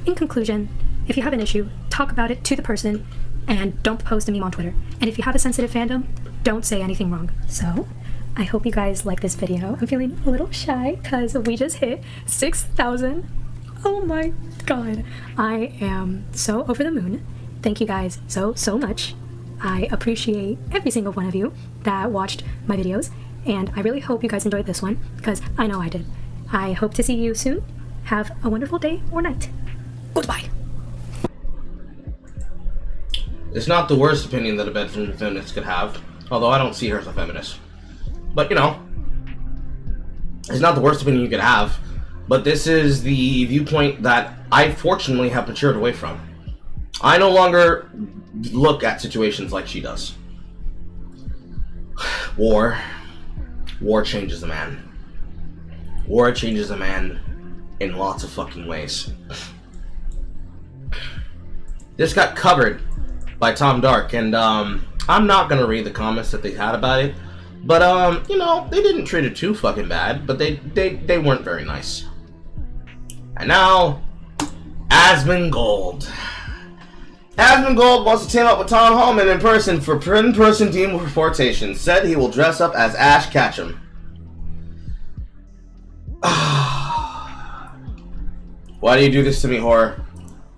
in conclusion, if you have an issue, talk about it to the person and don't post a meme on Twitter. And if you have a sensitive fandom, don't say anything wrong. So, I hope you guys like this video. I'm feeling a little shy because we just hit 6,000. Oh my god. I am so over the moon. Thank you guys so much. I appreciate every single one of you that watched my videos, and I really hope you guys enjoyed this one because I know I did. I hope to see you soon. Have a wonderful day or night. Goodbye. It's not the worst opinion that a bedroom feminist could have, although I don't see her as a feminist. But, you know, it's not the worst opinion you could have, but this is the viewpoint that I fortunately have matured away from. I no longer look at situations like she does. War changes a man. War changes a man in lots of fucking ways. This got covered by Tom Dark, and I'm not gonna read the comments that they had about it, but you know, they didn't treat it too fucking bad, but they weren't very nice. And now, Asmongold. Asmongold wants to team up with Tom Holman in person for in-person team reportation. Said he will dress up as Ash Ketchum. Why do you do this to me, horror?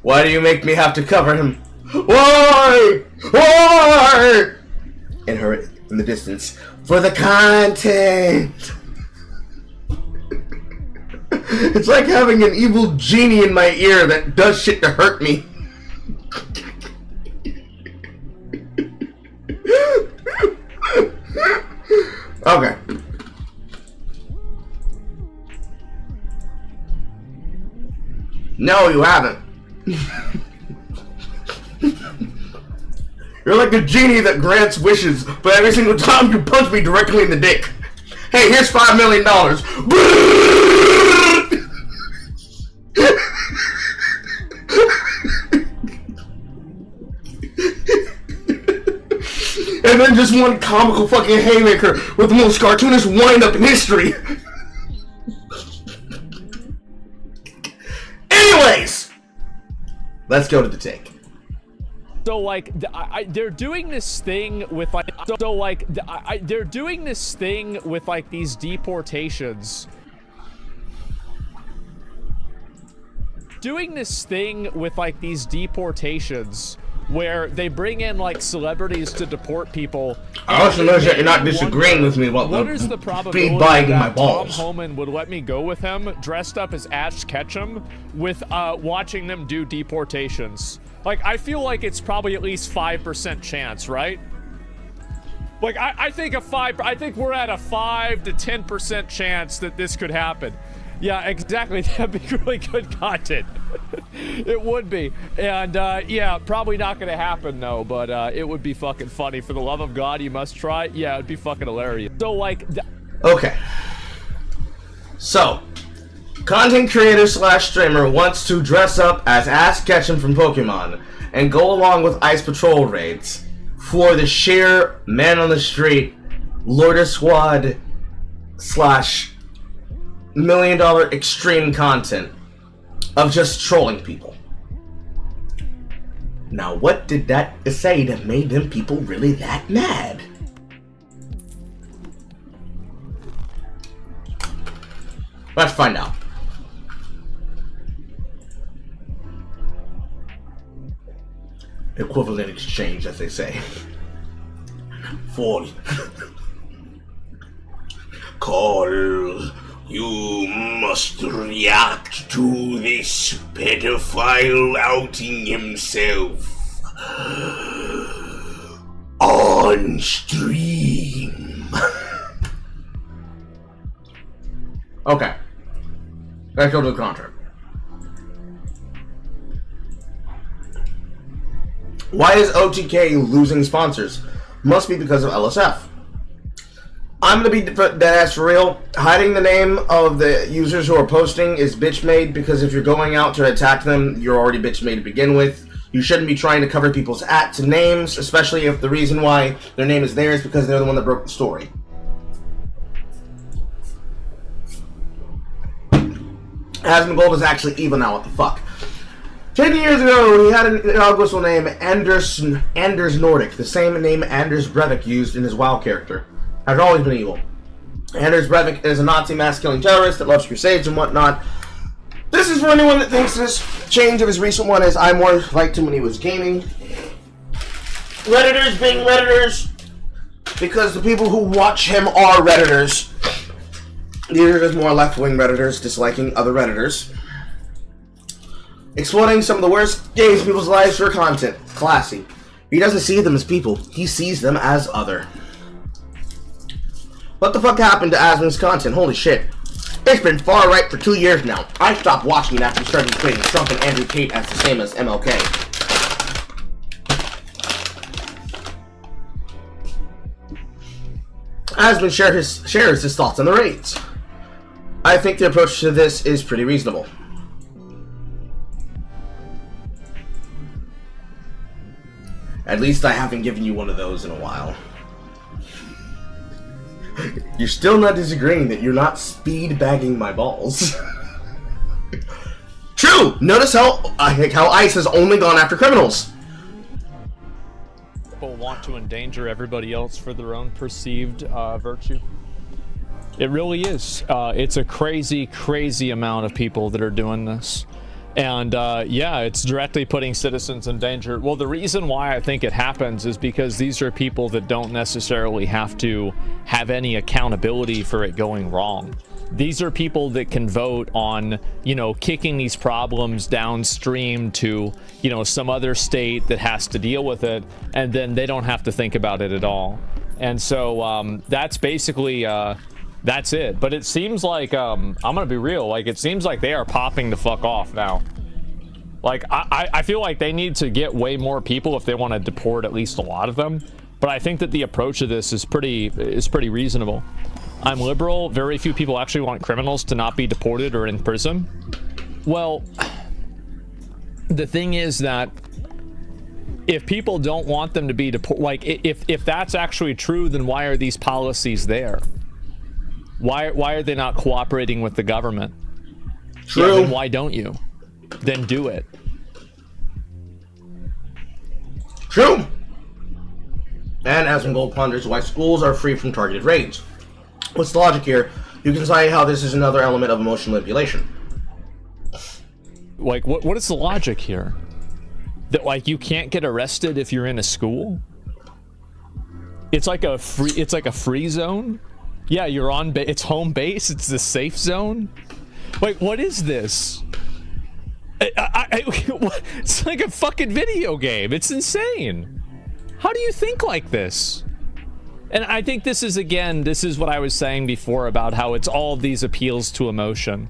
Why do you make me have to cover him? Why? Why? in the distance for the content. It's like having an evil genie in my ear that does shit to hurt me. Okay. No, you haven't. You're like a genie that grants wishes, but every single time you punch me directly in the dick. Hey, here's $5 million. And then just one comical fucking haymaker with the most cartoonish wind-up in history. Anyways, let's go to the take. So like, they're doing this thing with like, they're doing this thing with like these deportations. Doing this thing with like these deportations where they bring in like celebrities to deport people. I also know that you're not disagreeing with me about what is the probability speed biting that my balls. Tom Homan would let me go with him dressed up as Ash Ketchum with watching them do deportations? Like, I feel like it's probably at least 5% chance, right? Like, I think I think we're at a 5 to 10% chance that this could happen. Yeah, exactly. That'd be really good content. It would be. And, yeah, probably not gonna happen, though, but, it would be fucking funny. For the love of God, you must try. Yeah, it'd be fucking hilarious. So, like... Okay. So, content creator slash streamer wants to dress up as Ash Ketchum from Pokemon and go along with Ice Patrol raids for the sheer man on the street, Lorder Squad slash $1 million extreme content of just trolling people. Now, what did that say that made them people really that mad? Let's find out. Equivalent exchange, as they say. For Call, you must react to this pedophile outing himself on stream. Okay. Let's go to the contract. Why is OTK losing sponsors? Must be because of LSF. I'm gonna be dead ass for real. Hiding the name of the users who are posting is bitch made, because if you're going out to attack them, you're already bitch made to begin with. You shouldn't be trying to cover people's names, especially if the reason why their name is there is because they're the one that broke the story. Hasan Gold is actually evil now, what the fuck? 10 years ago, he had an inaugural name, Anders Nordic, the same name Anders Breivik used in his WoW character. Has always been evil. Anders Breivik is a Nazi mass-killing terrorist that loves crusades and whatnot. This is for anyone that thinks this change of his recent one is I more liked him when he was gaming. Redditors being Redditors, because the people who watch him are Redditors. These are just more left-wing Redditors disliking other Redditors. Exploiting some of the worst games in people's lives for content. Classy. He doesn't see them as people. He sees them as other. What the fuck happened to Asmon's content? Holy shit. It's been far right for 2 years now. I stopped watching it after he started equating Trump and Andrew Tate as the same as MLK. Asmon shares his thoughts on the raids. I think the approach to this is pretty reasonable. At least I haven't given you one of those in a while. You're still not disagreeing that you're not speed bagging my balls. True! Notice how ICE has only gone after criminals. People want to endanger everybody else for their own perceived virtue. It really is. It's a crazy, crazy amount of people that are doing this. And yeah, it's directly putting citizens in danger. Well, the reason why I think it happens is because these are people that don't necessarily have to have any accountability for it going wrong. These are people that can vote on, you know, kicking these problems downstream to, you know, some other state that has to deal with it, and then they don't have to think about it at all. And so that's basically that's it. But it seems like I'm gonna be real, like it seems like they are popping the fuck off now. Like I feel like they need to get way more people if they want to deport at least a lot of them. But I think that the approach of this is pretty reasonable. I'm liberal. Very few people actually want criminals to not be deported or in prison. Well, the thing is that if people don't want them to be deported, like if that's actually true, then why are these policies there? Why are they not cooperating with the government? True. Yeah, then why don't you? Then do it. True. And Asmongold ponders why schools are free from targeted raids. What's the logic here? You can say how this is another element of emotional manipulation. Like, what is the logic here? That, like, you can't get arrested if you're in a school? It's like a free zone? Yeah, you're on it's home base, it's the safe zone? Like, what is this? It's like a fucking video game. It's insane. How do you think like this? And I think this is, again, this is what I was saying before about how it's all of these appeals to emotion.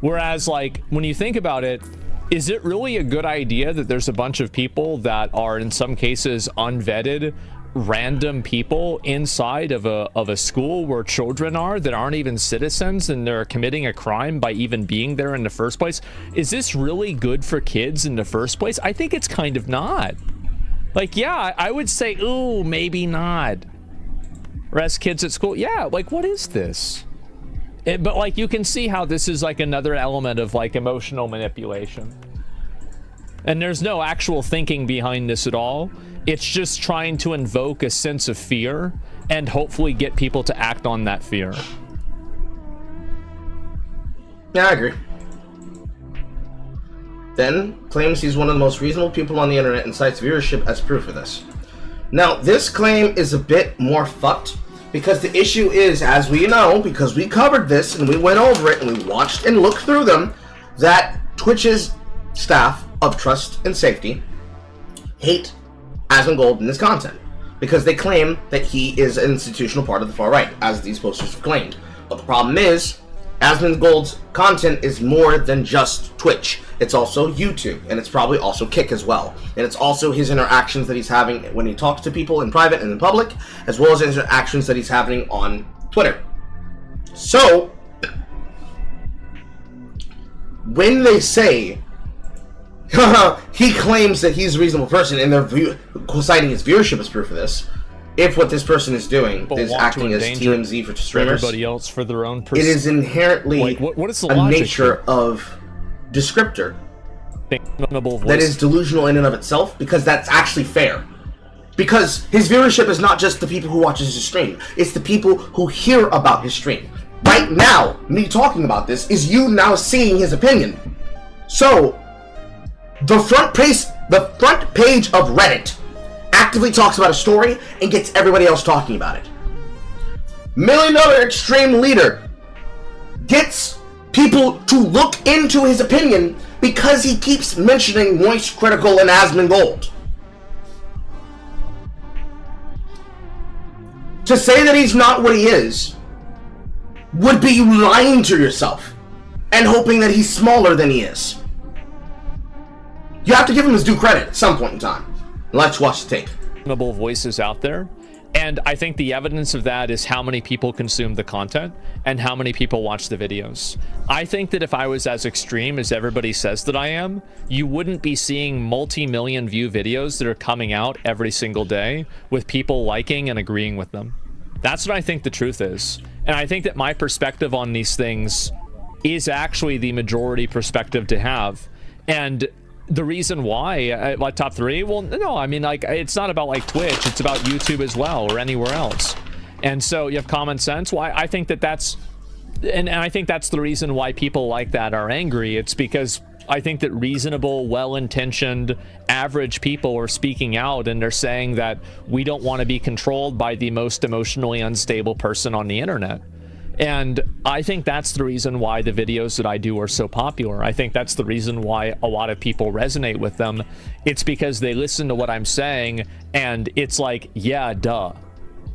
Whereas, like, when you think about it, is it really a good idea that there's a bunch of people that are, in some cases, unvetted, random people inside of a school where children are that aren't even citizens and they're committing a crime by even being there in the first place? Is this really good for kids in the first place? I think it's kind of not. Like, yeah, I would say, ooh, maybe not. Arrest kids at school. Yeah, like, what is this? But, like, you can see how this is, like, another element of, like, emotional manipulation. And there's no actual thinking behind this at all. It's just trying to invoke a sense of fear and hopefully get people to act on that fear. Yeah, I agree. Then claims he's one of the most reasonable people on the internet and cites viewership as proof of this. Now, this claim is a bit more fucked because the issue is, as we know, because we covered this and we went over it and we watched and looked through them, that Twitch's staff of trust and safety hate Asmongold and his content because they claim that he is an institutional part of the far right, as these posters have claimed. But the problem is, Asmongold's content is more than just Twitch. It's also YouTube, and it's probably also Kick as well. And it's also his interactions that he's having when he talks to people in private and in public, as well as his interactions that he's having on Twitter. So, when they say he claims that he's a reasonable person, and they're citing his viewership as proof of this, if what this person is doing is acting as TMZ for streamers, everybody else for their own it is inherently like, what is the a logic nature here? of descriptor that is delusional in and of itself, because that's actually fair. Because his viewership is not just the people who watches his stream, it's the people who hear about his stream. Right now, me talking about this is you now seeing his opinion. So, the front page of Reddit actively talks about a story and gets everybody else talking about it. $1 Million Extreme Leader gets people to look into his opinion because he keeps mentioning Moist Critical and Asmongold. To say that he's not what he is would be lying to yourself and hoping that he's smaller than he is. You have to give him his due credit at some point in time. Let's watch the tape. Voices out there, and I think the evidence of that is how many people consume the content and how many people watch the videos. I think that if I was as extreme as everybody says that I am, you wouldn't be seeing multi-million view videos that are coming out every single day with people liking and agreeing with them. That's what I think the truth is. And I think that my perspective on these things is actually the majority perspective to have. And the reason why, like top 3, well, no, I mean, like, it's not about like Twitch, it's about YouTube as well, or anywhere else. And so you have common sense. Well, I think that that's and I think that's the reason why people like that are angry. It's because I think that reasonable, well-intentioned, average people are speaking out, and they're saying that we don't want to be controlled by the most emotionally unstable person on the internet. And I think that's the reason why the videos that I do are so popular. I think that's the reason why a lot of people resonate with them. It's because they listen to what I'm saying, and it's like, yeah, duh.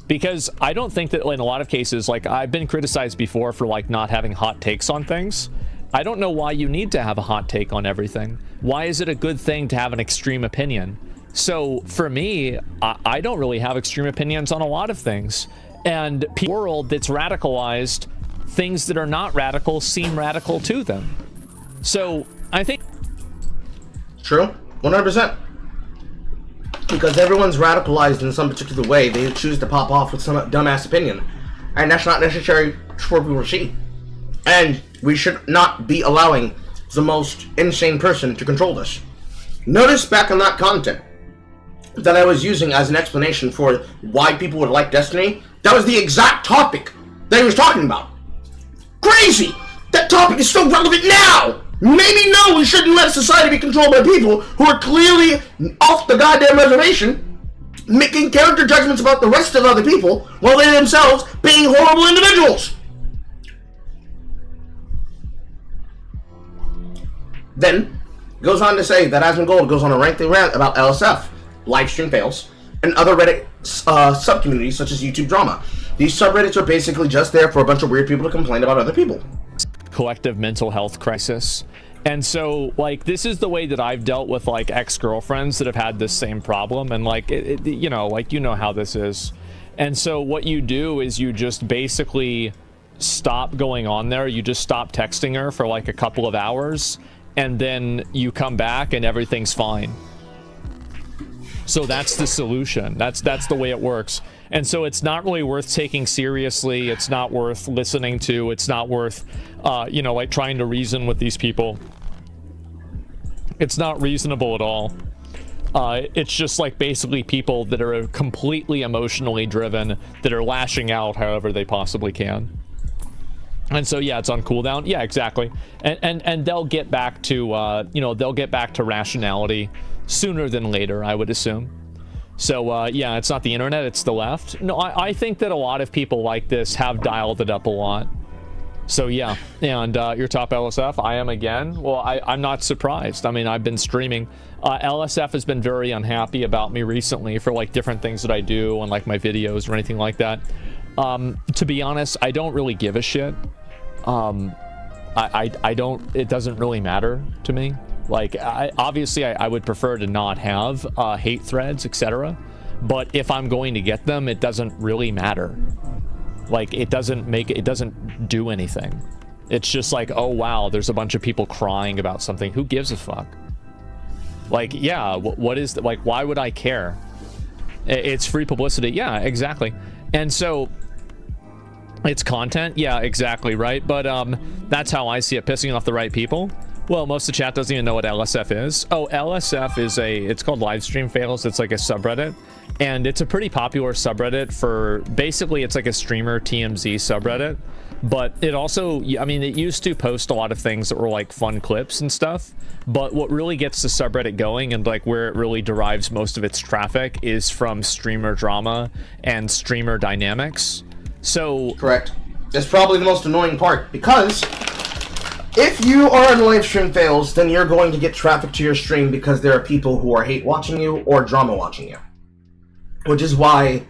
Because I don't think that in a lot of cases, like, I've been criticized before for like not having hot takes on things. I don't know why you need to have a hot take on everything. Why is it a good thing to have an extreme opinion? So for me, I don't really have extreme opinions on a lot of things. And the world that's radicalized, things that are not radical seem radical to them. So I think... True, 100%. Because everyone's radicalized in some particular way. They choose to pop off with some dumbass opinion. And that's not necessary for people to see. And we should not be allowing the most insane person to control this. Notice back on that content that I was using as an explanation for why people would like Destiny, that was the exact topic that he was talking about. Crazy! That topic is so relevant now! Maybe no, we shouldn't let society be controlled by people who are clearly off the goddamn reservation, making character judgments about the rest of other people, while they themselves being horrible individuals. Then, goes on to say that Asmongold goes on a lengthy rant about LSF, livestream fails, and other Reddit sub-communities such as YouTube drama. These subreddits are basically just there for a bunch of weird people to complain about other people. Collective mental health crisis. And so, like, this is the way that I've dealt with, like, ex-girlfriends that have had this same problem. And, like, you know how this is. And so what you do is you just basically stop going on there. You just stop texting her for, like, a couple of hours. And then you come back and everything's fine. So that's the solution. That's the way it works. And so it's not really worth taking seriously. It's not worth listening to. It's not worth, like trying to reason with these people. It's not reasonable at all. It's just like basically people that are completely emotionally driven that are lashing out however they possibly can. And so, yeah, it's on cooldown. Yeah, exactly. And they'll get back to, they'll get back to rationality sooner than later, I would assume. So, yeah, it's not the internet, it's the left. No, I think that a lot of people like this have dialed it up a lot. So, yeah. And your top LSF, I am again. Well, I'm not surprised. I mean, I've been streaming. LSF has been very unhappy about me recently for, like, different things that I do and, like, my videos or anything like that. To be honest, I don't really give a shit. I don't, it doesn't really matter to me. Like, obviously I would prefer to not have hate threads, etc. But if I'm going to get them, it doesn't really matter. Like, it doesn't do anything. It's just like, oh wow, there's a bunch of people crying about something. Who gives a fuck? Like, yeah, what is, like, why would I care? It's free publicity. Yeah, exactly. And so it's content. Yeah, exactly, right? But that's how I see it, pissing off the right people. Well, most of the chat doesn't even know what LSF is. Oh, LSF is it's called Livestream Fails. It's like a subreddit. And it's a pretty popular subreddit for, basically it's like a streamer TMZ subreddit. But it also, I mean, it used to post a lot of things that were like fun clips and stuff. But what really gets the subreddit going and like where it really derives most of its traffic is from streamer drama and streamer dynamics. So correct. That's probably the most annoying part, because if you are in live stream fails, then you're going to get traffic to your stream because there are people who are hate watching you or drama watching you. Which is why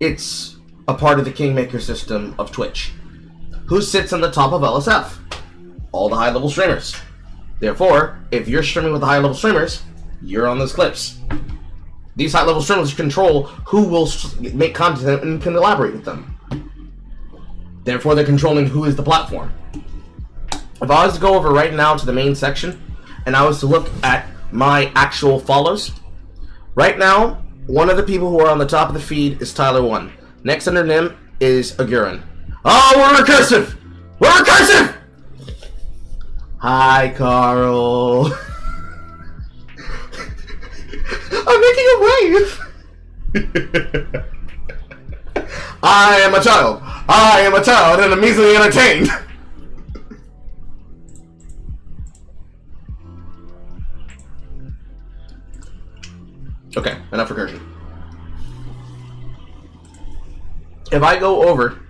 it's a part of the Kingmaker system of Twitch. Who sits on the top of LSF? All the high-level streamers. Therefore, if you're streaming with the high-level streamers, you're on those clips. These high-level streamers control who will make content and can collaborate with them. Therefore, they're controlling who is the platform. If I was to go over right now to the main section, and I was to look at my actual follows, right now, one of the people who are on the top of the feed is Tyler1. Next under him is Agurin. Oh, we're recursive! We're recursive! Hi, Carl. I'm making a wave! I am a child. I am a child and I'm easily entertained. Okay, enough recursion. If I go over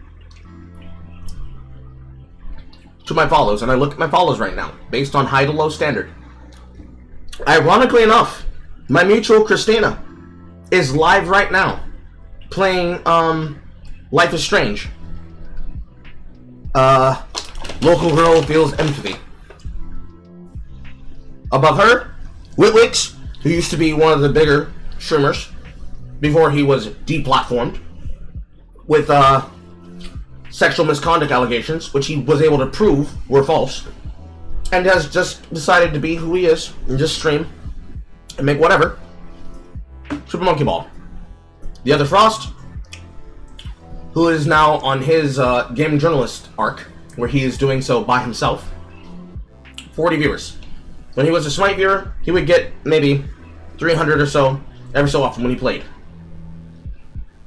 to my follows, and I look at my follows right now, based on high to low standard, ironically enough, my mutual Christina is live right now, playing Life is Strange. Local girl feels empathy. Above her, Whitwix, who used to be one of the bigger streamers before he was deplatformed with sexual misconduct allegations, which he was able to prove were false, and has just decided to be who he is and just stream and make whatever. Super Monkey Ball. The other Frost, who is now on his game journalist arc, where he is doing so by himself. 40 viewers. When he was a Smite viewer, he would get maybe 300 or so every so often when he played.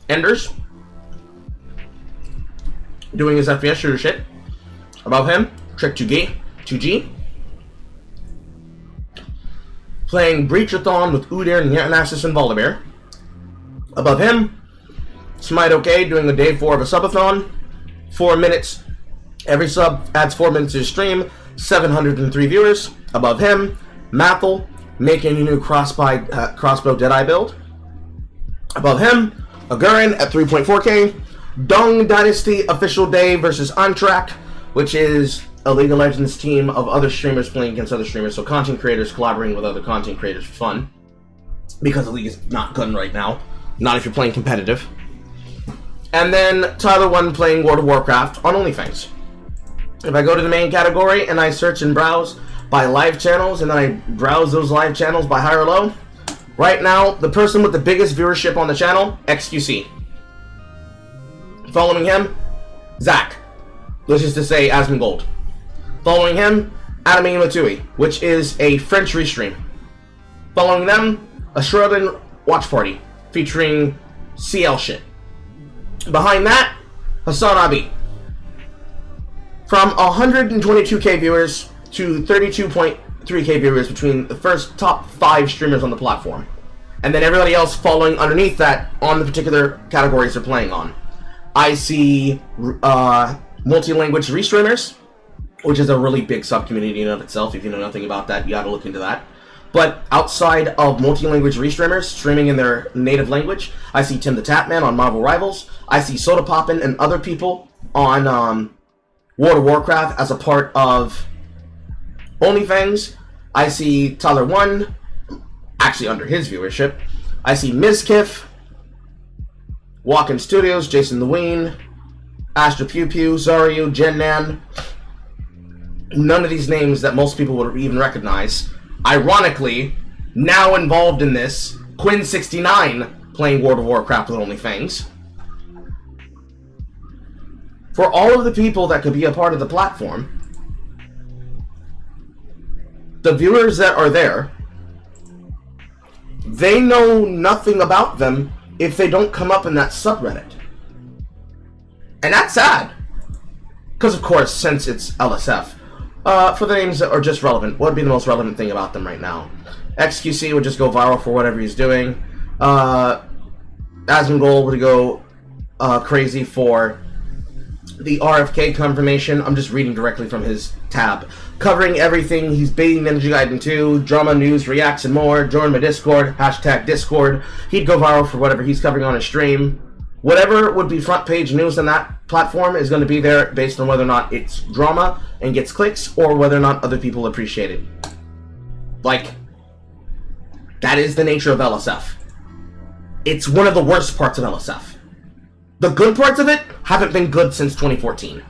Enders, doing his FPS shooter shit. Above him, Trick 2G, playing Breachathon with Udyr, Nasus, and Volibear. Above him, Smite OK, doing a day 4 of a subathon. 4 minutes. Every sub adds 4 minutes to his stream. 703 viewers. Above him, Mathel, making a new crossbow Deadeye build. Above him, Agurin at 3.4k. Dong Dynasty official day versus Untrack, which is a League of Legends team of other streamers playing against other streamers, so content creators collaborating with other content creators for fun. Because the League is not good right now. Not if you're playing competitive. And then Tyler 1 playing World of Warcraft on OnlyFans. If I go to the main category and I search and browse by live channels, and then I browse those live channels by high or low, right now, the person with the biggest viewership on the channel, XQC. Following him, Zach, which is to say Asmongold. Following him, Adamine Matui, which is a French restream. Following them, a Shrouded watch party featuring CL shit. Behind that, Hasan Abi. From 122k viewers to 32.3k viewers between the first top 5 streamers on the platform. And then everybody else following underneath that on the particular categories they're playing on. I see multi-language restreamers, which is a really big sub-community in and of itself. If you know nothing about that, you gotta look into that. But outside of multi-language restreamers streaming in their native language, I see Tim the Tapman on Marvel Rivals. I see Soda Poppin' and other people on World of Warcraft as a part of OnlyFans. I see Tyler 1, actually under his viewership. I see Mizkiff, Walk-In Studios, Jason the Ween, Astra Pew Pew, Zaryu, Jennan. None of these names that most people would even recognize. Ironically, now involved in this, Quinn69 playing World of Warcraft with OnlyFans. For all of the people that could be a part of the platform, the viewers that are there, they know nothing about them if they don't come up in that subreddit. And that's sad. Because, of course, since it's LSF, for the names that are just relevant, what would be the most relevant thing about them right now? XQC would just go viral for whatever he's doing. Asmongold would go crazy for the RFK confirmation. I'm just reading directly from his tab. Covering everything, he's baiting Ninja Gaiden 2, drama, news, reacts, and more. Join my Discord, #Discord. He'd go viral for whatever he's covering on his stream. Whatever would be front page news on that platform is going to be there based on whether or not it's drama and gets clicks, or whether or not other people appreciate it. Like, that is the nature of LSF. It's one of the worst parts of LSF. The good parts of it haven't been good since 2014.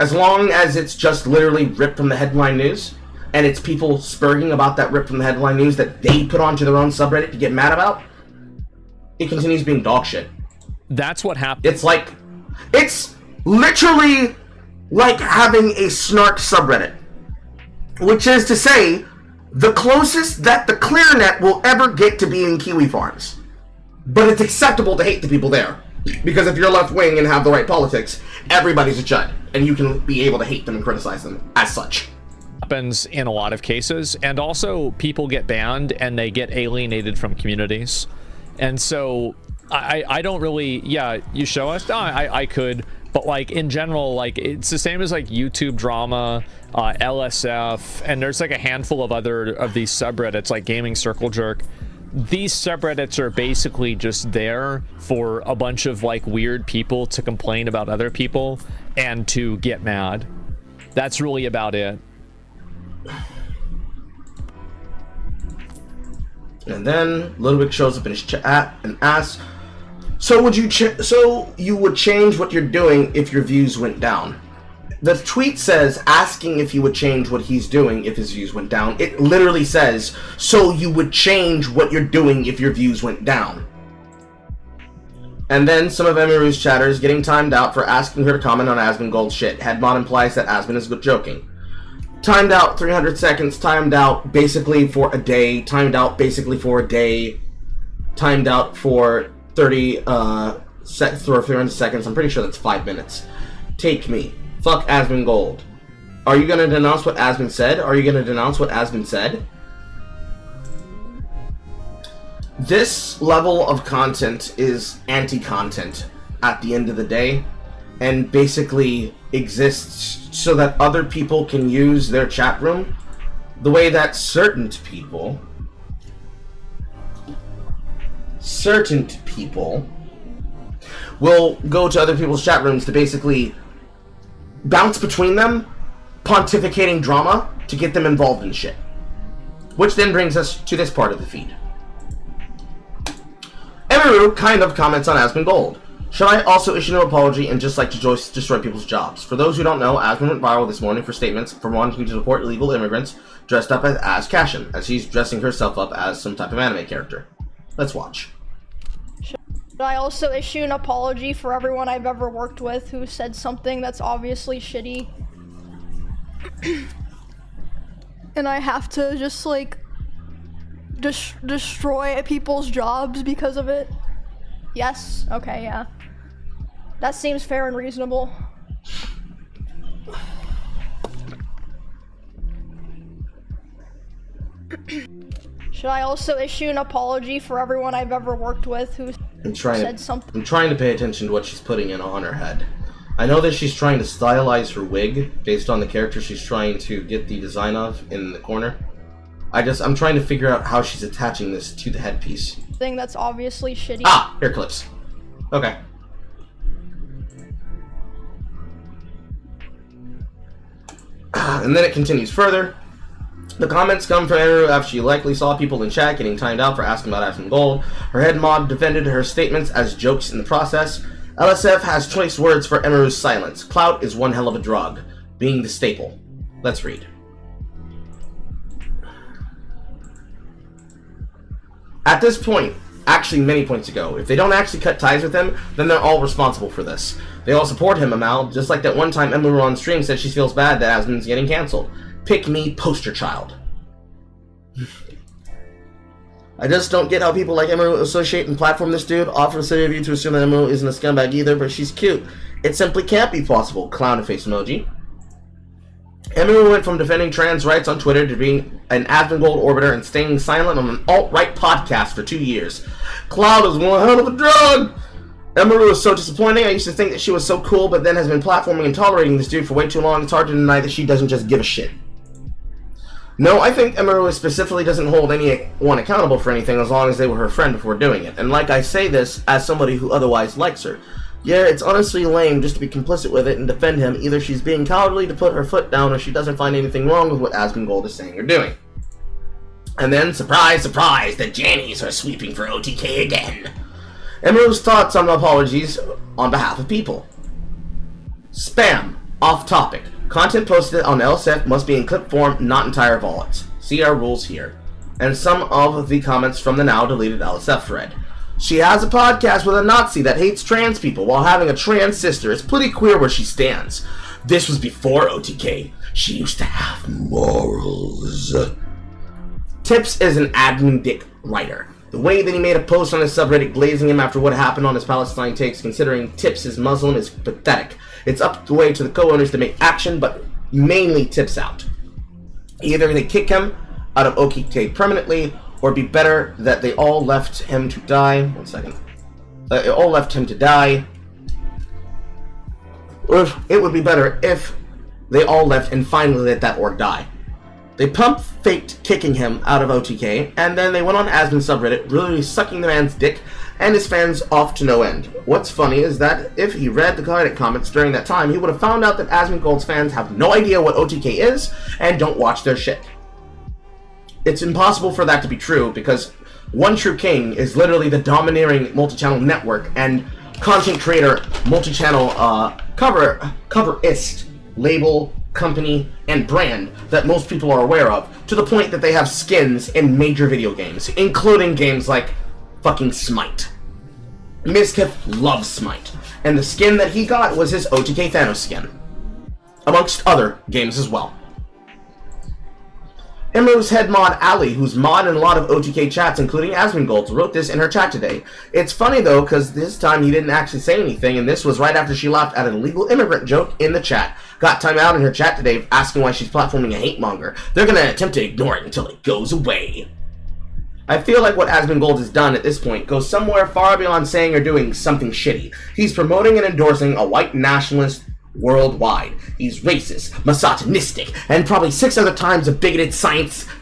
As long as it's just literally ripped from the headline news, and it's people spurging about that ripped from the headline news that they put onto their own subreddit to get mad about, it continues being dog shit. That's what happened. It's literally like having a snark subreddit. Which is to say, the closest that the ClearNet will ever get to being Kiwi Farms. But it's acceptable to hate the people there. Because if you're left-wing and have the right politics, everybody's a chud. And you can be able to hate them and criticize them as such. happens in a lot of cases, and also people get banned and they get alienated from communities. And so I don't really, yeah, you show us, no, I could, but like in general, like it's the same as like YouTube drama, LSF, and there's like a handful of other of these subreddits like Gaming Circle Jerk. These subreddits are basically just there for a bunch of like weird people to complain about other people and to get mad. That's really about it. And then Ludwig shows up in his chat and asks, "So would you would change what you're doing if your views went down?" The tweet says asking if he would change what he's doing if his views went down. It literally says, "So you would change what you're doing if your views went down." And then some of Emiru's chatters getting timed out for asking her to comment on Asmongold's shit. Headmon implies that Asmon is joking. Timed out 300 seconds, timed out basically for a day, timed out basically for a day, timed out for 30 for 300 seconds. I'm pretty sure that's 5 minutes. Take me. Fuck Asmongold. Are you gonna denounce what Asmon said? Are you gonna denounce what Asmon said? This level of content is anti-content at the end of the day, and basically exists so that other people can use their chat room the way that certain people will go to other people's chat rooms to basically bounce between them, pontificating drama to get them involved in shit. Which then brings us to this part of the feed. Emiru kind of comments on Asmongold. "Should I also issue an apology and just like to destroy people's jobs? For those who don't know, Asmon went viral this morning for statements for wanting to support illegal immigrants dressed up as Cashin, as he's dressing herself up as some type of anime character. Let's watch. Should I also issue an apology for everyone I've ever worked with who said something that's obviously shitty? And I have to just like destroy people's jobs because of it? Yes? Okay, yeah. That seems fair and reasonable. Should I also issue an apology for everyone I've ever worked with who said something? I'm trying to pay attention to what she's putting in on her head. I know that she's trying to stylize her wig based on the character she's trying to get the design of in the corner. I'm trying to figure out how she's attaching this to the headpiece. Thing that's obviously shitty. Ah! Hair clips. Okay. And then it continues further. The comments come from Emiru after she likely saw people in chat getting timed out for asking about Asmongold. Her head mod defended her statements as jokes in the process. LSF has choice words for Emiru's silence. Clout is one hell of a drug, being the staple. Let's read. At this point, actually many points ago, if they don't actually cut ties with him, then they're all responsible for this. They all support him, Amal, just like that one time Emiru on stream said she feels bad that Asmon's getting cancelled. Pick me, poster child. I just don't get how people like Emiru associate and platform this dude. Offer the city of you to assume that Emiru isn't a scumbag either, but she's cute. It simply can't be possible. Clown face emoji. Emiru went from defending trans rights on Twitter to being an Asmongold orbiter and staying silent on an alt-right podcast for 2 years. Cloud is one hell of a drug! Emiru is so disappointing. I used to think that she was so cool, but then has been platforming and tolerating this dude for way too long. It's hard to deny that she doesn't just give a shit. No, I think Emiru specifically doesn't hold anyone accountable for anything as long as they were her friend before doing it. And like I say this as somebody who otherwise likes her. Yeah, it's honestly lame just to be complicit with it and defend him. Either she's being cowardly to put her foot down or she doesn't find anything wrong with what Asmongold is saying or doing. And then, surprise, surprise, the Jannies are sweeping for OTK again. Emiru's thoughts on the apologies on behalf of people. Spam. Off topic. Content posted on LSF must be in clip form, not entire bullets. See our rules here. And some of the comments from the now deleted LSF thread. She has a podcast with a Nazi that hates trans people while having a trans sister. It's pretty clear where she stands. This was before OTK. She used to have morals. Tips is an admin dick writer. The way that he made a post on his subreddit glazing him after what happened on his Palestine takes, considering Tips is Muslim, is pathetic. It's up the way to the co-owners to make action, but mainly Tips out. Either they kick him out of OTK permanently, or be better that they all left him to die. One second. They all left him to die. Or it would be better if they all left and finally let that orc die. They faked kicking him out of OTK, and then they went on Asmon's subreddit, really sucking the man's dick and his fans off to no end. What's funny is that if he read the Reddit comments during that time, he would have found out that Asmongold's fans have no idea what OTK is and don't watch their shit. It's impossible for that to be true, because One True King is literally the domineering multi-channel network and content creator multi-channel coverist label, company, and brand that most people are aware of, to the point that they have skins in major video games, including games like fucking Smite. Mizkif loves Smite, and the skin that he got was his OTK Thanos skin, amongst other games as well. Imru's head mod Ali, who's mod in a lot of OTK chats, including Asmongold's, wrote this in her chat today. It's funny though, because this time he didn't actually say anything, and this was right after she laughed at an illegal immigrant joke in the chat. Got time out in her chat today asking why she's platforming a hate monger. They're gonna attempt to ignore it until it goes away. I feel like what Asmongold has done at this point goes somewhere far beyond saying or doing something shitty. He's promoting and endorsing a white nationalist worldwide. He's racist, misogynistic, and probably 6 other kinds of bigoted scientists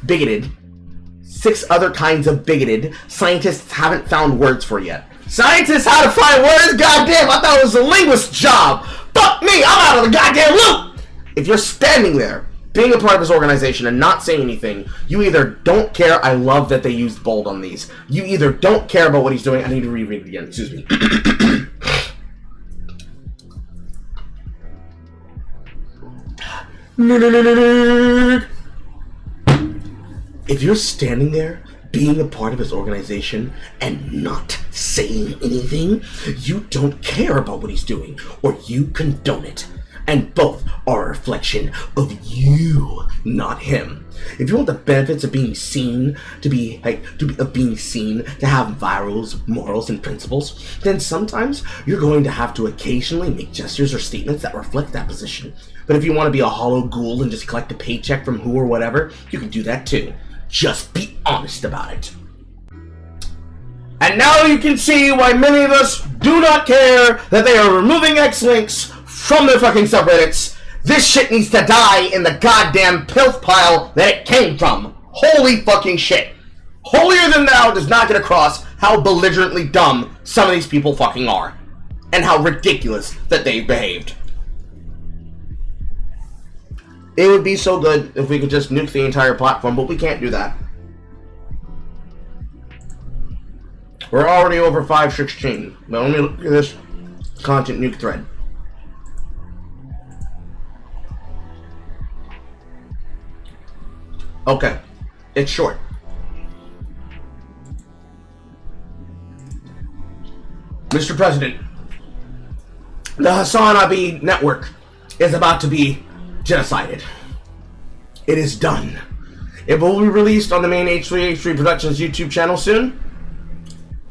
haven't found words for yet. Scientists how to find words? Goddamn, I thought it was a linguist's job. Fuck me, I'm out of the goddamn loop! If you're standing there, being a part of this organization and not saying anything, you either don't care. I love that they used bold on these. You either don't care about what he's doing. I need to reread it again, excuse me. If you're standing there, being a part of his organization, and not saying anything, you don't care about what he's doing, or you condone it. And both are a reflection of you, not him. If you want the benefits of being seen, to have virals, morals, and principles, then sometimes you're going to have to occasionally make gestures or statements that reflect that position. But if you want to be a hollow ghoul and just collect a paycheck from who or whatever, you can do that too. Just be honest about it. And now you can see why many of us do not care that they are removing X-Links from their fucking subreddits. This shit needs to die in the goddamn filth pile that it came from. Holy fucking shit. Holier than thou does not get across how belligerently dumb some of these people fucking are. And how ridiculous that they've behaved. It would be so good if we could just nuke the entire platform, but we can't do that. We're already over 516. Now let me look at this content nuke thread. Okay, it's short. Mr. President, the Hasan Abi network is about to be genocided. It is done. It will be released on the main H3H3 Productions YouTube channel soon.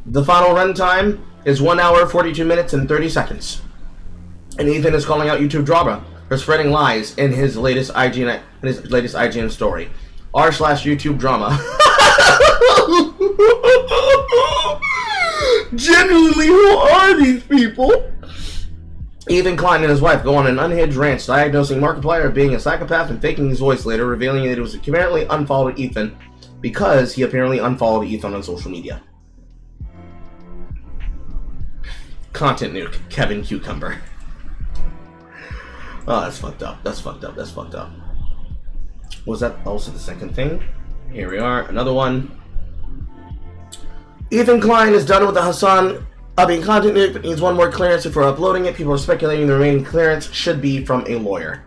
The final runtime is 1 hour, 42 minutes, and 30 seconds. And Ethan is calling out YouTube drama for spreading lies in his latest IGN story. r/YouTube drama. Genuinely, who are these people? Ethan Klein and his wife go on an unhinged rant diagnosing Markiplier being a psychopath and faking his voice later, revealing that it was apparently unfollowed Ethan because he apparently unfollowed Ethan on social media. Content nuke, Kevin Cucumber. Oh, that's fucked up. That's fucked up. That's fucked up. Was that also the second thing? Here we are, another one. Ethan Klein is done with the Hasan Abi content nuke, but needs one more clearance before uploading it. People are speculating the remaining clearance should be from a lawyer.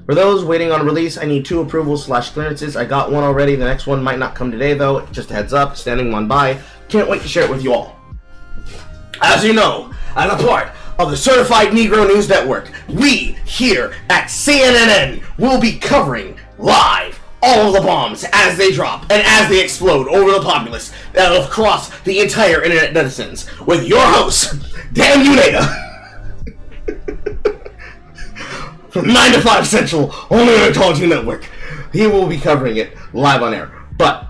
For those waiting on release, I need 2 approvals/clearances. I got one already. The next one might not come today though. Just a heads up, standing one by. Can't wait to share it with you all. As you know, as a part of the Certified Negro News Network, we here at CNN will be covering live all of the bombs as they drop and as they explode over the populace across the entire internet netizens with your host, Dan Uneda, from 9 to 5 Central, only on the Cartoon Network. He will be covering it live on air. But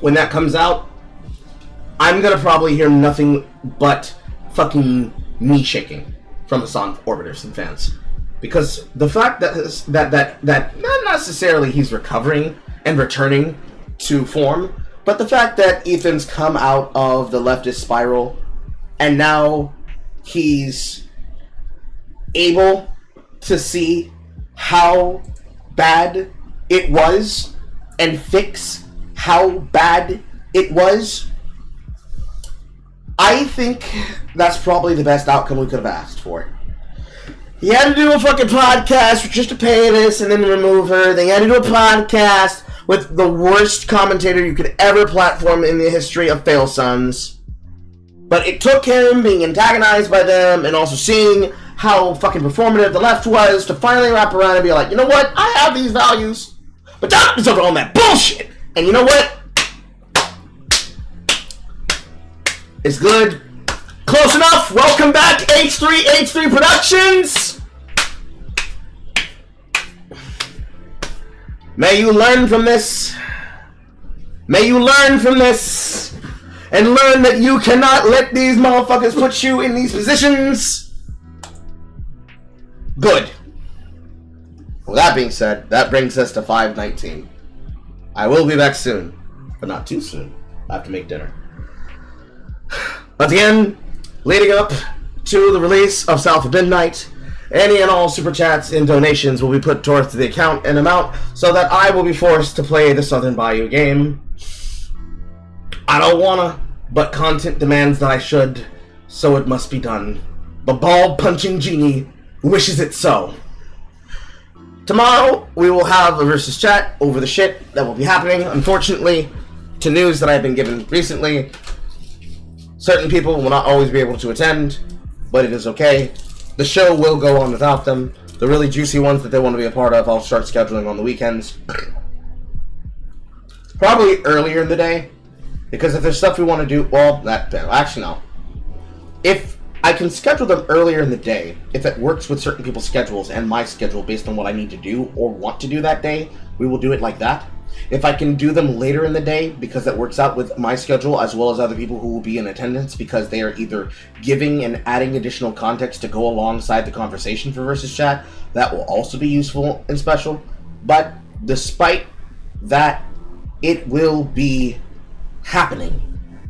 when that comes out, I'm gonna probably hear nothing but fucking knee shaking from Hasan orbiters and fans, because the fact that not necessarily he's recovering and returning to form, but the fact that Ethan's come out of the leftist spiral and now he's able to see how bad it was and fix how bad it was. I think that's probably the best outcome we could have asked for. He had to do a fucking podcast just to pay this and then remove her. They had to do a podcast with the worst commentator you could ever platform in the history of Fail Sons. But it took him being antagonized by them and also seeing how fucking performative the left was to finally wrap around and be like, you know what? I have these values, but don't deserve all that bullshit. And you know what? It's good. Close enough. Welcome back, H3 Productions. May you learn from this. May you learn from this. And learn that you cannot let these motherfuckers put you in these positions. Good. Well, that being said, that brings us to 5:19. I will be back soon, but not too soon. I have to make dinner. Once again, leading up to the release of South of Midnight, any and all super chats and donations will be put towards the account and amount so that I will be forced to play the Southern Bayou game. I don't wanna, but content demands that I should, so it must be done. The ball-punching genie wishes it so. Tomorrow, we will have a versus chat over the shit that will be happening. Unfortunately, to news that I've been given recently, certain people will not always be able to attend, but it is okay. The show will go on without them. The really juicy ones that they want to be a part of, I'll start scheduling on the weekends. Probably earlier in the day, because if there's stuff we want to do, well, actually no. If I can schedule them earlier in the day, if it works with certain people's schedules and my schedule based on what I need to do or want to do that day, we will do it like that. If I can do them later in the day, because that works out with my schedule as well as other people who will be in attendance, because they are either giving and adding additional context to go alongside the conversation for Versus Chat, that will also be useful and special. But despite that, it will be happening.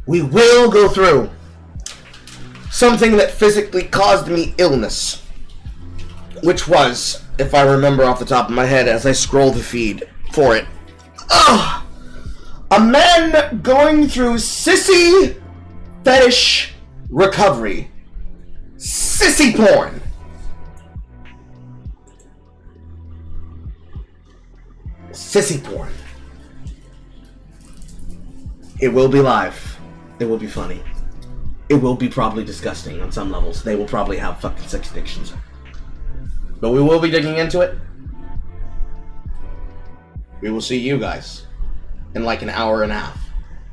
We will go through something that physically caused me illness, which was, if I remember off the top of my head as I scroll the feed for it, a man going through sissy fetish recovery. Sissy porn. Sissy porn. It will be live. It will be funny. It will be probably disgusting on some levels. They will probably have fucking sex addictions. But we will be digging into it. We will see you guys in like an hour and a half.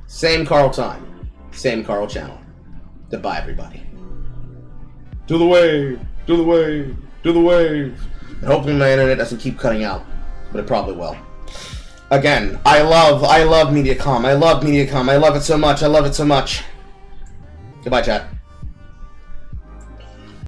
Same Carl time. Same Carl channel. Goodbye, everybody. Do the wave. Do the wave. Do the wave. And hopefully my internet doesn't keep cutting out. But it probably will. Again, I love MediaCom. I love MediaCom. I love it so much. I love it so much. Goodbye, chat.